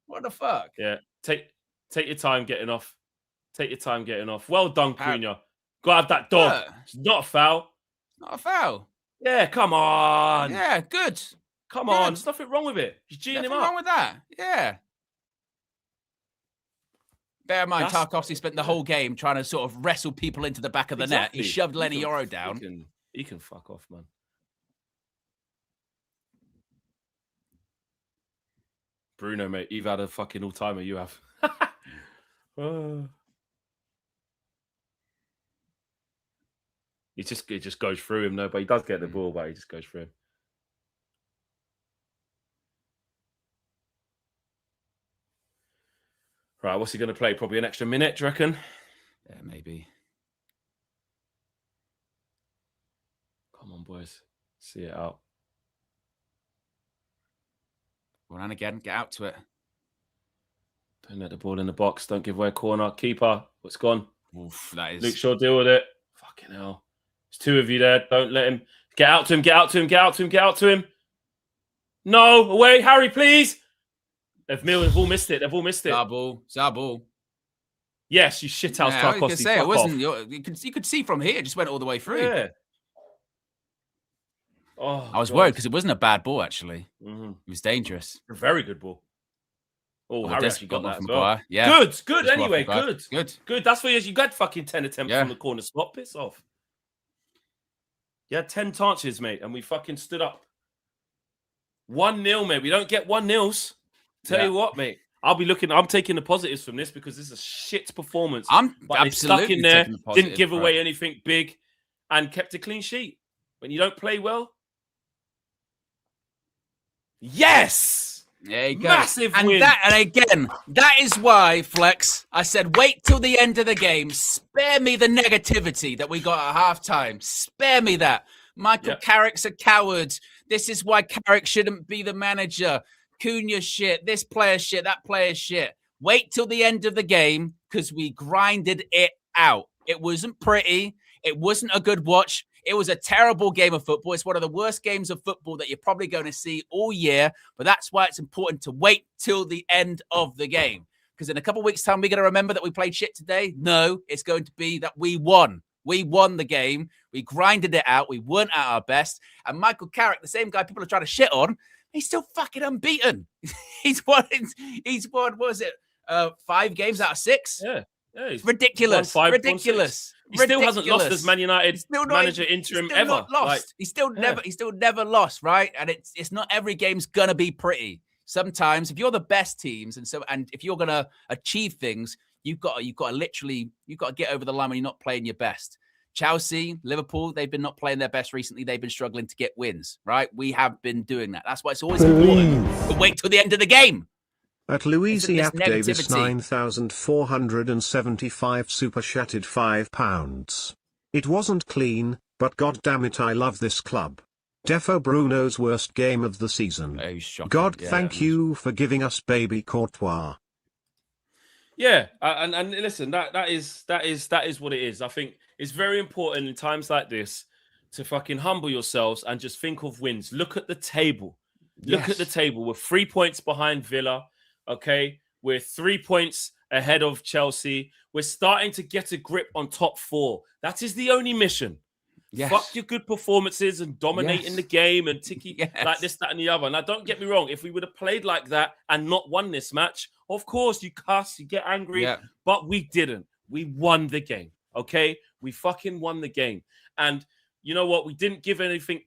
What the fuck? Yeah. Take your time getting off. Take your time getting off. Well done, Cunha. Go have that dog. It's not a foul. Not a foul. Yeah, come on. Yeah, good. Come on. There's nothing wrong with it. You're G'ing him up. Nothing wrong with that. Yeah. Bear in mind, Tarkowski spent the whole game trying to sort of wrestle people into the back of the net. He shoved Lenny Yoro down. He can fuck off, man. Bruno, mate, you've had a fucking all-timer, you have. It just goes through him, though, but he does get the ball, but he just goes through him. Right, what's he going to play? Probably an extra minute, do you reckon? Yeah, maybe. Come on, boys. See it out. Well, and again, get out to it. Don't let the ball in the box. Don't give away a corner. Keeper, what's gone? Oof, that is... Luke Shaw, deal with it. Fucking hell. There's two of you there. Don't let him... Get out to him, get out to him, get out to him, get out to him. No, away. Harry, please. They've all missed it. They've all missed it. Zabul. Yes, you shithouse Tarkowski. I could say it wasn't. You could see from here. It just went all the way through. Yeah. Oh, I was worried because it wasn't a bad ball, actually. Mm-hmm. It was dangerous. A very good ball. Oh, Harry actually got that as well. Yeah. Good. Anyway, good. That's where you got fucking 10 attempts from the corner spot. Piss off. You had 10 chances, mate, and we fucking stood up. 1-0, mate. We don't get 1-0s. Tell you what, mate. I'm taking the positives from this because this is a shit performance. But they stuck in there, the didn't give away anything big, and kept a clean sheet. When you don't play well, yes, there you go. Massive win. And again, that is why, Flex, I said, wait till the end of the game. Spare me the negativity that we got at halftime. Spare me that. Michael Carrick's a coward. This is why Carrick shouldn't be the manager. Cunha shit, this player shit, that player shit. Wait till the end of the game because we grinded it out. It wasn't pretty. It wasn't a good watch. It was a terrible game of football. It's one of the worst games of football that you're probably going to see all year. But that's why it's important to wait till the end of the game. Because in a couple of weeks' time, we're going to remember that we played shit today. No, it's going to be that we won. We won the game. We grinded it out. We weren't at our best. And Michael Carrick, the same guy people are trying to shit on, he's still fucking unbeaten. He's won, what was it, 5 games out of 6? Yeah. Ridiculous. Ridiculous. He still hasn't lost as Man United manager interim ever. Not lost. He's still never lost, right? And it's not every game's gonna be pretty. Sometimes if you're the best teams and if you're gonna achieve things, you've got to get over the line when you're not playing your best. Chelsea, Liverpool, they've been not playing their best recently. They've been struggling to get wins, right? We have been doing that. That's why it's always important to wait till the end of the game. At Louisi App Davis 9,475 super chatted £5. It wasn't clean, but god damn it, I love this club. Defo Bruno's worst game of the season. God, thank you for giving us baby Courtois. Yeah, and listen, that is what it is. I think it's very important in times like this to fucking humble yourselves and just think of wins. Look at the table. Look at the table. We're 3 points behind Villa. Okay, we're 3 points ahead of Chelsea. We're starting to get a grip on top 4. That is the only mission. Yes. Fuck your good performances and dominating the game and like this, that, and the other. Now, don't get me wrong. If we would have played like that and not won this match, of course you cuss, you get angry, but we didn't. We won the game. Okay, we fucking won the game. And you know what? We didn't give anything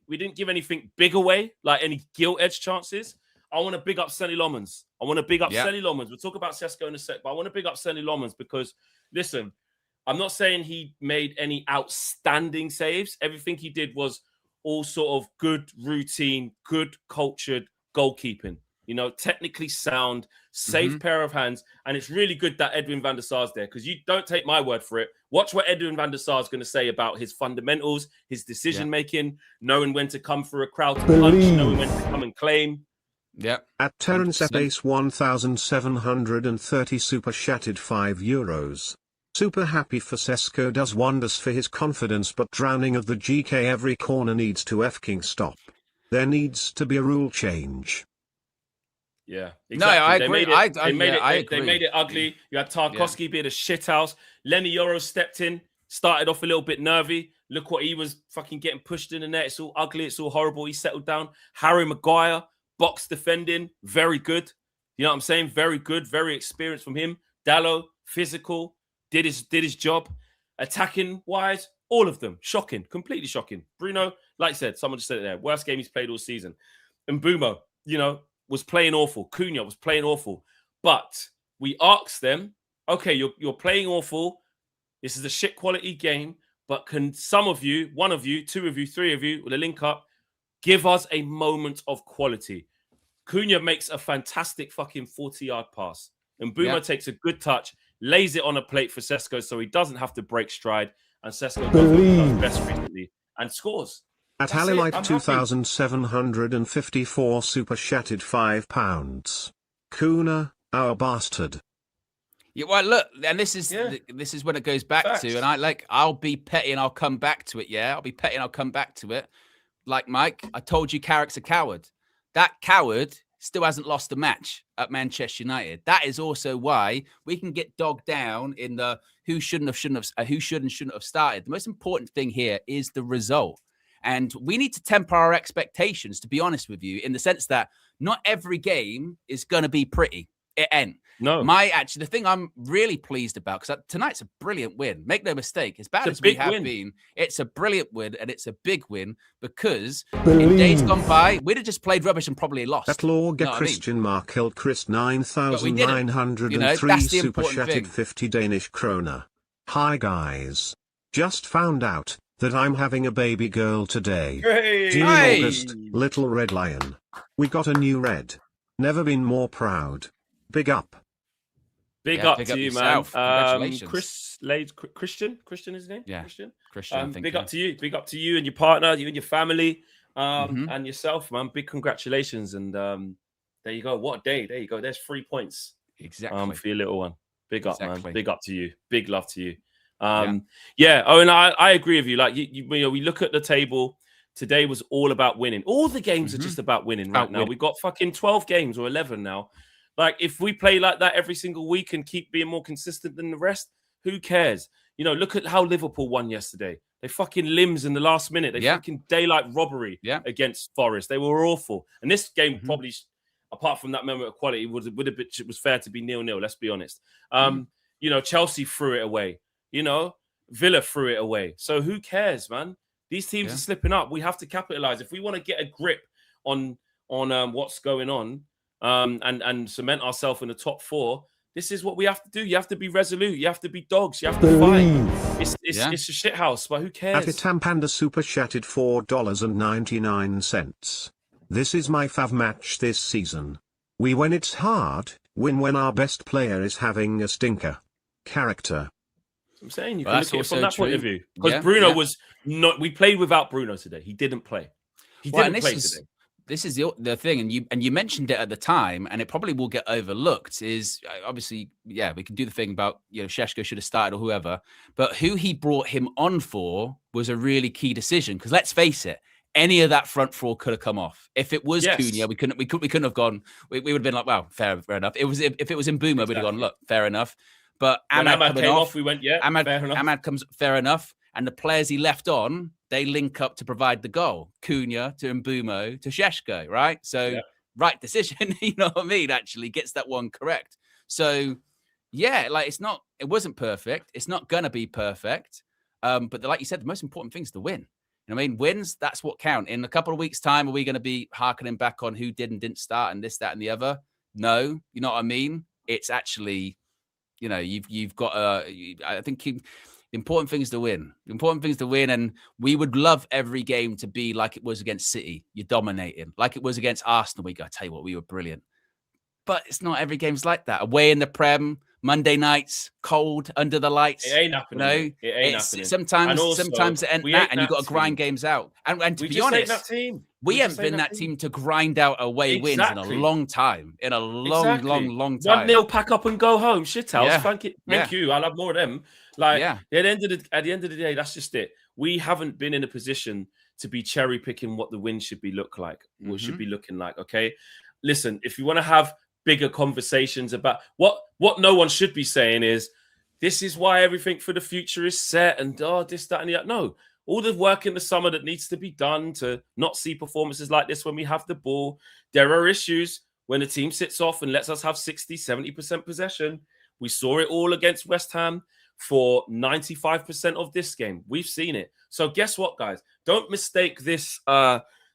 big away, like any gilt-edged chances. I want to big up Sonny Lomans. We'll talk about Sesko in a sec, but I want to big up Sonny Lomans because, listen, I'm not saying he made any outstanding saves. Everything he did was all sort of good routine, good cultured goalkeeping. You know, technically sound, safe pair of hands. And it's really good that Edwin van der Sar's there because you don't take my word for it. Watch what Edwin van der Sar is going to say about his fundamentals, his decision-making, knowing when to come for a crowd to punch, knowing when to come and claim. Yeah. At Terence Ace 1,730 super chatted €5. Super happy for Sesko, does wonders for his confidence, but drowning of the GK every corner needs to f-king stop. There needs to be a rule change. Yeah, exactly. No, I agree. They made it ugly. You had Tarkowski being a shithouse. Lenny Yoro stepped in, started off a little bit nervy. Look what he was fucking getting pushed in the net. It's all ugly. It's all horrible. He settled down. Harry Maguire, box defending, very good. You know what I'm saying? Very good, very experienced from him. Dallo, physical, did his job. Attacking wise, all of them. Shocking, completely shocking. Bruno, like I said, someone just said it there. Worst game he's played all season. And Mbumo, was playing awful. Cunha was playing awful. But we asked them, okay, you're playing awful. This is a shit quality game. But can some of you, 1 of you, 2 of you, 3 of you, with a link up, give us a moment of quality? Cunha makes a fantastic fucking 40-yard pass. And Mbumo takes a good touch, lays it on a plate for Sesko so he doesn't have to break stride. And Sesko does what he does best recently and scores. At Halilite 2,754 super chatted £5. Kuna, our bastard. Yeah, well, look, and this is when it goes back to, and I'll be petty and I'll come back to it. Yeah, I'll be petty and I'll come back to it. Like Mike, I told you, Carrick's a coward. That coward still hasn't lost a match at Manchester United. That is also why we can get dogged down in the who should and shouldn't have started. The most important thing here is the result. And we need to temper our expectations, to be honest with you, in the sense that not every game is going to be pretty. It ain't. No. The thing I'm really pleased about, because tonight's a brilliant win. Make no mistake, as bad It's as a we big have win. been, it's a brilliant win, and it's a big win because in days gone by, we'd have just played rubbish and probably lost. That Lorga You know what I mean? Christian Markel Chris But we didn't. 9903 You know, that's the super important thing. chatted 50 Danish kroner. Hi guys. Just found out that I'm having a baby girl today. Hey. June Hey. August, little red lion. We got a new red. Never been more proud. Big up. Big Yeah, up big to up you, yourself. man. Congratulations. Christian is his name? Yeah. Christian, Christian, I think. big up to you. Big up to you and your partner, you and your family, Mhm. and yourself, man. Big congratulations. And there you go. What a day. There you go. There's 3 points Exactly. for your little one. Big up, Exactly. man. Big up to you. Big love to you. Yeah. Oh, and I agree with you. Like, you know, we look at the table. Today was all about winning. All the games are just about winning right now. We've got fucking 12 games or 11 now. Like, if we play like that every single week and keep being more consistent than the rest, who cares? You know, look at how Liverpool won yesterday. They fucking limbs in the last minute. They fucking daylight robbery against Forest. They were awful. And this game probably, apart from that moment of quality, it was fair to be 0-0. Let's be honest. You know, Chelsea threw it away. You know, Villa threw it away. So who cares, man? These teams are slipping up. We have to capitalize. If we want to get a grip on what's going on and cement ourselves in the top 4, this is what we have to do. You have to be resolute. You have to be dogs. You have to fight. It's a shit house, but who cares? Atitam Panda super chatted $4.99. This is my fav match this season. We win it's hard, win when our best player is having a stinker. Character. I'm saying you can look at it from that point of view. Because Yeah, Bruno was not. We played without Bruno today. He didn't play. He didn't play today. This is the thing, and you mentioned it at the time, and it probably will get overlooked. Is obviously, yeah, we can do the thing about, you know, Šeško should have started or whoever, but who he brought him on for was a really key decision. Because let's face it, any of that front four could have come off. If it was Cunha, we couldn't have gone. We would have been like, well, fair enough. It was if it was in Mbeumo, we'd have gone, look, fair enough. But Ahmad came off, we went, fair enough. Ahmad comes, fair enough. And the players he left on, they link up to provide the goal. Cunha to Mbeumo to Šeško, right? So, right decision, you know what I mean? Actually gets that one correct. So, yeah, like it wasn't perfect. It's not going to be perfect. But like you said, the most important thing is to win. You know what I mean? Wins, that's what count. In a couple of weeks' time, are we going to be harkening back on who did and didn't start and this, that, and the other? No, you know what I mean? It's actually, you know, you've got I think the important thing is to win. The important thing is to win, and we would love every game to be like it was against City. You're dominating. Like it was against Arsenal. We got to tell you what, we were brilliant. But it's not every game's like that. Away in the Prem, Monday nights, cold, under the lights. It ain't happening. No, it ain't happening. Sometimes it ends that, and you've got to grind games out. And to be honest, we haven't been that team to grind out away wins in a long time. In a long time. 1-0, pack up and go home. Shit house. Thank you. I'll have more of them. Like at the end of the day, that's just it. We haven't been in a position to be cherry picking what the win should be looking like. Okay, listen. If you want to have bigger conversations about what no one should be saying is, this is why everything for the future is set and this, that, and the other. No, all the work in the summer that needs to be done to not see performances like this when we have the ball. There are issues when a team sits off and lets us have 60-70% possession. We saw it all against West Ham for 95% of this game. We've seen it. So guess what, guys? Don't mistake this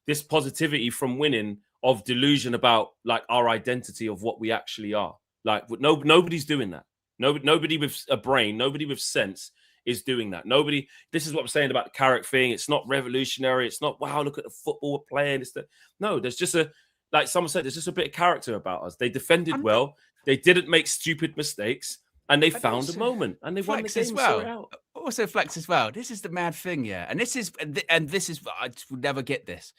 this positivity from winning of delusion about like our identity of what we actually are. Like nobody's doing that. Nobody with a brain, nobody with sense is doing that. Nobody. This is what I'm saying about the Carrick thing. It's not revolutionary. It's not, wow, look at the football we're playing. No, there's just like someone said, there's just a bit of character about us. They defended well. They didn't make stupid mistakes. And they found a moment, and they won the game as well. Also, Flex as well. This is the mad thing, yeah. And this is I would never get this.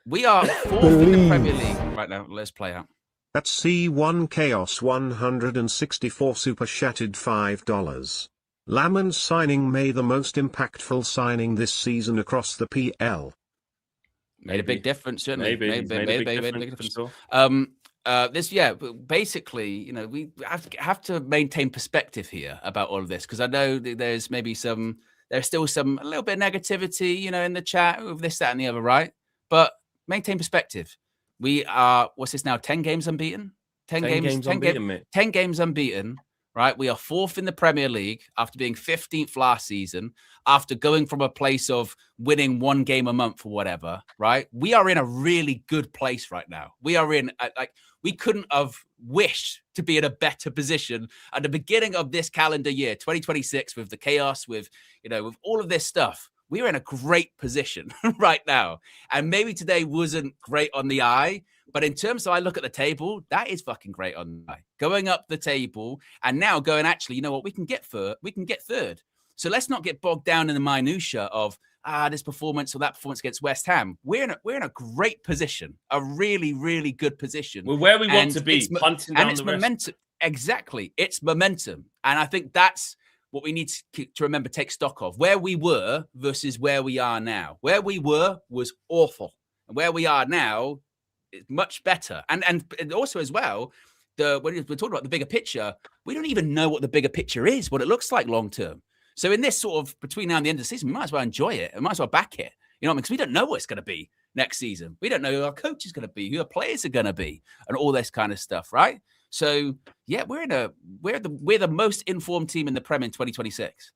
We are fourth in the Premier League right now. Let's play out. That's C1 Chaos 164 super chatted $5. Laman signing may the most impactful signing this season across the PL. Made a big difference, certainly. Made a big difference. Basically, you know, we have to maintain perspective here about all of this, because I know there's still a little bit of negativity, you know, in the chat with this, that, and the other, right? But maintain perspective. We are, what's this now, 10 games unbeaten? 10 games unbeaten, mate. 10 games unbeaten, right? We are 4th in the Premier League after being 15th last season, after going from a place of winning 1 game a month or whatever, right? We are in a really good place right now. We are in, we couldn't have wished to be in a better position at the beginning of this calendar year, 2026, with the chaos, with all of this stuff. We are in a great position right now. And maybe today wasn't great on the eye, but in terms of I look at the table, that is fucking great on the eye. Going up the table and now going, actually, you know what? We can get third. So let's not get bogged down in the minutia of this performance or that performance against West Ham. We're in a great position, a really, really good position. We're where we want to be, hunting down the momentum. Exactly. It's momentum. And I think that's what we need to remember, take stock of, where we were versus where we are now. Where we were was awful. And where we are now is much better. And also as well, when we're talking about the bigger picture, we don't even know what the bigger picture is, what it looks like long term. So in this sort of between now and the end of the season, we might as well enjoy it. We might as well back it. You know what I mean? Because we don't know what it's going to be next season. We don't know who our coach is going to be, who our players are going to be, and all this kind of stuff, right? So yeah, we're the most informed team in the Prem in 2026.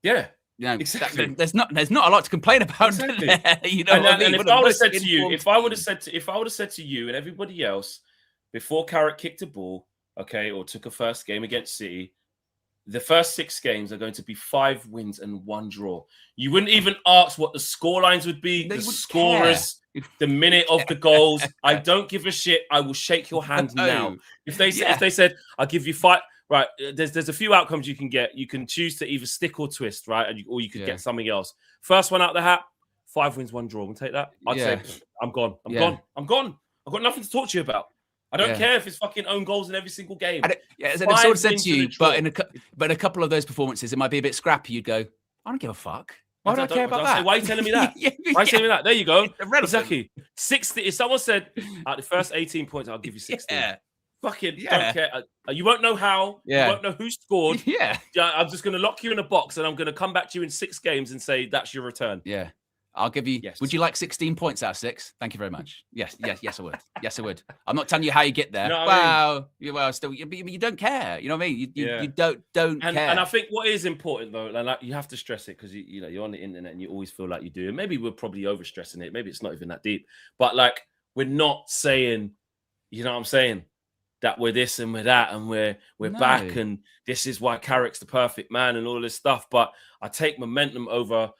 Yeah, exactly. There's not a lot to complain about. Exactly. You know, and if I would have said to you, if I would have said to you and everybody else before Carrick kicked a ball, okay, or took a first game against City, the first 6 games are going to be 5 wins and 1 draw. You wouldn't even ask what the score lines would be, the scorers, the minute of the goals. I don't give a shit. I will shake your hand now. If they said, I'll give you 5, right? There's a few outcomes you can get. You can choose to either stick or twist, right? Or you could get something else. First one out the hat, 5 wins, 1 draw. We'll take that. I'd say, I'm gone. I'm gone. I've got nothing to talk to you about. I don't care if it's fucking own goals in every single game. As I sort of said to you, but in a couple of those performances, it might be a bit scrappy. You'd go, I don't give a fuck. Why do I care about that? Why are you telling me that? Why are you telling me that? There you go. Exactly. 60. If someone said at the first 18 points, I'll give you 60. Fucking don't care. You won't know how. You won't know who scored. I'm just going to lock you in a box and I'm going to come back to you in 6 games and say that's your return. Yeah. I'll give you. Yes. Would you like 16 points out of 6? Thank you very much. Yes, I would. Yes, I would. I'm not telling you how you get there. Still, you don't care. You know what I mean? You don't care. And I think what is important though, and you have to stress it because you're on the internet and you always feel like you do. And maybe we're probably overstressing it. Maybe it's not even that deep. But like, we're not saying, you know what I'm saying, that we're this and we're that and we're back and this is why Carrick's the perfect man and all this stuff. But I take momentum over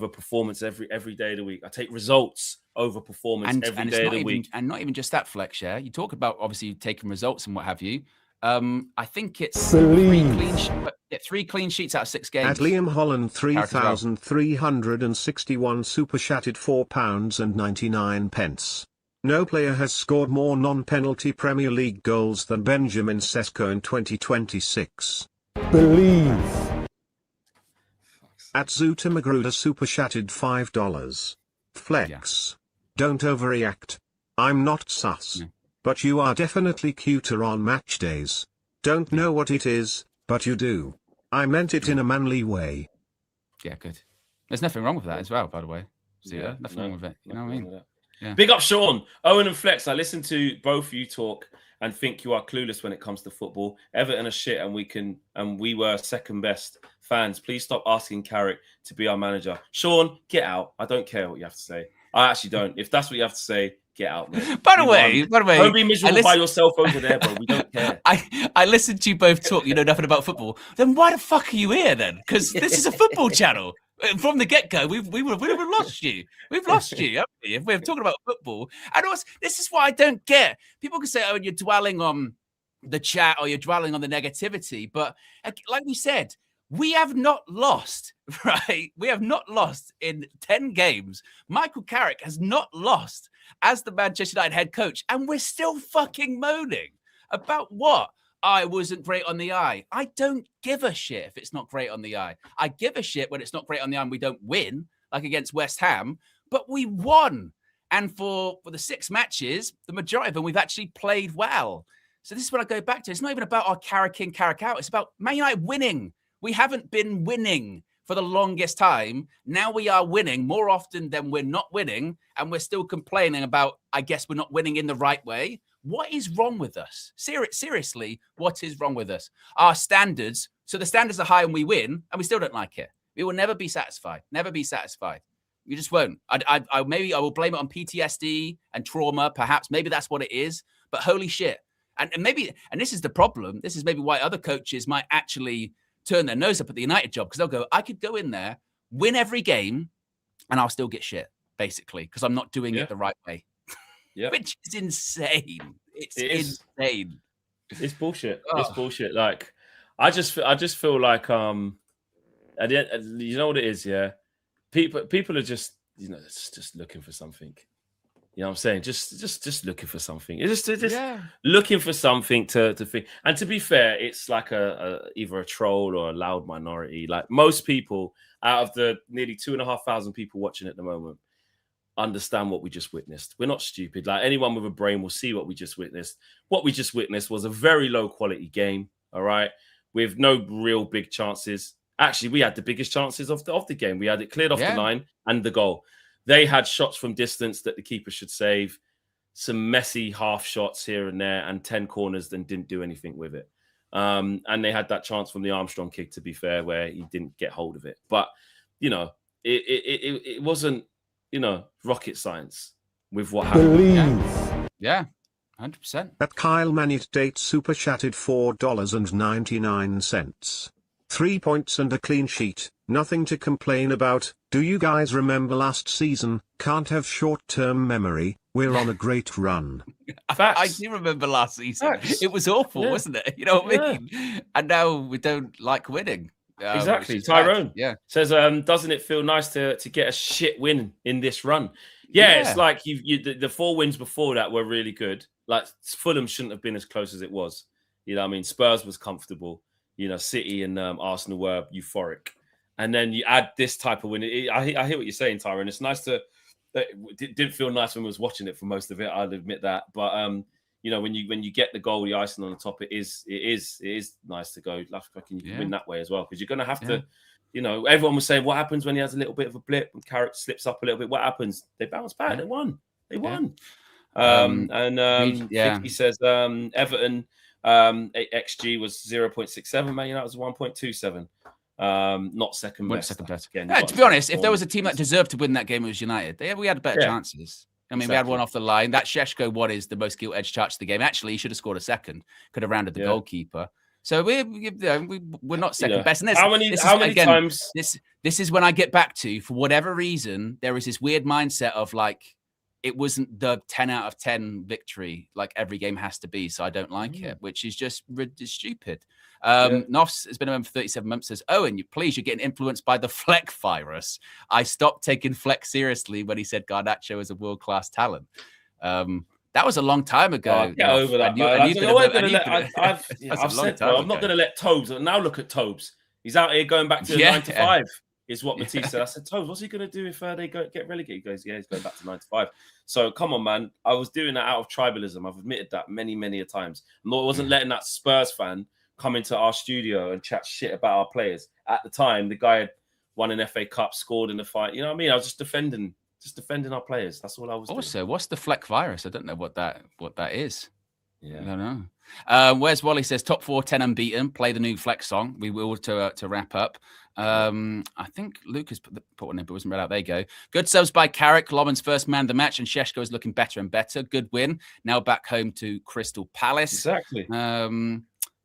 performance every day of the week. I take results over performance every day of the week. And not even just that, Flex, yeah? You talk about obviously taking results and what have you. I think it's 3 clean sheets out of 6 games. At Liam Holland 3,361 super chatted £4.99. No player has scored more non-penalty Premier League goals than Benjamin Sesko in 2026. Believe. At Zuta Magruder super chatted $5. Flex. Don't overreact. I'm not sus. But you are definitely cuter on match days. Don't know what it is, but you do. I meant it in a manly way. Yeah, good. There's nothing wrong with that as well, by the way. So, nothing wrong with it. You know what I mean? Yeah. Big up, Sean. Owen and Flex. I listen to both of you talk and think you are clueless when it comes to football. Everton are shit and we were second best fans. Please stop asking Carrick to be our manager. Sean, get out. I don't care what you have to say. I actually don't. If that's what you have to say, get out, mate. By the way, don't be miserable by yourself over there, bro. We don't care. I listened to you both talk. You know nothing about football. Then why the fuck are you here then? Because this is a football channel. From the get-go, we would have lost you. We've lost you, haven't we? If we're talking about football. And also, this is what I don't get. People can say, oh, you're dwelling on the chat or you're dwelling on the negativity. But like we said, we have not lost, right? We have not lost in 10 games. Michael Carrick has not lost as the Manchester United head coach. And we're still fucking moaning about what? I wasn't great on the eye. I don't give a shit if it's not great on the eye. I give a shit when it's not great on the eye and we don't win, like against West Ham, but we won. And for the 6 matches, the majority of them, we've actually played well. So this is what I go back to. It's not even about our Carrick in, Carrick out. It's about Man United winning. We haven't been winning for for the longest time. Now we are winning more often than we're not winning, and we're still complaining about, I guess, we're not winning in the right way. What is wrong with us? Seriously, what is wrong with us? Our standards, so the standards are high and we win, and we still don't like it. We will never be satisfied. Never be satisfied. You just won't. Maybe I will blame it on PTSD and trauma, perhaps. Maybe that's what it is. But holy shit. And this is the problem. This is maybe why other coaches might actually turn their nose up at the United job, because they'll go, I could go in there, win every game, and I'll still get shit, basically, because I'm not doing it the right way. Yeah. Which is insane. It's insane. It's bullshit. Oh. It's bullshit. Like, I just feel like at the end, you know what it is, yeah? People are just, just looking for something. You know what I'm saying? Just looking for something. It's just looking for something to think. And to be fair, it's like either a troll or a loud minority. Like, most people out of the nearly 2,500 people watching at the moment understand what we just witnessed. We're not stupid. Like, anyone with a brain will see what we just witnessed. What we just witnessed was a very low quality game. All right, with no real big chances. Actually, we had the biggest chances of the game. We had it cleared off the line and the goal. They had shots from distance that the keeper should save, some messy half shots here and there, and 10 corners, then didn't do anything with it. And they had that chance from the Armstrong kick, to be fair, where he didn't get hold of it. But, it wasn't, rocket science with what happened. Yeah, 100%. That Kyle Manit date super chatted $4.99. 3 points and a clean sheet, nothing to complain about. Do you guys remember last season? Can't have short-term memory. We're on a great run. I do remember last season. Facts. It was awful, wasn't it? You know what I mean? And now we don't like winning. Exactly. Tyrone says, doesn't it feel nice to get a shit win in this run? Yeah. It's like the 4 wins before that were really good. Like, Fulham shouldn't have been as close as it was. You know what I mean? Spurs was comfortable. City and Arsenal were euphoric. And then you add this type of win. I hear what you're saying, Tyrone. It's nice it didn't feel nice when I was watching it for most of it. I'll admit that. But, when you get the goal, the icing on the top, it is nice to go. Like, you can win that way as well. Because you're going to have to, everyone was saying, what happens when he has a little bit of a blip and Carrick slips up a little bit? What happens? They bounce back. They won. He says, Everton, XG was 0.67. Man United was 1.27. Not second best. Second best. Again, to be honest, if there was a team that deserved to win that game, it was United. We had better chances. I mean, we had one off the line. That Šeško one is the most gilt-edged touch of the game. Actually, he should have scored a second. Could have rounded the goalkeeper. So we're not second best. And how many times? This is when I get back to, for whatever reason, there is this weird mindset of like, it wasn't the 10 out of 10 victory like every game has to be. So I don't like it, which is just stupid. Nofs has been a member for 37 months, says, Owen, you're getting influenced by the Fleck virus. I stopped taking Fleck seriously when he said Garnacho is a world-class talent. That was a long time ago. Get over that. I'm not going to let Tobes. Now look at Tobes. He's out here going back to 9 to 5. Is what Matisse said. I said, Tobes, what's he going to do if they get relegated? He goes, he's going back to 9 to 5. So come on, man. I was doing that out of tribalism. I've admitted that many, many a times. I wasn't letting that Spurs fan come into our studio and chat shit about our players. At the time, the guy had won an FA Cup, scored in the fight. You know what I mean? I was just defending our players. That's all I was doing. Also, what's the Fleck virus? I don't know what that is. Yeah. I don't know. Where's Wally says top 4, 10 unbeaten. Play the new Flex song. We will to wrap up. I think Lucas put one in, but wasn't read out. There you go. Good subs by Carrick. Loman's first man of the match, and Šeško is looking better and better. Good win. Now back home to Crystal Palace. Exactly.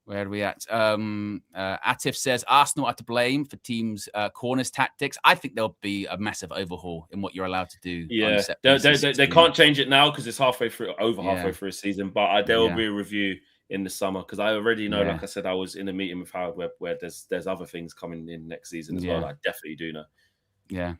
Where are we at? Atif says Arsenal are to blame for teams' corners tactics. I think there'll be a massive overhaul in what you're allowed to do. Yeah, they can't change it now because it's halfway through a season. But there will be a review in the summer because I already know. Like I said, I was in a meeting with Howard where there's other things coming in next season as well. I definitely do know. Yeah.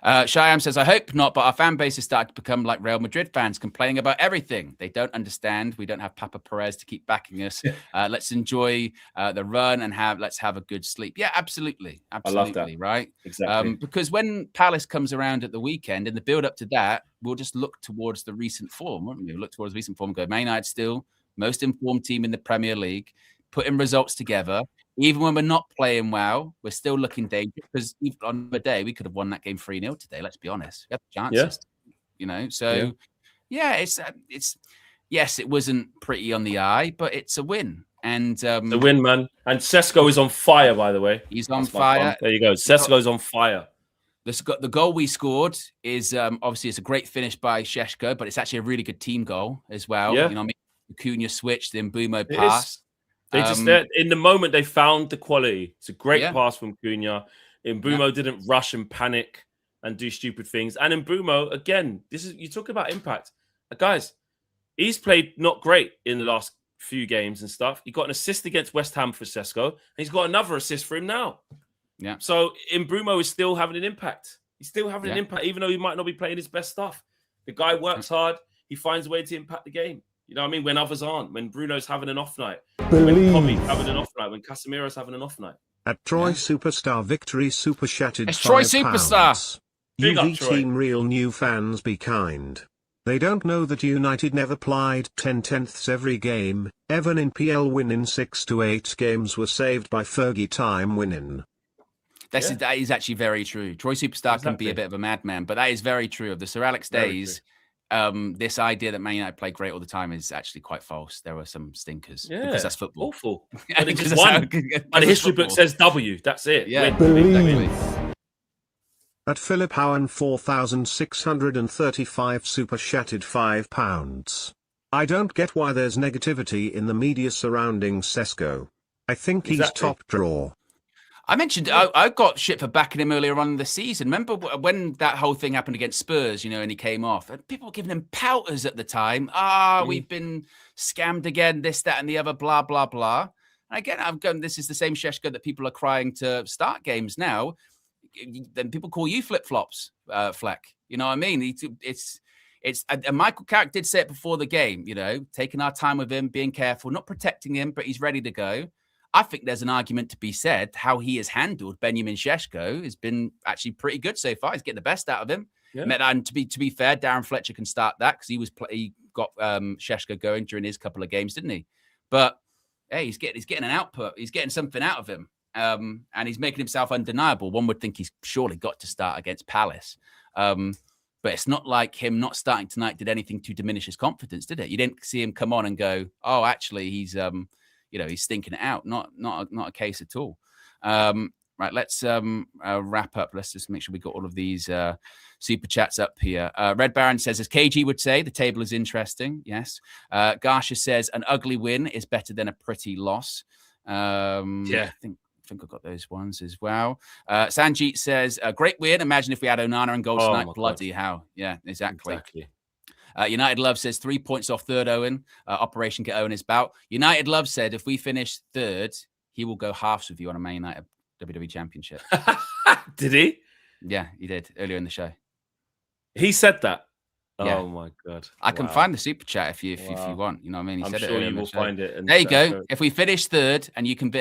Shyam says, I hope not, but our fan base has started to become like Real Madrid fans, complaining about everything. They don't understand. We don't have Papa Perez to keep backing us. Let's enjoy the run and let's have a good sleep. Yeah, absolutely. Absolutely. I love that. Right? Exactly. Because when Palace comes around at the weekend, in the build up to that, we'll just look towards the recent form, won't we? We'll look towards the recent form and go, Man United still most informed team in the Premier League, putting results together. even when we're not playing well, we're still looking dangerous because even on the day we could have won that game 3-0 today. Let's be honest, we have chances, So it's yes, it wasn't pretty on the eye, but it's a win. And the win, man. And Sesko is on fire, by the way. He's on fire. There you go. Sesko's on fire. The goal we scored is obviously it's a great finish by Šeško, but it's actually a really good team goal as well. Yeah. You know, Cunha switch, then Mbumo pass. They just in the moment they found the quality. It's a great pass from Cunha. Mbumo didn't rush and panic and do stupid things. And Mbumo, again, you talk about impact. Guys, he's played not great in the last few games and stuff. He got an assist against West Ham for Sesko, and he's got another assist for him now. Yeah. So Mbumo is still having an impact. He's still having an impact, even though he might not be playing his best stuff. The guy works hard. He finds a way to impact the game. You know what I mean? When others aren't, when Bruno's having an off night, when Tommy's having an off night, when Casemiro's having an off night. At Troy Superstar Victory Super Shattered it's Troy £5. Superstar. Big up, UV Troy. team real new fans be kind. They don't know that United never plied 10/10ths every game. Even in PL winning 6 to 8 games were saved by Fergie time winning. That is actually very true. Troy Superstar can be a bit of a madman, but that is very true. Of the Sir Alex days, this idea that Man United play great all the time is actually quite false. There were some stinkers because that's football. Awful. But they just won. And the history book says W. That's it. Yeah, exactly. At Philip Howen 4,635 Super Shattered £5. I don't get why there's negativity in the media surrounding Sesko. I think he's top draw. I mentioned I got shit for backing him earlier on in the season. Remember when that whole thing happened against Spurs, and he came off? And people were giving him pouters at the time. We've been scammed again, this, that, and the other, blah, blah, blah. And again, I'm going, this is the same Šeško that people are crying to start games now. Then people call you flip-flops, Fleck. You know what I mean? It's and Michael Carrick did say it before the game, taking our time with him, being careful, not protecting him, but he's ready to go. I think there's an argument to be said how he has handled Benjamin Šeško has been actually pretty good so far. He's getting the best out of him. Yeah. And to be fair, Darren Fletcher can start that because he got Šeško going during his couple of games, didn't he? But hey, he's getting an output. He's getting something out of him. And he's making himself undeniable. One would think he's surely got to start against Palace. But it's not like him not starting tonight did anything to diminish his confidence, did it? You didn't see him come on and go, oh, actually, he's he's stinking it out. Not a case at all. Right, let's wrap up. Let's just make sure we got all of these super chats up here. Red Baron says, as KG would say, the table is interesting. Yes. Garsha says, an ugly win is better than a pretty loss. I think I've got those ones as well. Sanjeet says, a great win. Imagine if we had Onana and goal tonight. Bloody hell. Yeah, exactly. United Love says 3 points off third Owen. Operation Get Owen is bout. United Love said if we finish third, he will go halves with you on a Man United WWE Championship. Did he? Yeah, he did earlier in the show. He said that. Yeah. Oh my god! I can find the super chat if you want. You know what I mean? He said sure it you will find it. And there you go. If we finish third and you can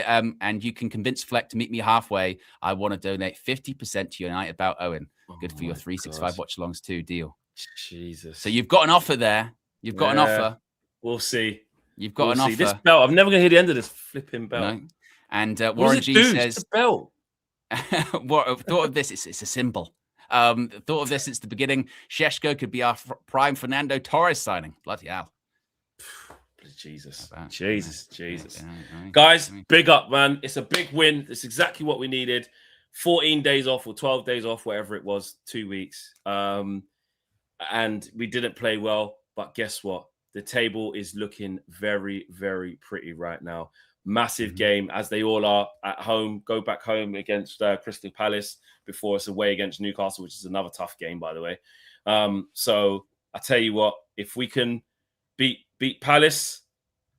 convince Fleck to meet me halfway, I want to donate 50% to United about Owen. Good for your 365 watch alongs too. Deal. Jesus. So you've got an offer there. You've got an offer. We'll see. You've got an offer. This belt. I'm never going to hear the end of this flipping belt. No. And Warren G says, the belt. Thought of this. It's a symbol. Thought of this since the beginning. Šeško could be our prime Fernando Torres signing. Bloody hell. Jesus. Yeah, Guys, big up, man. It's a big win. It's exactly what we needed. 14 days off or 12 days off, whatever it was, 2 weeks. And we didn't play well, but guess what? The table is looking very, very pretty right now. Massive game, as they all are at home. Go back home against Crystal Palace before it's away against Newcastle, which is another tough game, by the way. So I tell you what, if we can beat Palace,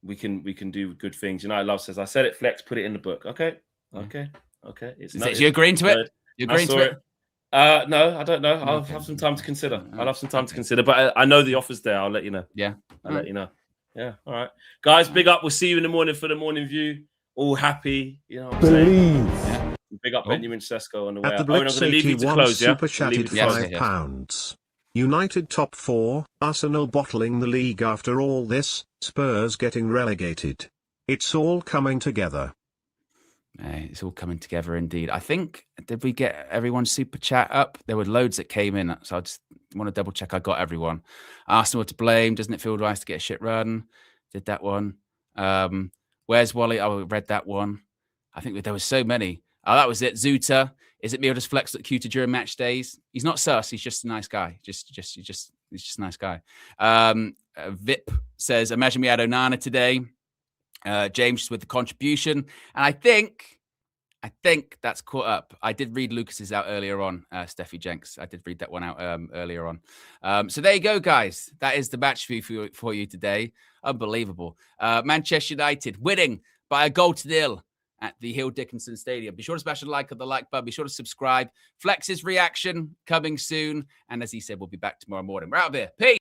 we can do good things. United Love says, I said it, Flex, put it in the book. Okay. You agreeing to it? You agreeing to it? No, I don't know. I'll have some time to consider. But I know the offer's there. I'll let you know. Yeah. I'll let you know. Yeah. All right. Guys, big up. We'll see you in the morning for the morning view. All happy. You know what I'm saying? Yeah. Big up Benjamin Šeško on the way out. At the Blitz Blitz 81 super chatted £5. £5. United top 4, Arsenal bottling the league after all this, Spurs getting relegated. It's all coming together. It's all coming together indeed. I think, did we get everyone's super chat up? There were loads that came in, so I just want to double check I got everyone. Arsenal to blame. Doesn't it feel nice to get a shit run? Did that one. Where's Wally? I read that one. I think there was so many. Oh, that was it. Zuta. Is it me or does Flex look cuter during match days? He's not sus. He's just a nice guy. He's just a nice guy. Vip says, imagine we had Onana today. James with the contribution. And I think that's caught up. I did read Lucas's out earlier on, Steffi Jenks. I did read that one out earlier on. So there you go, guys. That is the match view for you today. Unbelievable. Manchester United winning by a goal to 0 at the Hill Dickinson Stadium. Be sure to smash a like on the like button. Be sure to subscribe. Flex's reaction coming soon. And as he said, we'll be back tomorrow morning. We're out of here. Peace.